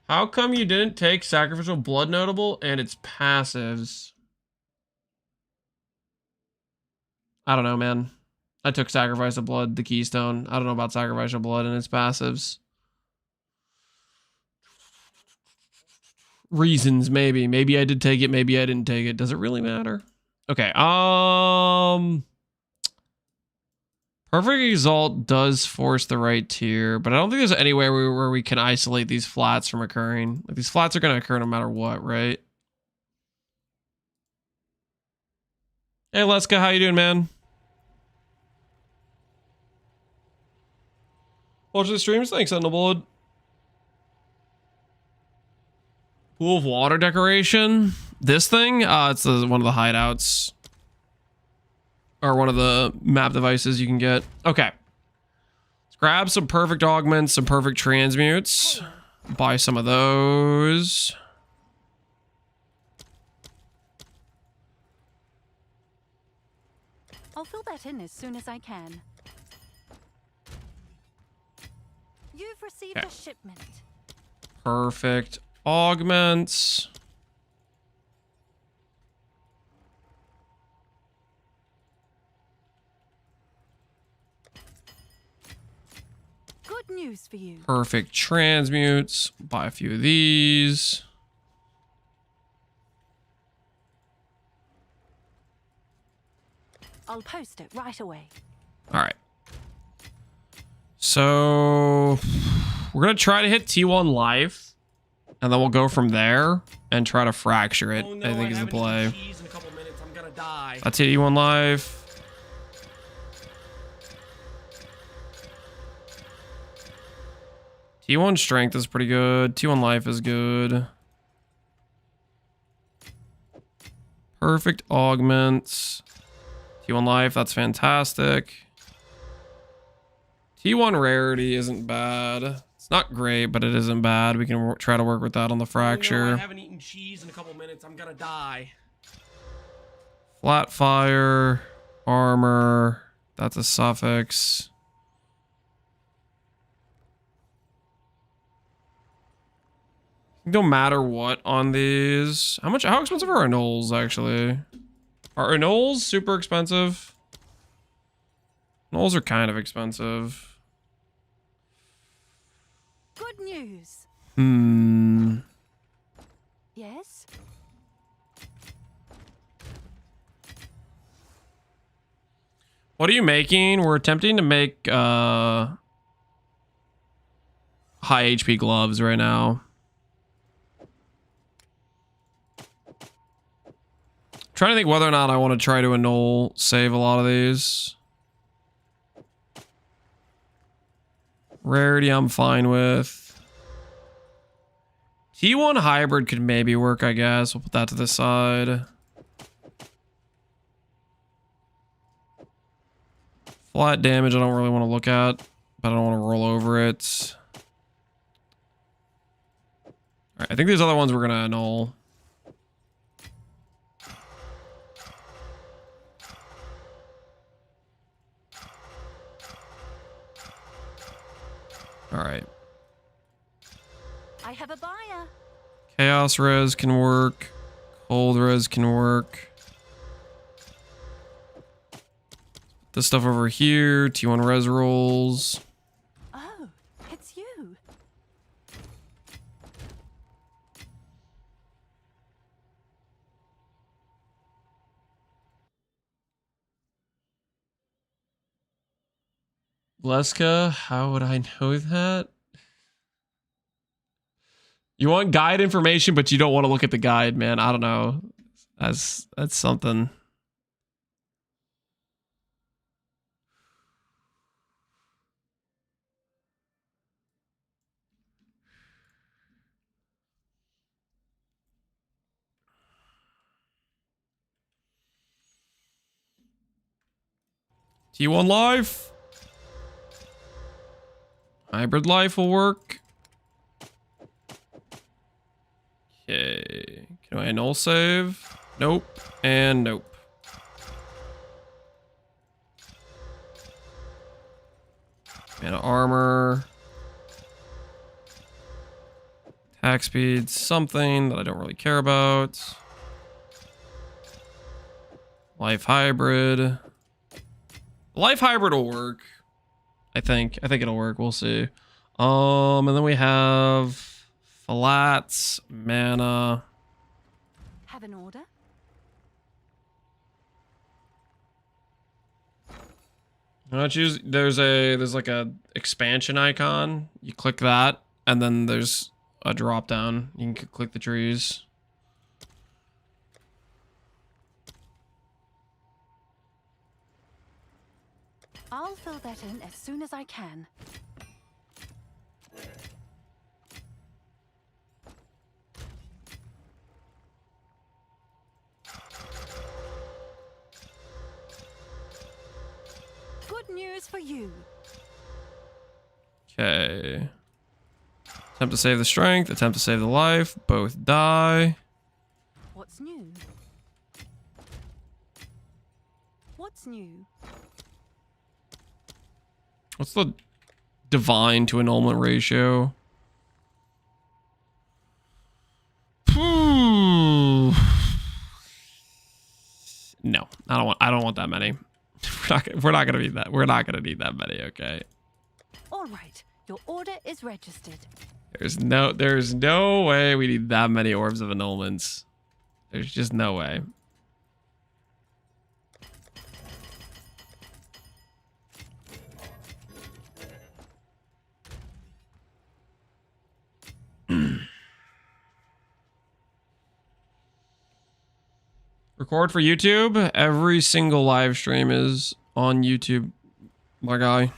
How come you didn't take Sacrificial Blood Notable and its passives? I don't know, man. I took Sacrifice of Blood, the Keystone. I don't know about Sacrificial Blood and its passives. Reasons, maybe. Maybe I did take it, maybe I didn't take it. Does it really matter? Okay, Perfect Exalt does force the right tier, but I don't think there's any way where we can isolate these flats from occurring. Like, these flats are going to occur no matter what, right? Hey, Leska, how you doing, man? Watch the streams? Thanks, Endleblood. Pool of water decoration. This thing? It's one of the hideouts. Or one of the map devices you can get. Okay. Let's grab some perfect augments, some perfect transmutes. Buy some of those. I'll fill that in as soon as I can. You've received Okay. a shipment. Perfect augments. Good news for you. Perfect transmutes. Buy a few of these. I'll post it right away. All right. So we're going to try to hit T1 life. And then we'll go from there and try to fracture it, Oh no, I think is the haven't play. eaten cheese in a couple minutes. I'm gonna die. That's T1 life. T1 strength is pretty good. T1 life is good. Perfect augments. T1 life, that's fantastic. T1 rarity isn't bad. It's not great, but it isn't bad. We can try to work with that on the fracture. I haven't eaten cheese in a couple minutes. I'm gonna die. Flat fire, armor. That's a suffix. No matter what on these. How expensive are anoles actually? Are anoles super expensive? Anoles are kind of expensive. Good news. Yes? What are you making? We're attempting to make high HP gloves right now. Trying to think whether or not I want to try to annul save a lot of these. Rarity I'm fine with. T1 hybrid could maybe work, I guess. We'll put that to the side. Flat damage I don't really want to look at, but I don't want to roll over it. Alright, I think these other ones we're gonna annul. Alright. I have a buyer. Chaos res can work. Cold res can work. This stuff over here. T1 res rolls. Oh, it's you. Leska, how would I know that? You want guide information, but you don't want to look at the guide, man. I don't know. That's something. T1 life. Hybrid life will work. Okay. Can I null save? Nope. And nope. Mana armor. Attack speed, something that I don't really care about. Life hybrid. Life hybrid will work. I think it'll work. We'll see. And then we have flats, mana. Have an order? Choose. There's like a expansion icon. You click that, and then there's a drop down. You can click the trees. I'll fill that in as soon as I can. Good news for you. Okay. Attempt to save the strength. Attempt to save the life. Both die. What's new? What's new? What's the divine to annulment ratio? No, I don't want that many. We're not gonna need that. We're not gonna need that many. Okay. All right, your order is registered. There's no way we need that many orbs of annulments. There's just no way. Record for YouTube. Every single live stream is on YouTube, my guy.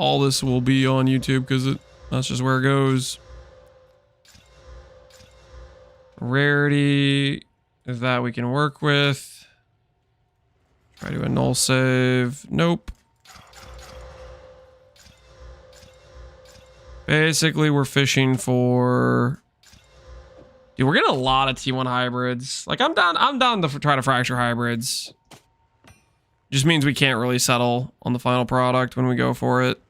all this will be on YouTube because that's just where it goes. Rarity is that we can work with. Try to do a null save. Nope. Basically, we're fishing for... Dude, we're getting a lot of T1 hybrids. Like, I'm down to try to fracture hybrids. Just means we can't really settle on the final product when we go for it.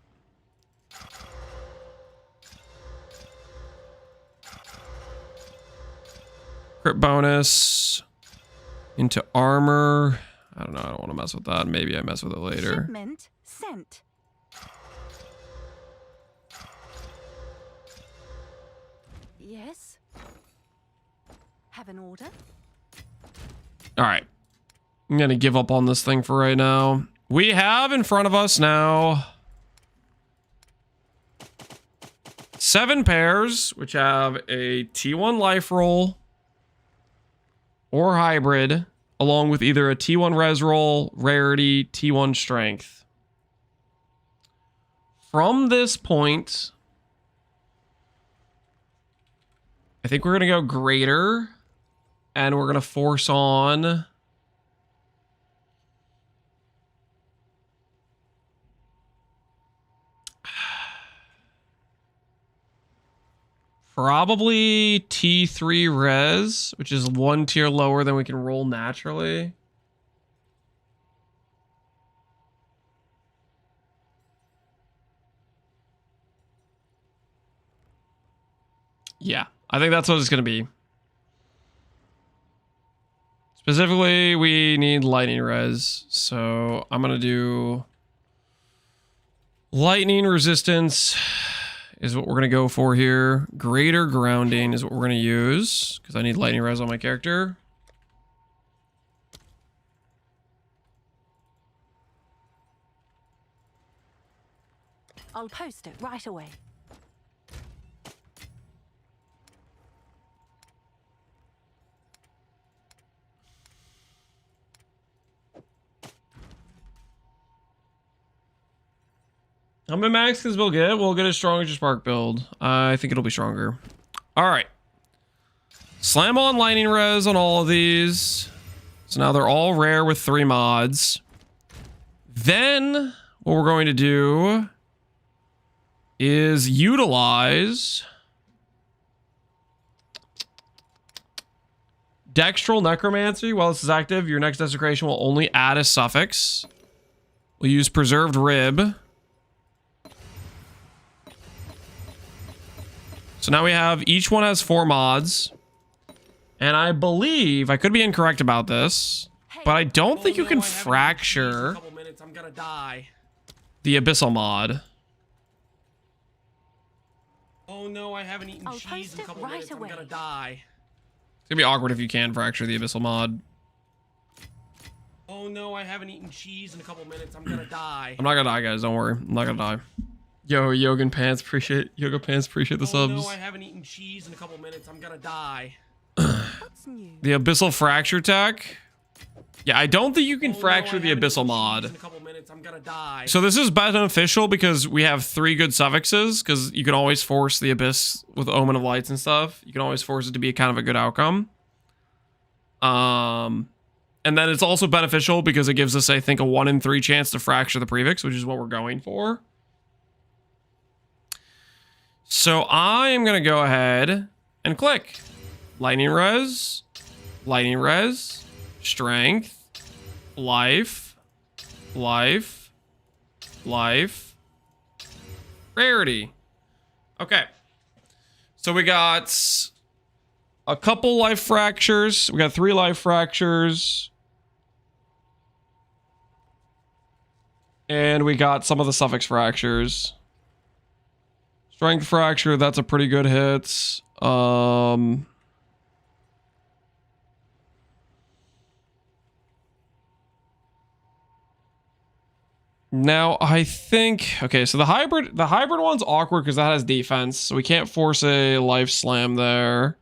Crit bonus into armor. I don't know. I don't want to mess with that. Maybe I mess with it later. Shipment sent. Yes. Have an order? All right. I'm going to give up on this thing for right now. We have in front of us now 7 pairs, which have a T1 life roll or hybrid, along with either a T1 res roll, rarity, T1 strength. From this point, I think we're going to go greater, and we're going to force on... Probably T3 res, which is 1 tier lower than we can roll naturally. Yeah, I think that's what it's going to be. Specifically, we need lightning res. So I'm going to do lightning resistance is what we're going to go for here. Greater grounding is what we're going to use because I need lightning res on my character. I'll post it right away. How many maxes we'll get? We'll get as strong as your spark build. I think it'll be stronger. All right. Slam on lightning res on all of these. So now they're all rare with 3 mods. Then what we're going to do is utilize Dextral Necromancy. While this is active, your next desecration will only add a suffix. We'll use Preserved Rib. So now we have, each one has 4 mods. And I believe, I could be incorrect about this, but I don't think you can fracture I'm gonna die. the Abyssal mod. Oh no, I haven't eaten I'll cheese in a post it couple right minutes. away. I'm gonna die. It's gonna be awkward if you can fracture the Abyssal mod. Oh no, I haven't eaten cheese in a couple minutes. I'm gonna die. I'm not gonna die, guys. Don't worry. I'm not gonna die. Yo, Yoga Pants, appreciate the subs. Oh no, I haven't eaten cheese in a couple minutes. I'm gonna die. What's new? The Abyssal Fracture tech. Yeah, I don't think you can fracture the Abyssal mod. In a couple minutes, I'm gonna die. So this is beneficial because we have 3 good suffixes, because you can always force the Abyss with Omen of Lights and stuff. You can always force it to be a kind of a good outcome. And then it's also beneficial because it gives us, I think, a 1 in 3 chance to fracture the prefix, which is what we're going for. So I am going to go ahead and click lightning res, strength, life, rarity. Okay. So we got a couple life fractures. We got 3 life fractures. And we got some of the suffix fractures. Strength fracture, that's a pretty good hit. Now I think, okay, so the hybrid one's awkward because that has defense, so we can't force a life slam there.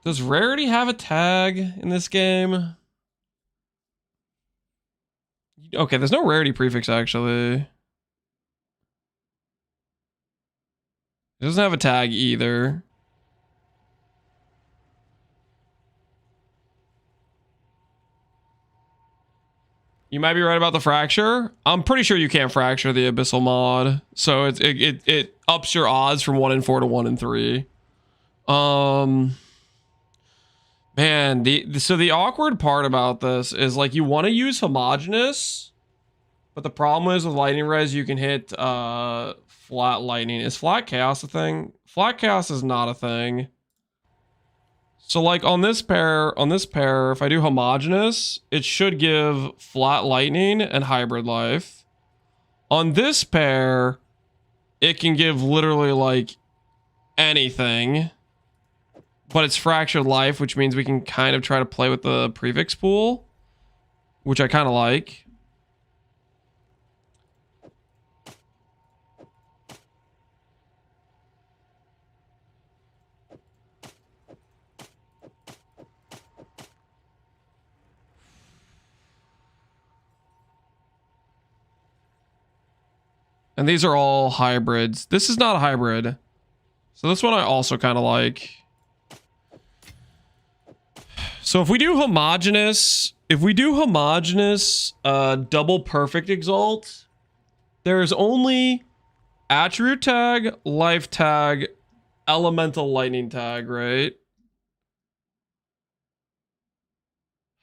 Does rarity have a tag in this game? Okay, there's no rarity prefix actually. It doesn't have a tag either. You might be right about the fracture. I'm pretty sure you can't fracture the abyssal mod, so it ups your odds from 1 in 4 to 1 in 3. Man, the awkward part about this is like you want to use homogeneous, but the problem is with lightning res you can hit flat lightning. Is flat chaos a thing? Flat chaos is not a thing. So like on this pair, if I do homogeneous, it should give flat lightning and hybrid life. On this pair, it can give literally like anything, but it's fractured life, which means we can kind of try to play with the prefix pool, which I kind of like. And these are all hybrids. This is not a hybrid. So this one I also kind of like. So if we do homogeneous, double perfect exalt, there's only attribute tag, life tag, elemental lightning tag, right?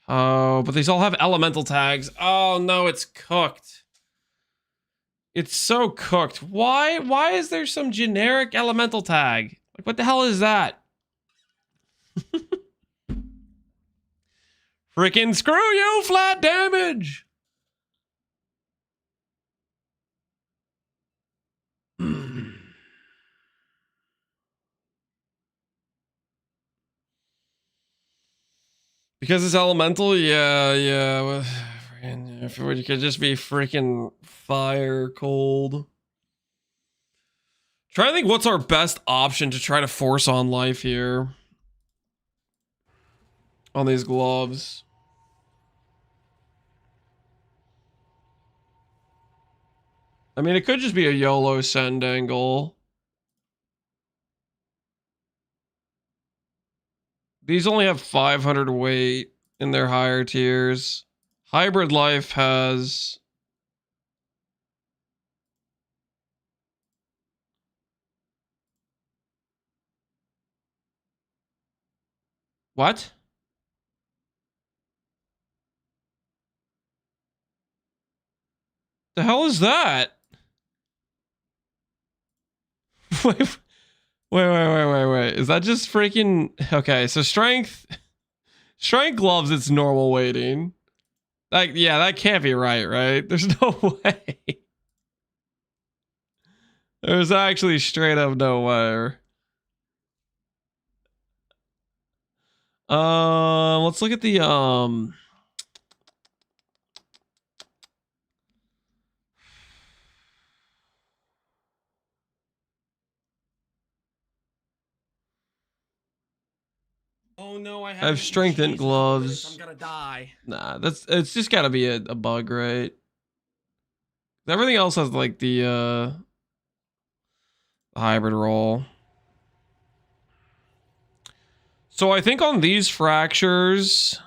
Oh, but these all have elemental tags. Oh no, it's cooked. It's so cooked. Why is there some generic elemental tag? Like, what the hell is that? Freaking screw you, flat damage! Because it's elemental? Yeah. Well, if it could just be freaking fire cold. Trying to think what's our best option to try to force on life here. On these gloves. I mean, it could just be a YOLO send angle. These only have 500 weight in their higher tiers. Hybrid life has... What? The hell is that? Wait. Is that just freaking... Okay, so strength gloves, it's normal weighting. Like, yeah, that can't be right? There's no way. There's actually straight up no way. Let's look at the Oh no, I have strengthened gloves. I'm gonna die. Nah, it's just gotta be a bug, right? Everything else has like the hybrid roll. So I think on these fractures,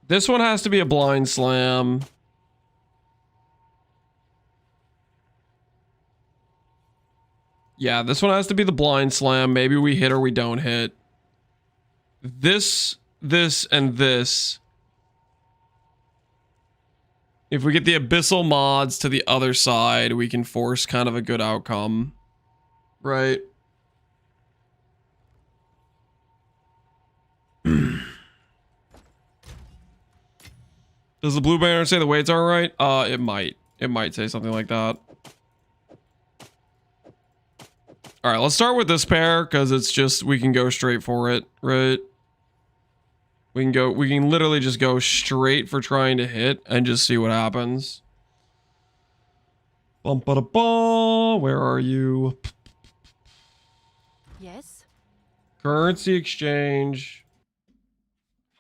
this one has to be a blind slam. Yeah, this one has to be the blind slam. Maybe we hit or we don't hit. This, and this. If we get the abyssal mods to the other side, we can force kind of a good outcome. Right? Does the blue banner say the weights aren't right? It might. It might say something like that. All right, let's start with this pair because it's just, we can go straight for it, right? We can literally just go straight for trying to hit and just see what happens. Bum ba da ba. Where are you? Yes? Currency exchange.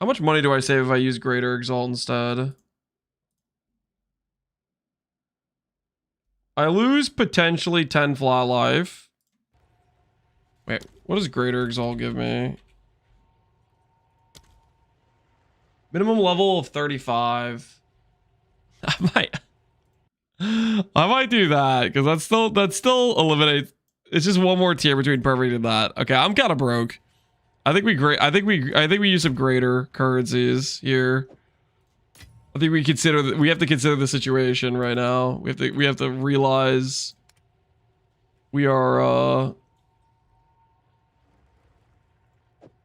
How much money do I save if I use Greater Exalt instead? I lose potentially 10 flat life. Wait, what does Greater Exalt give me? Minimum level of 35. I might do that because that still eliminates. It's just one more tier between perfect and that. Okay, I'm kind of broke. I think we use some greater currencies here. I think we consider that we have to consider the situation right now. We have to realize we are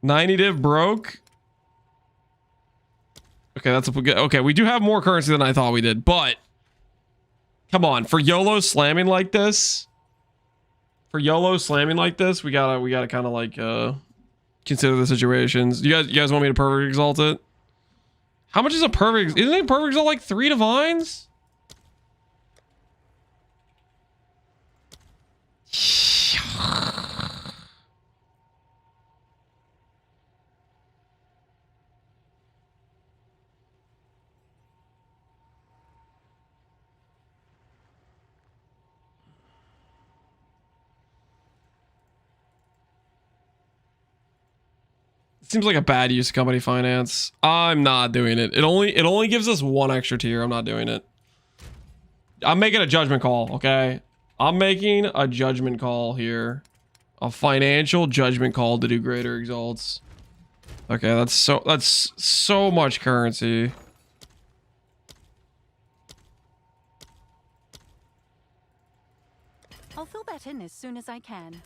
90 div broke. Okay, that's okay. We do have more currency than I thought we did, but come on, for YOLO slamming like this, we gotta kind of like consider the situations. You guys want me to perfect exalt it? How much is a perfect? Isn't it perfect exalt like 3 divines? Seems like a bad use of company finance. I'm not doing it. It only gives us 1 extra tier. I'm not doing it. I'm making a judgment call, okay? I'm making a judgment call here. A financial judgment call to do greater exalts. Okay, that's so much currency. I'll fill that in as soon as I can.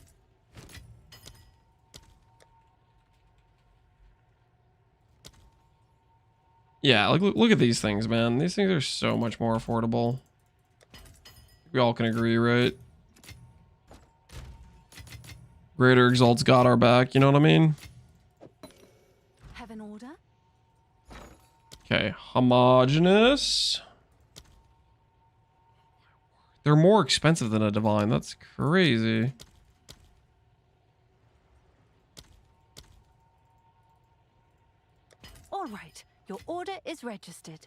Yeah, like look at these things, man. These things are so much more affordable. We all can agree, right? Greater Exalt's got our back, you know what I mean? Have an order? Okay, homogeneous. They're more expensive than a divine. That's crazy. All right, your order is registered.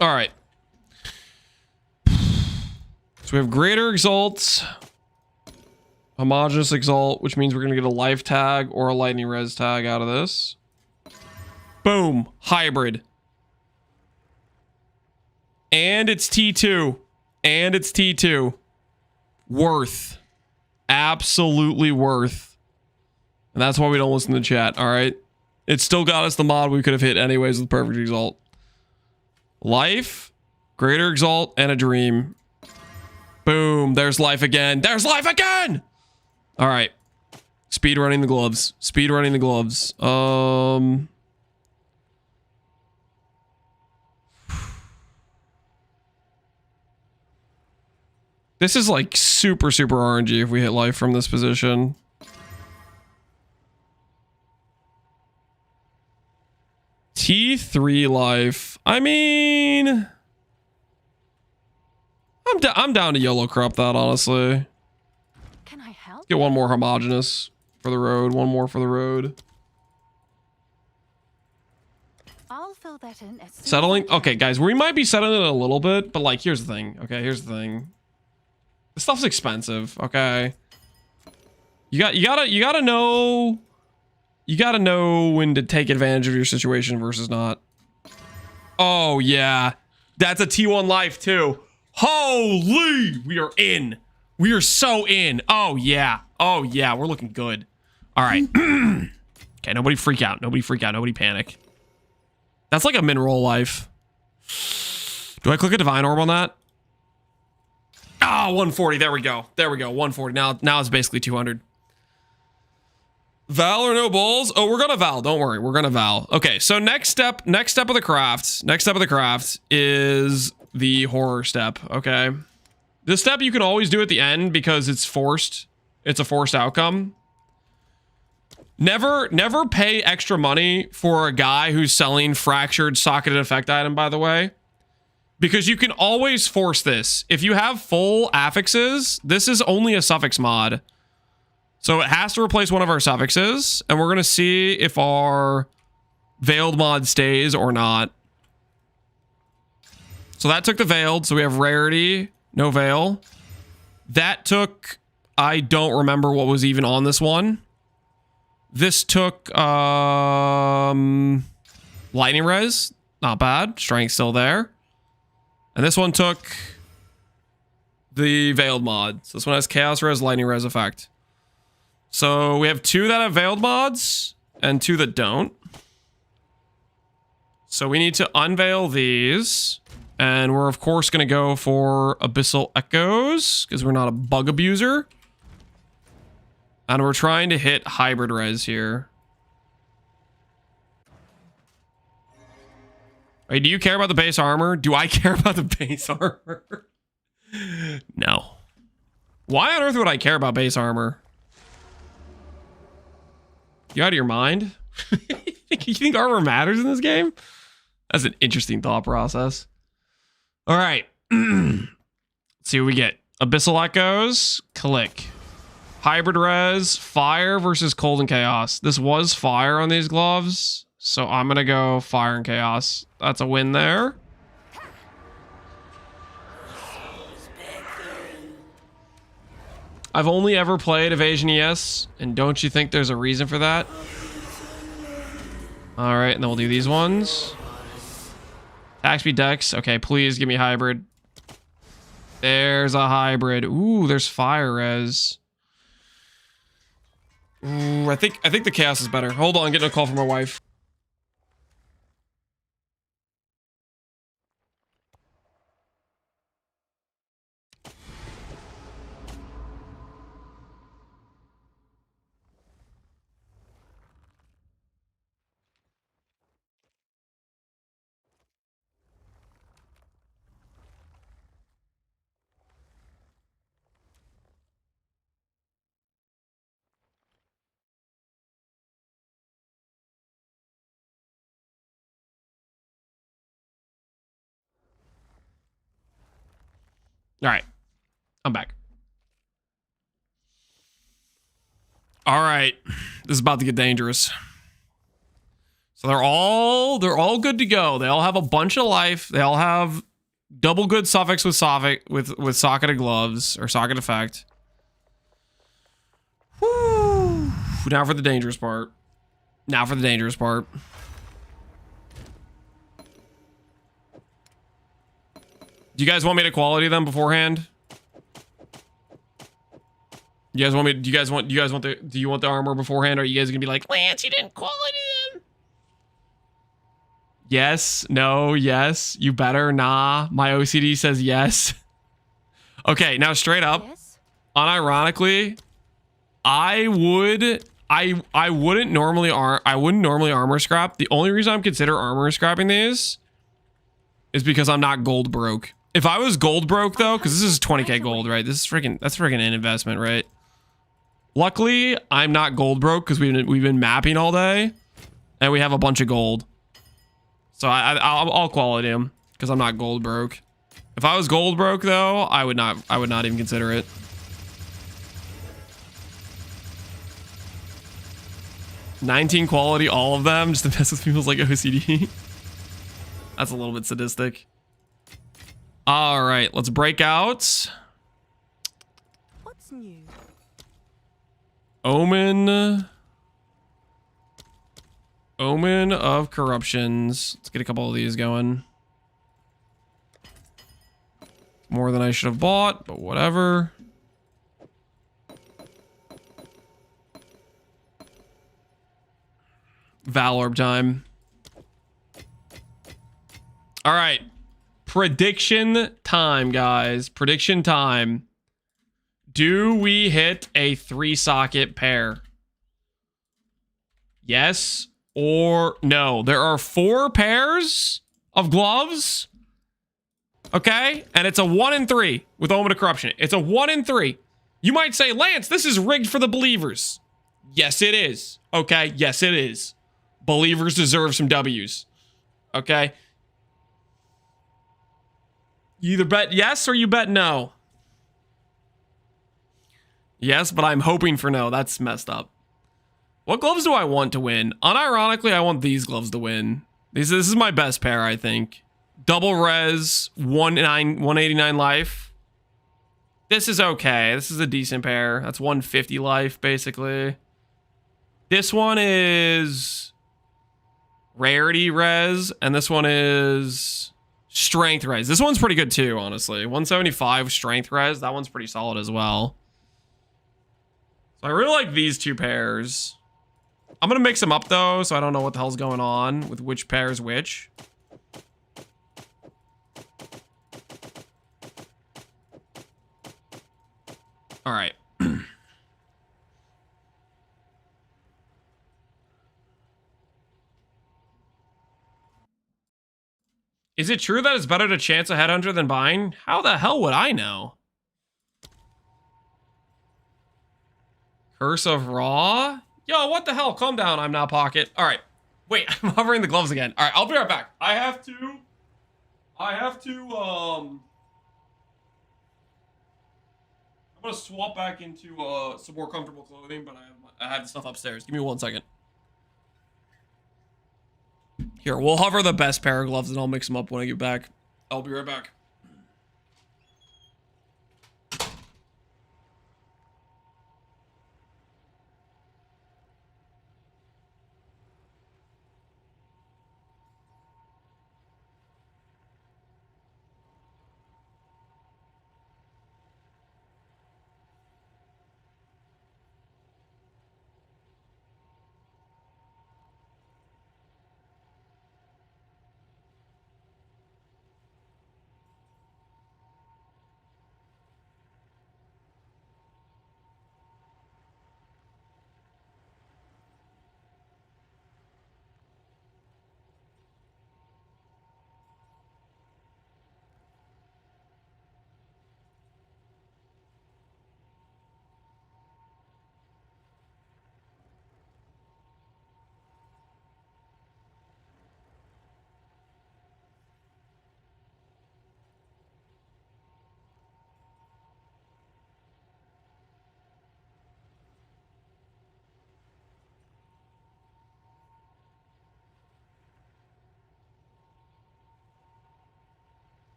All right. So we have greater exalts, homogeneous exalt, which means we're going to get a life tag or a lightning res tag out of this. Boom. Hybrid. And it's T2. And it's T2. Worth. Absolutely worth. And that's why we don't listen to chat, all right? It still got us the mod we could have hit anyways with perfect exalt. Life, greater exalt, and a dream. Boom. There's life again. There's life again! All right. Speed running the gloves. Speed running the gloves. This is like super RNG if we hit life from this position. T3 life. I mean, I'm down to YOLO crop that, honestly. Can I help? Get one more homogeneous for the road. One more for the road. I'll fill that in as soon Settling? as I can. Okay, guys, we might be settling it a little bit, but like, here's the thing. Okay, here's the thing. This stuff's expensive. Okay. You gotta know when to take advantage of your situation versus not. Oh yeah, that's a T1 life too. Holy, we are in. We are so in. Oh yeah, we're looking good. All right. Okay, nobody freak out. Nobody freak out. Nobody panic. That's like a min roll life. Do I click a divine orb on that? Ah, 140. There we go. There we go. 140. Now it's basically 200. Val or no balls? Oh, we're gonna Val. Don't worry. We're gonna Val. Okay, so next step of the craft. Next step of the craft is the horror step. Okay. This step you can always do at the end because it's forced. It's a forced outcome. Never pay extra money for a guy who's selling fractured socketed effect item, by the way. Because you can always force this. If you have full affixes, this is only a suffix mod. So it has to replace one of our suffixes. And we're going to see if our veiled mod stays or not. So that took the veiled. So we have rarity, no veil. That took, I don't remember what was even on this one. This took lightning res. Not bad. Strength still there. And this one took the veiled mod. So this one has chaos res, lightning res effect. So we have 2 that have veiled mods and 2 that don't. So we need to unveil these. And we're of course going to go for Abyssal Echoes because we're not a bug abuser. And we're trying to hit hybrid res here. Wait, do you care about the base armor? Do I care about the base armor? No. Why on earth would I care about base armor? You out of your mind? You think armor matters in this game? That's an interesting thought process. All right. Let's see what we get. Abyssal Echoes. Click. Hybrid res. Fire versus cold and chaos. This was fire on these gloves. So I'm going to go fire and chaos. That's a win there. I've only ever played Evasion ES, and don't you think there's a reason for that? All right, and then we'll do these ones. Attack speed dex. Okay, please give me hybrid. There's a hybrid. Ooh, there's fire res. Ooh, I think the chaos is better. Hold on, I'm getting a call from my wife. All right, I'm back. All right, this is about to get dangerous. So they're all good to go. They all have a bunch of life. They all have double good suffix with socketed gloves or socket effect. Whew. Now for the dangerous part. Now for the dangerous part. Do you guys want me to quality them beforehand? You guys want me? Do you want the armor beforehand? Or are you guys gonna be like, Lance, you didn't quality them? Yes, no, yes. You better, nah. My OCD says yes. Okay, now straight up, Yes? unironically, I wouldn't normally armor scrap. The only reason I'm consider armor scrapping these is because I'm not gold broke. If I was gold broke though, because this is 20k gold, right? That's freaking an investment, right? Luckily, I'm not gold broke because we've been mapping all day, and we have a bunch of gold. So I'll quality them because I'm not gold broke. If I was gold broke though, I would not even consider it. $19 quality, all of them, just to mess with people's like OCD. That's a little bit sadistic. All right, let's break out. What's new? Omen of Corruptions. Let's get a couple of these going. More than I should have bought, but whatever. Valorb time. All right. Prediction time, guys. Prediction time. Do we hit a 3-socket pair? Yes or no? There are 4 pairs of gloves. Okay? And it's a 1 in 3 with Omen of Corruption. It's a 1 in 3. You might say, Lance, this is rigged for the believers. Yes, it is. Okay? Yes, it is. Believers deserve some W's. Okay? You either bet yes or you bet no. Yes, but I'm hoping for no. That's messed up. What gloves do I want to win? Unironically, I want these gloves to win. This is my best pair, I think. Double res, 189 life. This is okay. This is a decent pair. That's 150 life, basically. This one is rarity res, and this one is strength res. This one's pretty good too, honestly. 175 strength res. That one's pretty solid as well. So I really like these two pairs. I'm gonna mix them up though, so I don't know what the hell's going on with which pair is which. All right. Is it true that it's better to chance a headhunter than bind? How the hell would I know? Curse of Raw? Yo, what the hell? Calm down, I'm not pocket. All right. Wait, I'm hovering the gloves again. All right, I'll be right back. I have to, I'm gonna swap back into some more comfortable clothing, but I have the stuff upstairs. Give me 1 second. Here, we'll hover the best pair of gloves and I'll mix them up when I get back. I'll be right back.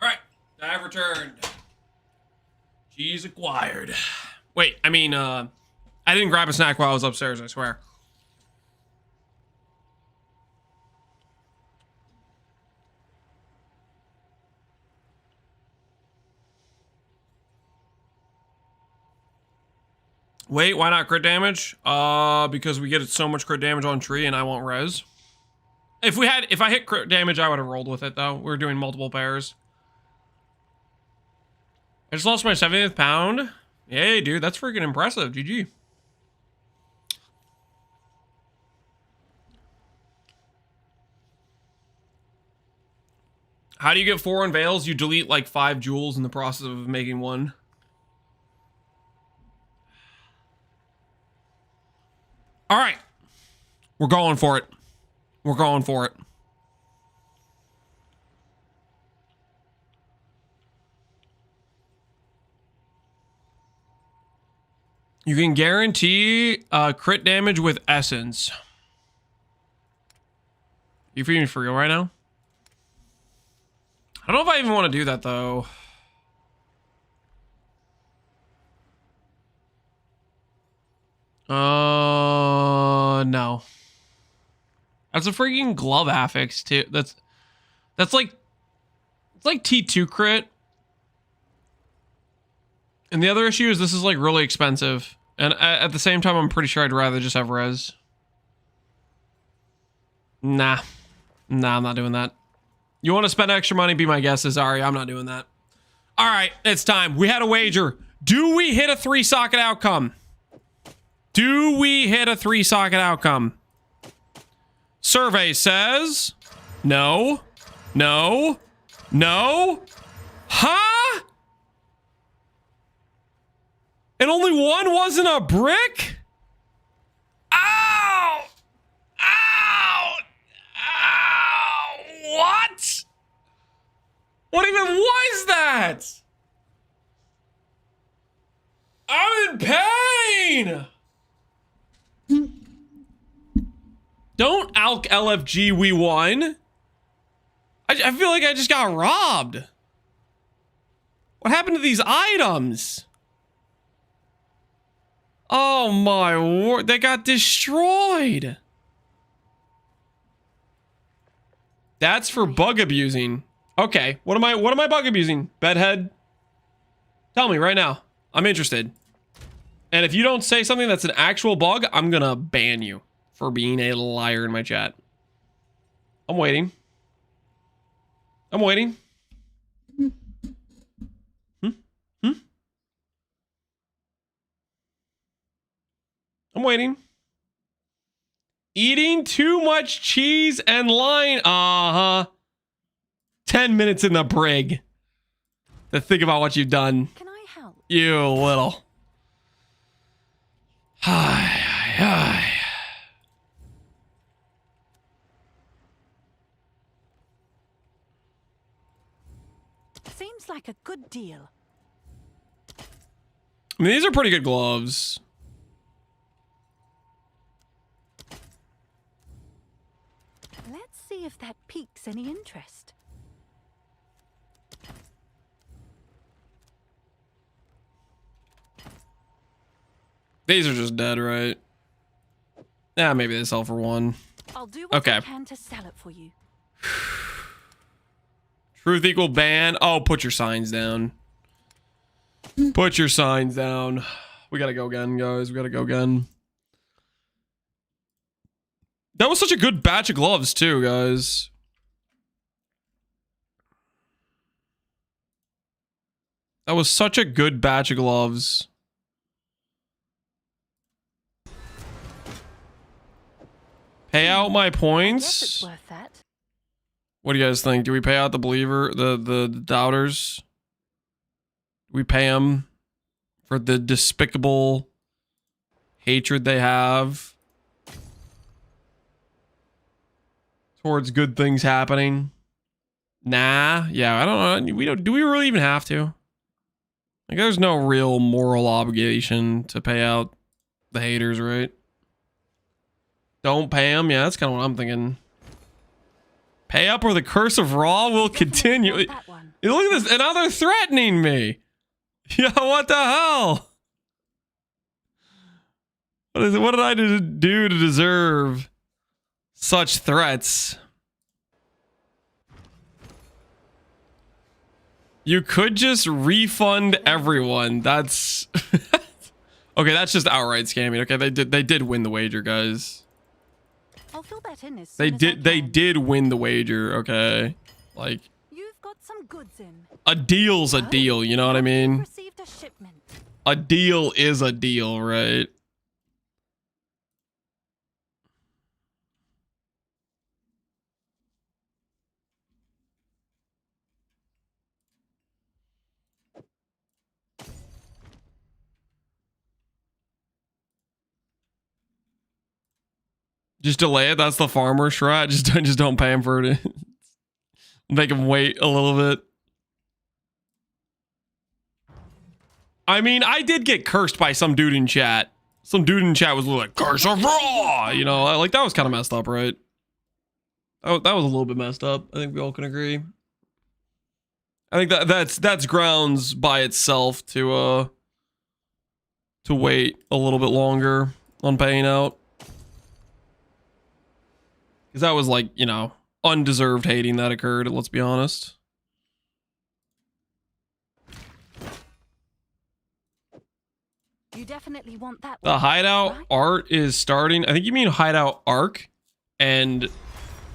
All right, I have returned. G's acquired. Wait, I mean, I didn't grab a snack while I was upstairs, I swear. Wait, why not crit damage? Because we get so much crit damage on tree and I want res. If I hit crit damage, I would have rolled with it though. We're doing multiple pairs. I just lost my 70th pound. Yay, dude. That's freaking impressive. GG. How do you get 4 unveils? You delete like 5 jewels in the process of making one. All right. We're going for it. We're going for it. You can guarantee crit damage with essence. You feeling for real right now? I don't know if I even want to do that though. No. That's a freaking glove affix too. That's like, it's like T2 crit. And the other issue is this is like really expensive. And at the same time, I'm pretty sure I'd rather just have res. Nah, I'm not doing that. You want to spend extra money? Be my guest, Azari. I'm not doing that. All right, it's time. We had a wager. Do we hit a 3-socket outcome? Do we hit a 3-socket outcome? Survey says no, no, no. Huh? And only one wasn't a brick? Ow! Ow! Ow! What? What even was that? I'm in pain! Don't alk LFG, we won. I feel like I just got robbed. What happened to these items? Oh my word, they got destroyed. That's for bug abusing. Okay, what am I bug abusing? Bedhead? Tell me right now. I'm interested. And if you don't say something that's an actual bug, I'm gonna ban you for being a liar in my chat. I'm waiting. I'm waiting. I'm waiting. Eating too much cheese and line. 10 minutes in the brig to think about what you've done. Can I help? You little. Hi. Seems like a good deal. I mean, these are pretty good gloves. Let's see if that piques any interest. These are just dead, right? Yeah, maybe they sell for 1. I'll do what Okay. I can to sell it for you. Truth equal ban. Oh, put your signs down. Put your signs down. We gotta go again, guys. We gotta go again. That was such a good batch of gloves, too, guys. That was such a good batch of gloves. Pay out my Yes, it's points. worth that. What do you guys think? Do we pay out the believer, the doubters? Do we pay them for the despicable hatred they have towards good things happening? Nah. Yeah, I don't know. Do we really even have to? Like, there's no real moral obligation to pay out the haters, right? Don't pay them? Yeah, that's kind of what I'm thinking. Pay up or the curse of Raw will continue. Want that one. Look at this. And now they're threatening me. Yeah, what the hell? What did I do to deserve such threats? You could just refund everyone. That's okay. That's just outright scamming. Okay, they did win the wager, guys. I'll fill that in as They soon as I did can. win the wager. Okay, like You've got some goods in. A deal's a deal, you know what I mean? Received a shipment. A deal is a deal, right? Just delay it. That's the farmer strat. Just don't pay him for it. Make him wait a little bit. I mean, I did get cursed by some dude in chat. Some dude in chat was like, "Curse of Raw," you know, like that was kind of messed up, right? Oh, that was a little bit messed up. I think we all can agree. I think that's grounds by itself to wait a little bit longer on paying out. Because that was like, you know, undeserved hating that occurred, let's be honest. You definitely want that. The hideout art is starting. I think you mean hideout arc. And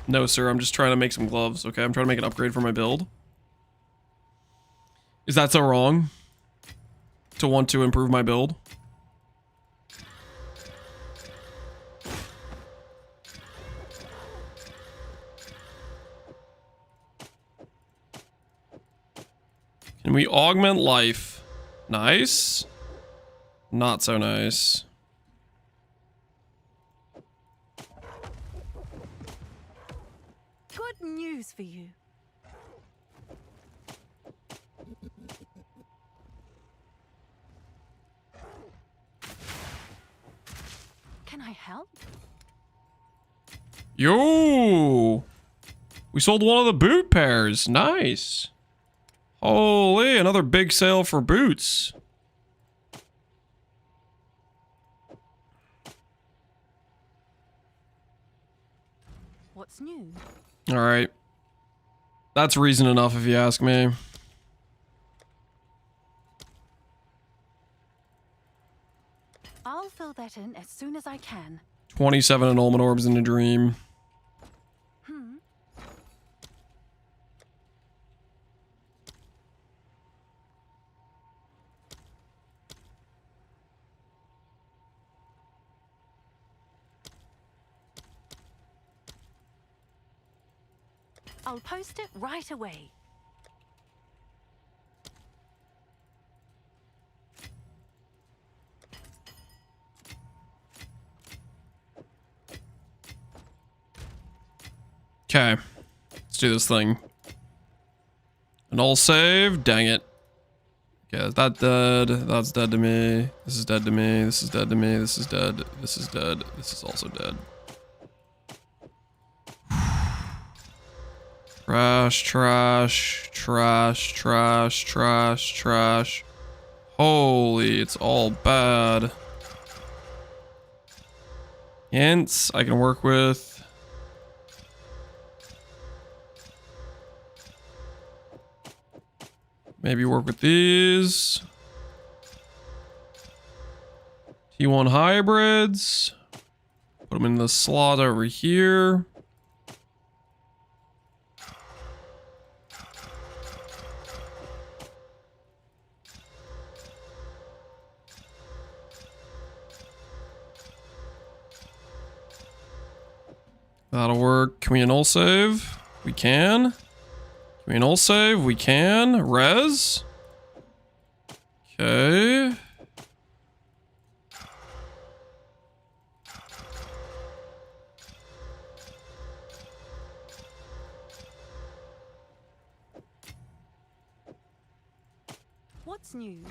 no, sir, I'm just trying to make some gloves. Okay, I'm trying to make an upgrade for my build. Is that so wrong? To want to improve my build? Can we augment life? Nice. Not so nice. Good news for you. Can I help? Yo! We sold one of the boot pairs. Nice. Holy, another big sale for boots. What's new? All right. That's reason enough if you ask me. I'll fill that in as soon as I can. 27 annulment orbs in a dream. I'll post it right away. Okay. Let's do this thing. An all save. Dang it. Okay, is that dead? That's dead to me. This is dead to me. This is dead to me. This is dead. This is dead. This is also dead. Trash, trash, trash, trash, trash, trash. Holy, it's all bad. Hints I can work with. Maybe work with these. T1 hybrids. Put them in the slot over here. That'll work. Can we annul save? We can. Can we annul save? We can. Res. Okay. What's new?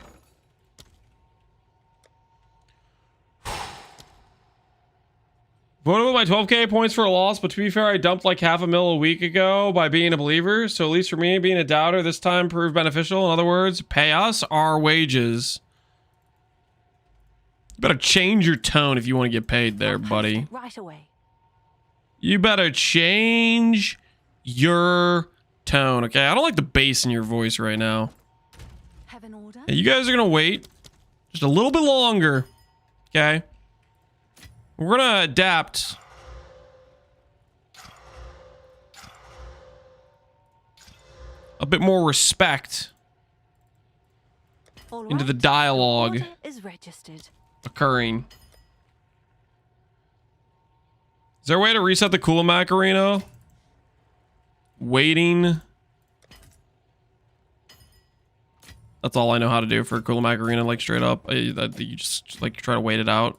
Voted with my 12k points for a loss, but to be fair, I dumped like half a mil a week ago by being a believer. So at least for me, being a doubter this time proved beneficial. In other words, pay us our wages. You better change your tone if you want to get paid there, buddy. Right away. You better change your tone, okay? I don't like the bass in your voice right now. Have an order? Hey, you guys are gonna wait just a little bit longer, okay? We're gonna adapt. A a bit more respect All into the right, dialogue order is registered. occurring. Is there a way to reset the Coolmac arena? Waiting. That's all I know how to do for Coolmac arena, like straight up. You just like try to wait it out.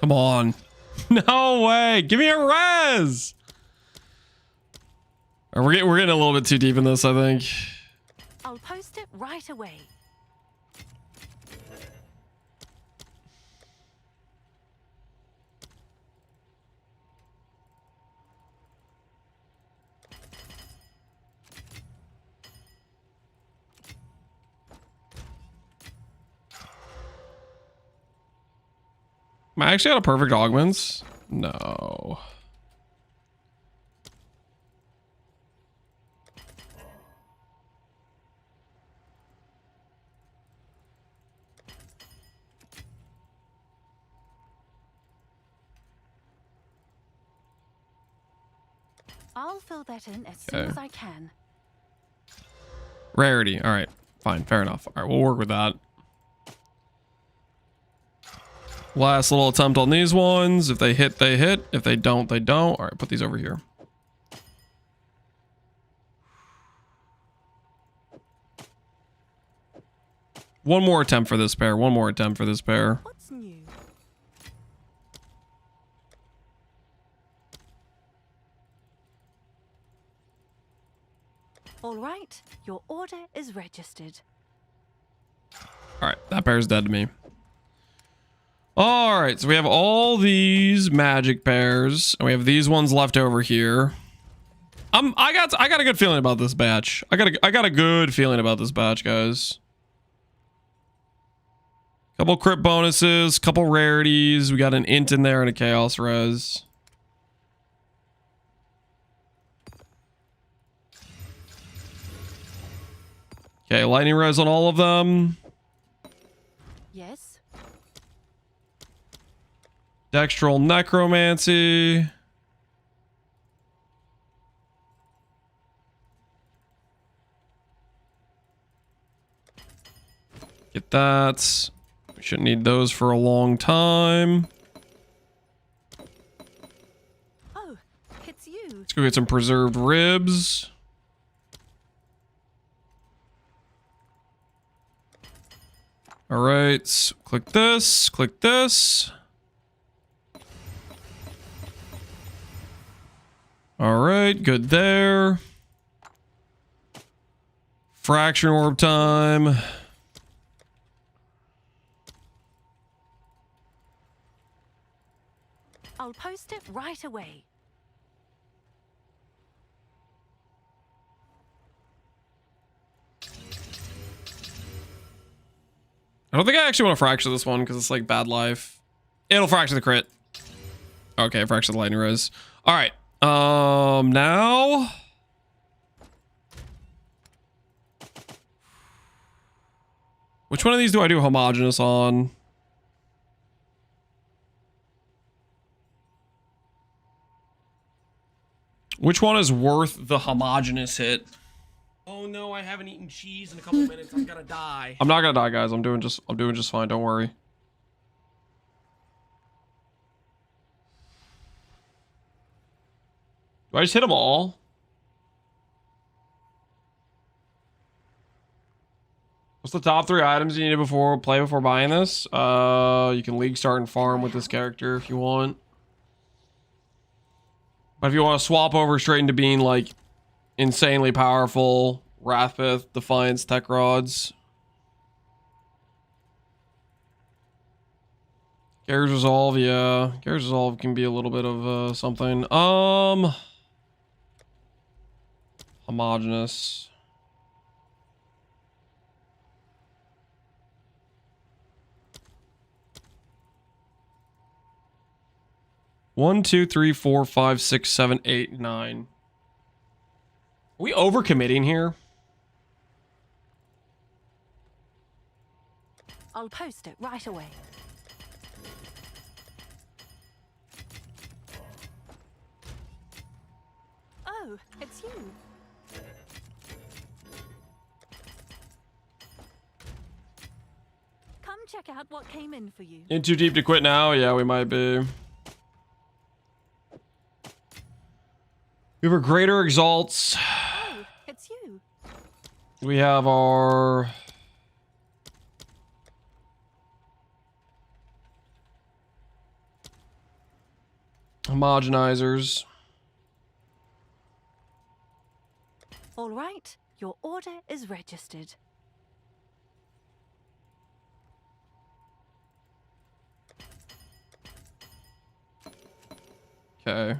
Come on. No way. Give me a res. We're getting a little bit too deep in this, I think. I'll post it right away. Am I actually out of perfect augments? No. I'll fill that in as soon as I can. Rarity. All right. Fine. Fair enough. All right. We'll work with that. Last little attempt on these ones. If they hit, they hit. If they don't, they don't. All right. Put these over here. One more attempt for this pair. One more attempt for this pair. What's new? All right, your order is registered. All right. That pair's dead to me. All right, so we have all these magic pairs, and we have these ones left over here. I got a good feeling about this batch. I got a good feeling about this batch, guys. Couple crit bonuses, couple rarities. We got an int in there and a chaos res. Okay, lightning res on all of them. Yes. Dextral necromancy. Get that. We shouldn't need those for a long time. Oh, it's you. Let's go get some preserved ribs. All right, click this, click this. All right, good there. Fraction orb time. I'll post it right away. I don't think I actually want to fracture this one because it's like bad life. It'll fracture the crit. Okay, fracture the lightning res. All right. Now. Which one of these do I do homogeneous on? Which one is worth the homogeneous hit? Oh no, I haven't eaten cheese in a couple minutes. I'm gonna die. I'm not gonna die, guys. I'm doing just fine. Don't worry. Do I just hit them all? What's the top 3 items you need before buying this? You can league start and farm with this character if you want. But if you want to swap over straight into being like insanely powerful, Wrathpith, Defiance, Tech Rods. Gary's Resolve, yeah. Gary's Resolve can be a little bit of something. Homogeneous. One, two, three, four, five, six, seven, eight, nine. Are we overcommitting here? I'll post it right away. Oh, it's you. Come check out what came in for you. In too deep to quit now? Yeah, we might be. We have our Greater Exalts. Oh, it's you. We have our... homogenizers. All right, your order is registered. Okay.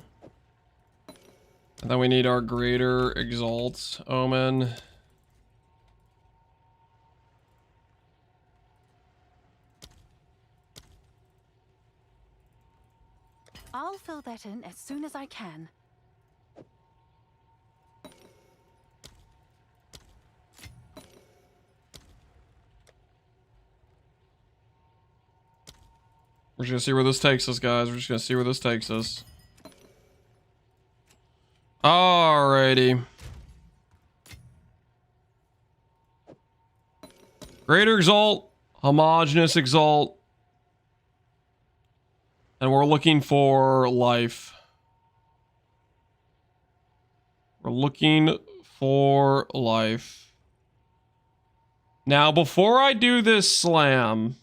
And then we need our Greater Exalts Omen. I'll fill that in as soon as I can. We're just gonna see where this takes us, guys. We're just gonna see where this takes us. Alrighty. Greater Exalt, Homogeneous Exalt. And we're looking for life. We're looking for life. Now, before I do this slam,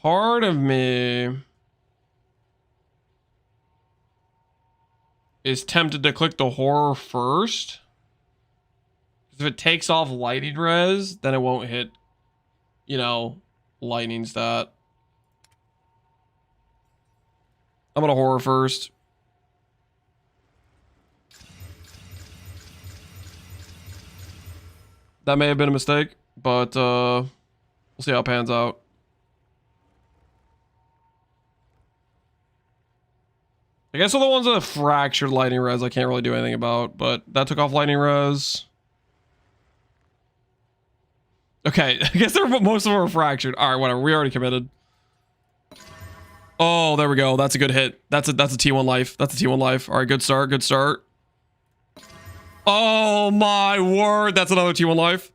part of me is tempted to click the horror first. If it takes off lightning res, then it won't hit, you know, lightning stat. I'm gonna horror first. That may have been a mistake, but we'll see how it pans out. I guess all the ones that have fractured lightning res I can't really do anything about, but that took off lightning res. Okay, I guess most of them are fractured. All right, whatever. We already committed. Oh, there we go. That's a good hit. That's a T1 life. That's a T1 life. All right, good start. Good start. Oh my word, that's another T1 life.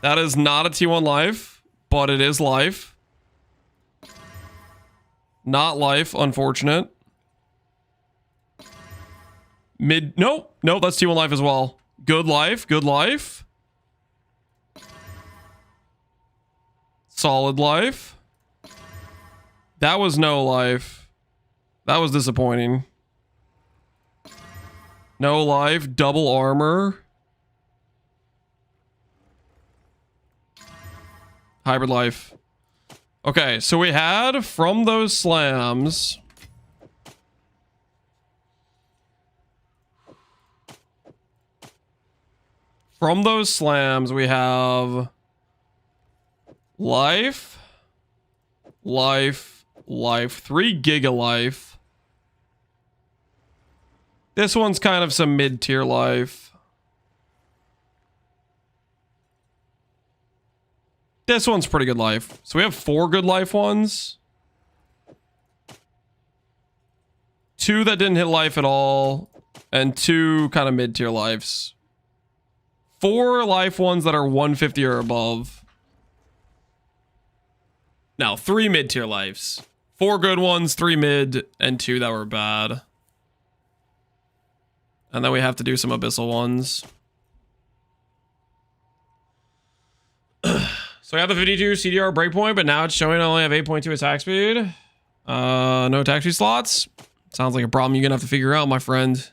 That is not a T1 life, but it is life. Not life, unfortunate. Nope, that's T1 life as well. Good life, good life. Solid life. That was no life. That was disappointing. No life, double armor. Hybrid life. Okay, so we had from those slams. From those slams, we have life, life, life, 3 giga life. This one's kind of some mid-tier life. This one's pretty good life. So we have 4 good life ones. 2 that didn't hit life at all. And 2 kind of mid-tier lives. 4 life ones that are 150 or above. No, 3 mid-tier lives. 4 good ones, 3 mid, and 2 that were bad. And then we have to do some abyssal ones. So I have the 52 CDR breakpoint, but now it's showing I only have 8.2 attack speed. No attack speed slots. Sounds like a problem you're gonna have to figure out, my friend.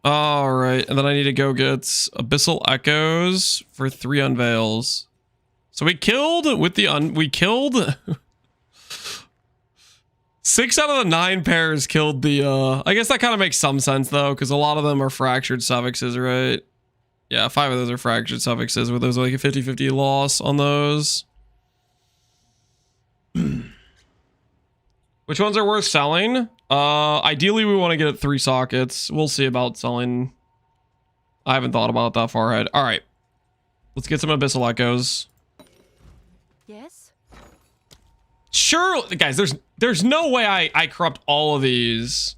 All right, and then I need to go get Abyssal Echoes for 3 unveils. So we killed with the we killed 6 out of the 9 pairs killed the I guess that kind of makes some sense though, because a lot of them are fractured suffixes, right? Yeah, 5 of those are fractured suffixes, where there's like a 50-50 loss on those. Which ones are worth selling? Ideally we want to get at 3 sockets. We'll see about selling. I haven't thought about that far ahead. All right, let's get some Abyssal Echoes. Yes? Sure, guys, there's no way I corrupt all of these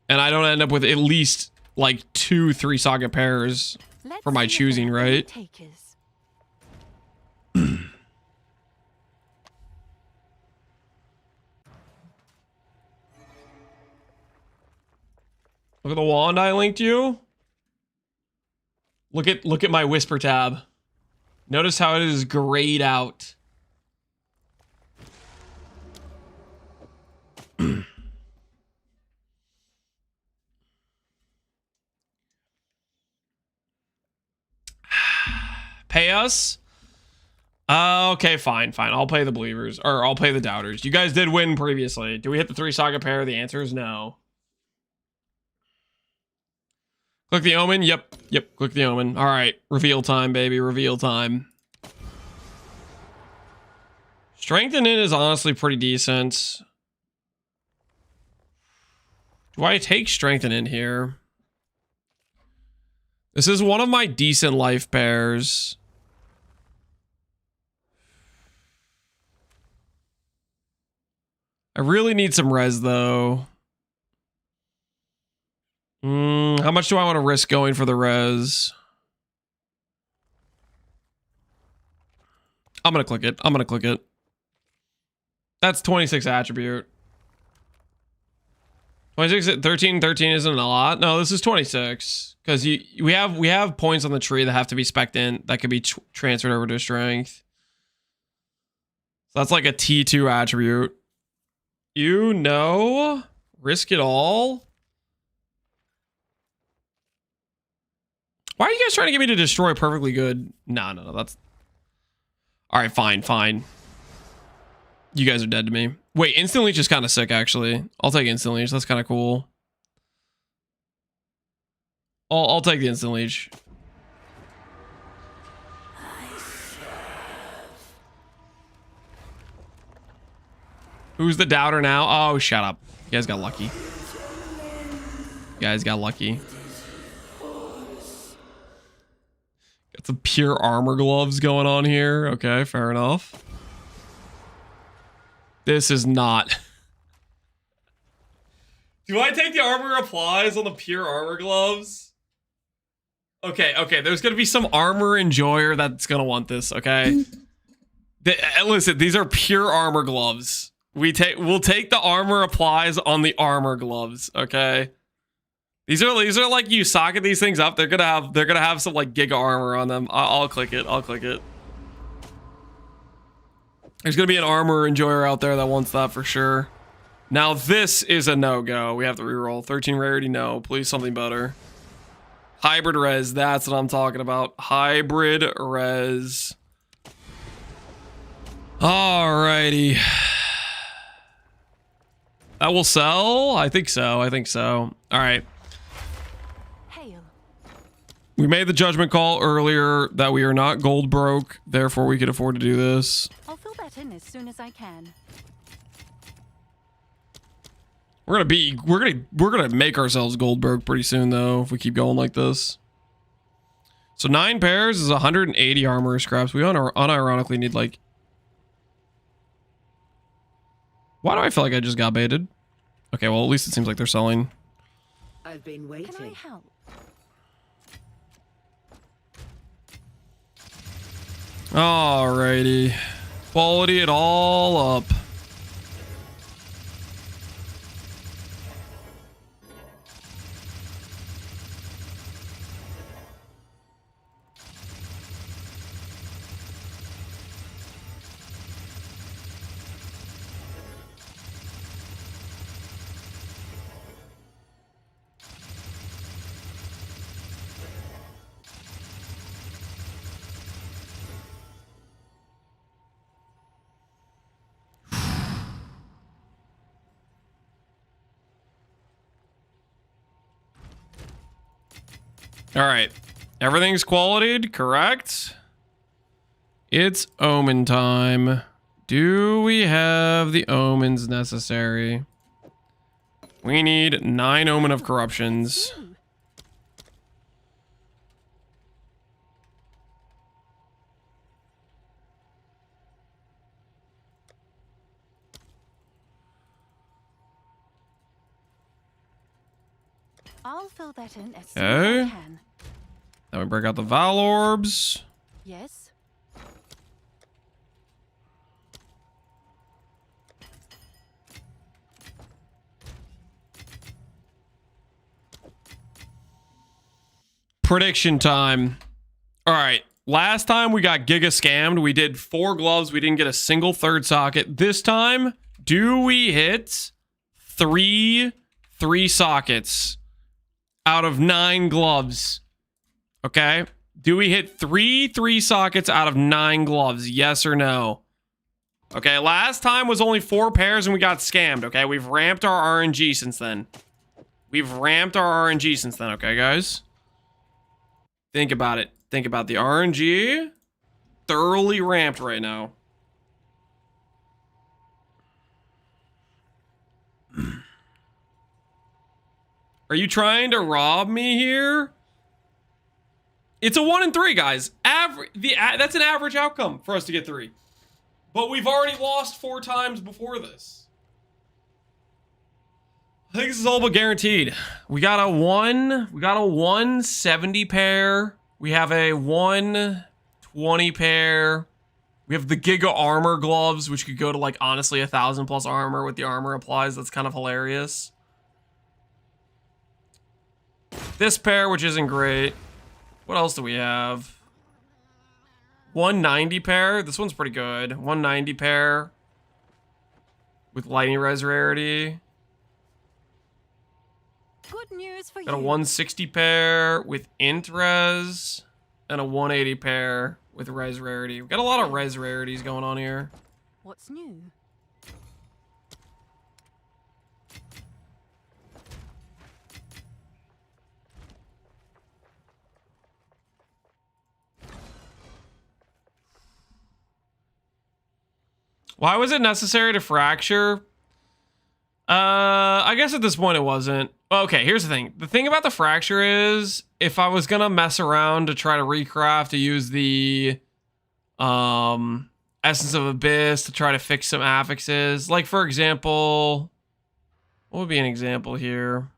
and I don't end up with at least like 2 3-socket pairs for my choosing, right? Takers. Look at the wand I linked you. Look at my whisper tab. Notice how it is grayed out. Pay us? Okay, fine. I'll pay the believers, or I'll pay the doubters. You guys did win previously. Do we hit the 3-socket pair? The answer is no. Click the omen. Yep. Click the omen. All right. Reveal time, baby. Reveal time. Strengthen in is honestly pretty decent. Do I take strengthen in here? This is one of my decent life pairs. I really need some res though. How much do I want to risk going for the res? I'm gonna click it. That's 26 attribute. 26, 13 isn't a lot. No, this is 26 because we have points on the tree that have to be spec'd in that could be transferred over to strength. So that's like a T2 attribute. You know, risk it all. Why are you guys trying to get me to destroy perfectly good? No, that's... All right, fine. You guys are dead to me. Wait, instant leech is kind of sick, actually. I'll take instant leech. That's kind of cool. I'll take the instant leech. Who's the doubter now? Oh, shut up. You guys got lucky. Got some pure armor gloves going on here. Okay, fair enough. This is not... Do I take the armor applies on the pure armor gloves? Okay, there's gonna be some armor enjoyer that's gonna want this, okay? Listen, these are pure armor gloves. We'll take the armor applies on the armor gloves, okay? These are like, you socket these things up, they're gonna have some like giga armor on them. I'll click it. There's gonna be an armor enjoyer out there that wants that for sure. Now this is a no-go. We have to reroll. 13 rarity, no. Please something better. Hybrid res, that's what I'm talking about. Hybrid res. Alrighty. That will sell? I think so. Alright. We made the judgment call earlier that we are not gold broke, therefore we could afford to do this. I'll fill that in as soon as I can. We're gonna make ourselves gold broke pretty soon though, if we keep going like this. So 9 pairs is 180 armor scraps. We unironically need like... Why do I feel like I just got baited? Okay, well at least it seems like they're selling. I've been waiting. Can I help? Alrighty. Quality it all up. All right. Everything's qualityed, correct? It's omen time. Do we have the omens necessary? We need 9 omen of corruptions. I'll fill that in as soon as I can. Then we break out the Val Orbs. Yes. Prediction time. All right. Last time we got giga scammed. We did 4 gloves. We didn't get a single third socket. This time, do we hit 3 sockets out of 9 gloves? Okay. Do we hit 3 sockets out of 9 gloves? Yes or no? Okay. Last time was only 4 pairs and we got scammed. Okay. We've ramped our RNG since then. Okay, guys? Think about it. Think about the RNG. Thoroughly ramped right now. Are you trying to rob me here? It's a 1 in 3, guys. That's an average outcome for us to get 3. But we've already lost 4 times before this. I think this is all but guaranteed. We got a 170 pair. We have a 120 pair. We have the Giga Armor gloves, which could go to like honestly 1,000 plus armor with the armor applies. That's kind of hilarious. This pair, which isn't great. What else do we have? 190 pair. This one's pretty good. 190 pair with lightning res rarity. Good news for Got a you. 160 pair with int res and a 180 pair with res rarity. We've got a lot of res rarities going on here. What's new? Why was it necessary to fracture? I guess at this point it wasn't. Okay, here's the thing. The thing about the fracture is, if I was gonna mess around to try to recraft to use the Essence of Abyss to try to fix some affixes, like for example, what would be an example here?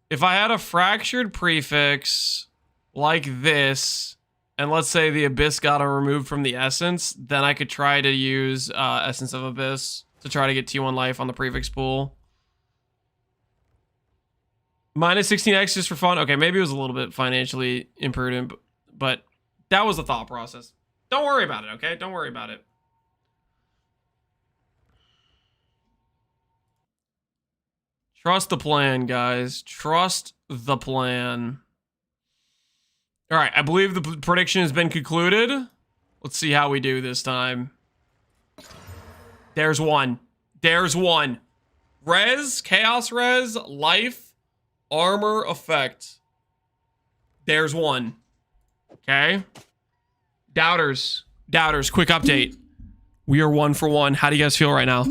If I had a fractured prefix like this, and let's say the Abyss got removed from the Essence, then I could try to use Essence of Abyss to try to get T1 life on the prefix pool. Minus 16x just for fun. Okay, maybe it was a little bit financially imprudent, but that was the thought process. Don't worry about it, okay? Don't worry about it. Trust the plan, guys. Trust the plan. All right, I believe the prediction has been concluded. Let's see how we do this time. There's one. There's one. Res, Chaos Res, Life, Armor, Effect. There's one. Okay. Doubters. Doubters, quick update. We are 1 for 1. How do you guys feel right now?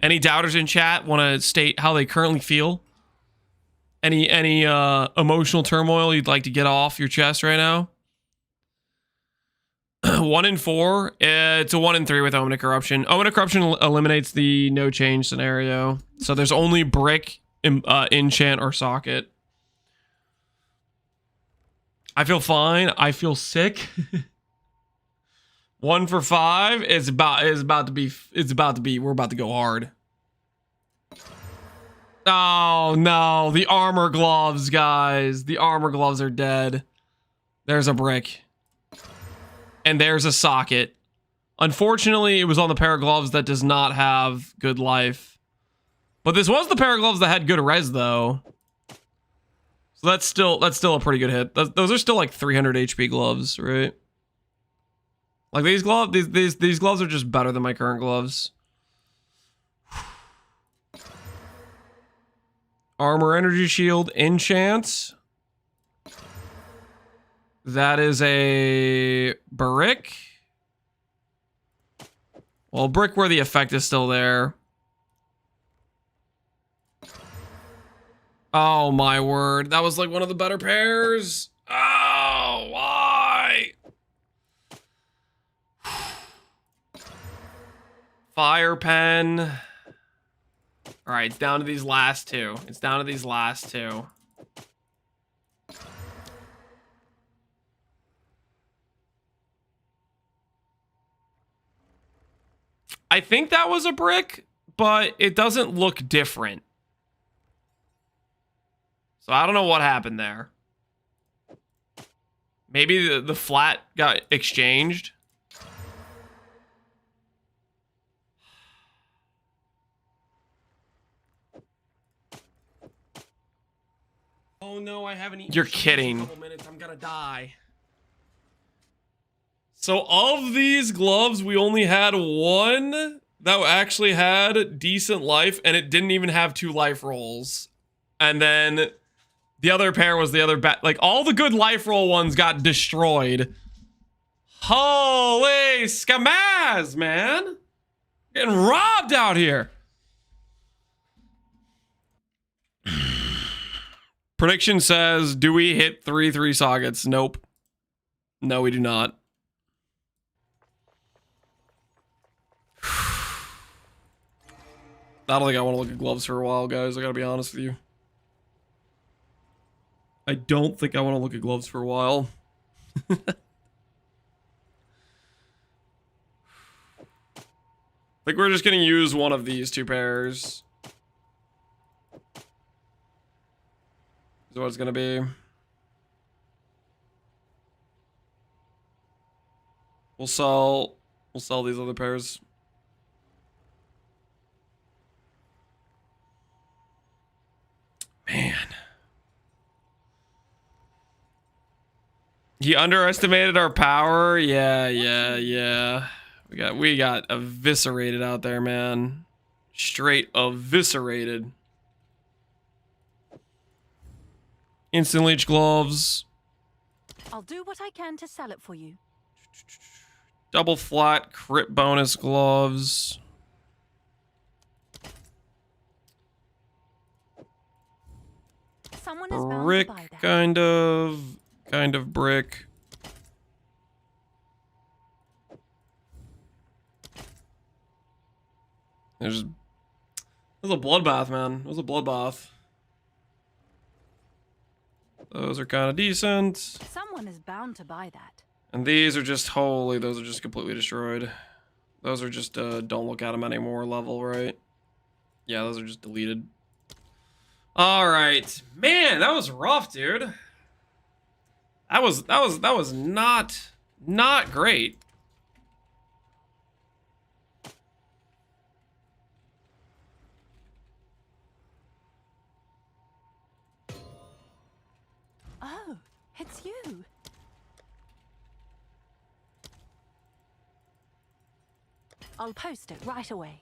Any doubters in chat want to state how they currently feel? Any emotional turmoil you'd like to get off your chest right now? 1 in 4. It's a 1 in 3 with Omen of Corruption. Omen of Corruption eliminates the no change scenario. So there's only brick, enchant, or socket. I feel fine. I feel sick. 1 for 5. We're about to go hard. Oh no, the armor gloves, guys. The armor gloves are dead. There's a brick. And there's a socket. Unfortunately, it was on the pair of gloves that does not have good life. But this was the pair of gloves that had good res though. So that's still a pretty good hit. Those are still like 300 HP gloves, right? Like these gloves are just better than my current gloves. Armor energy shield enchant. That is a brick. Well, brick where the effect is still there. Oh my word. That was like one of the better pairs. Oh, why? Fire pen. All right, it's down to these last two. It's down to these last two. I think that was a brick, but it doesn't look different. So I don't know what happened there. Maybe the flat got exchanged. Oh no, I haven't eaten You're cheese kidding. in a couple minutes. I'm gonna die. So of these gloves, we only had one that actually had decent life, and it didn't even have 2 life rolls. And then the other pair was the other like all the good life roll ones got destroyed. Holy skamaz, man. Getting robbed out here. Prediction says, do we hit 3/3 sockets? Nope. No, we do not. I don't think I want to look at gloves for a while, guys. I gotta be honest with you. I don't think I want to look at gloves for a while. I think we're just gonna use one of these 2 pairs. Is what it's gonna be. We'll sell these other pairs. Man. He underestimated our power. Yeah. We got eviscerated out there, man. Straight eviscerated. Instant leech gloves. I'll do what I can to sell it for you. Double flat crit bonus gloves. Someone is bound Brick, to buy that. kind of brick. It was a bloodbath, man. It was a bloodbath. Those are kind of decent. Someone is bound to buy that. And these are just, holy, those are just completely destroyed. Those are just, don't look at them anymore level, right? Yeah, those are just deleted. All right. Man, that was rough, dude. That was not great. Oh, it's you. I'll post it right away.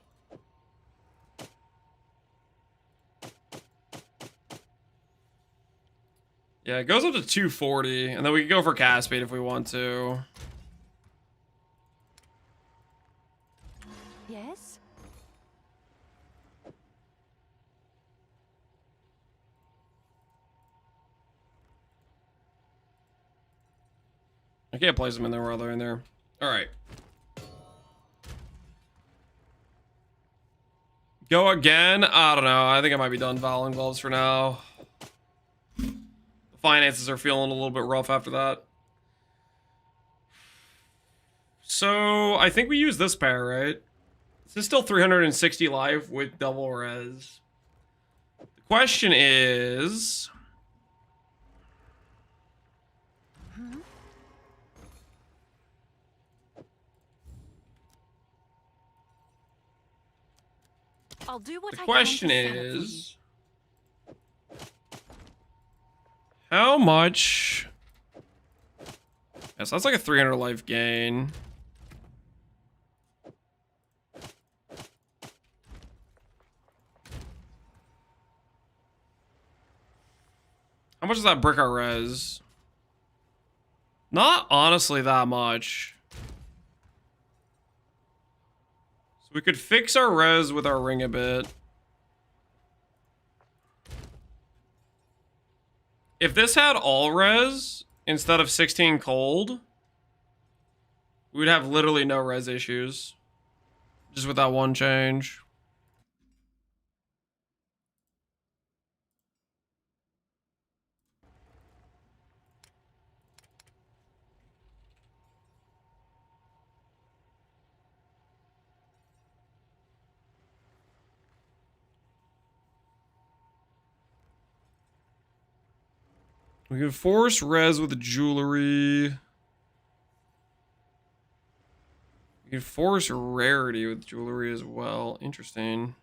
Yeah, it goes up to 240, and then we can go for cast speed if we want to. Yes? I can't place them in there while they're in there. All right. Go again? I don't know. I think I might be done Valon gloves for now. The finances are feeling a little bit rough after that. So I think we use this pair, right? This is still 360 life with double res. The question is... I'll do what The I question can to sell it for you. is... How much... Yes, that's like a 300 life gain. How much does that brick our res? Not honestly that much. So we could fix our res with our ring a bit. If this had all res instead of 16 cold, we'd have literally no res issues. Just with that one change. We can force res with jewelry. We can force rarity with jewelry as well. Interesting.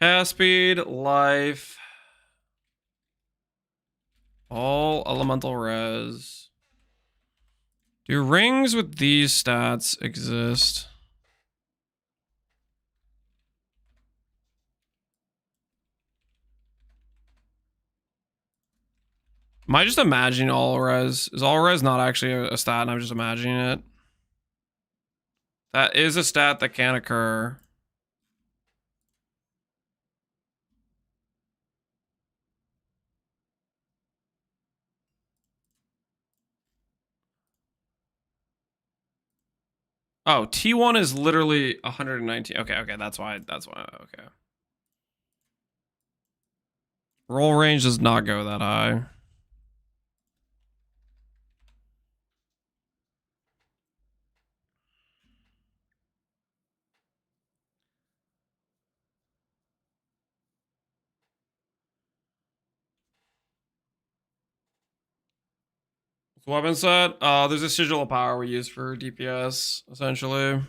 Cast speed, life. All elemental res. Do rings with these stats exist? Am I just imagining all res? Is all res not actually a stat and I'm just imagining it? That is a stat that can occur. Oh, T1 is literally 119. Okay, that's why, okay. Roll range does not go that high. Weapon set, there's a sigil of power we use for DPS, essentially.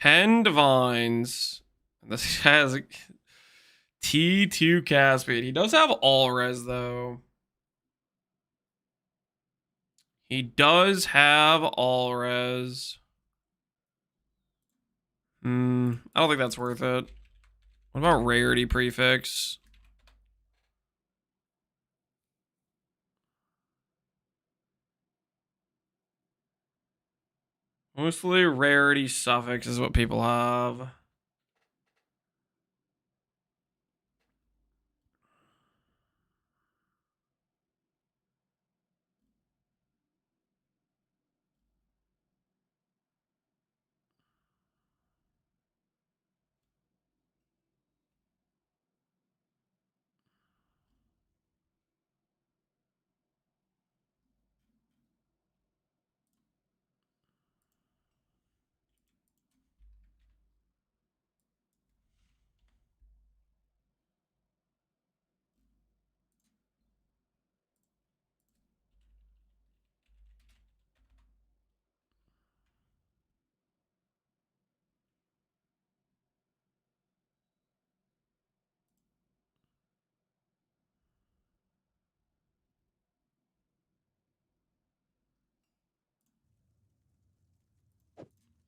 Ten divines. This has T2 cast speed. He does have all res though. He does have all res. I don't think that's worth it. What about rarity prefix? Mostly rarity suffix is what people have.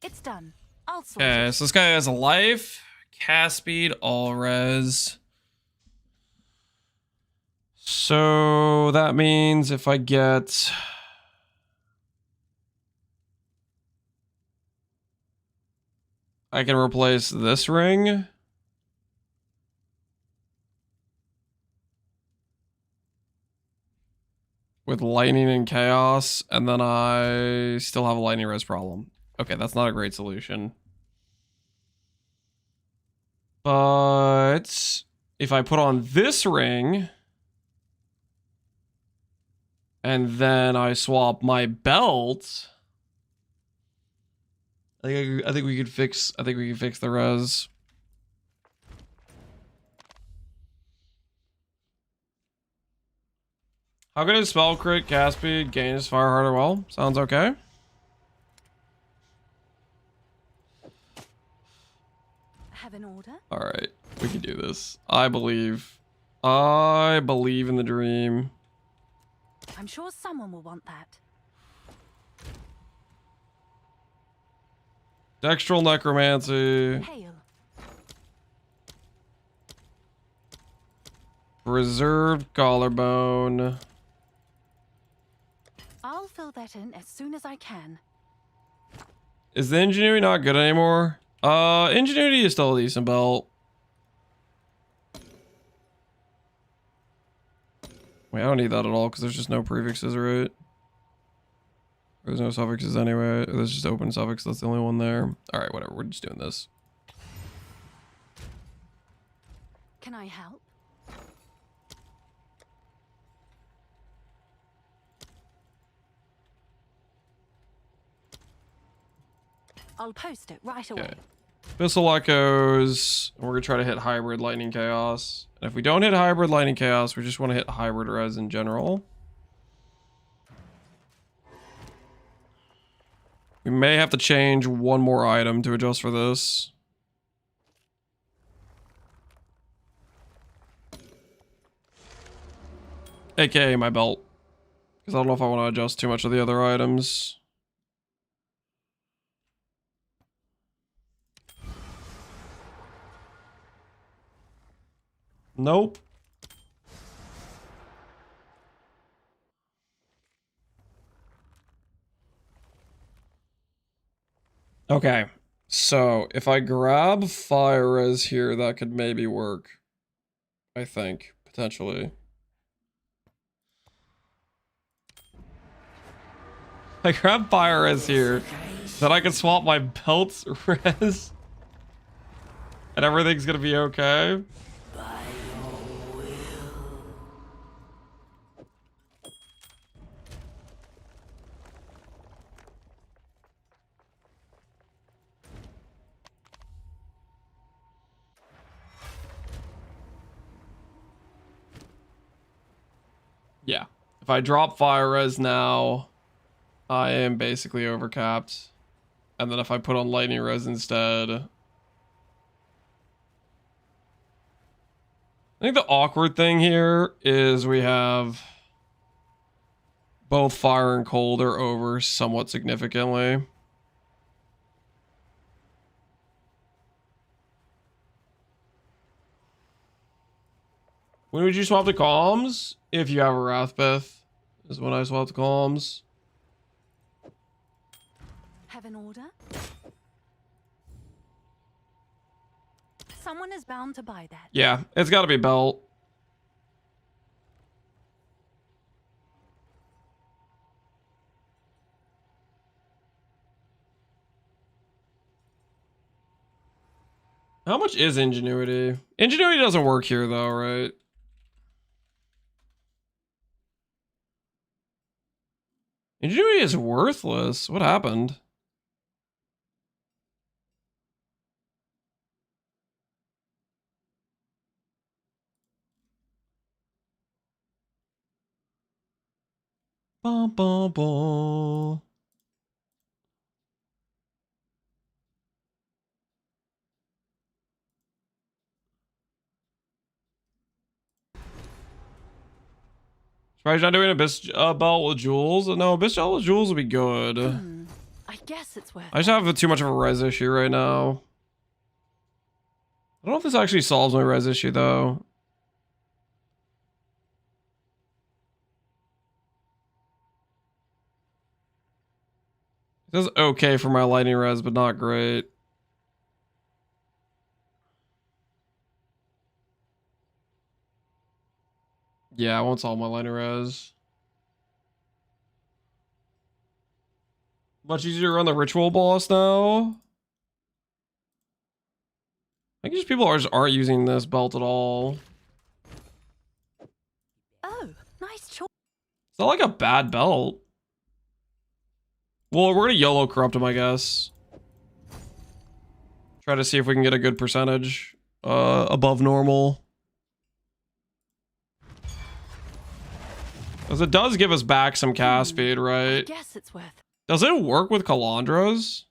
It's done. I'll sort Okay, it. so this guy has a life, cast speed, all res. So that means if I get... I can replace this ring. With lightning and chaos, and then I still have a lightning res problem. Okay, that's not a great solution. But if I put on this ring, And then I swap my belt. I think we could fix the res. How good is spell crit, cast speed, gain is fire harder? Well, sounds okay. Have an order? All right, we can do this. I believe in the dream. I'm sure someone will want that. Dextral necromancy. Hail. Reserved collarbone. I'll fill that in as soon as I can. Is the ingenuity not good anymore? Ingenuity is still a decent belt. Wait, I don't need that at all because there's just no prefixes, right? There's no suffixes anyway. There's just open suffix. That's the only one there. All right, whatever. We're just doing this. Can I help? I'll post it right away. Okay. Pistol echoes. We're gonna try to hit hybrid lightning chaos. And if we don't hit hybrid lightning chaos, we just want to hit hybrid res in general. We may have to change one more item to adjust for this. AKA my belt. Because I don't know if I want to adjust too much of the other items. Nope. Okay. So if I grab fire res here, that could maybe work. I think, potentially. I grab fire res here, then I can swap my belt's res. And everything's gonna be okay. Yeah. If I drop fire res now, I am basically overcapped. And then if I put on lightning res instead, I think the awkward thing here is we have both fire and cold are over somewhat significantly. When would you swap to calms? If you have a Wrathbeth, is when I swap to calms. Have an order? Someone is bound to buy that. Yeah, it's got to be belt. How much is ingenuity? Ingenuity doesn't work here though, right? Ingenuity is worthless. What happened? Bum, bum, bum. Surprised you're not doing Abyss belt with jewels? No, Abyss belt with jewels would be good. I guess it's worth I just have too much of a res issue right now. I don't know if this actually solves my res issue though. It does okay for my lightning res, but not great. Yeah, I won't solve my lightning res. Much easier to run the ritual boss now. I think just people aren't using this belt at all. Oh, nice choice. It's not like a bad belt. Well, we're gonna YOLO corrupt him, I guess. Try to see if we can get a good percentage above normal. Because it does give us back some cast speed, I right? guess it's worth. Does it work with Calandras?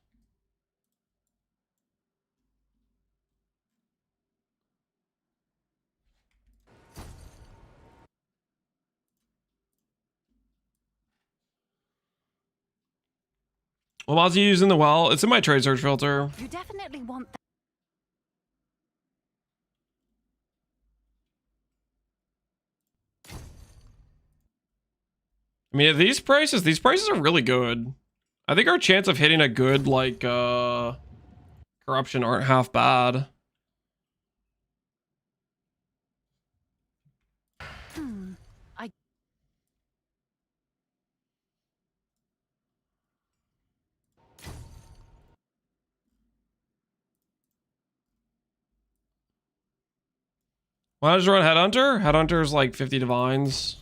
What mods are you using the well? It's in my trade search filter. You definitely want that. I mean, at these prices are really good. I think our chance of hitting a good, like, corruption aren't half bad. I Why don't you run Headhunter? Headhunter's like 50 divines.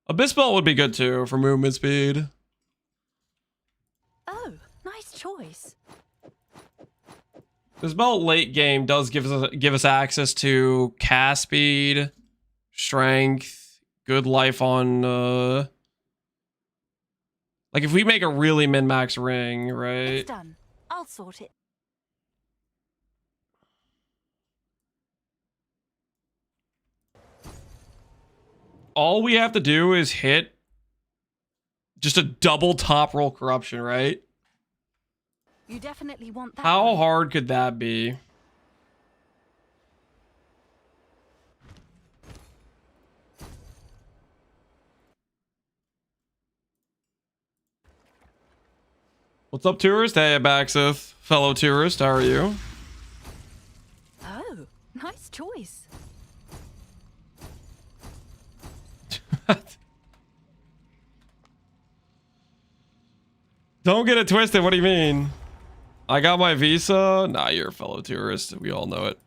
Abyss Belt would be good too for movement speed. Oh, nice choice. This belt late game does give us access to cast speed, strength, good life on like if we make a really min-max ring, right? It's done. I'll sort it. All we have to do is hit just a double top roll corruption, right? You definitely want that. How one. hard could that be? What's up, tourist? Hey, Abaxith. Fellow tourist, how are you? Oh, nice choice. Don't get it twisted. What do you mean? I got my visa? Nah, you're a fellow tourist. We all know it.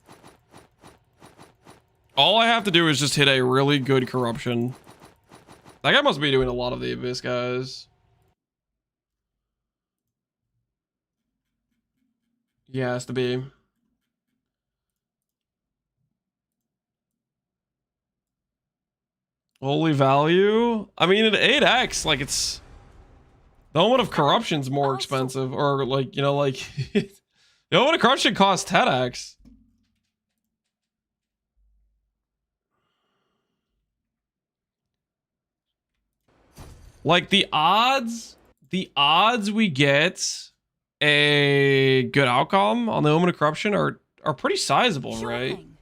All I have to do is just hit a really good corruption. That guy must be doing a lot of the Abyss guys. Yeah, has to be. Holy value? I mean, at 8x, like it's... The Omen of Corruption's more expensive. Or like, you know, like... the Omen of Corruption costs 10x. Like the odds we get a good outcome on the Omen of Corruption are pretty sizable, Sure right? thing.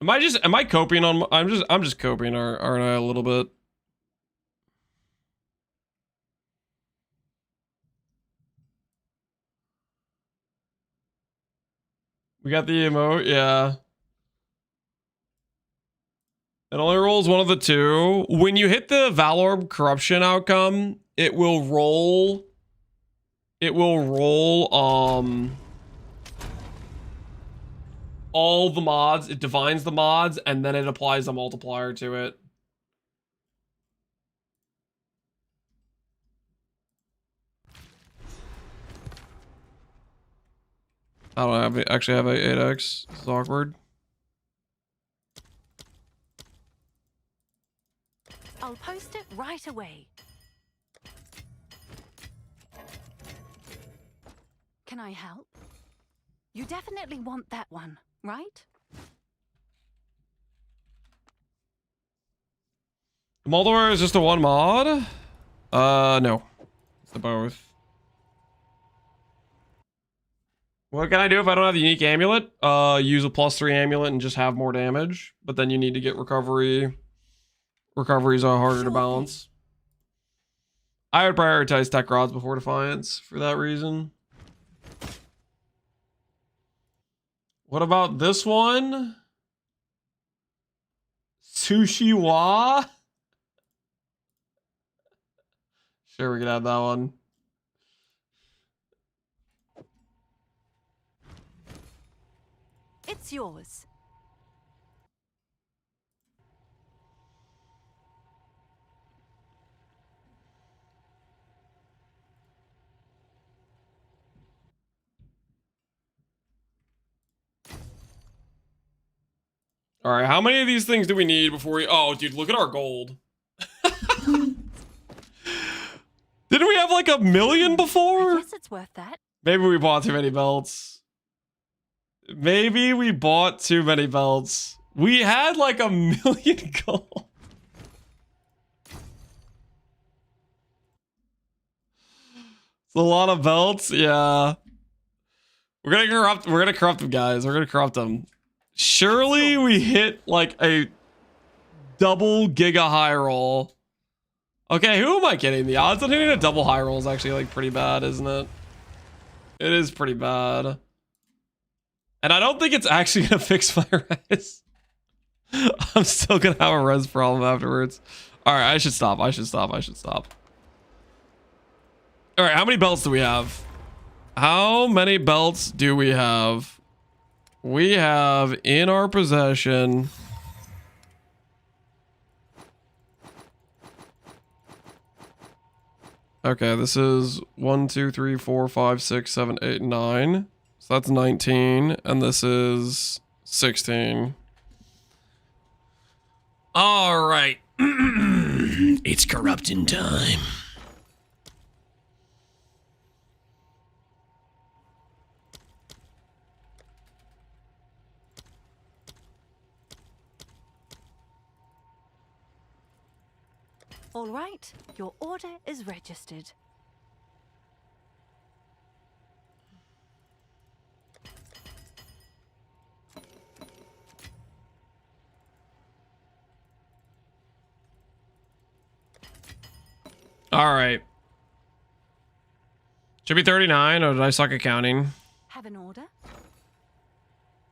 Am I coping on I'm just coping, aren't I, a little bit? We got the emote, yeah. It only rolls one of the two. When you hit the Valor Corruption outcome, it will roll all the mods. It divines the mods, and then it applies a multiplier to it. I don't actually have a 8x. This is awkward. I'll post it right away. Can I help? You definitely want that one, right? The multiplier is just a one mod? No. It's the both. What can I do if I don't have the unique amulet? Use a +3 amulet and just have more damage. But then you need to get recovery. Recoveries are harder to balance. I would prioritize Tech Rods before Defiance for that reason. What about this one? Sushi Wa? Sure, we can have that one. It's yours. All right, how many of these things do we need before we... Oh, dude, look at our gold. Didn't we have like 1 million before? I guess it's worth that. Maybe we bought too many belts. Maybe we bought too many belts. We had like 1 million gold. It's a lot of belts. Yeah. We're gonna corrupt them, guys. We're gonna corrupt them. Surely we hit like a double giga high roll. Okay, who am I kidding? The odds on hitting a double high roll is actually like pretty bad, isn't it? It is pretty bad. And I don't think it's actually gonna fix my res. I'm still gonna have a res problem afterwards. All right, I should stop. I should stop. All right, how many belts do we have? How many belts do we have? We have in our possession... Okay, this is 1, 2, 3, 4, 5, 6, 7, 8, 9. So that's 19. And this is 16. All right. It's corrupting time. All right, your order is registered. All right. Should be 39, or did I suck at counting? Have an order?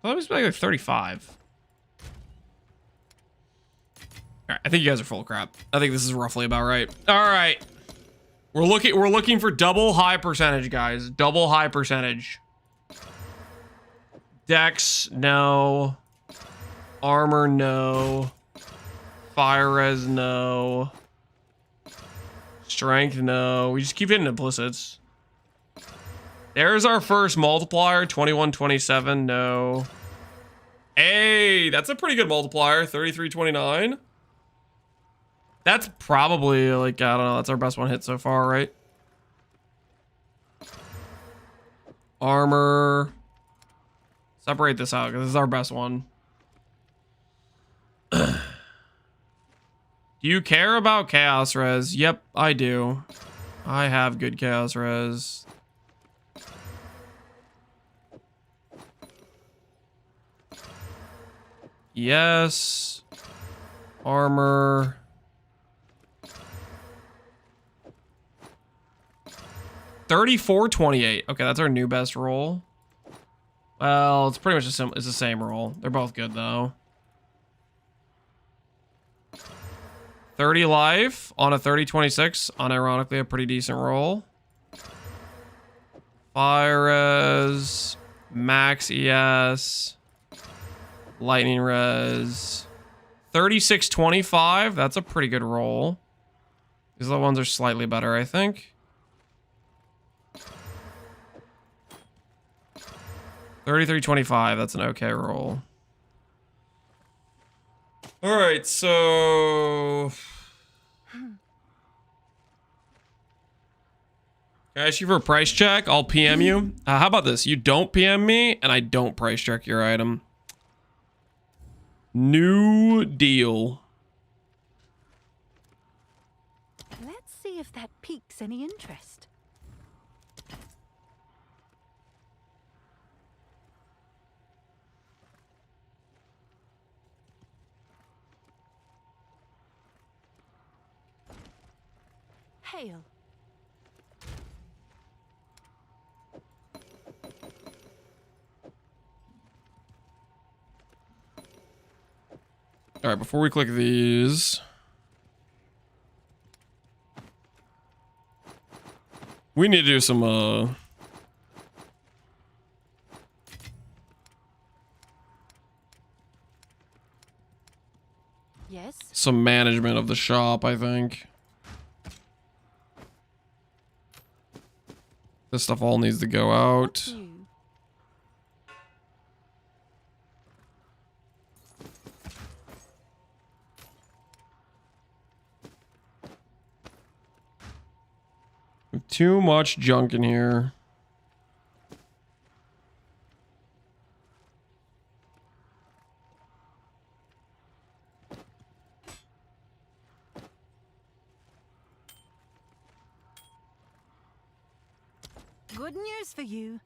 Well, that was like 35. All right, I think you guys are full of crap. I think this is roughly about right. All right. We're looking for double high percentage, guys. Double high percentage. Dex, no. Armor, no. Fire res, no. Strength, no. We just keep hitting implicits. There's our first multiplier, 21, 27, no. Hey, that's a pretty good multiplier, 33, 29. That's probably like, I don't know, that's our best one hit so far, right? Armor. Separate this out because this is our best one. Do you care about chaos res? Yep, I do. I have good chaos res. Yes. Armor. $34.28. Okay, that's our new best roll. Well, it's pretty much it's the same roll. They're both good though. 30 life on a 30-26. Unironically, a pretty decent roll. Fire res, max ES, lightning res. 36.25. That's a pretty good roll. These other ones are slightly better, I think. 33.25. That's an okay roll. All right, so can I ask you for a price check? I'll PM you. How about this? You don't PM me, and I don't price check your item. New deal. Let's see if that piques any interest. Hail. All right, before we click these, we need to do some Yes. some management of the shop, I think. This stuff all needs to go out. What's new? Too much junk in here. Good news for you.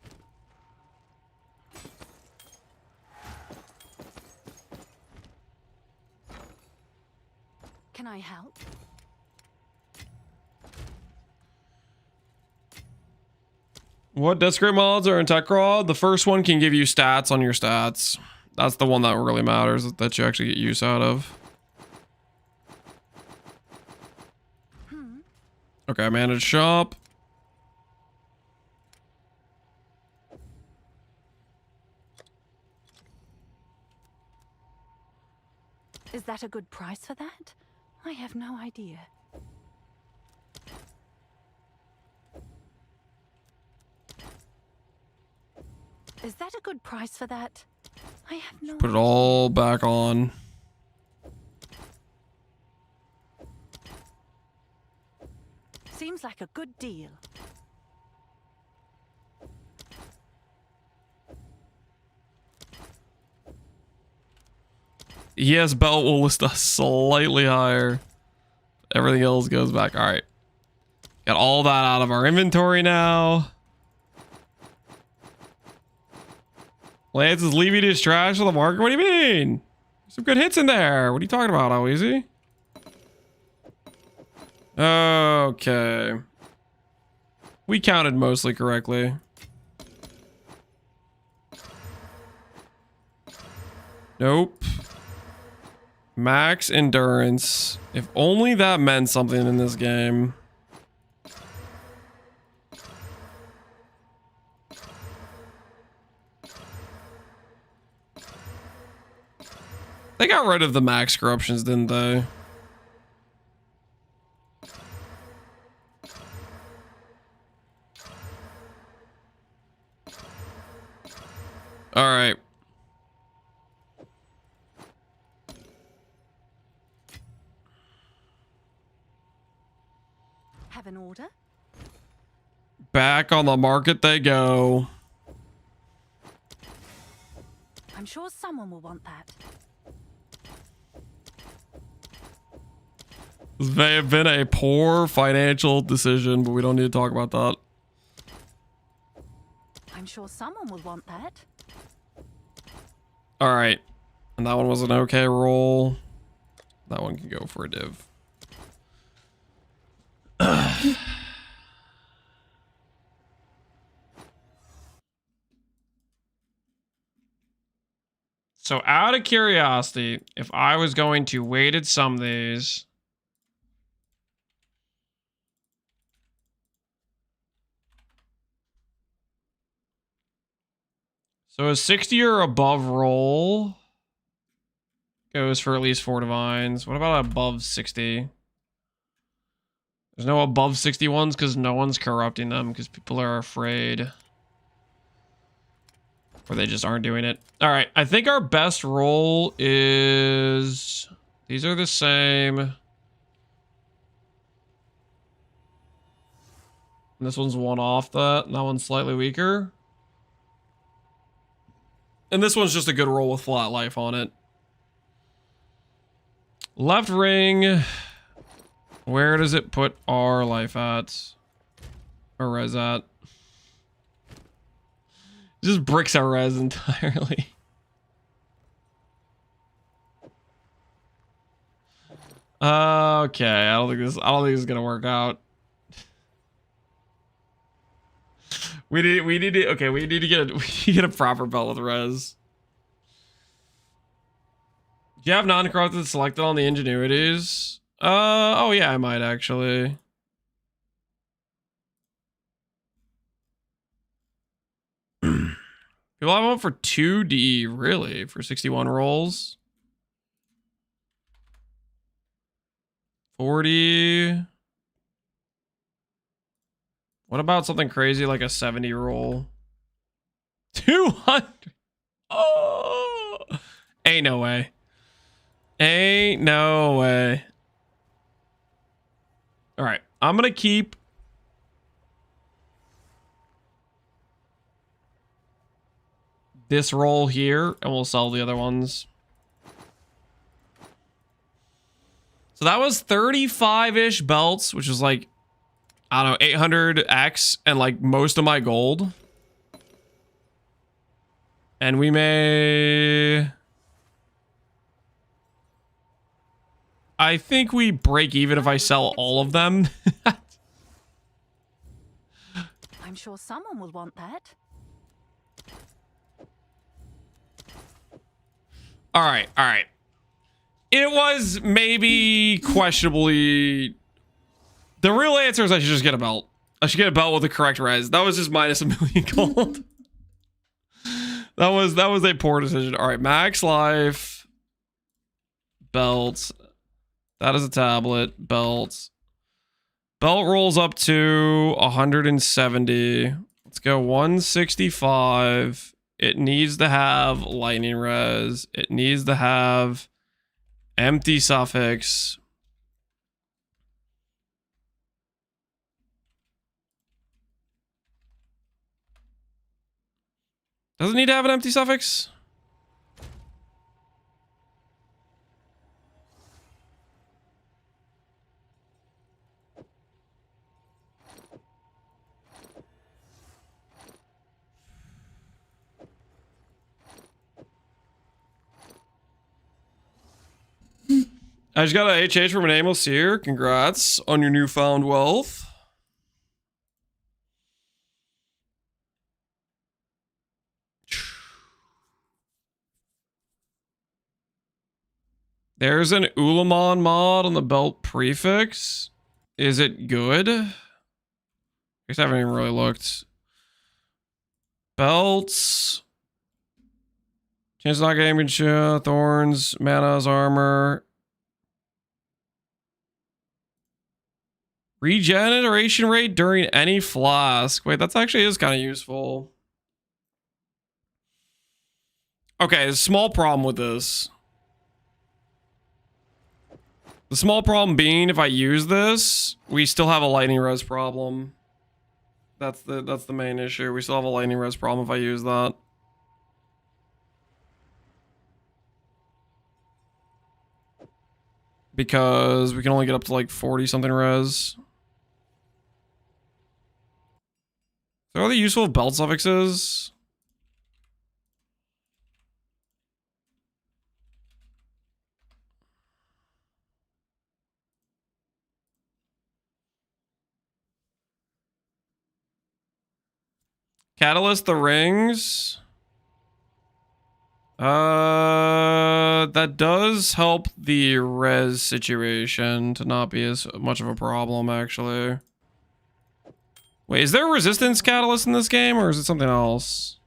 Can I help? What desecrate mods are in Techrod? The first one can give you stats on your stats. That's the one that really matters, that you actually get use out of. Okay, manage shop. Is that a good price for that? I have no idea. Is that a good price for that? I have no Put it all back on. Seems like a good deal. Yes, belt will list us slightly higher. Everything else goes back. All right. Got all that out of our inventory now. Lance is leaving his trash on the market. What do you mean? Some good hits in there. What are you talking about, how easy? Okay. We counted mostly correctly. Nope. Max endurance. If only that meant something in this game. They got rid of the max corruptions, didn't they? All right. Have an order? Back on the market they go. I'm sure someone will want that. This may have been a poor financial decision, but we don't need to talk about that. I'm sure someone will want that. All right. And that one was an okay roll. That one can go for a div. So out of curiosity, if I was going to weighted some of these, so a 60 or above roll goes for at least 4 divines. What about above 60? There's no above 60 ones because no one's corrupting them because people are afraid. Or they just aren't doing it. All right, I think our best roll is... These are the same. And this one's one off that, and that one's slightly weaker. And this one's just a good roll with flat life on it. Left ring. Where does it put our life at? Or res at? Just bricks our res entirely. Okay, I don't think this is gonna work out. We need to get a proper belt with res. Do you have non-corrupted selected on the ingenuities? Oh yeah, I might actually. People have one for 2D, really, for 61 rolls. 40. What about something crazy like a 70 roll? 200. Oh, ain't no way. Ain't no way. All right, I'm gonna keep this roll here and we'll sell the other ones. So that was 35-ish belts, which is like, I don't know, 800x and like most of my gold. And we may... I think we break even if I sell all of them. I'm sure someone will want that. All right, all right. It was maybe questionably... The real answer is I should just get a belt. I should get a belt with the correct res. That was just minus 1,000,000 gold. That was a poor decision. All right, max life. Belt. That is a tablet. Belt. Belt rolls up to 170. Let's go 165. It needs to have lightning res. It needs to have empty suffix. Does it need to have an empty suffix? I just got a HH from an Amos here. Congrats on your newfound wealth. There's an Ulamon mod on the belt prefix. Is it good? I guess I haven't even really looked. Belts. Chance of not getting thorns, mana's armor. Regeneration rate during any flask. Wait, that's actually is kind of useful. Okay, a small problem with this. The small problem being, if I use this, we still have a lightning res problem. That's the main issue. We still have a lightning res problem if I use that. Because we can only get up to like 40 something res. So are they useful belt suffixes? Catalyst the rings. That does help the res situation to not be as much of a problem, actually. Wait, is there a resistance catalyst in this game, or is it something else?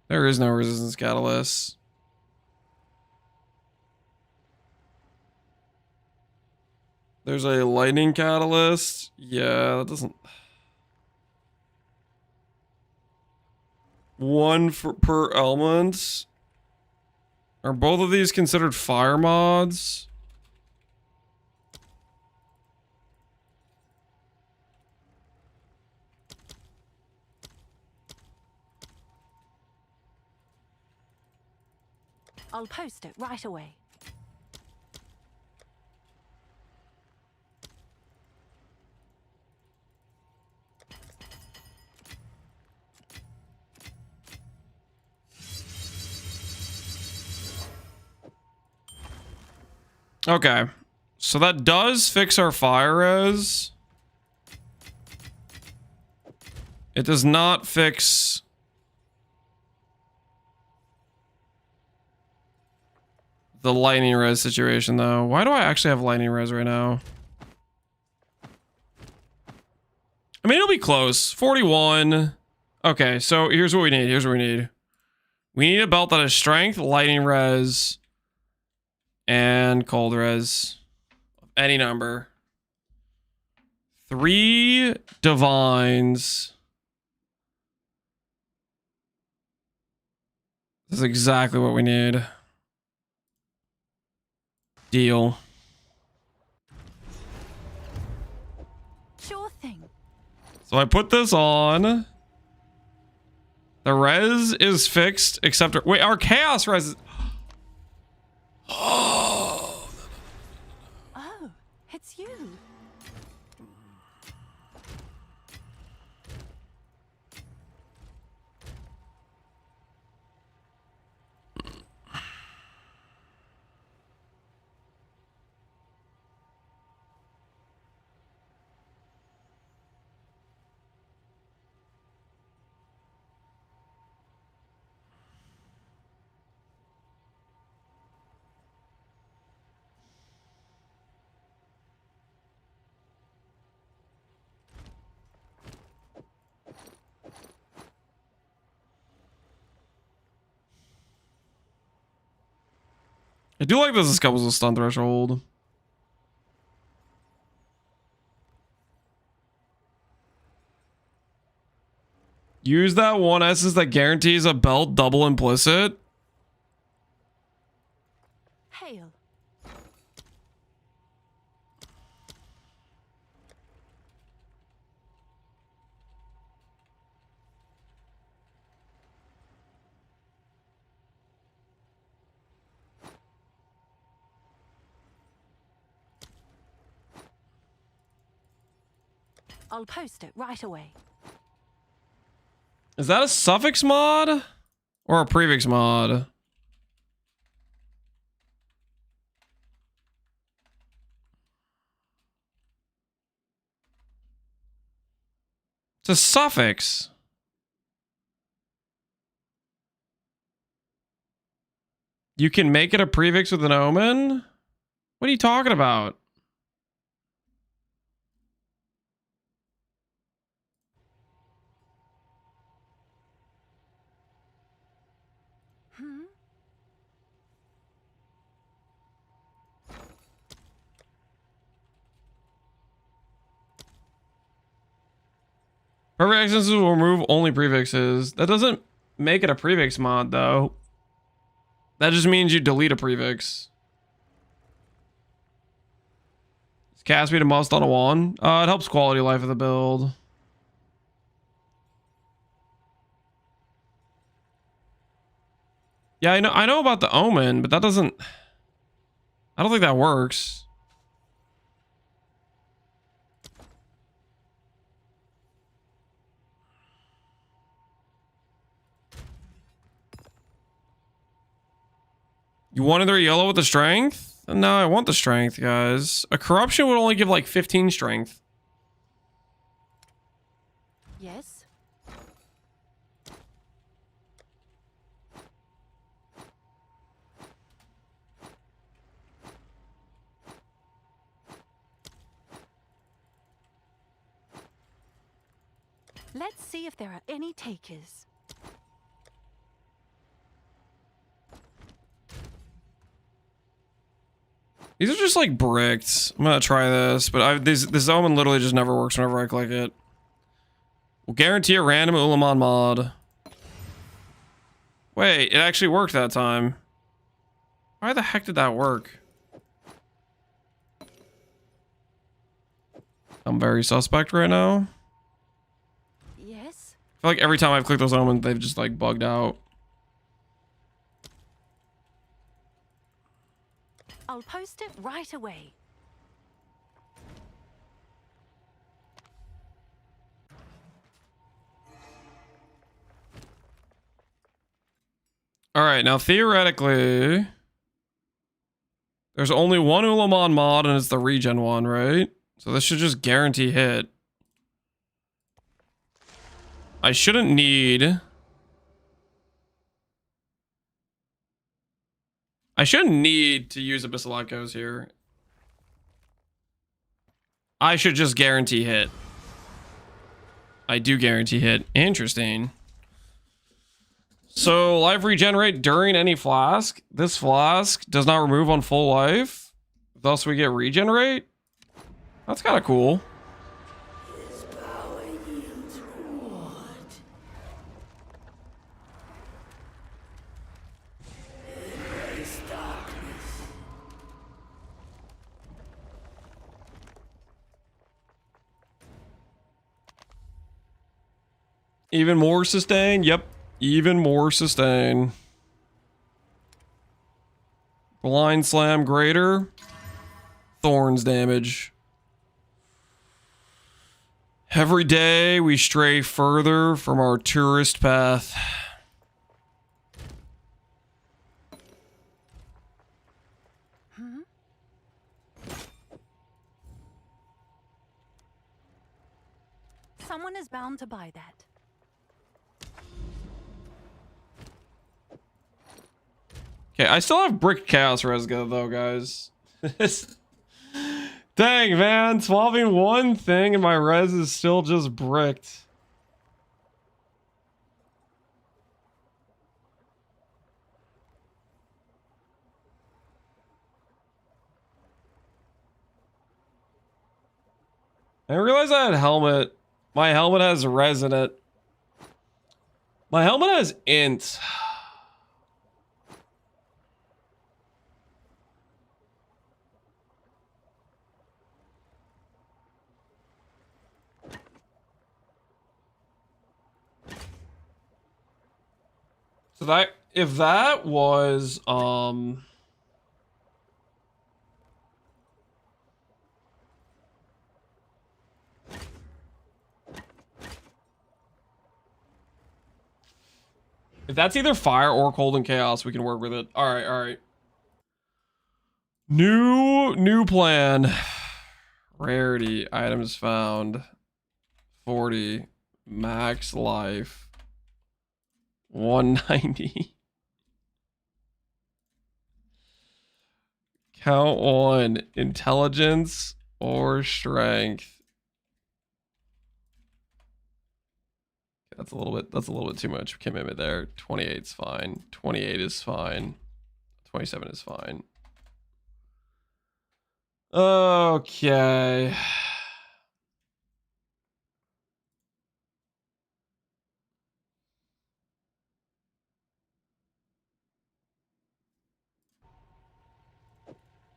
There is no resistance catalyst. There's a lightning catalyst. Yeah, that doesn't... One per element. Are both of these considered fire mods? I'll post it right away. Okay. So that does fix our fire res. It does not fix... the lightning res situation, though. Why do I actually have lightning res right now? I mean, it'll be close. 41. Okay, so here's what we need. Here's what we need. We need a belt that has strength, lightning res, and cold res. Any number. 3 divines. This is exactly what we need. Deal. Sure thing. So I put this on. The res is fixed, except wait, our chaos res is... Oh, it's you. I do like this couples with stun threshold. Use that one essence that guarantees a belt double implicit. Hail. I'll post it right away. Is that a suffix mod or a prefix mod? It's a suffix. You can make it a prefix with an omen? What are you talking about? Perfect essences will remove only prefixes. That doesn't make it a prefix mod, though. That just means you delete a prefix. Is cast speed a must on a wand? It helps quality of life of the build. Yeah, I know about the omen, but that doesn't... I don't think that works. You wanted their yellow with the strength? No, I want the strength, guys. A corruption would only give like 15 strength. Yes. Let's see if there are any takers. These are just like bricked. I'm gonna try this, but this omen literally just never works whenever I click it. We'll guarantee a random Ulamon mod. Wait, it actually worked that time. Why the heck did that work? I'm very suspect right now. Yes. I feel like every time I've clicked those omens, they've just like bugged out. I'll post it right away. All right, now theoretically, there's only one Ulamon mod and it's the regen one, right? So this should just guarantee hit. I shouldn't need... I shouldn't need to use Abyssal Echoes here. I should just guarantee hit. I do guarantee hit. Interesting. So, life regenerate during any flask. This flask does not remove on full life. Thus, we get regenerate. That's kind of cool. Even more sustain. Yep. Even more sustain. Blind slam greater. Thorns damage. Every day we stray further from our tourist path. Someone is bound to buy that. Okay, I still have brick chaos Resga though, guys. Dang, man, swapping one thing and my res is still just bricked. I realized I had helmet. My helmet has res in it. My helmet has int. So that, if that was, if that's either fire or cold and chaos, we can work with it. All right, all right. New plan. Rarity, items found. 40. Max life. 190. Count one. Intelligence or strength. That's a little bit too much commitment there. 28 is fine. 28 is fine. 27 is fine. Okay.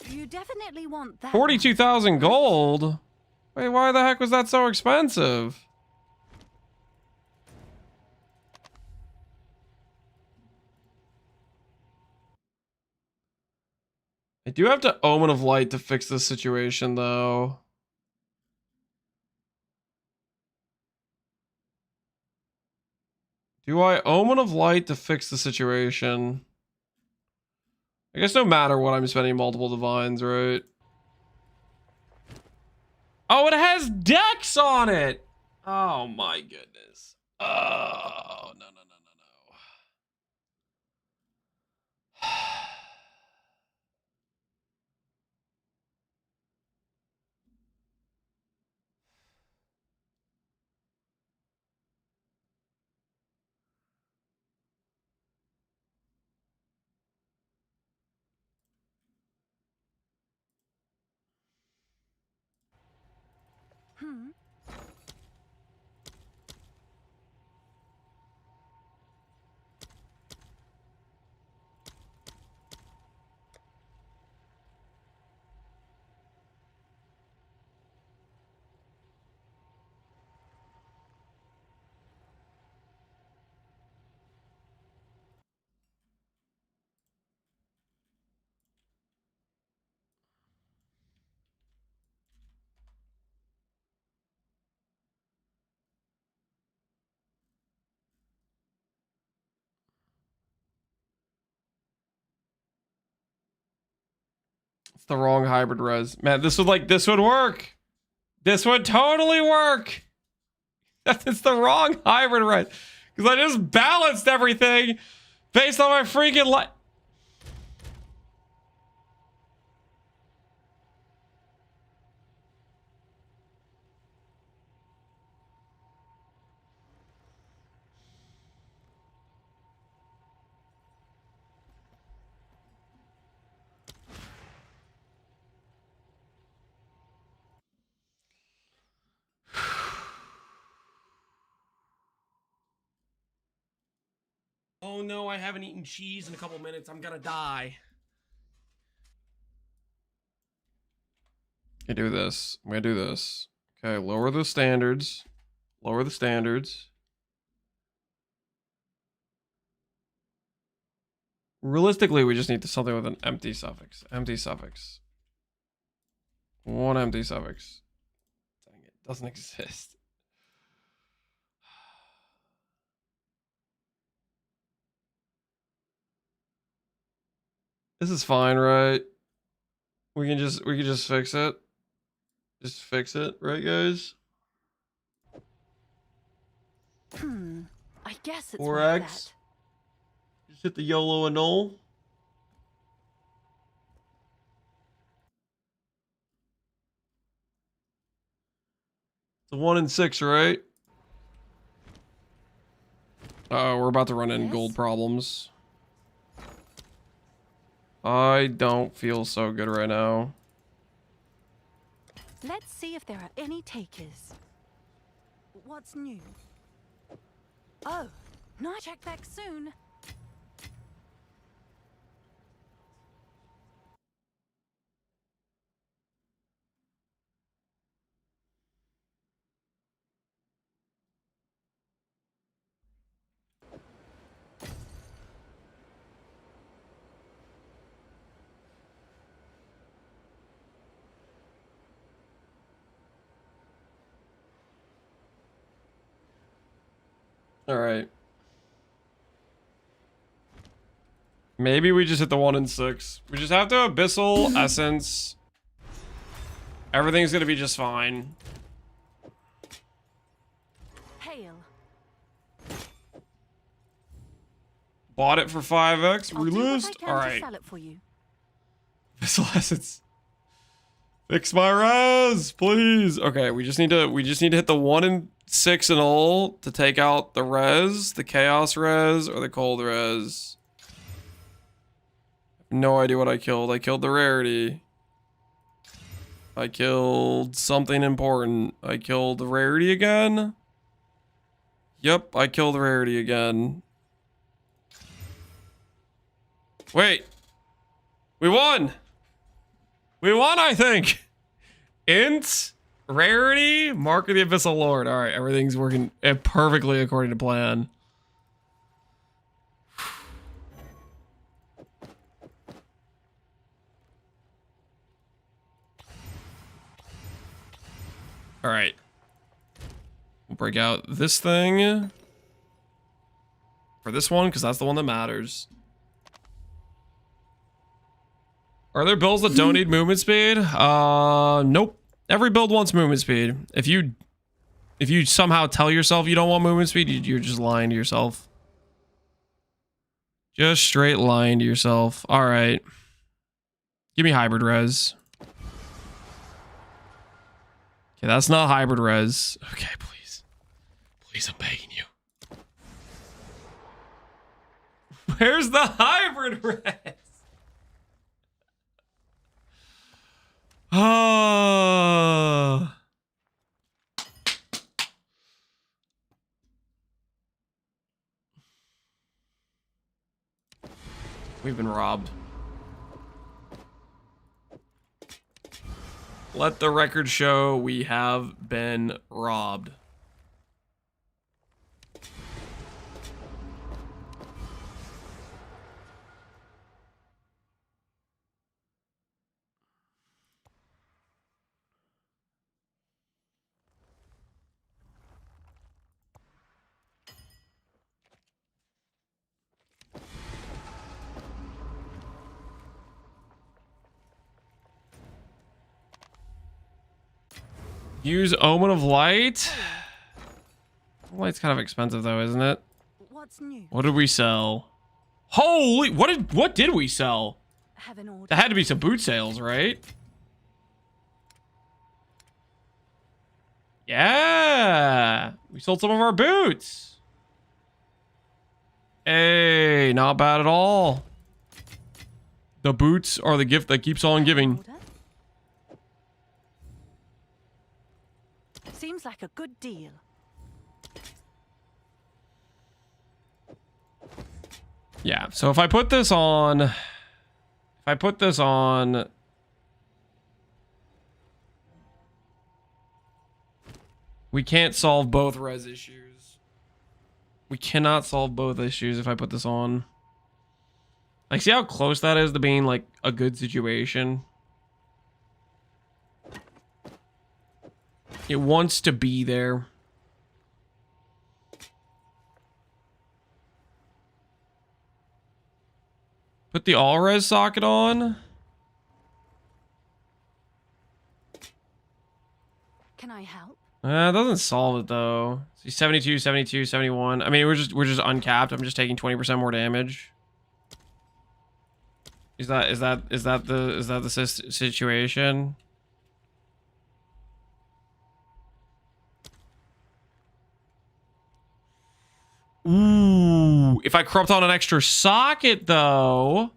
You definitely want that. 42,000 gold? Wait, why the heck was that so expensive? I do have to Omen of Light to fix this situation, though. Do I Omen of Light to fix the situation? I guess no matter what, I'm spending multiple divines, right? Oh, it has Dex on it! Oh my goodness. Oh, no, no, no, no, no. It's the wrong hybrid res. Man, this would work. This would totally work. It's the wrong hybrid res. Because I just balanced everything based on my freaking life. Oh no, I haven't eaten cheese in a couple minutes. I'm gonna die. Okay, do this. I'm gonna do this. Okay, lower the standards. Lower the standards. Realistically, we just need something with an empty suffix. Empty suffix. One empty suffix. Dang it, doesn't exist. This is fine, right? We can just fix it. Just fix it, right, guys? I guess it's 4x. Just hit the YOLO annul. It's a 1 and 6, right? Uh-oh, we're about to run into gold problems. I don't feel so good right now. Let's see if there are any takers. What's new? Oh, no, check back soon. All right. Maybe we just hit the 1 and 6. We just have to Abyssal Essence. Everything's gonna be just fine. Hail. Bought it for 5x. I'll do what I Released. can All to right. sell it for you. Abyssal Essence. Fix my res, please. Okay, we just need to hit the 1 and 6 and all to take out the res, the chaos res, or the cold res. No idea what I killed. I killed the rarity. I killed something important. I killed the rarity again. Yep, I killed the rarity again. Wait. We won! We won, I think! Int, rarity, Mark of the Abyssal Lord. Alright, everything's working perfectly according to plan. Alright. We'll break out this thing. For this one, because that's the one that matters. Are there builds that don't need movement speed? Nope. Every build wants movement speed. If you somehow tell yourself you don't want movement speed, you're just lying to yourself. Just straight lying to yourself. All right. Give me hybrid res. Okay, that's not hybrid res. Okay, please. Please, I'm begging you. Where's the hybrid res? Oh. We've been robbed. Let the record show we have been robbed. Use Omen of Light. Light's kind of expensive though, isn't it? What's new? What did we sell? Holy, what did we sell? Have an order. That had to be some boot sales, right? Yeah, we sold some of our boots. Hey, not bad at all. The boots are the gift that keeps on giving. Order? Seems like a good deal. Yeah, so if I put this on, we can't solve both res issues. We cannot solve both issues if I put this on. Like, see how close that is to being like a good situation? It wants to be there. Put the all-res socket on. Can I help? It doesn't solve it though. See, 72, 72, 71. I mean, we're just uncapped. I'm just taking 20% more damage. Is that the situation? Ooh, if I corrupt on an extra socket though.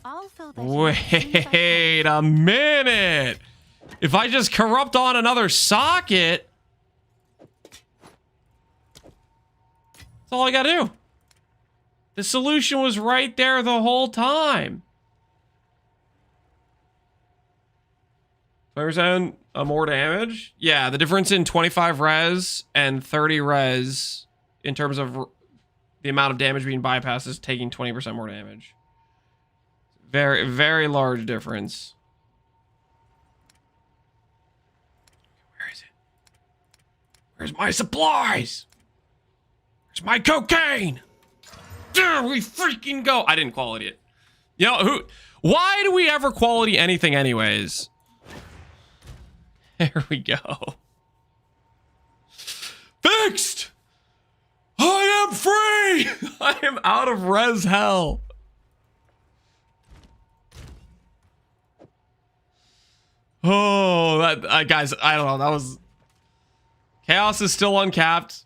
I'll fill that in as soon as I can. Wait a minute. If I just corrupt on another socket, that's all I gotta do. The solution was right there the whole time. 20% more damage? Yeah, the difference in 25 res and 30 res in terms of the amount of damage being bypassed is taking 20% more damage. Very, very large difference. Where is it? Where's my supplies? Where's my cocaine? There we freaking go. I didn't quality it. You know, why do we ever quality anything anyways? There we go. Fixed! I am free! I am out of res hell. Oh, that guys, I don't know. That was... Chaos is still uncapped.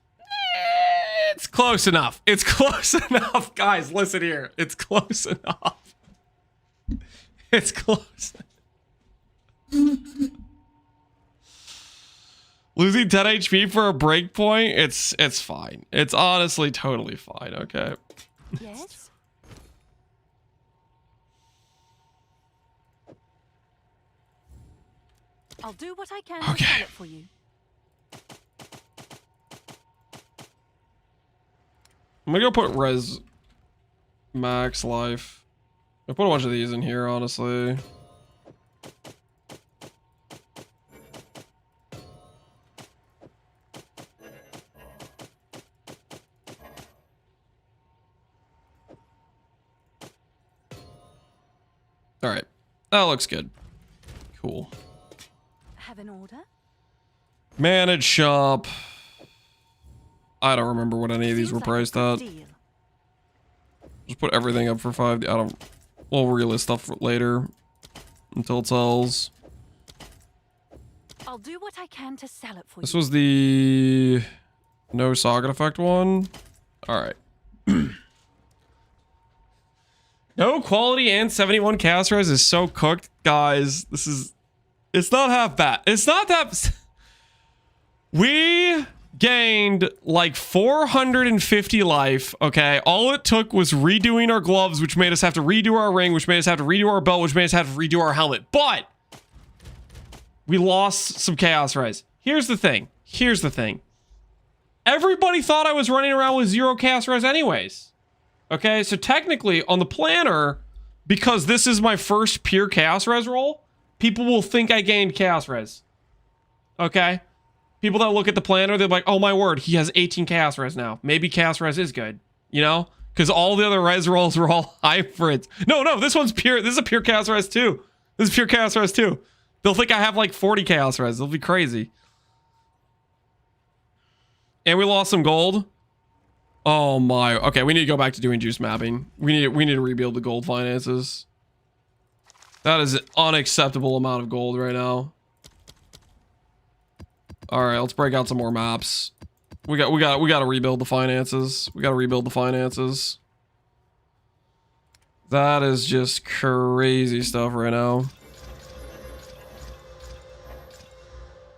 It's close enough. It's close enough. Guys, listen here. It's close enough. It's close. Losing 10 HP for a breakpoint, it's fine. It's honestly totally fine, okay? Yes? I'll do what I can to sell it for you. I'm gonna go put res max life. I put a bunch of these in here, honestly. All right, that looks good. Cool. Have an order? Manage shop. I don't remember what any of these were priced at. Just put everything up for 5. I don't. We'll relist stuff for later until it sells. I'll do what I can to sell it for This you. was the no socket effect one. All right. No quality and 71 cast res is so cooked, guys. This is. It's not half bad. It's not that. We gained like 450 life, okay? All it took was redoing our gloves, which made us have to redo our ring, which made us have to redo our belt, which made us have to redo our helmet. But we lost some chaos res. Here's the thing. Here's the thing. Everybody thought I was running around with 0 chaos res anyways. Okay, so technically on the planner, because this is my first pure chaos res roll, people will think I gained chaos res. Okay? People that look at the planner, they're like, oh my word, he has 18 chaos res now. Maybe chaos res is good, you know? Because all the other res rolls were all hybrids. No, this one's pure. This is a pure chaos res too. This is pure chaos res too. They'll think I have like 40 chaos res. They'll be crazy. And we lost some gold. Oh my. Okay, we need to go back to doing juice mapping. We need to rebuild the gold finances. That is an unacceptable amount of gold right now. All right, let's break out some more maps. We got to rebuild the finances. We got to rebuild the finances. That is just crazy stuff right now.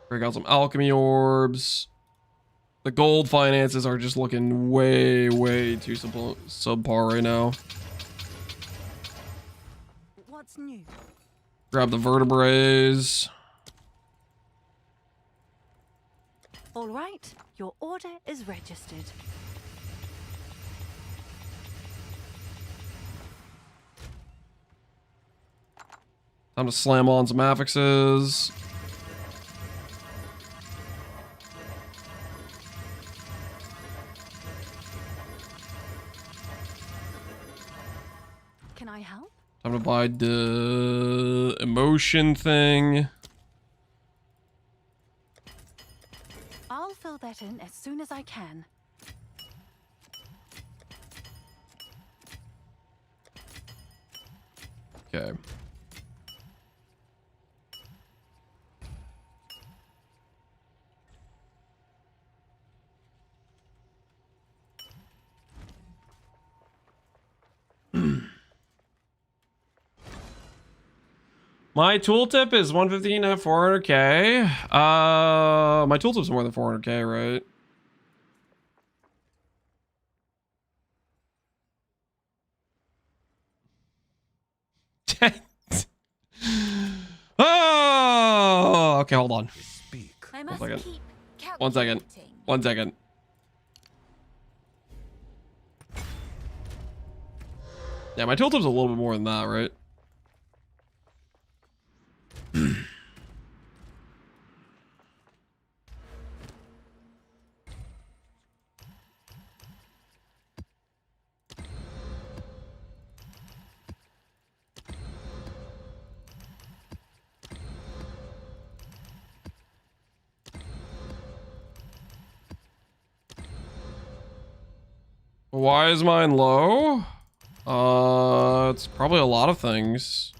Break out some alchemy orbs. The gold finances are just looking way too subpar right now. What's new? Grab the vertebrae. All right, your order is registered. Time to slam on some affixes. Can I help? Time to buy the emotion thing. I'll fill that in as soon as I can. Okay. My tooltip is 115 at 400k. My tooltip's more than 400k, right? Oh, okay, hold on. I must second. keep 1 second. calculating. 1 second. Yeah, my tooltip's a little bit more than that, right? Why is mine low? It's probably a lot of things.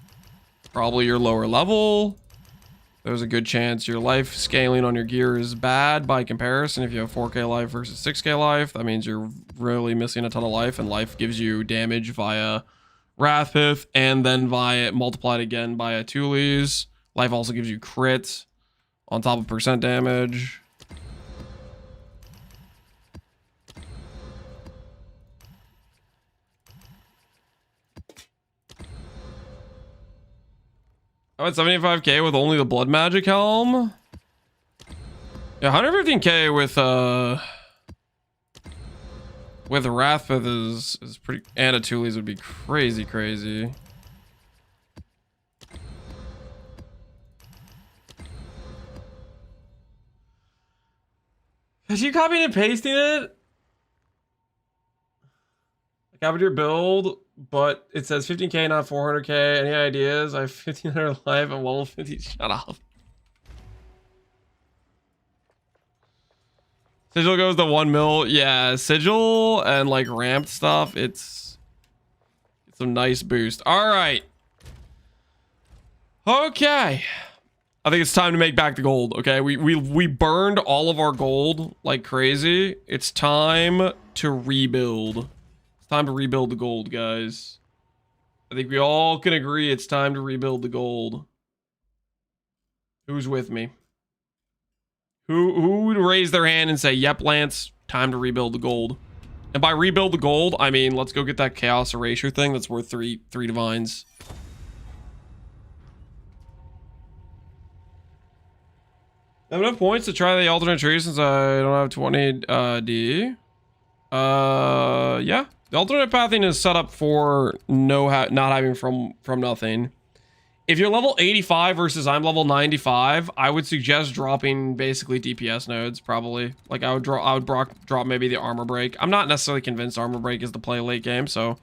Probably your lower level. There's a good chance your life scaling on your gear is bad by comparison. If you have 4k life versus 6k life, that means you're really missing a ton of life, and life gives you damage via Wrathpith and then via multiplied again by a Thules. Life also gives you crit on top of percent damage. I'm at 75k with only the blood magic helm. Yeah, 115k with Wrathpith is pretty, and a Thules would be crazy. Is you copying and pasting it? I copied your build, but it says 15k, not 400k. Any ideas? I have 1500 life and level 50. Shut up. Sigil goes to 1 mil. Yeah, sigil and like ramped stuff. It's a nice boost. All right. Okay. I think it's time to make back the gold. Okay, we burned all of our gold like crazy. It's time to rebuild. It's time to rebuild the gold, guys. I think we all can agree it's time to rebuild the gold. Who's with me? Who would raise their hand and say, "Yep, Lance, time to rebuild the gold"? And by rebuild the gold, I mean let's go get that chaos erasure thing that's worth three divines. I have enough points to try the alternate tree since I don't have 20 D. Yeah. The alternate pathing is set up for not having from nothing. If you're level 85 versus I'm level 95, I would suggest dropping basically DPS nodes, probably. Like I would drop maybe the armor break. I'm not necessarily convinced armor break is the play late game, so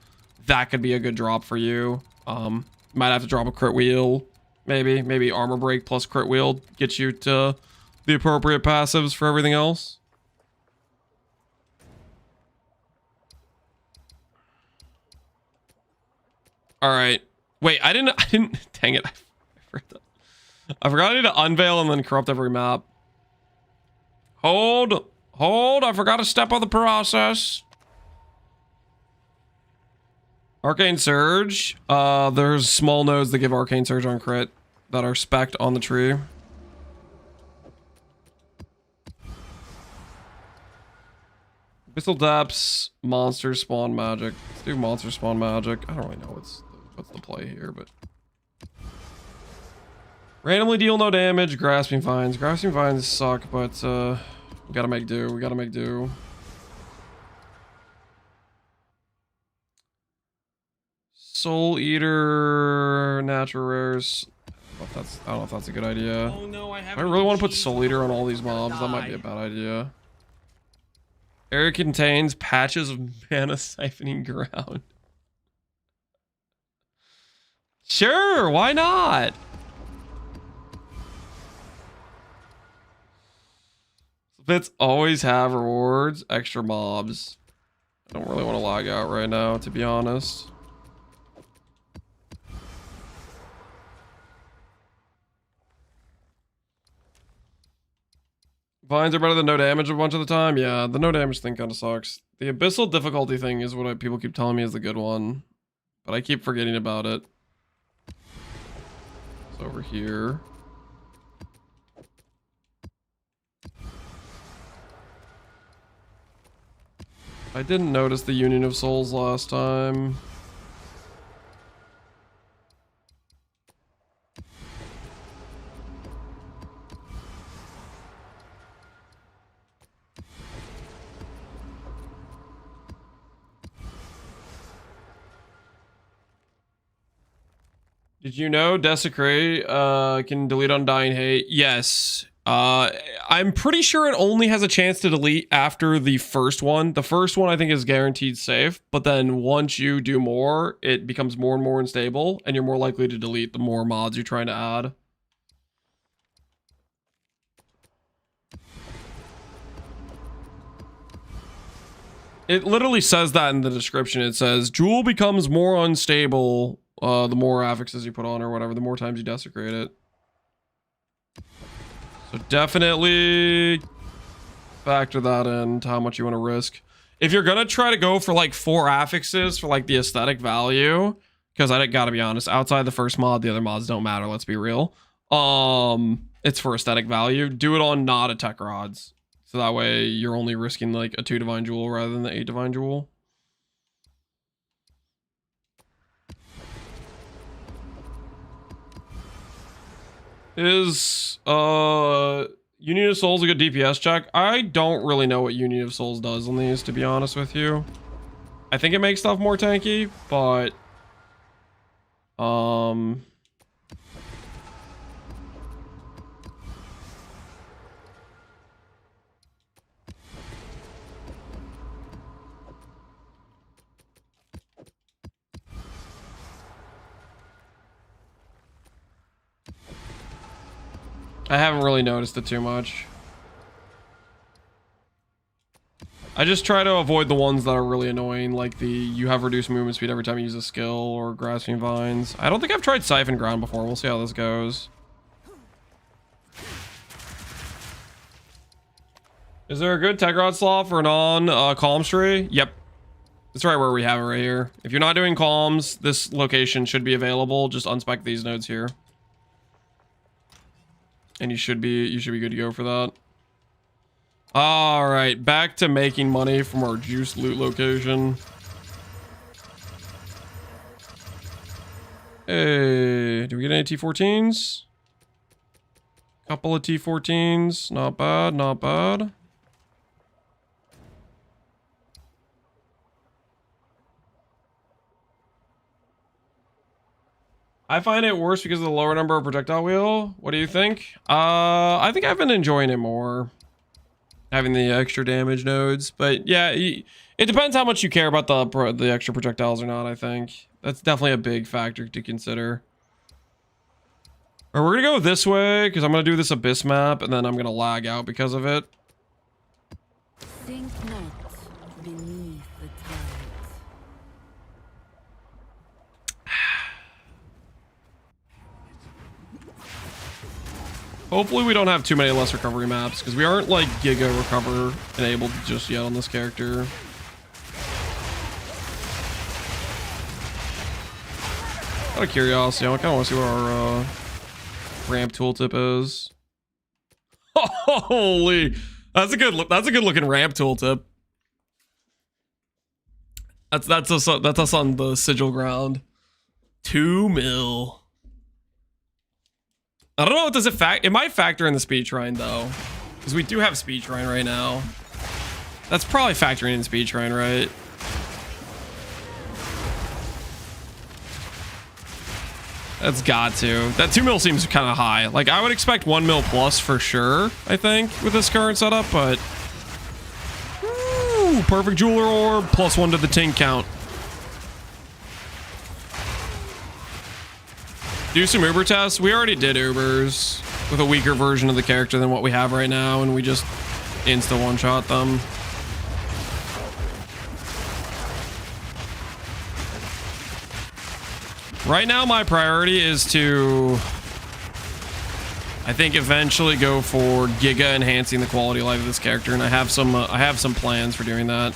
that could be a good drop for you. Might have to drop a crit wheel, maybe armor break plus crit wheel gets you to the appropriate passives for everything else. All right. Wait, I didn't, dang it. I forgot I need to unveil and then corrupt every map. Hold, I forgot a step of the process. Arcane Surge. There's small nodes that give Arcane Surge on crit that are spec'd on the tree. Abyssal Depths, Monster Spawn Magic. Let's do Monster Spawn Magic. I don't really know what's the play here, but... Randomly deal no damage, Grasping Vines. Grasping Vines suck, but we gotta make do. Soul Eater, Natural Rares. I don't know if that's a good idea. Oh no, I I really want to put Soul Eater on all these mobs. That might be a bad idea. Area contains patches of mana siphoning ground. Sure, why not? Bits always have rewards, extra mobs. I don't really want to log out right now, to be honest. Vines are better than no damage a bunch of the time. Yeah, the no damage thing kind of sucks. The abyssal difficulty thing is what people keep telling me is the good one, but I keep forgetting about it. It's over here. I didn't notice the Union of Souls last time. Did you know Desecrate can delete Undying Hate? Yes. I'm pretty sure it only has a chance to delete after the first one. The first one I think is guaranteed safe, but then once you do more, it becomes more and more unstable, and you're more likely to delete the more mods you're trying to add. It literally says that in the description. It says, Jewel becomes more unstable the more affixes you put on or whatever, the more times you desecrate it. So definitely factor that in to how much you want to risk. If you're going to try to go for like 4 affixes for like the aesthetic value, because I gotta be honest, outside the first mod, the other mods don't matter, let's be real. It's for aesthetic value. Do it on not a tech rods. So that way you're only risking like a 2 divine jewel rather than the 8 divine jewel. Is Union of Souls a good DPS check? I don't really know what Union of Souls does on these, to be honest with you. I think it makes stuff more tanky, but I haven't really noticed it too much. I just try to avoid the ones that are really annoying, like the you have reduced movement speed every time you use a skill or grasping vines. I don't think I've tried Siphon Ground before. We'll see how this goes. Is there a good tech rod slot for non-calms tree? Yep. It's right where we have it right here. If you're not doing calms, this location should be available. Just unspec these nodes here. And you should be good to go for that. All right, back to making money from our juice loot location. Hey, do we get any T14s? Couple of T14s, not bad, not bad. I find it worse because of the lower number of projectile wheel. What do you think? I think I've been enjoying it more, having the extra damage nodes. But yeah, it depends how much you care about the extra projectiles or not. I think that's definitely a big factor to consider. Or we're gonna go this way because I'm gonna do this abyss map and then I'm gonna lag out because of it. Sink not beneath the tides. Hopefully we don't have too many less recovery maps because we aren't like giga recover enabled just yet on this character. Out of curiosity, I kind of want to see what our ramp tooltip is. Holy, that's a good looking ramp tooltip. That's us on the sigil ground. 2 mil. I don't know. Does it might factor in the speed shrine though, because we do have speed shrine right now. That's probably factoring in speed shrine, right? That's got to. That 2 mil seems kind of high. Like, I would expect 1 mil plus for sure, I think, with this current setup, but... Ooh, perfect jeweler orb, +1 to the tink count. Do some Uber tests. We already did Ubers with a weaker version of the character than what we have right now, and we just insta one-shot them. Right now, my priority is to, I think, eventually go for Giga enhancing the quality of life of this character, and I have some plans for doing that.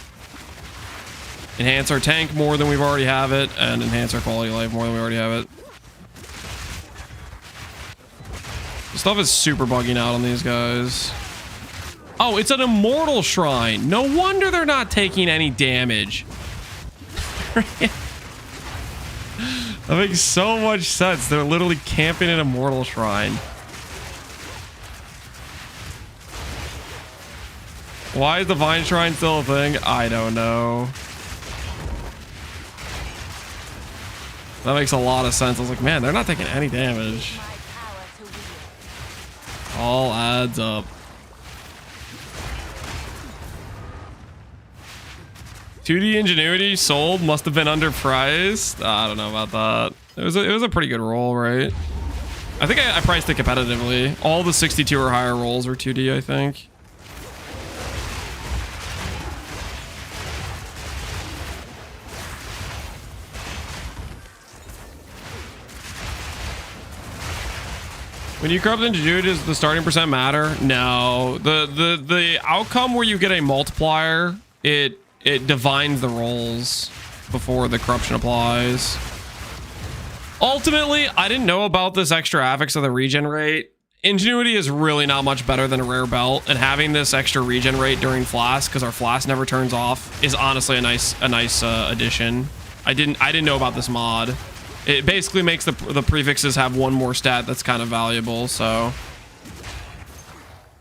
Enhance our tank more than we've already have it, and enhance our quality of life more than we already have it. Stuff is super bugging out on these guys. Oh, it's an immortal shrine. No wonder they're not taking any damage. That makes so much sense. They're literally camping an immortal shrine. Why is the Vine Shrine still a thing? I don't know. That makes a lot of sense. I was like, man, they're not taking any damage. All adds up. 2D Ingenuity sold, must have been underpriced. I don't know about that. It was a pretty good roll, right? I think I priced it competitively. All the 62 or higher rolls were 2D, I think. When you corrupt Ingenuity, does the starting percent matter? No. The outcome where you get a multiplier, it divines the rolls before the corruption applies. Ultimately, I didn't know about this extra affix of the regen rate. Ingenuity is really not much better than a rare belt, and having this extra regen rate during flask, because our flask never turns off, is honestly a nice addition. I didn't know about this mod. It basically makes the prefixes have one more stat that's kind of valuable, so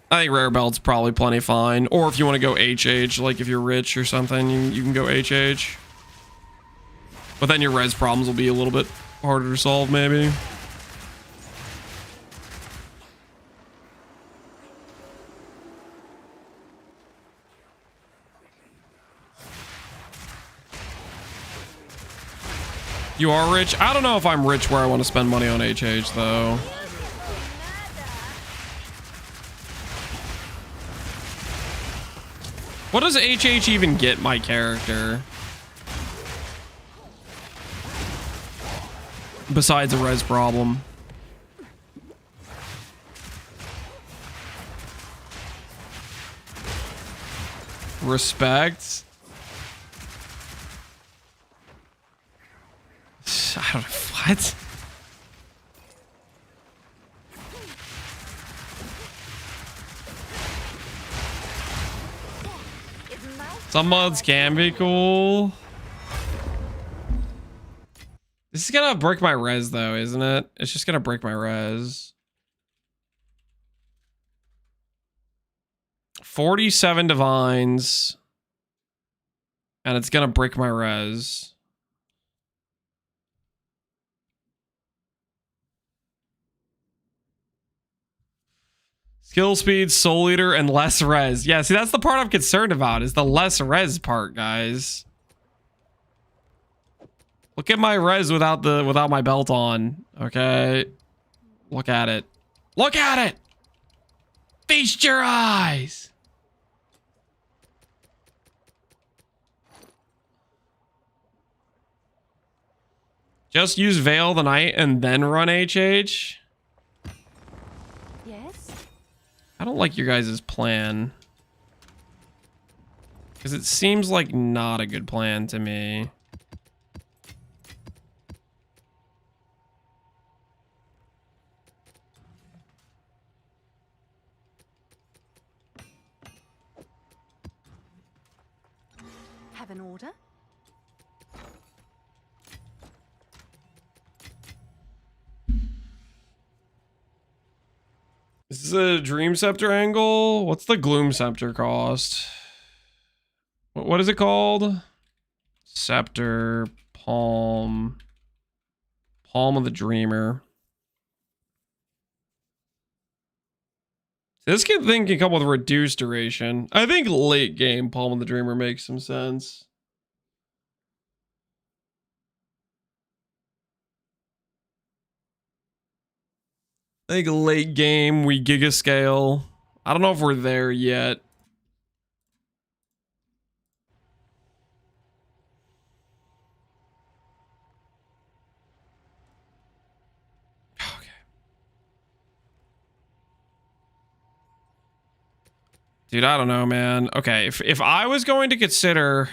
I think rare belt's probably plenty fine. Or if you want to go HH, like if you're rich or something, you can go HH. But then your res problems will be a little bit harder to solve, maybe. You are rich? I don't know if I'm rich where I want to spend money on HH, though. What does HH even get my character? Besides a res problem. Respect? I don't know. What? Some mods can be cool. This is gonna break my res though, isn't it? It's just gonna break my res. 47 divines. And it's gonna break my res. Skill speed, soul eater, and less res. Yeah, see, that's the part I'm concerned about, is the less res part, guys. Look at my res without my belt on. Okay. Look at it. Look at it! Feast your eyes! Just use Veil the Night and then run HH? I don't like your guys' plan. Because it seems like not a good plan to me. Have an order? This is a Dream Scepter angle. What's the Gloom Scepter cost? What is it called? Scepter, Palm Palm of the Dreamer. This thing can come with reduced duration. I think late game Palm of the Dreamer makes some sense. I think late game we giga scale. I don't know if we're there yet. Okay. Dude, I don't know, man. Okay, if I was going to consider...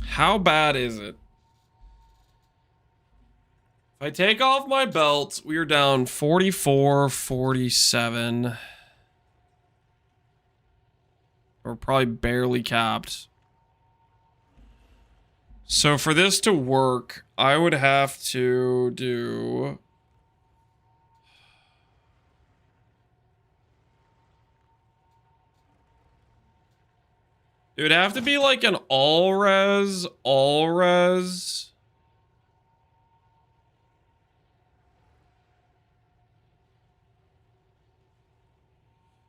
How bad is it? If I take off my belt, we are down 44, 47. We're probably barely capped. So for this to work, I would have to do... It would have to be like an all res.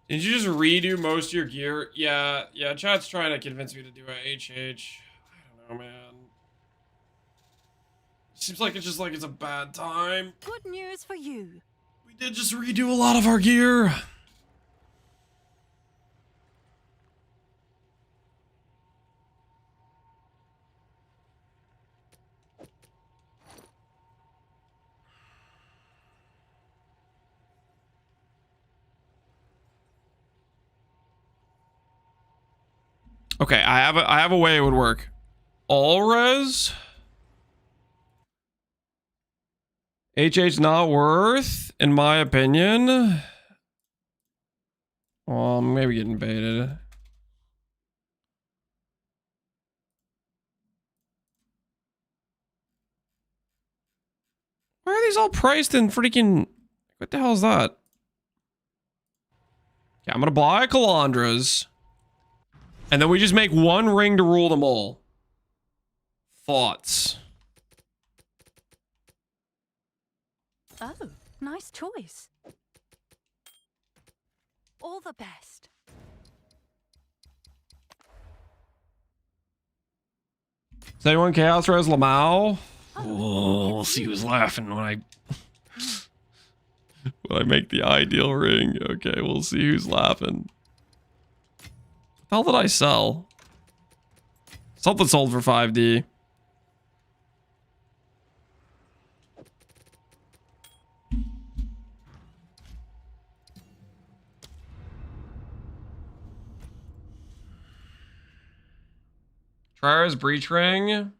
Did you just redo most of your gear? Yeah, chat's trying to convince me to do a HH. I don't know, man. Seems like it's a bad time. Good news for you. We did just redo a lot of our gear. Okay, I have a way it would work. All res. HH not worth, in my opinion. Well, I'm maybe getting baited. Why are these all priced in freaking... What the hell is that? Yeah, I'm gonna buy Calandras. And then we just make one ring to rule them all. Thoughts? Oh, nice choice. All the best. Does anyone Chaos Res Lamau? Oh, we'll see who's laughing when I make the ideal ring. Okay, we'll see who's laughing. What the hell did I sell? Something sold for 5D. Triar's Breach Ring.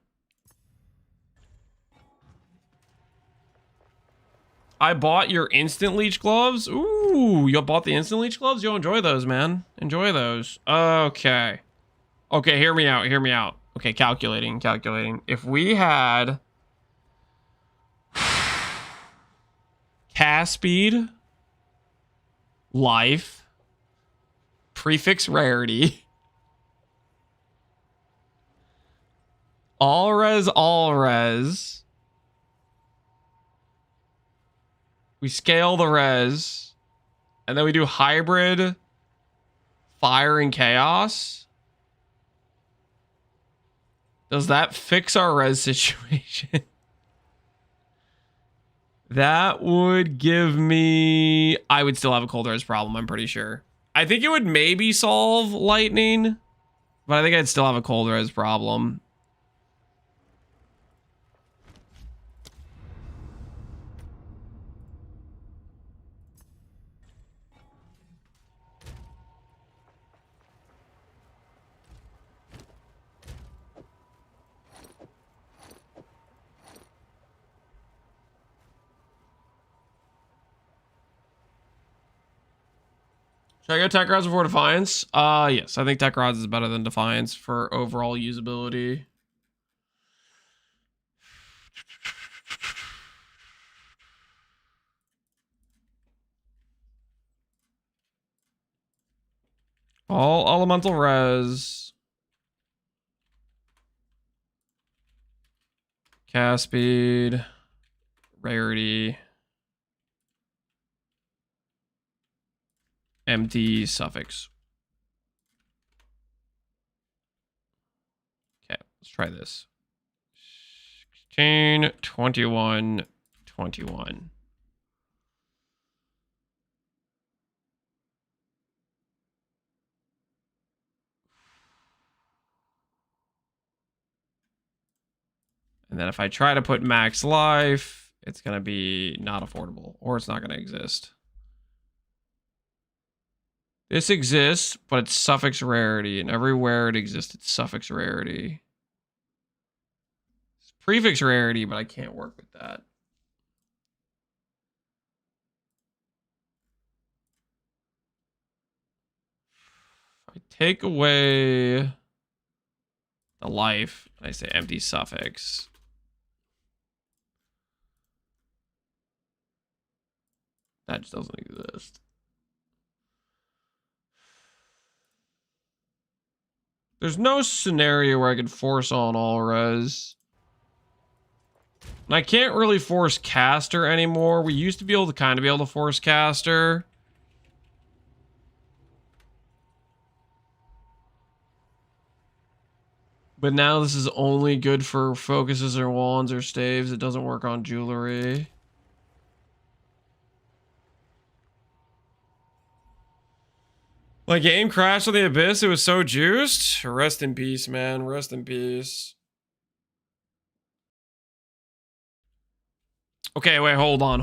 I bought your instant leech gloves. Ooh, you bought the instant leech gloves? You'll enjoy those, man. Enjoy those. Okay. Okay, hear me out. Okay, calculating. If we had cast speed, life, prefix rarity, all res. We scale the res, and then we do hybrid, fire, and chaos. Does that fix our res situation? That would give me... I would still have a cold res problem, I'm pretty sure. I think it would maybe solve lightning, but I think I'd still have a cold res problem. Should I go Tech Rods before Defiance? Yes. I think Tech Rods is better than Defiance for overall usability. All elemental res. Cast speed. Rarity. Empty suffix. Okay, let's try this. Chain 21, 21. And then if I try to put max life, it's going to be not affordable, or it's not going to exist. This exists, but it's suffix rarity, and everywhere it exists, it's suffix rarity. It's prefix rarity, but I can't work with that. If I take away the life, I say empty suffix. That just doesn't exist. There's no scenario where I could force on all res. And I can't really force caster anymore. We used to be able to kind of be able to force caster. But now this is only good for focuses or wands or staves. It doesn't work on jewelry. My game crashed on the Abyss. It was so juiced. Rest in peace, man. Rest in peace. Okay, wait, hold on.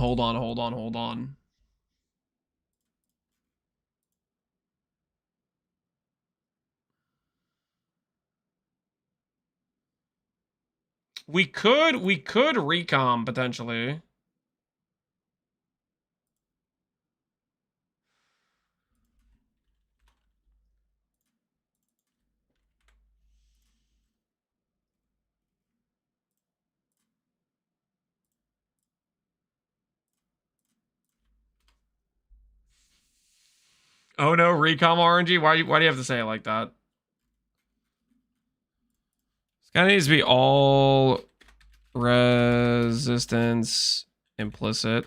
We could recom potentially. Oh no, recom RNG? Why do you have to say it like that? This guy needs to be all resistance implicit.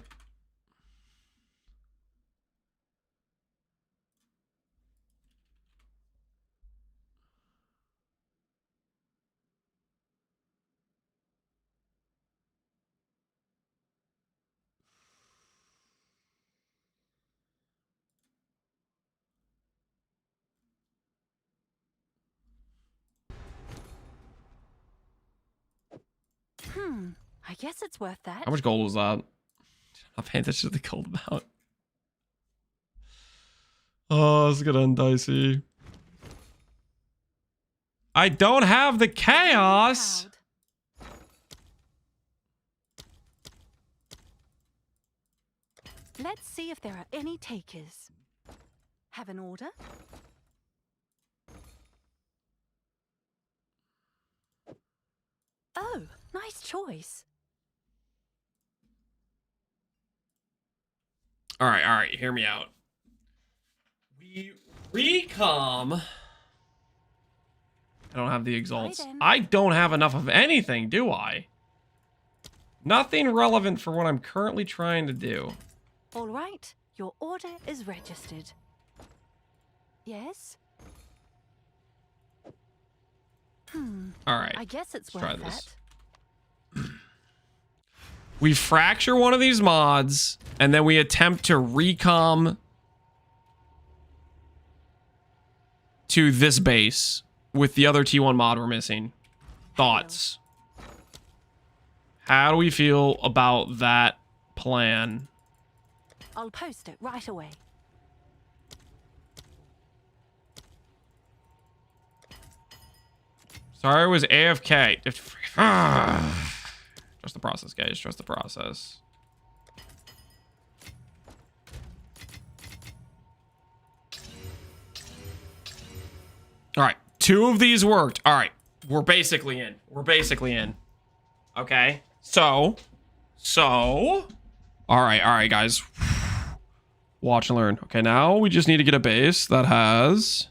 I guess it's worth that. How much gold was that? I'm not paying attention to the gold amount. Oh, this is gonna end dicey. I don't have the chaos. Let's see if there are any takers. Have an order? Oh, nice choice. All right, hear me out. We recom. I don't have the exalts. I don't have enough of anything, do I? Nothing relevant for what I'm currently trying to do. All right, your order is registered. Yes? All right. I guess it's Let's try worth this. that. We fracture one of these mods, and then we attempt to recom to this base with the other T1 mod we're missing. Thoughts? How do we feel about that plan? I'll post it right away. Sorry, it was AFK. Trust the process, guys. Trust the process. All right. 2 of these worked. All right. We're basically in. Okay. So. All right, guys. Watch and learn. Okay, now we just need to get a base that has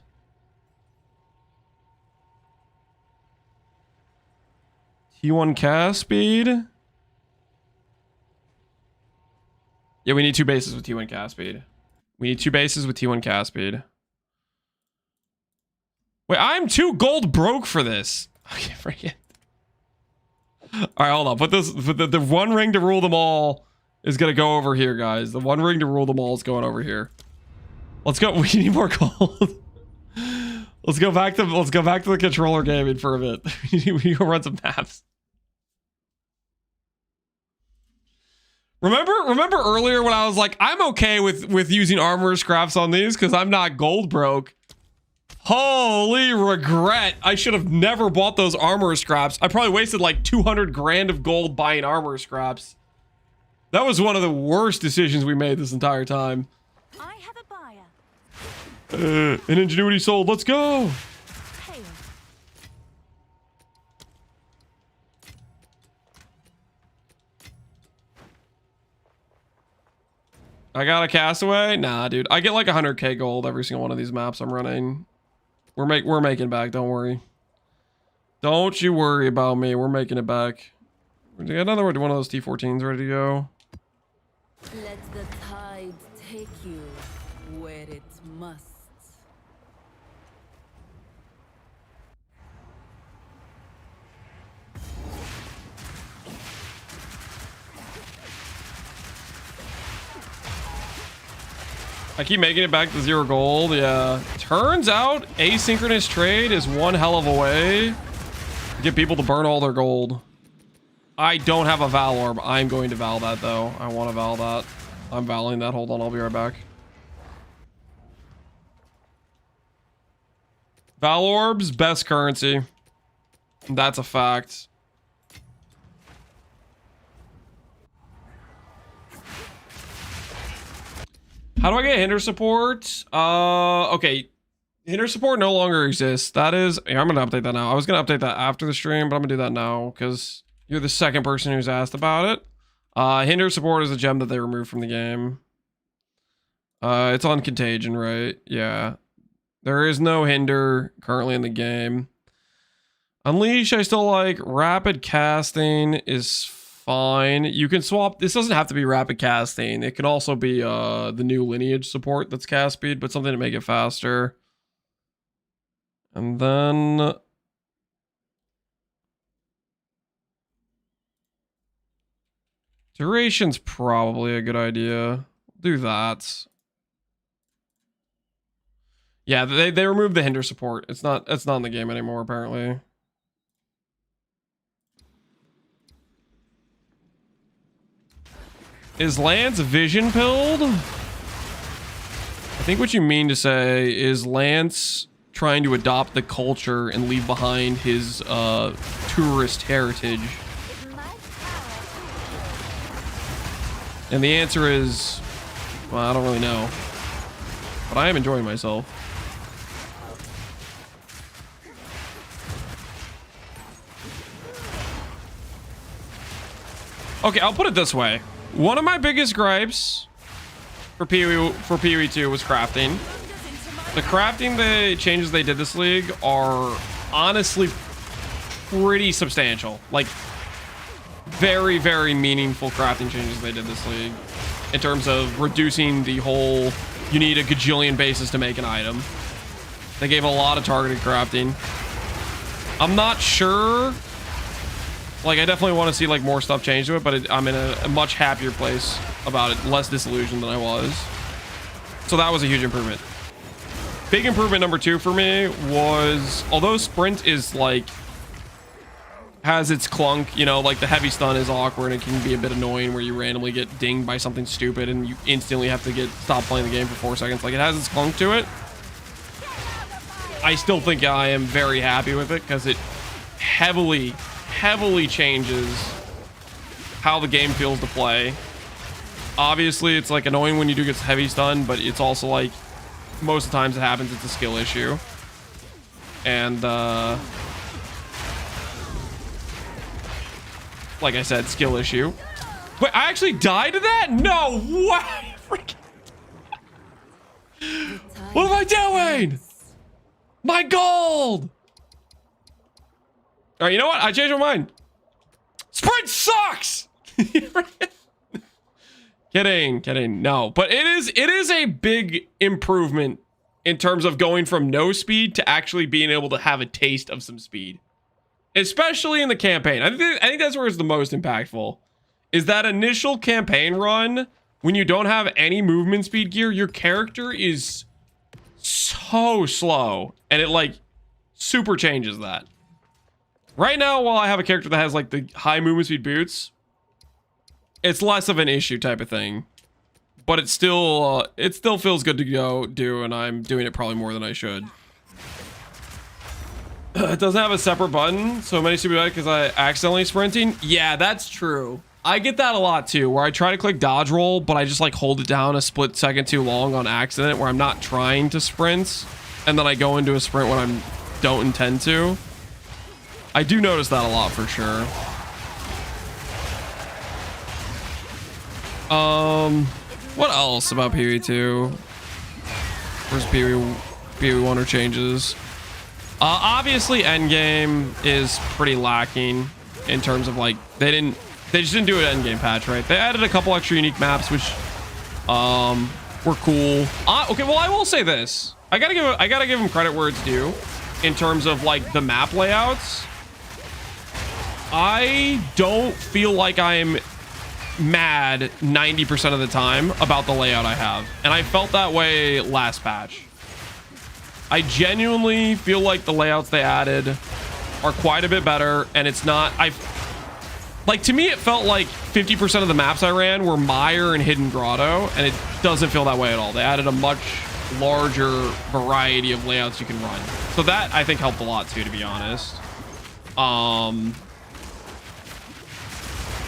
T1 cast speed. Yeah, we need 2 bases with T1 cast speed. We need 2 bases with T1 cast speed. Wait, I'm 2 gold broke for this. Okay, forget. All right, hold on. Put this. The 1 ring to rule them all is gonna go over here, guys. The 1 ring to rule them all is going over here. Let's go. We need more gold. Let's go back to the controller gaming for a bit. We go run some maps. Remember earlier when I was like, I'm okay with using armor scraps on these because I'm not gold broke. Holy regret. I should have never bought those armor scraps. I probably wasted like 200 grand of gold buying armor scraps. That was one of the worst decisions we made this entire time. I have a buyer. An ingenuity sold. Let's go. Hail. I got a castaway? Nah, dude. I get like 100k gold every single one of these maps I'm running. We're making back, don't worry. Don't you worry about me. We're making it back. We got another one of those T14s ready to go. Let the tide take you where it must. I keep making it back to 0 gold. Yeah. Turns out asynchronous trade is one hell of a way to get people to burn all their gold. I don't have a Val Orb. I'm going to Val that though. I want to Val that. I'm Valing that. Hold on. I'll be right back. Val Orbs, best currency. That's a fact. How do I get hinder support? Okay. Hinder support no longer exists. That is... Yeah, I'm going to update that now. I was going to update that after the stream, but I'm going to do that now because you're the second person who's asked about it. Hinder support is a gem that they removed from the game. It's on Contagion, right? Yeah. There is no hinder currently in the game. Unleash, I still like. Rapid casting is fine. You can swap. This doesn't have to be rapid casting. It can also be the new lineage support that's cast speed, but something to make it faster. And then duration's probably a good idea. Do that. Yeah, they removed the hinder support. It's not in the game anymore, apparently. Is Lance vision pilled? I think what you mean to say is Lance trying to adopt the culture and leave behind his tourist heritage. And the answer is, well, I don't really know. But I am enjoying myself. Okay, I'll put it this way. One of my biggest gripes for PoE 2 was crafting. The crafting, the changes they did this league are honestly pretty substantial. Like, very, very meaningful crafting changes they did this league. In terms of reducing the whole, you need a gajillion bases to make an item. They gave a lot of targeted crafting. I'm not sure. Like, I definitely want to see like more stuff change to it, but I'm in a much happier place about it, less disillusioned than I was. So that was a huge improvement. Big improvement number 2 for me was, although sprint is like, has its clunk, you know, like the heavy stun is awkward and it can be a bit annoying where you randomly get dinged by something stupid and you instantly have to stop playing the game for 4 seconds. Like, it has its clunk to it. I still think I am very happy with it because it heavily changes how the game feels to play. Obviously, it's like annoying when you do get heavy stun, but it's also like most of the times it happens, it's a skill issue. And like I said, skill issue. Wait, I actually died to that? No way! What am I doing? My gold! All right, you know what? I changed my mind. Sprint sucks. Kidding. No, but it is a big improvement in terms of going from no speed to actually being able to have a taste of some speed, especially in the campaign. I think that's where it's the most impactful. Is that initial campaign run when you don't have any movement speed gear, your character is so slow, and it like super changes that. Right now, while I have a character that has like the high movement speed boots, it's less of an issue type of thing, but it still feels good to go do, and I'm doing it probably more than I should. It doesn't have a separate button, so many stupid because I accidentally sprinting. Yeah, that's true. I get that a lot too, where I try to click dodge roll, but I just like hold it down a split second too long on accident, where I'm not trying to sprint, and then I go into a sprint when I don't intend to. I do notice that a lot for sure. What else about PoE2? Where's PoE 1 or changes? Obviously Endgame is pretty lacking in terms of like, they just didn't do an endgame patch, right? They added a couple extra unique maps, which were cool. Okay, well, I will say this. I gotta give them credit where it's due in terms of like the map layouts. I don't feel like I'm mad 90% of the time about the layout I have, and I felt that way last patch. I genuinely feel like the layouts they added are quite a bit better, and it's not, like, to me it felt like 50% of the maps I ran were Mire and Hidden Grotto, and it doesn't feel that way at all. They added a much larger variety of layouts you can run, so that I think helped a lot too, to be honest.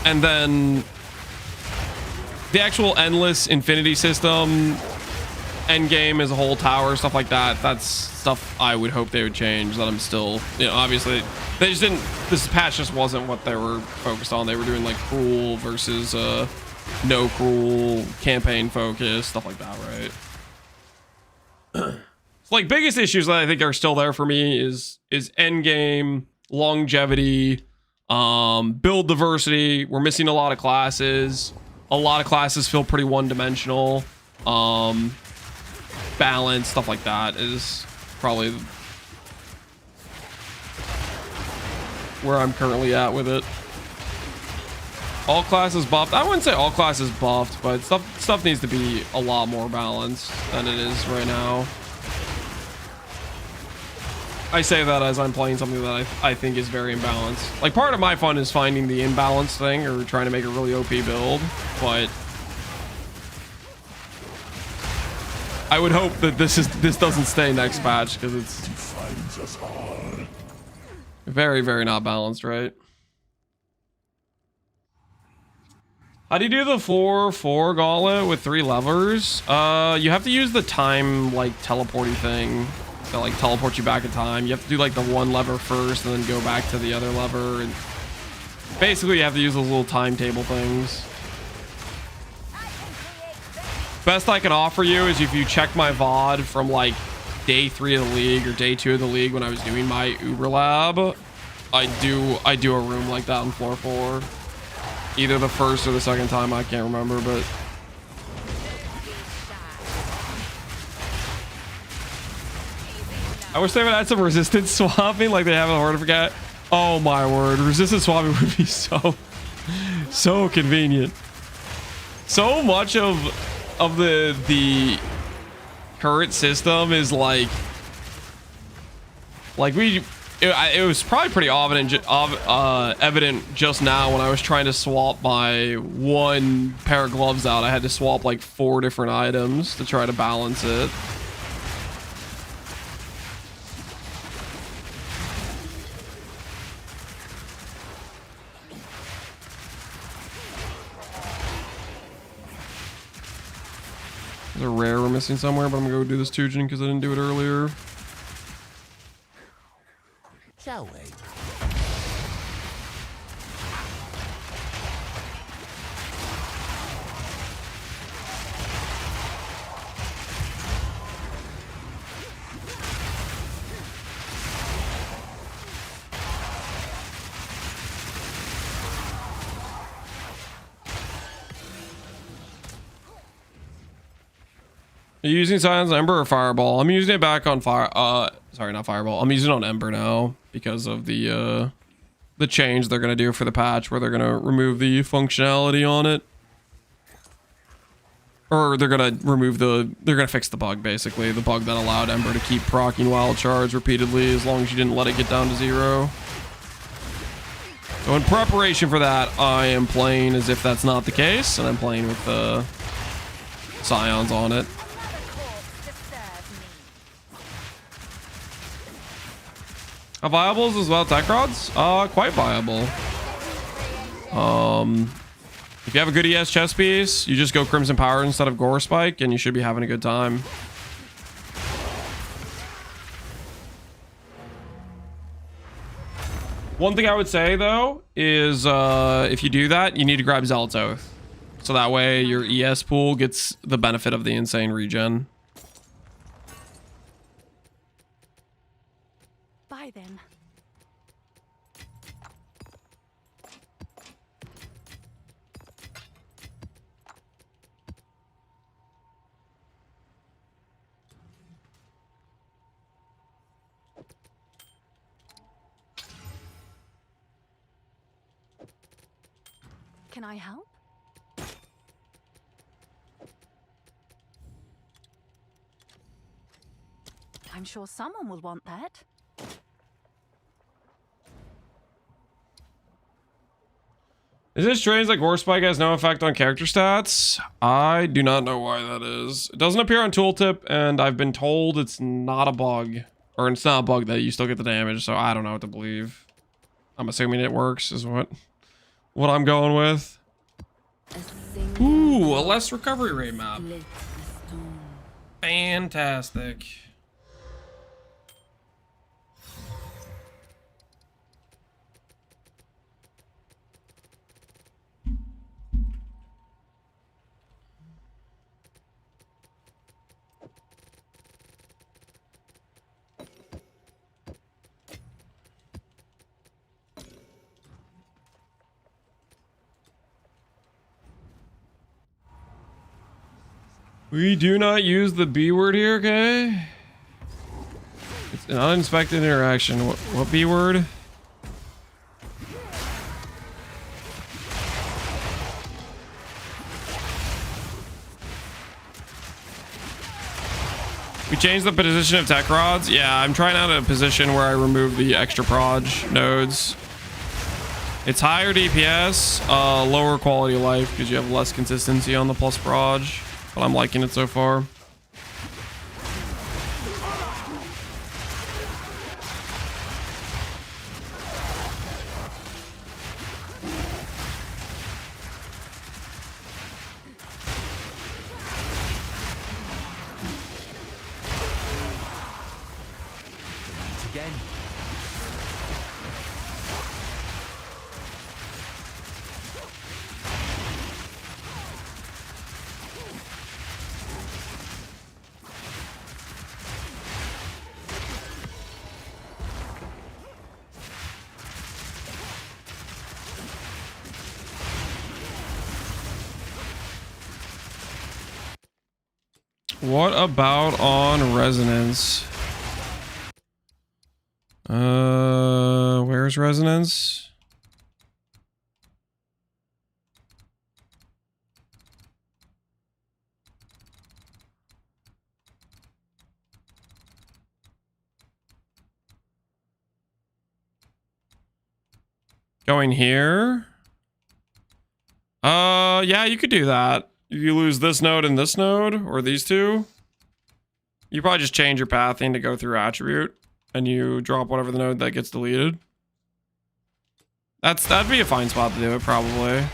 And then the actual endless infinity system, endgame as a whole, tower, stuff like that, that's stuff I would hope they would change, that I'm still, you know, obviously they just didn't, this patch just wasn't what they were focused on. They were doing like cruel versus no cruel, campaign focus, stuff like that, right? So like biggest issues that I think are still there for me is endgame, longevity, build diversity. We're missing a lot of classes. A lot of classes feel pretty one-dimensional. Balance, stuff like that is probably where I'm currently at with it. All classes buffed. I wouldn't say all classes buffed, but stuff needs to be a lot more balanced than it is right now. I say that as I'm playing something that I think is very imbalanced. Like, part of my fun is finding the imbalanced thing or trying to make a really OP build, but I would hope that this doesn't stay next patch, because it's very, very not balanced, right? How do you do the 4-4 gauntlet with 3 levers? You have to use the time, like, teleporty thing that like teleports you back in time. You have to do like the one lever first and then go back to the other lever, and basically you have to use those little timetable things. Best I can offer you is if you check my VOD from like day 3 of the league or day 2 of the league when I was doing my Uber lab, I do a room like that on floor 4. Either the first or the second time, I can't remember, but I wish they would add some resistance swapping like they have in Horde of Forget. Oh my word, resistance swapping would be so convenient. So much of the current system is like it was probably pretty evident just now when I was trying to swap my one pair of gloves out. I had to swap like 4 different items to try to balance it. There's a rare we're missing somewhere, but I'm gonna go do this Tujin because I didn't do it earlier. Shall we? Are you using Science Ember or Fireball? I'm using it back on fire. Sorry, not Fireball. I'm using it on Ember now because of the change they're gonna do for the patch where they're gonna remove the functionality on it. Or they're gonna fix the bug, basically. The bug that allowed Ember to keep proccing wild shards repeatedly as long as you didn't let it get down to 0. So in preparation for that, I am playing as if that's not the case, and I'm playing with Scions on it. How viable is this without tech rods? Quite viable. If you have a good ES chest piece, you just go Crimson Power instead of Gore Spike, and you should be having a good time. One thing I would say, though, is if you do that, you need to grab Zealot's Oath. So that way your ES pool gets the benefit of the insane regen. Bye then. Can I help? I'm sure someone will want that. Is it strange that Gore Spike has no effect on character stats? I do not know why that is. It doesn't appear on tooltip, and I've been told it's not a bug. Or it's not a bug that you still get the damage, so I don't know what to believe. I'm assuming it works, is what I'm going with. Ooh, a less recovery rate map. Fantastic. We do not use the B word here, okay? It's an uninspected interaction. What B word? We changed the position of tech rods. Yeah, I'm trying out a position where I remove the extra proj nodes. It's higher DPS, lower quality of life because you have less consistency on the plus proj. But I'm liking it so far. Again. What about on resonance? Where's resonance? Going here? Yeah, you could do that. You lose this node and this node, or these two. You probably just change your pathing to go through attribute, and you drop whatever the node that gets deleted. That'd be a fine spot to do it, probably.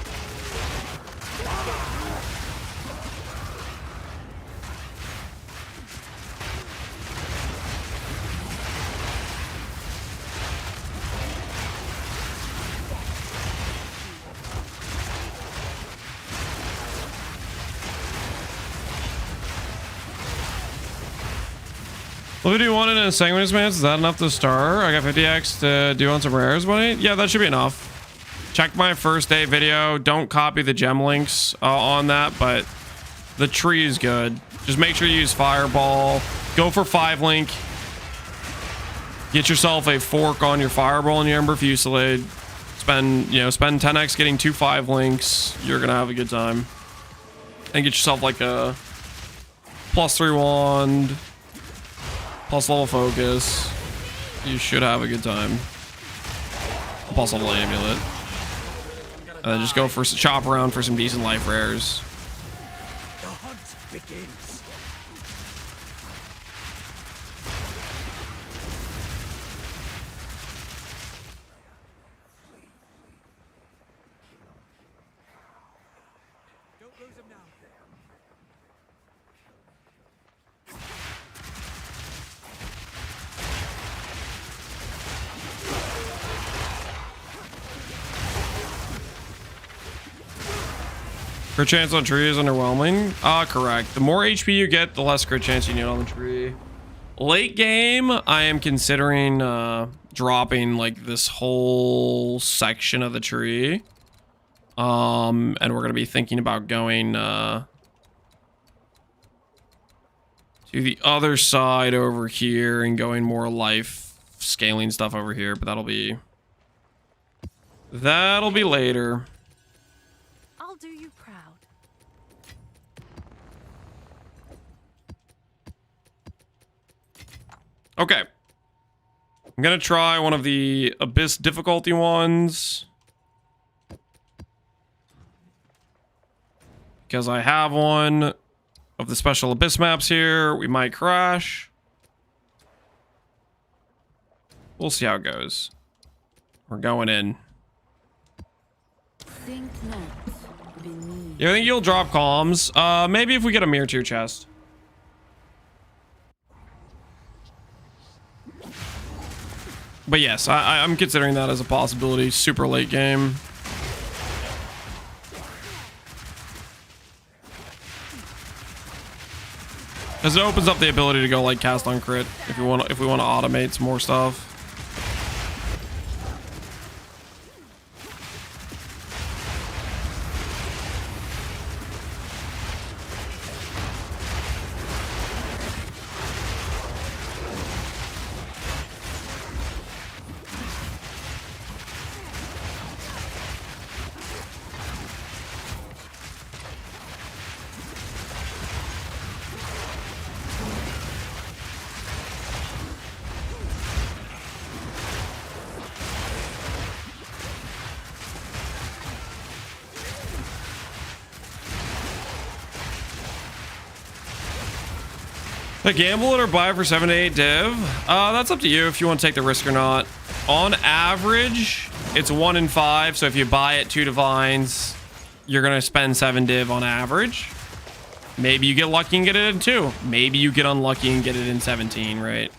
What do you want in a sanguineous man? Is that enough to star? I got 50x to do on some rares, buddy. Yeah, that should be enough. Check my first day video. Don't copy the gem links on that, but The tree is good. Just make sure you use fireball. Go for 5 link. Get yourself a fork on your fireball and your ember fusillade. Spend 10x getting 2 5 links. You're gonna have a good time. And get yourself like a +3 wand, plus level focus. You should have a good time. Plus level amulet. And then just go for chop around for some decent life rares. The hunt begins. Don't lose him now. Crit chance on tree is underwhelming. Correct. The more HP you get, the less crit chance you need on the tree. Late game, I am considering dropping like this whole section of the tree. And we're gonna be thinking about going to the other side over here and going more life scaling stuff over here, but that'll be later. I'll do you proud. Okay. I'm gonna try one of the Abyss difficulty ones. Because I have one of the special Abyss maps here. We might crash. We'll see how it goes. We're going in. Think not beneath. You think you'll drop comms? Maybe if we get a mirror tier chest. But yes, I'm considering that as a possibility. Super late game. Because it opens up the ability to go like cast on crit if we want to automate some more stuff. A gamble it or buy for 7 to 8 div? That's up to you if you want to take the risk or not. On average, it's 1 in 5. So if you buy it 2 divines, you're going to spend 7 div on average. Maybe you get lucky and get it in 2. Maybe you get unlucky and get it in 17, right?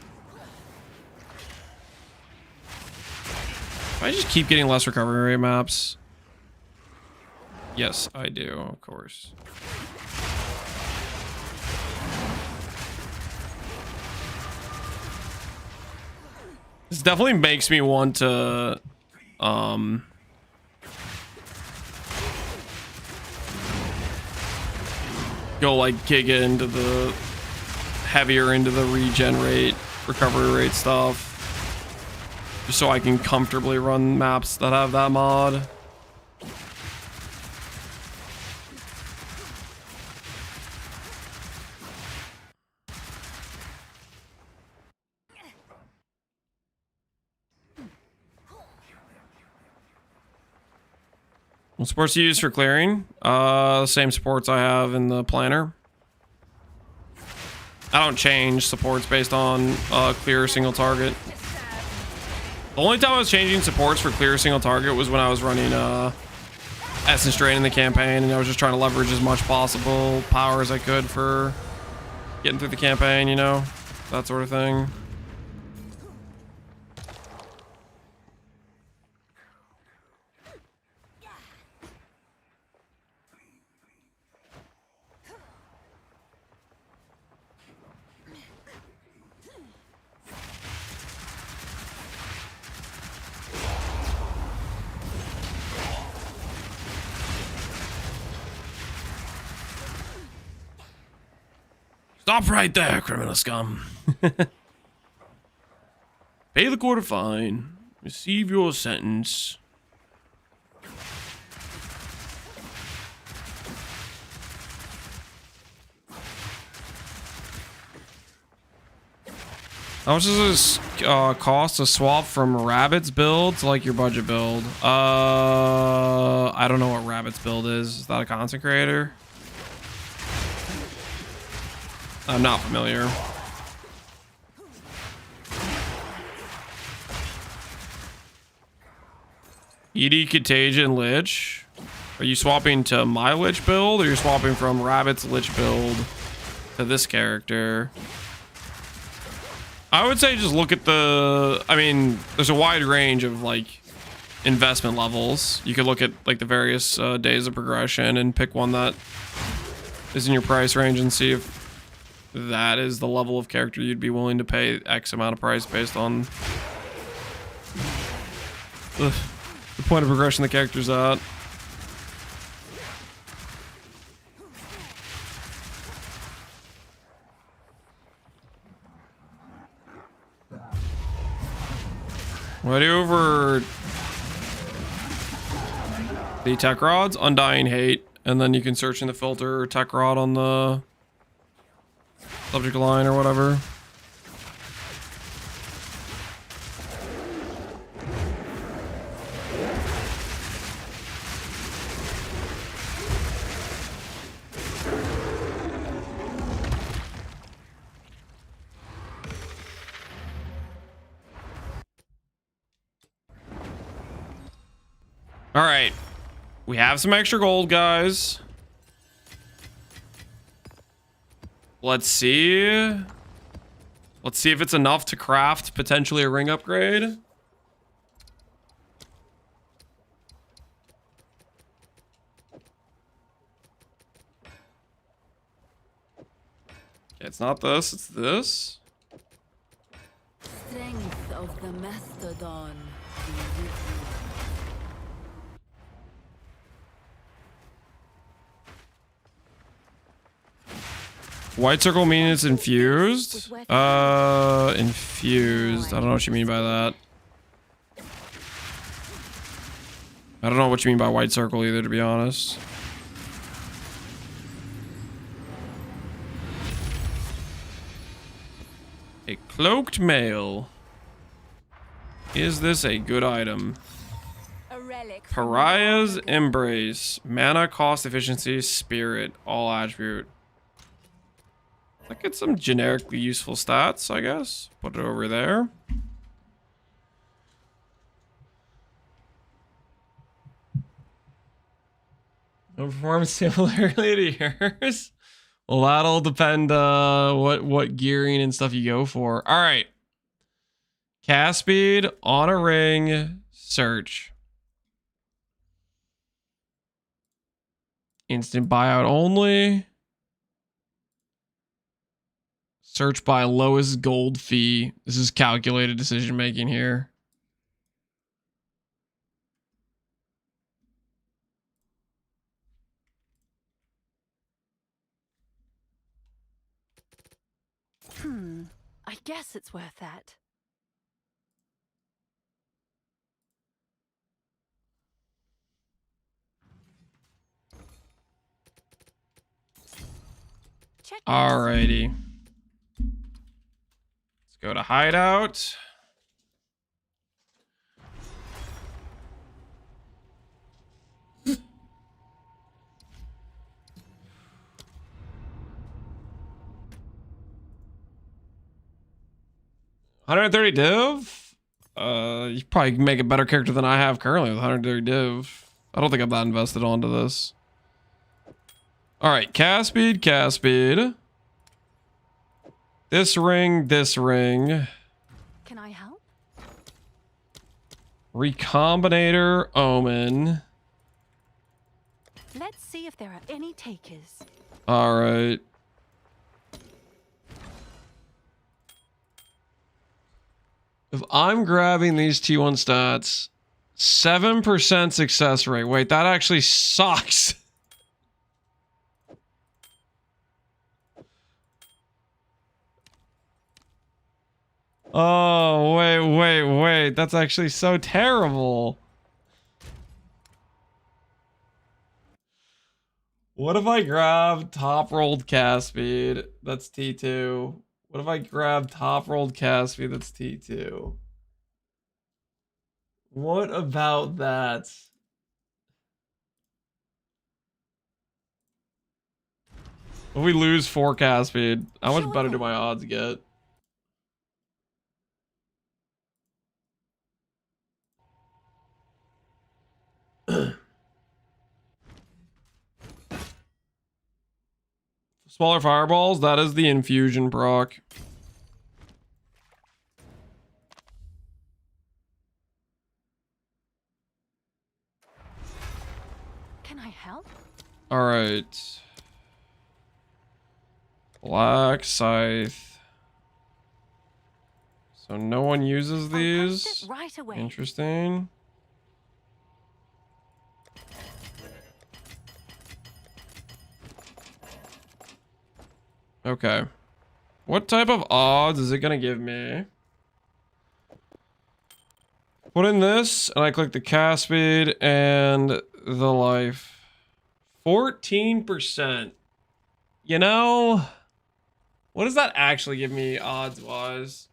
I just keep getting less recovery rate maps. Yes, I do, of course. This definitely makes me want to go like kick it into the heavier into the regen rate, recovery rate stuff. Just so I can comfortably run maps that have that mod. What supports you use for clearing? The same supports I have in the planner. I don't change supports based on clear single target. The only time I was changing supports for clear single target was when I was running Essence Drain in the campaign, and I was just trying to leverage as much possible power as I could for getting through the campaign, you know? That sort of thing. Stop right there, criminal scum. Pay the quarter fine. Receive your sentence. How much does this cost to swap from Rabbit's build to like your budget build? I don't know what Rabbit's build is. Is that a content creator? I'm not familiar. ED Contagion Lich. Are you swapping to my Lich build, or you're swapping from Rabbit's Lich build to this character? I would say just look at the, I mean, there's a wide range of like investment levels. You could look at like the various days of progression and pick one that is in your price range and see if that is the level of character you'd be willing to pay X amount of price based on the point of progression the character's at. What do over the tech rods? Undying Hate, and then you can search in the filter tech rod on the subject line or whatever. All right, we have some extra gold, guys. Let's see. Let's see if it's enough to craft potentially a ring upgrade. It's not this, it's this. Strength of the mastodon be with you. White circle means it's infused? Infused. I don't know what you mean by that. I don't know what you mean by white circle either, to be honest. A cloaked mail. Is this a good item? A relic. Pariah's Embrace. Mana, cost, efficiency, spirit. All attribute. That gets some generically useful stats, I guess. Put it over there. No performance similarly to yours? Well, that'll depend what gearing and stuff you go for. All right. Cast speed on a ring. Search. Instant buyout only. Search by lowest gold fee. This is calculated decision making here. I guess it's worth that. Check. Alrighty. Let's go to hideout. $130 div? You probably make a better character than I have currently with 130 div. I don't think I'm that invested onto this. Alright, cast speed, cast speed. This ring, this ring. Can I help? Recombinator, Omen. Let's see if there are any takers. Alright. If I'm grabbing these T1 stats, 7% success rate. Wait, that actually sucks. Oh, wait. That's actually so terrible. What if I grab top rolled cast speed? That's T2. What if I grab top rolled cast speed? That's T2. What about that? If we lose 4 cast speed, how much better do my odds get? Smaller fireballs, that is the infusion proc. Can I help? All right. Black scythe. So no one uses these. Right away. Interesting. Okay. What type of odds is it gonna give me? Put in this, and I click the cast speed and the life. 14%. You know, what does that actually give me odds-wise?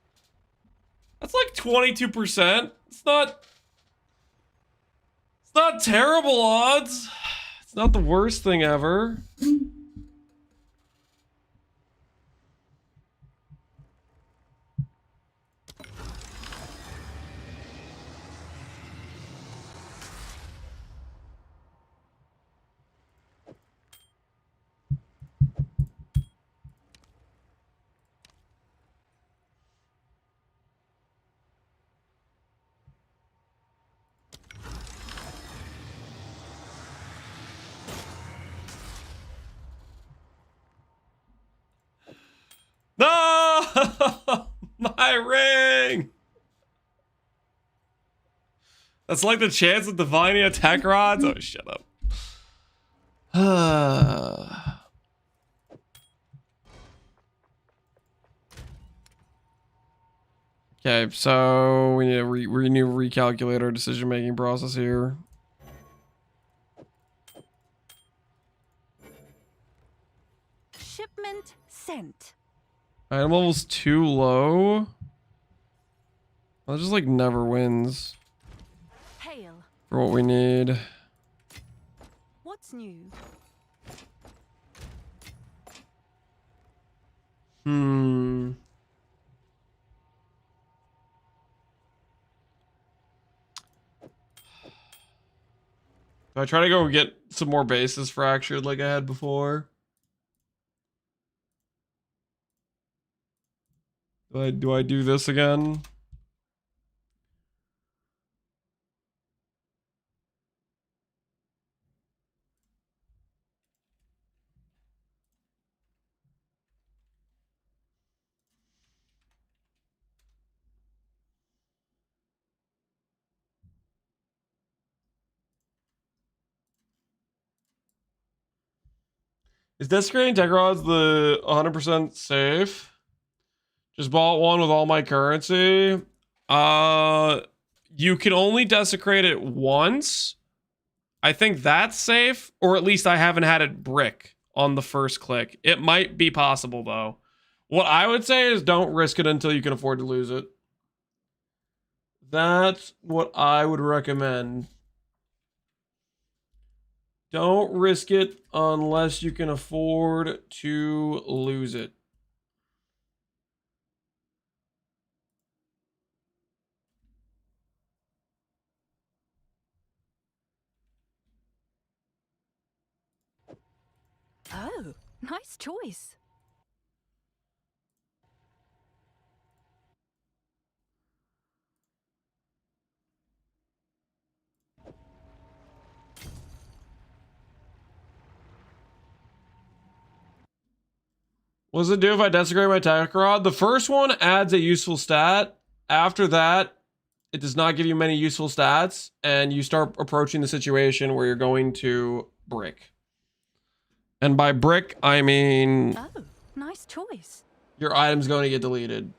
That's like 22%. It's not terrible odds. It's not the worst thing ever. No! My ring! That's like the chance of divining attack rods? Oh, shut up. Okay, so we need to recalculate our decision-making process here. Shipment sent. Item level's too low. That just like never wins Hail. for what we need. What's new? Do I try to go get some more bases fractured like I had before? Do I do this again? Is desecrating tech rods the 100% safe? Just bought one with all my currency. You can only desecrate it once. I think that's safe, or at least I haven't had it brick on the first click. It might be possible though. What I would say is don't risk it until you can afford to lose it. That's what I would recommend. Don't risk it unless you can afford to lose it. Oh, nice choice. What does it do if I desecrate my attack rod? The first one adds a useful stat. After that, it does not give you many useful stats, and you start approaching the situation where you're going to brick. And by brick, I mean Oh, nice choice. your item's going to get deleted.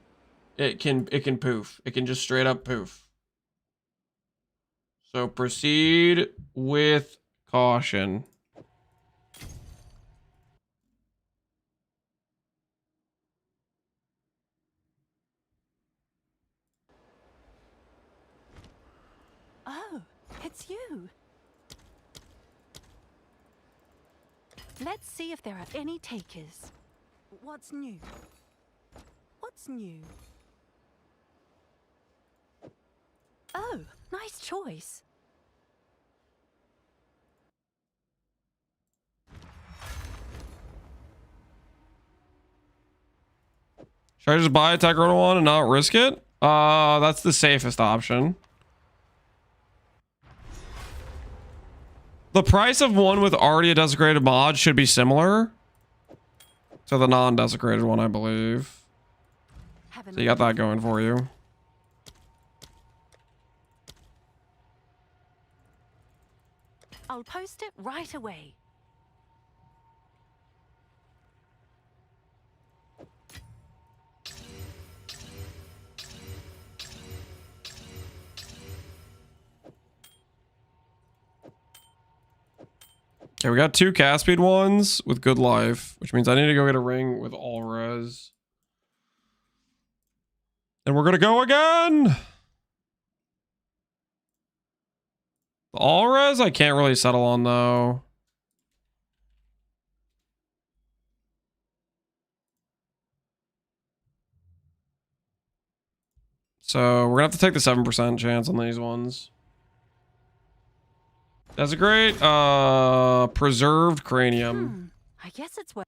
it can poof. It can just straight up poof. So proceed with caution. Oh, it's you. Let's see if there are any takers. What's new? What's new? Oh, nice choice. Should I just buy a Tech Roto one and not risk it? That's the safest option. The price of one with already a desecrated mod should be similar to the non-desecrated one, I believe. So you got that going for you. I'll post it right away. Okay, we got 2 cast speed ones with good life, which means I need to go get a ring with all res. And we're gonna go again. The all res I can't really settle on though. So we're gonna have to take the 7% chance on these ones. That's a great preserved cranium. I guess it's what.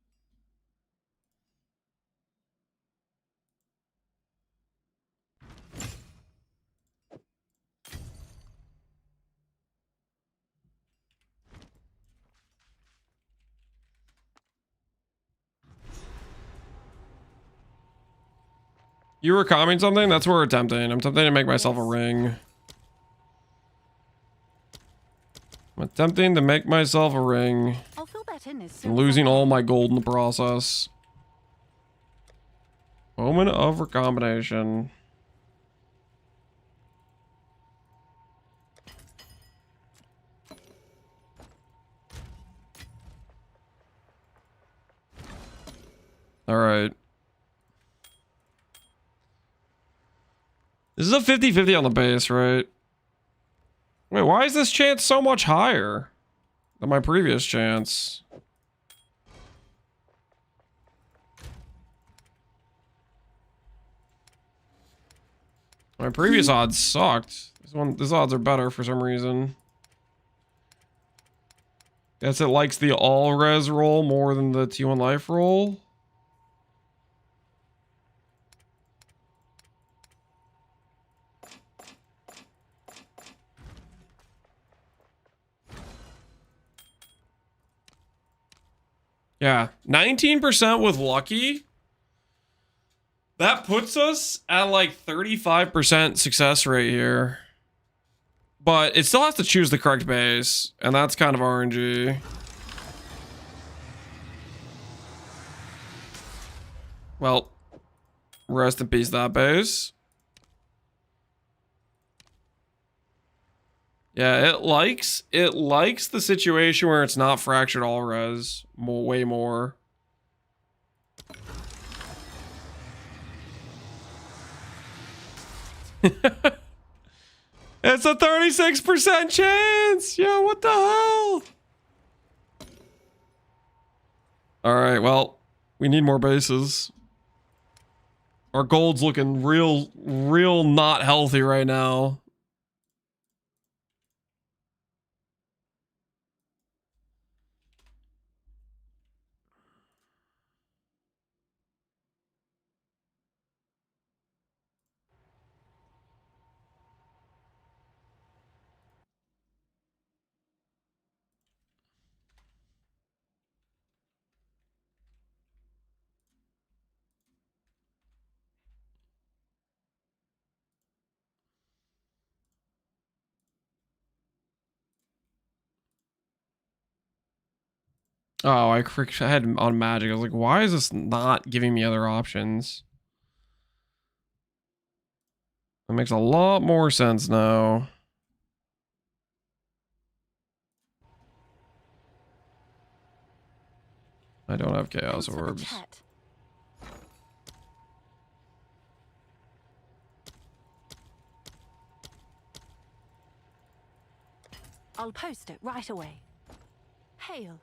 You were commenting something? That's what we're attempting. I'm attempting to make myself a ring. I'm attempting to make myself a ring. I'll fill that in as soon I'm as I losing can. all my gold in the process. Moment of recombination. All right. This is a 50-50 on the base, right? Wait, why is this chance so much higher than my previous chance? My previous odds sucked. These odds are better for some reason. Guess it likes the all res roll more than the T1 life roll. Yeah, 19% with lucky. That puts us at like 35% success rate here. But it still has to choose the correct base, and that's kind of RNG. Well, rest in peace, that base. Yeah, it likes the situation where it's not fractured all res way more. It's a 36% chance. Yeah, what the hell? All right, well, we need more bases. Our gold's looking real not healthy right now. Oh, I had on magic. I was like, why is this not giving me other options? That makes a lot more sense now. I don't have chaos Thanks for the orbs. chat. I'll post it right away. Hail.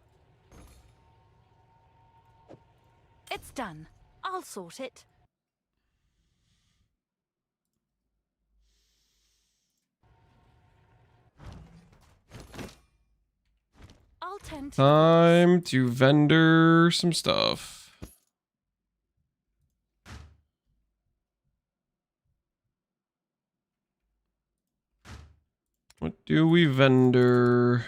It's done. I'll sort it. I'll tend to Time to vendor some stuff. What do we vendor?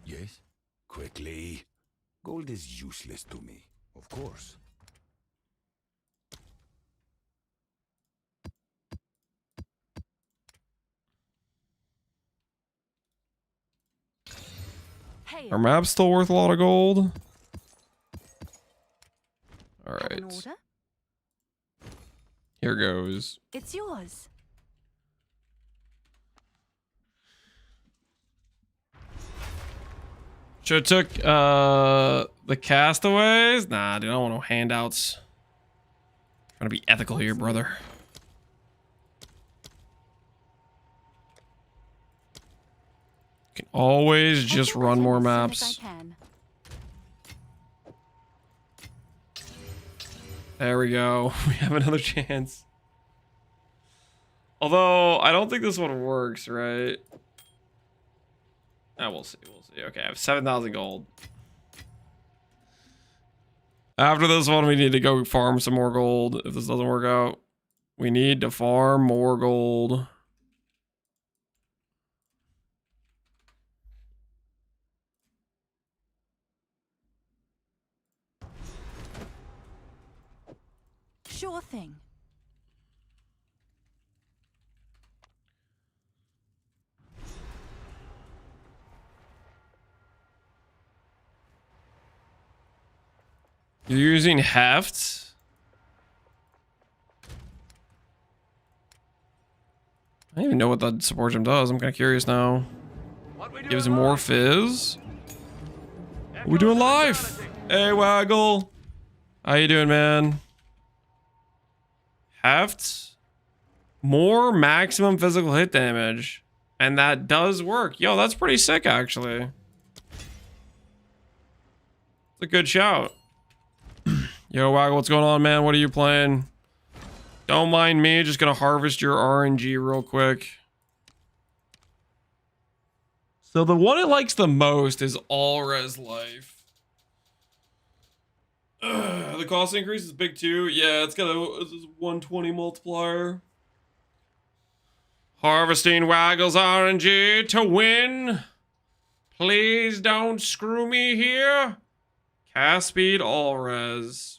Yes? Quickly. Gold is useless to me, of course. Hail. Our map's still worth a lot of gold. All Have an right, order? here goes. It's yours. Should have took the castaways. Nah, dude, I don't want no handouts. Trying to be ethical here, brother. Can always just I'll run do more that as soon maps. as I can. There we go. We have another chance. Although, I don't think this one works, right? Ah, we'll see. We'll see. Okay, I have 7,000 gold. After this one, we need to go farm some more gold. If this doesn't work out, we need to farm more gold. Sure thing. You're using heft? I don't even know what that support gem does. I'm kind of curious now. Gives him more fizz. What we doing live? Hey, Waggle. How you doing, man? Heft. More maximum physical hit damage. And that does work. Yo, that's pretty sick, actually. It's a good shout. Yo, Waggle, what's going on, man? What are you playing? Don't mind me. Just gonna harvest your RNG real quick. So the one it likes the most is all res life. The cost increase is big too. Yeah, it's got a 120 multiplier. Harvesting Waggle's RNG to win. Please don't screw me here. Cast speed all res.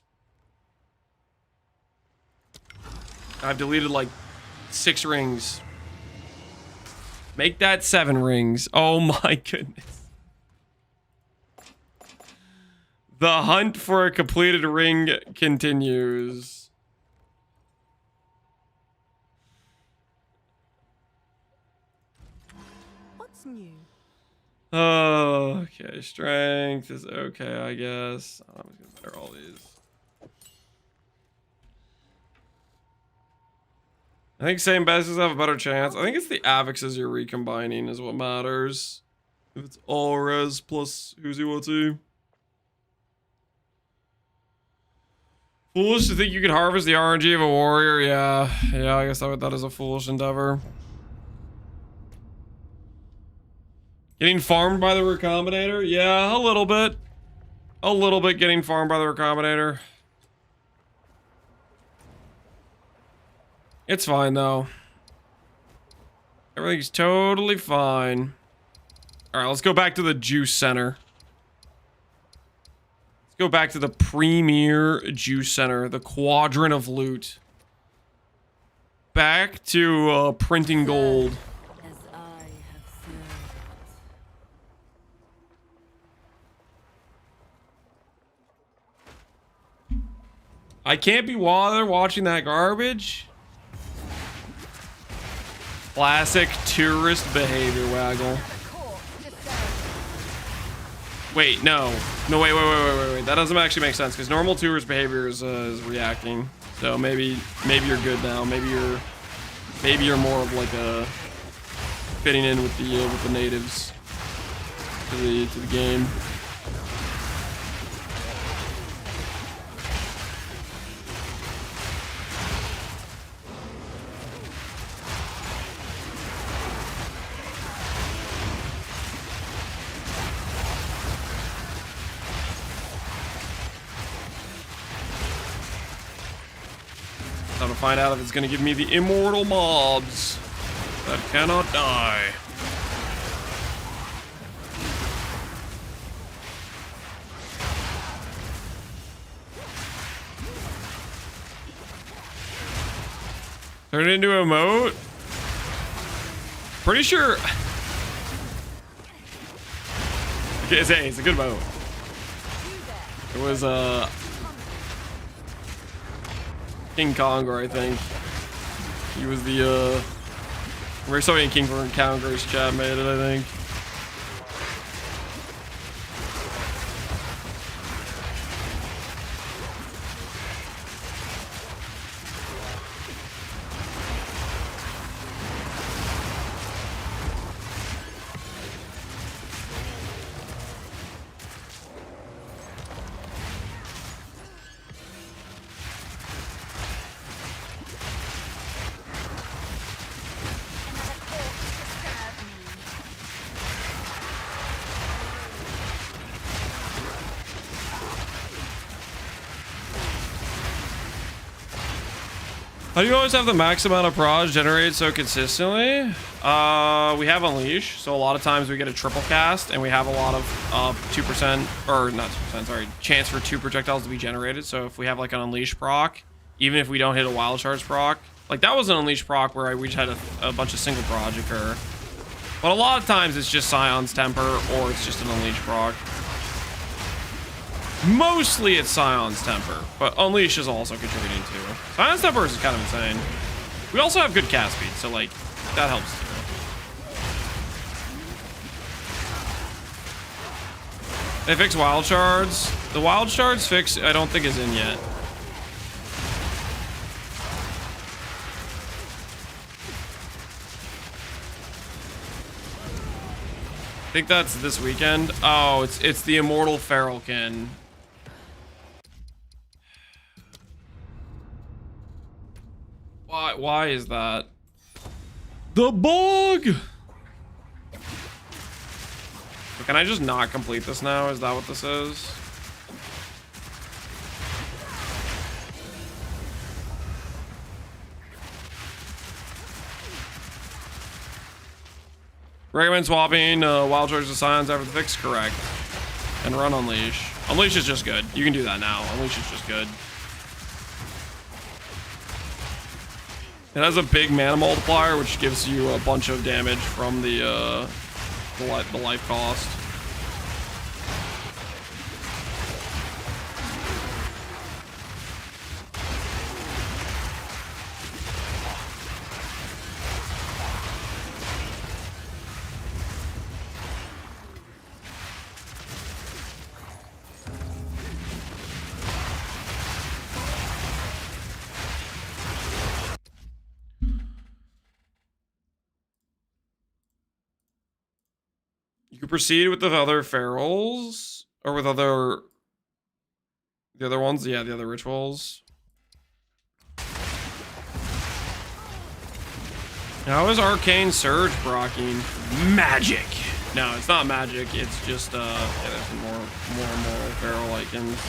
I've deleted like 6 rings. Make that 7 rings. Oh my goodness. The hunt for a completed ring continues. What's new? Oh, okay. Strength is okay, I guess. I'm just gonna better all these. I think same bases have a better chance. I think it's the Avixes you're recombining is what matters. If it's all res plus who's he what's he. Foolish to think you could harvest the RNG of a warrior. Yeah, I guess that is a foolish endeavor. Getting farmed by the Recombinator? Yeah, a little bit. A little bit getting farmed by the Recombinator. It's fine, though. Everything's totally fine. Alright, let's go back to the Juice Center. Let's go back to the premier Juice Center. The Quadrant of Loot. back to printing gold. As I have served. I can't be bothered watching that garbage. Classic tourist behavior, Waggle. Wait, no. No, wait. That doesn't actually make sense because normal tourist behavior is reacting. So maybe you're good now. Maybe you're more of like a fitting in with the natives to the game. Time to find out if it's gonna give me the immortal mobs that cannot die. Turn it into a emote? Pretty sure. Okay, it's a good emote. It was King Conger, I think. He was the Soviet King for Conger's chat made it, I think. How do you always have the max amount of proj generated so consistently? We have Unleash, so a lot of times we get a triple cast, and we have a lot of 2%, or not 2%, sorry, chance for 2 projectiles to be generated. So if we have like an Unleash proc, even if we don't hit a Wild Charge proc, like that was an Unleash proc where we just had a bunch of single proj occur. But a lot of times it's just Scion's Temper, or it's just an Unleash proc. Mostly it's Scion's Temper, but Unleash is also contributing too. Scion's Temper is kind of insane. We also have good cast speed, so like, that helps too. They fix Wild Shards. The Wild Shards fix, I don't think is in yet. I think that's this weekend. Oh, it's the Immortal Feralkin. Why is that? The bug! Can I just not complete this now? Is that what this is? Recommend swapping Wild Charge to Scions after the fix? Correct. And run Unleash. Unleash is just good. You can do that now. Unleash is just good. It has a big mana multiplier, which gives you a bunch of damage from the life cost. You can proceed with the other ferals, or with the other ones. Yeah, the other rituals. How is Arcane Surge procking? Magic. No, it's not magic. It's just yeah, there's more feral icons.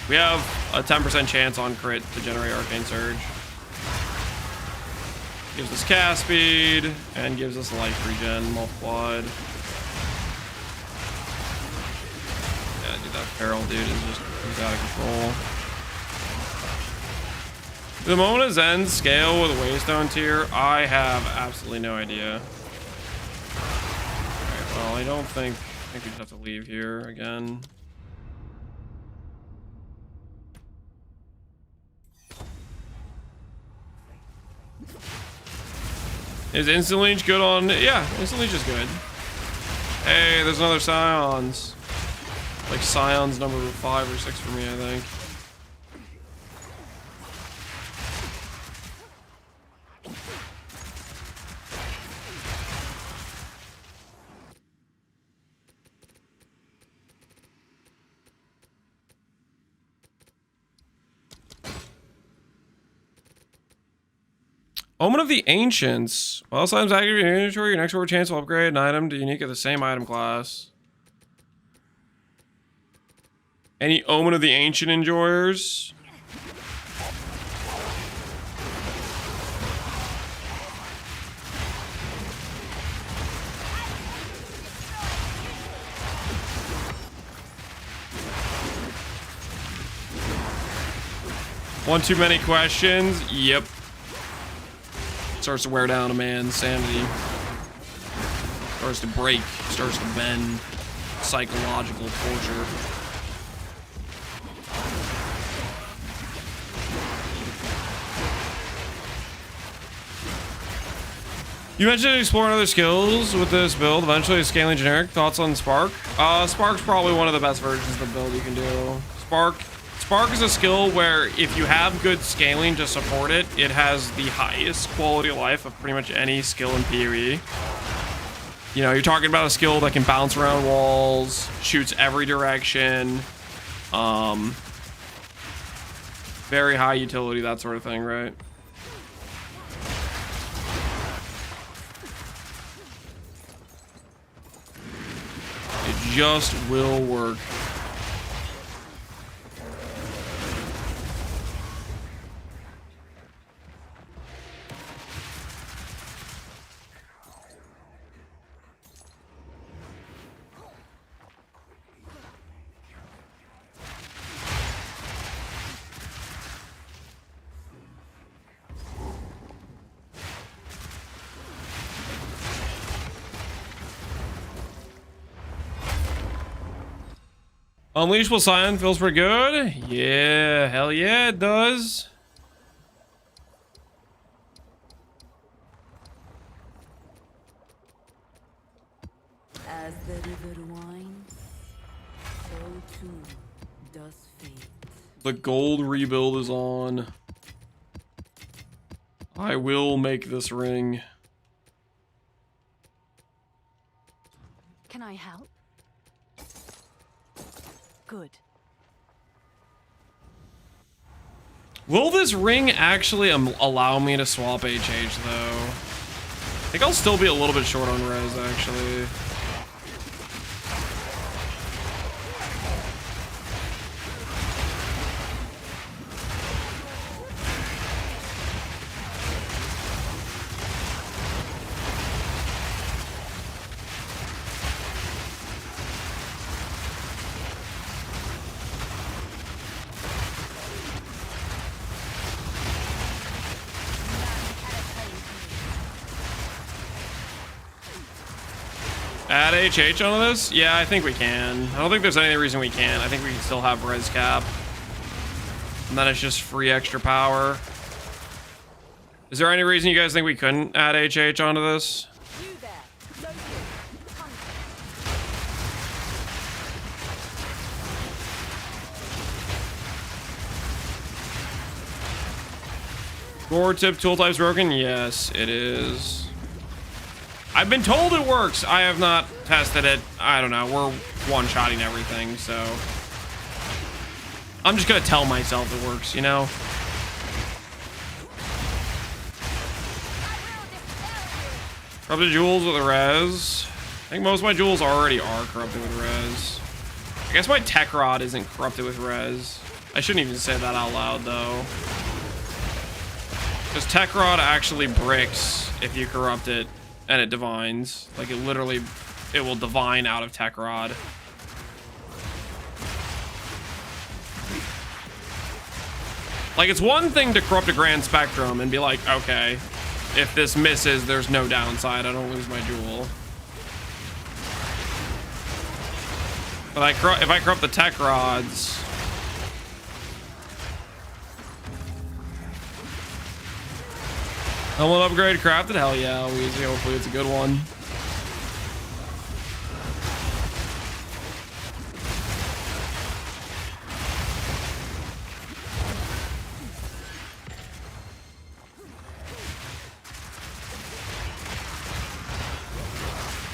We have a 10% chance on crit to generate Arcane Surge. Gives us cast speed and gives us life regen multiplied. Yeah, dude, that feral dude is just, he's out of control. The moment of Zen scale with a Waystone tier, I have absolutely no idea. Alright, well, I think we just have to leave here again. Is Instant Leech good on... Yeah, Instant Leech is good. Hey, there's another Scions. Like Scions number 5 or 6 for me, I think. Omen of the Ancients. While this item's active in your inventory, your next order chance will upgrade an item to unique of the same item class. Any Omen of the Ancient enjoyers? One too many questions? Yep. Starts to wear down a man's sanity. Starts to break. Starts to bend. Psychological torture. You mentioned exploring other skills with this build, eventually scaling generic. Thoughts on Spark? Spark's probably one of the best versions of the build you can do. Spark is a skill where if you have good scaling to support it, it has the highest quality of life of pretty much any skill in PoE. You know, you're talking about a skill that can bounce around walls, shoots every direction, very high utility, that sort of thing, right? It just will work. Unleashable Scion feels pretty good. Yeah, hell yeah, it does. As the river winds, so too does fate. The gold rebuild is on. I will make this ring. Can I help? Good. Will this ring actually allow me to swap HH though? I think I'll still be a little bit short on res actually. Add HH onto this? Yeah, I think we can. I don't think there's any reason we can't. I think we can still have res cap. And then it's just free extra power. Is there any reason you guys think we couldn't add HH onto this? Gore tip tool type's broken? Yes, it is. I've been told it works. I have not tested it. I don't know. We're one-shotting everything, so I'm just gonna tell myself it works, you know? Corrupted jewels with a res. I think most of my jewels already are corrupted with res. I guess my tech rod isn't corrupted with res. I shouldn't even say that out loud, though. Because tech rod actually bricks if you corrupt it. And it divines. Like, it literally, it will divine out of tech rod. Like, it's one thing to corrupt a grand spectrum and be like, okay, if this misses, there's no downside. I don't lose my jewel. But if I corrupt the tech rods, helmet upgrade crafted. Hell yeah, Weezy. Hopefully it's a good one.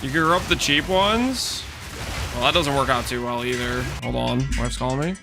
You can corrupt the cheap ones. Well, that doesn't work out too well either. Hold on, wife's calling me.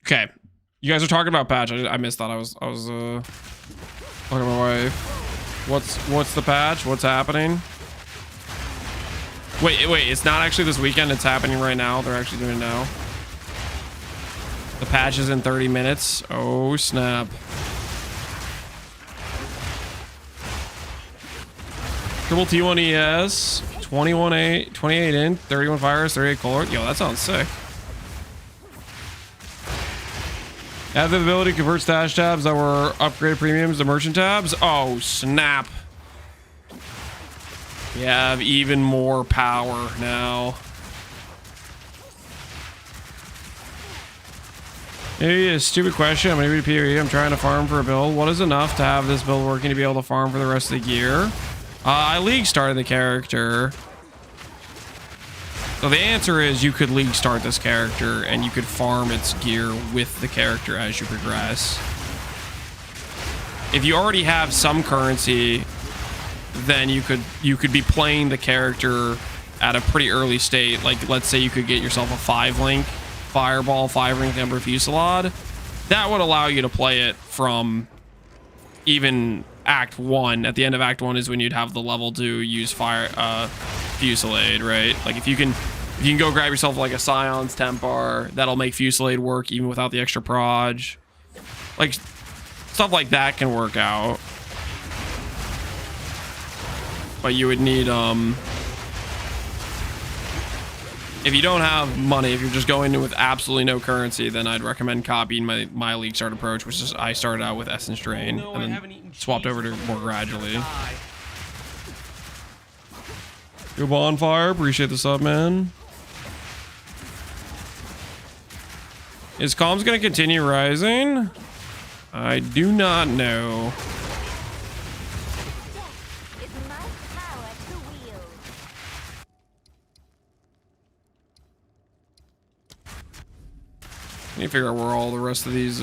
Okay, you guys are talking about patch. I missed that. I was talking to my wife. What's the patch? What's happening? Wait, it's not actually this weekend. It's happening right now. They're actually doing it now. The patch is in 30 minutes. Oh snap. Triple T1 ES, 21.8, 28 in, 31 fires, 38 color. Yo, that sounds sick. Have the ability to convert stash tabs that were upgraded premiums to merchant tabs. Oh, snap. You have even more power now. Maybe a stupid question. I'm going to read PvE. I'm trying to farm for a build. What is enough to have this build working to be able to farm for the rest of the year? I league started the character. So the answer is you could league start this character and you could farm its gear with the character as you progress. If you already have some currency, then you could be playing the character at a pretty early state. Like, let's say you could get yourself a 5-link Fireball, 5-link Ember Fusillade. That would allow you to play it from even Act 1. At the end of Act 1 is when you'd have the level to use Fusillade, right? Like if you can go grab yourself like a Scion's Tempar, that'll make Fusillade work even without the extra proj. Like stuff like that can work out. But you would need if you don't have money, if you're just going in with absolutely no currency, then I'd recommend copying my league start approach, which is I started out with Essence Drain and then swapped over to more gradually. Yo, Bonfire, appreciate the sub, man. Is comms gonna continue rising? I do not know. I need to figure out where all the rest of these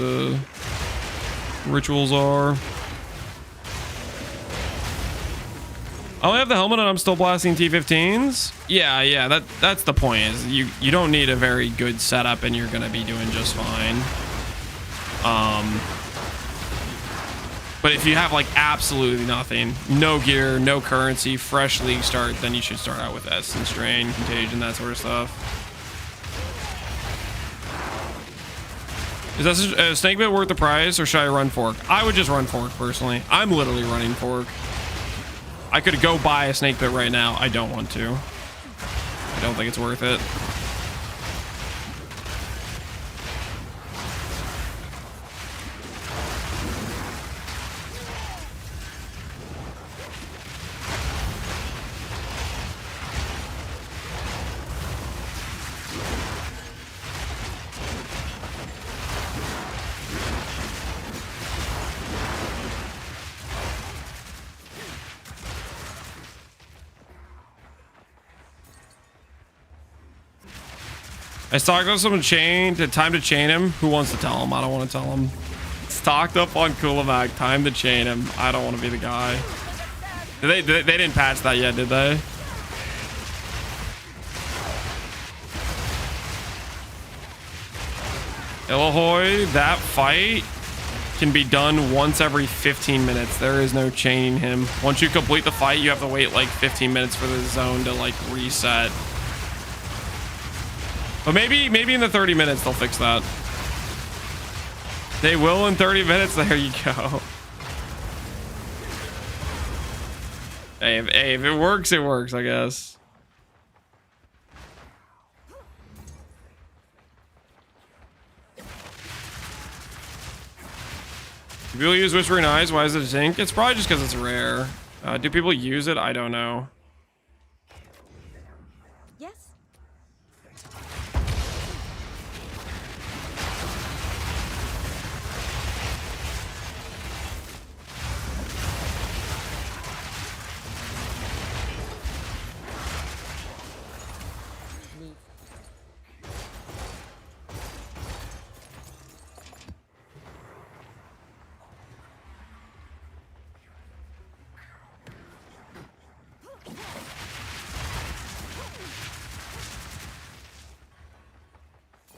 rituals are. I only have the helmet and I'm still blasting T15s. Yeah, that's the point. Is you don't need a very good setup and you're gonna be doing just fine. But if you have like absolutely nothing, no gear, no currency, fresh league start, then you should start out with Essence Drain, Contagion, that sort of stuff. Is that a snake bit worth the price, or should I run fork? I would just run fork personally. I'm literally running fork. I could go buy a snake bit right now. I don't want to. I don't think it's worth it. I stocked up some chain. Time to chain him. Who wants to tell him? I don't want to tell him. Stocked up on Kulamag. Time to chain him. I don't want to be the guy. They didn't patch that yet, did they? Ilahoy, that fight can be done once every 15 minutes. There is no chaining him. Once you complete the fight, you have to wait like 15 minutes for the zone to like reset. But maybe in the 30 minutes they'll fix that. They will in 30 minutes. There you go. Hey, if it works, it works, I guess. Do people use Whispering Eyes? Why is it a sink? It's probably just because it's rare. Do people use it? I don't know. Yes.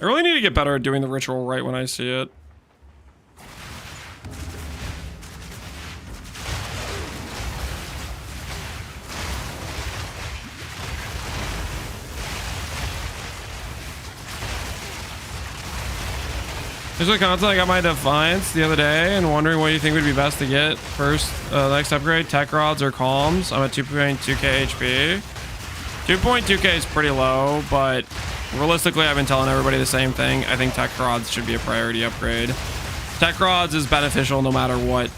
I really need to get better at doing the ritual right when I see it. There's a content I got my Defiance the other day and wondering what you think would be best to get first. Next upgrade, Tech Rods or Calms. I'm at 2.2k HP. 2.2k is pretty low, but realistically, I've been telling everybody the same thing. I think Tech Rods should be a priority upgrade. Tech Rods is beneficial no matter what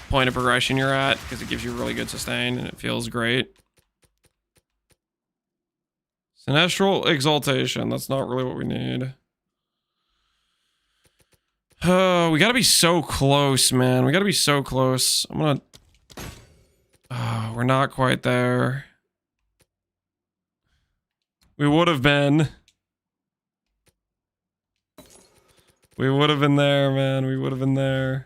point of progression you're at, because it gives you really good sustain and it feels great. Sinestral Exaltation. That's not really what we need. Oh, we gotta be so close, man. We gotta be so close. I'm gonna... Oh, we're not quite there. We would have been. We would have been there, man. We would have been there.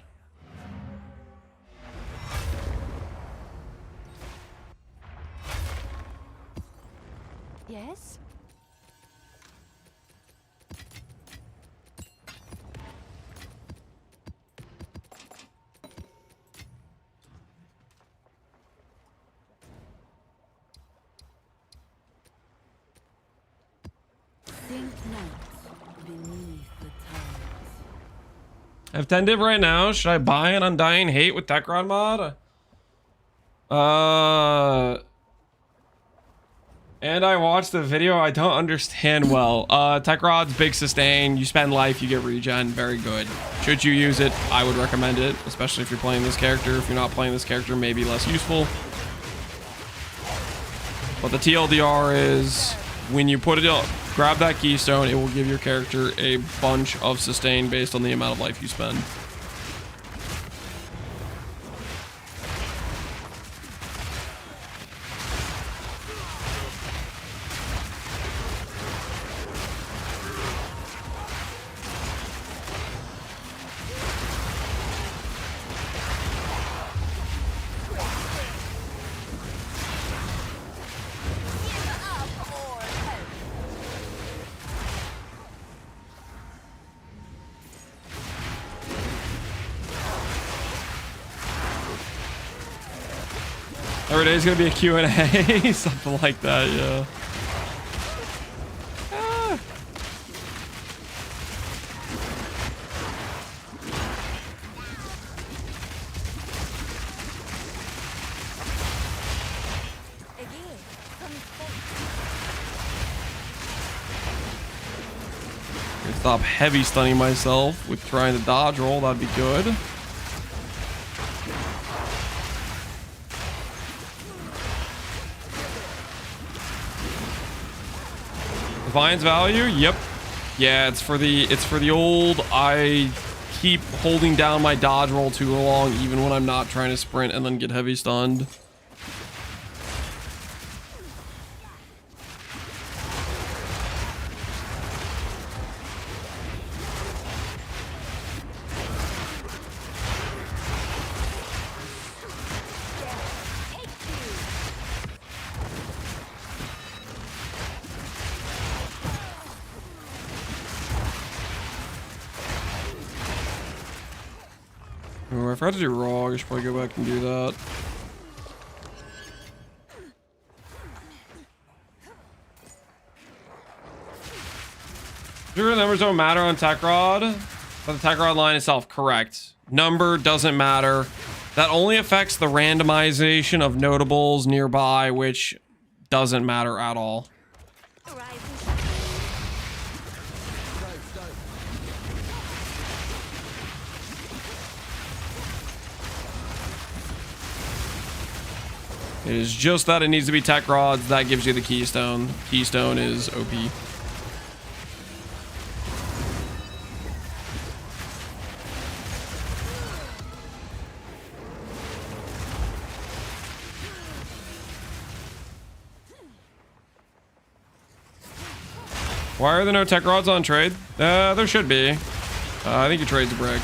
Yes. Think not beneath the tides. I have 10 div right now. Should I buy an Undying Hate with Tech Rod mod? And I watched the video. I don't understand well. Tech Rod's big sustain. You spend life, you get regen. Very good. Should you use it? I would recommend it, especially if you're playing this character. If you're not playing this character, maybe less useful. But the TLDR is when you put it up, grab that keystone, it will give your character a bunch of sustain based on the amount of life you spend. Every day's gonna be a Q&A, something like that, yeah. Ah. Stop heavy stunning myself with trying to dodge roll. That'd be good. Divine's value? Yep. Yeah, it's for the old I keep holding down my dodge roll too long even when I'm not trying to sprint and then get heavy stunned. Oh, I forgot to do raw. I should probably go back and do that. Sure, numbers don't matter on Tech Rod, but the Tech Rod line itself, correct. Number doesn't matter. That only affects the randomization of notables nearby, which doesn't matter at all. It is just that it needs to be tech rods. That gives you the keystone. Keystone is OP. Why are there no tech rods on trade? There should be. I think your trade's bricked.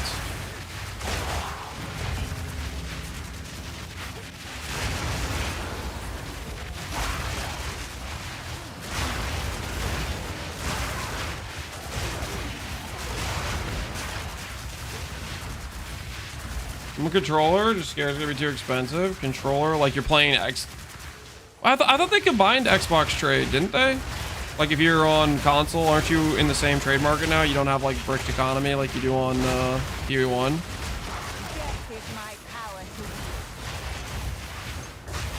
I'm a controller, just scared it's gonna be too expensive. Controller, like you're playing X. I thought they combined Xbox trade, didn't they? Like if you're on console, aren't you in the same trade market now? You don't have like bricked economy like you do on PV1.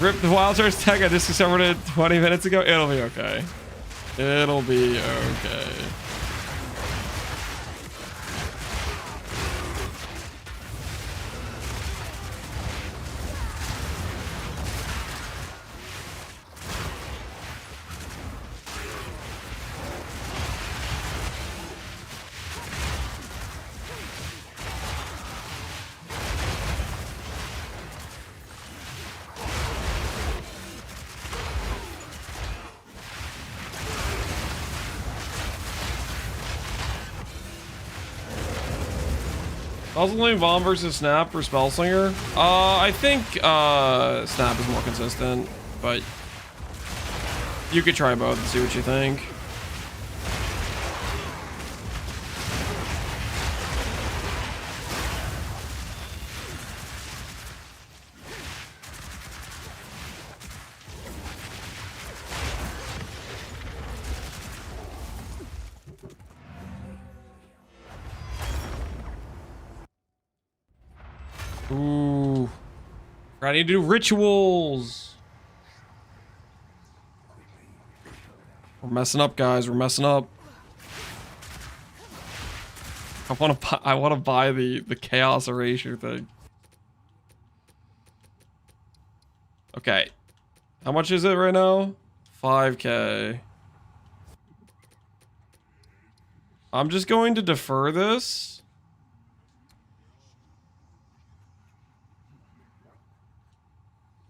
Rip the Wild Stars tech. I just discovered it 20 minutes ago. It'll be okay. It'll be okay. Puzzling Vaughn versus Snap for Spellslinger. I think Snap is more consistent, but you could try both and see what you think. Ooh. I need to do rituals. We're messing up, guys. We're messing up. I want to buy the chaos erasure thing. Okay. How much is it right now? 5K. I'm just going to defer this.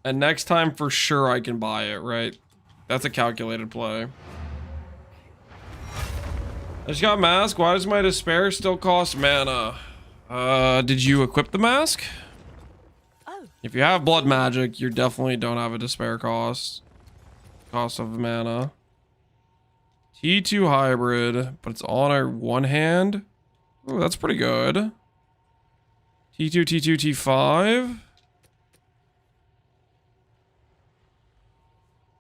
And next time for sure I can buy it, right? That's a calculated play. I just got mask. Why does my despair still cost mana? Did you equip the mask? Oh. If you have blood magic, you definitely don't have a despair cost. Cost of mana. T2 hybrid, but it's on our one hand. Oh, that's pretty good. T2, T2, T5.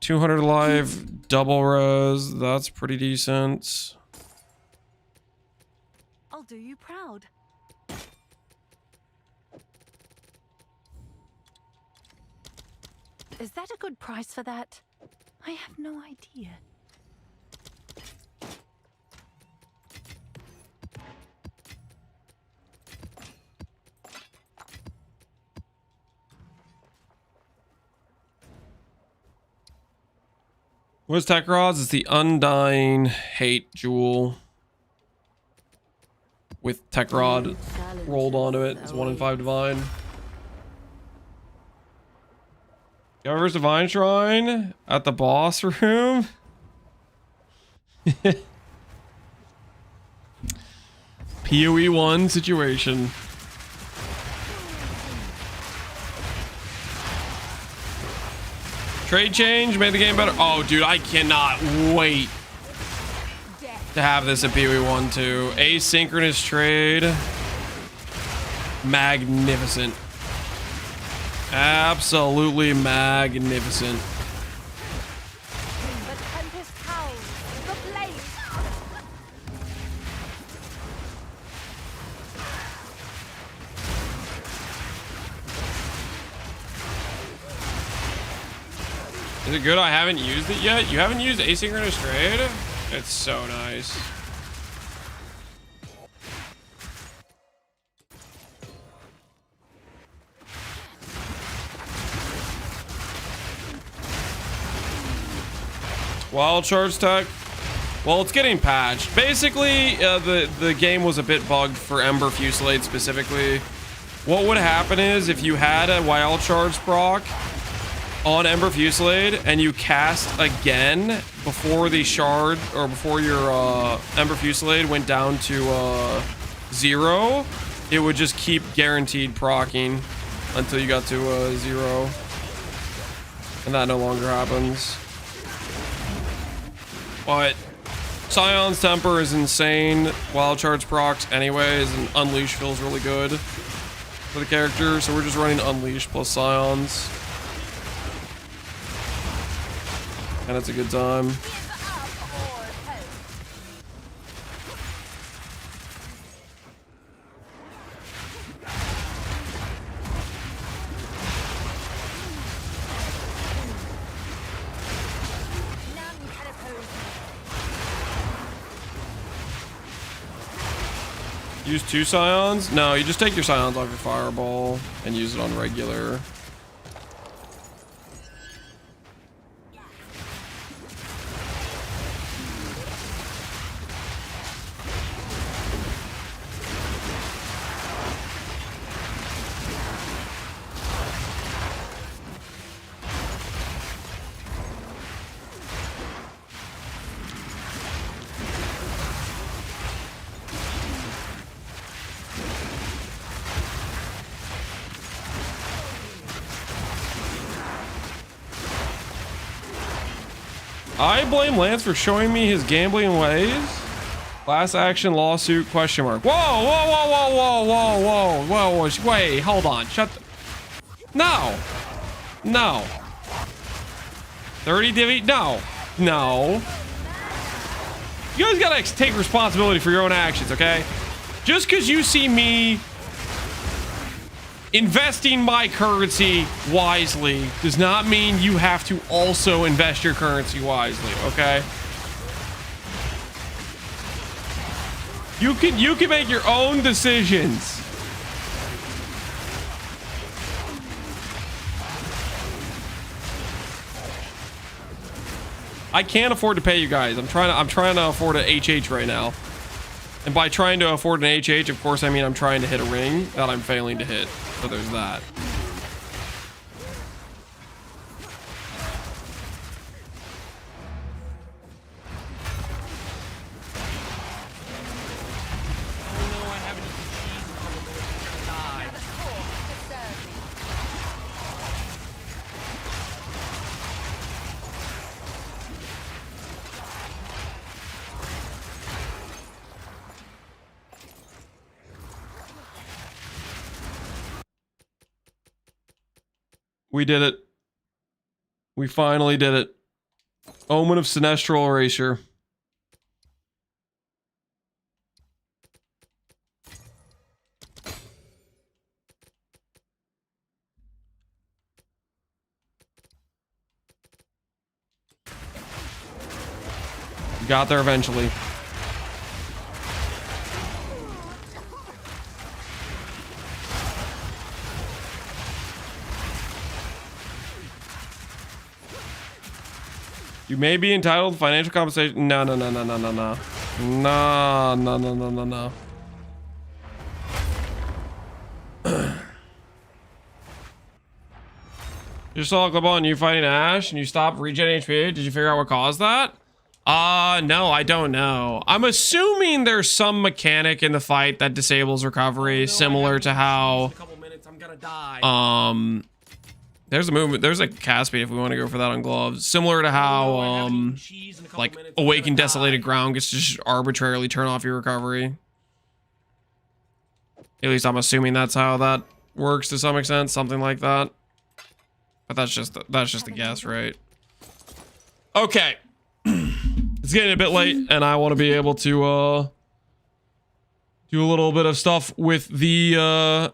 200 life, double res. That's pretty decent. I'll do you proud. Is that a good price for that? I have no idea. What's Tech Rods? It's the Undying Hate Jewel with Tech Rod rolled onto it. It's 1 in 5 divine. Governor's Divine Shrine at the boss room. PoE 1 situation. Trade change made the game better. Oh, dude, I cannot wait to have this at PoE 1 too. Asynchronous trade. Magnificent. Absolutely magnificent. The tempest howls. The blaze. Is it good? I haven't used it yet. You haven't used asynchronous trade? It's so nice. Wild charge tech. Well, it's getting patched. Basically, the game was a bit bugged for Ember Fusillade specifically. What would happen is if you had a wild charge proc on Ember Fusillade and you cast again before the shard or before your Ember Fusillade went down to 0, it would just keep guaranteed procking until you got to 0, and that no longer happens. But Scion's Temper is insane. Wild charge procs anyways, and Unleash feels really good for the character, so we're just running Unleash plus Scions. And it's a good time. Use 2 Scions? No, you just take your Scions off your Fireball and use it on regular. I blame Lance for showing me his gambling ways. Class action lawsuit question mark. Whoa, whoa, whoa, whoa, whoa, whoa, whoa, whoa, wait, hold on. Shut the... No. No. 30 divvy? No. No. You guys gotta take responsibility for your own actions, okay? Just because you see me investing my currency wisely does not mean you have to also invest your currency wisely, okay? You can make your own decisions. I can't afford to pay you guys. I'm trying to afford an HH right now. And by trying to afford an HH, of course, I mean I'm trying to hit a ring that I'm failing to hit. So there's that. We did it. We finally did it. Omen of Sinestral Erasure. We got there eventually. You may be entitled to financial compensation. No. You saw a clip on you fighting Ash and you stopped regenerating HP. Did you figure out what caused that? No, I don't know. I'm assuming there's some mechanic in the fight that disables recovery, similar to how, In a couple minutes, I'm gonna die. there's a movement, there's a cast speed if we want to go for that on gloves. Similar to how, like, Awakened Desolated Ground gets to just arbitrarily turn off your recovery. At least I'm assuming that's how that works to some extent, something like that. But that's just a guess, right? Okay. It's getting a bit late, and I want to be able to do a little bit of stuff with the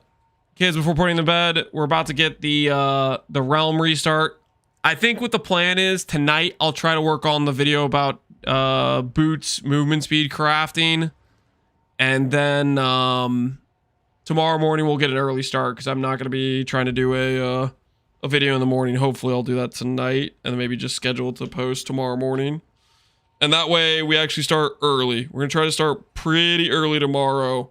kids before putting them to bed. We're about to get the realm restart. I think what the plan is tonight, I'll try to work on the video about boots movement speed crafting, and then tomorrow morning we'll get an early start because I'm not going to be trying to do a video in the morning. Hopefully I'll do that tonight and then maybe just schedule to post tomorrow morning. And that way we actually start early. We're going to try to start pretty early tomorrow.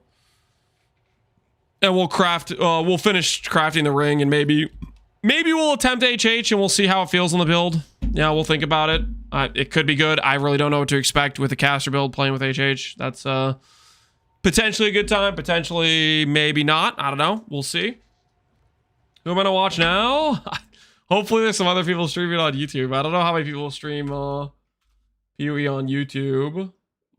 And we'll finish crafting the ring and maybe we'll attempt HH and we'll see how it feels on the build. Yeah, we'll think about it. It could be good. I really don't know what to expect with the caster build playing with HH. That's potentially a good time, potentially maybe not. I don't know. We'll see. Who am I gonna watch now? Hopefully there's some other people streaming on YouTube. I don't know how many people stream PoE on YouTube.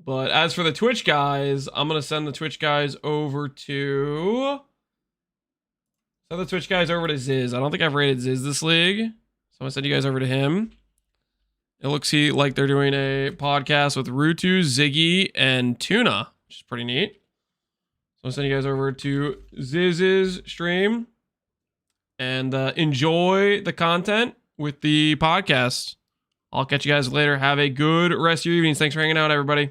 But as for the Twitch guys, I'm gonna send the Twitch guys over to Ziz. I don't think I've rated Ziz this league. So I'm gonna send you guys over to him. It looks like they're doing a podcast with Rutu, Ziggy, and Tuna, which is pretty neat. So I'm sending you guys over to Ziz's stream. And enjoy the content with the podcast. I'll catch you guys later. Have a good rest of your evenings. Thanks for hanging out, everybody.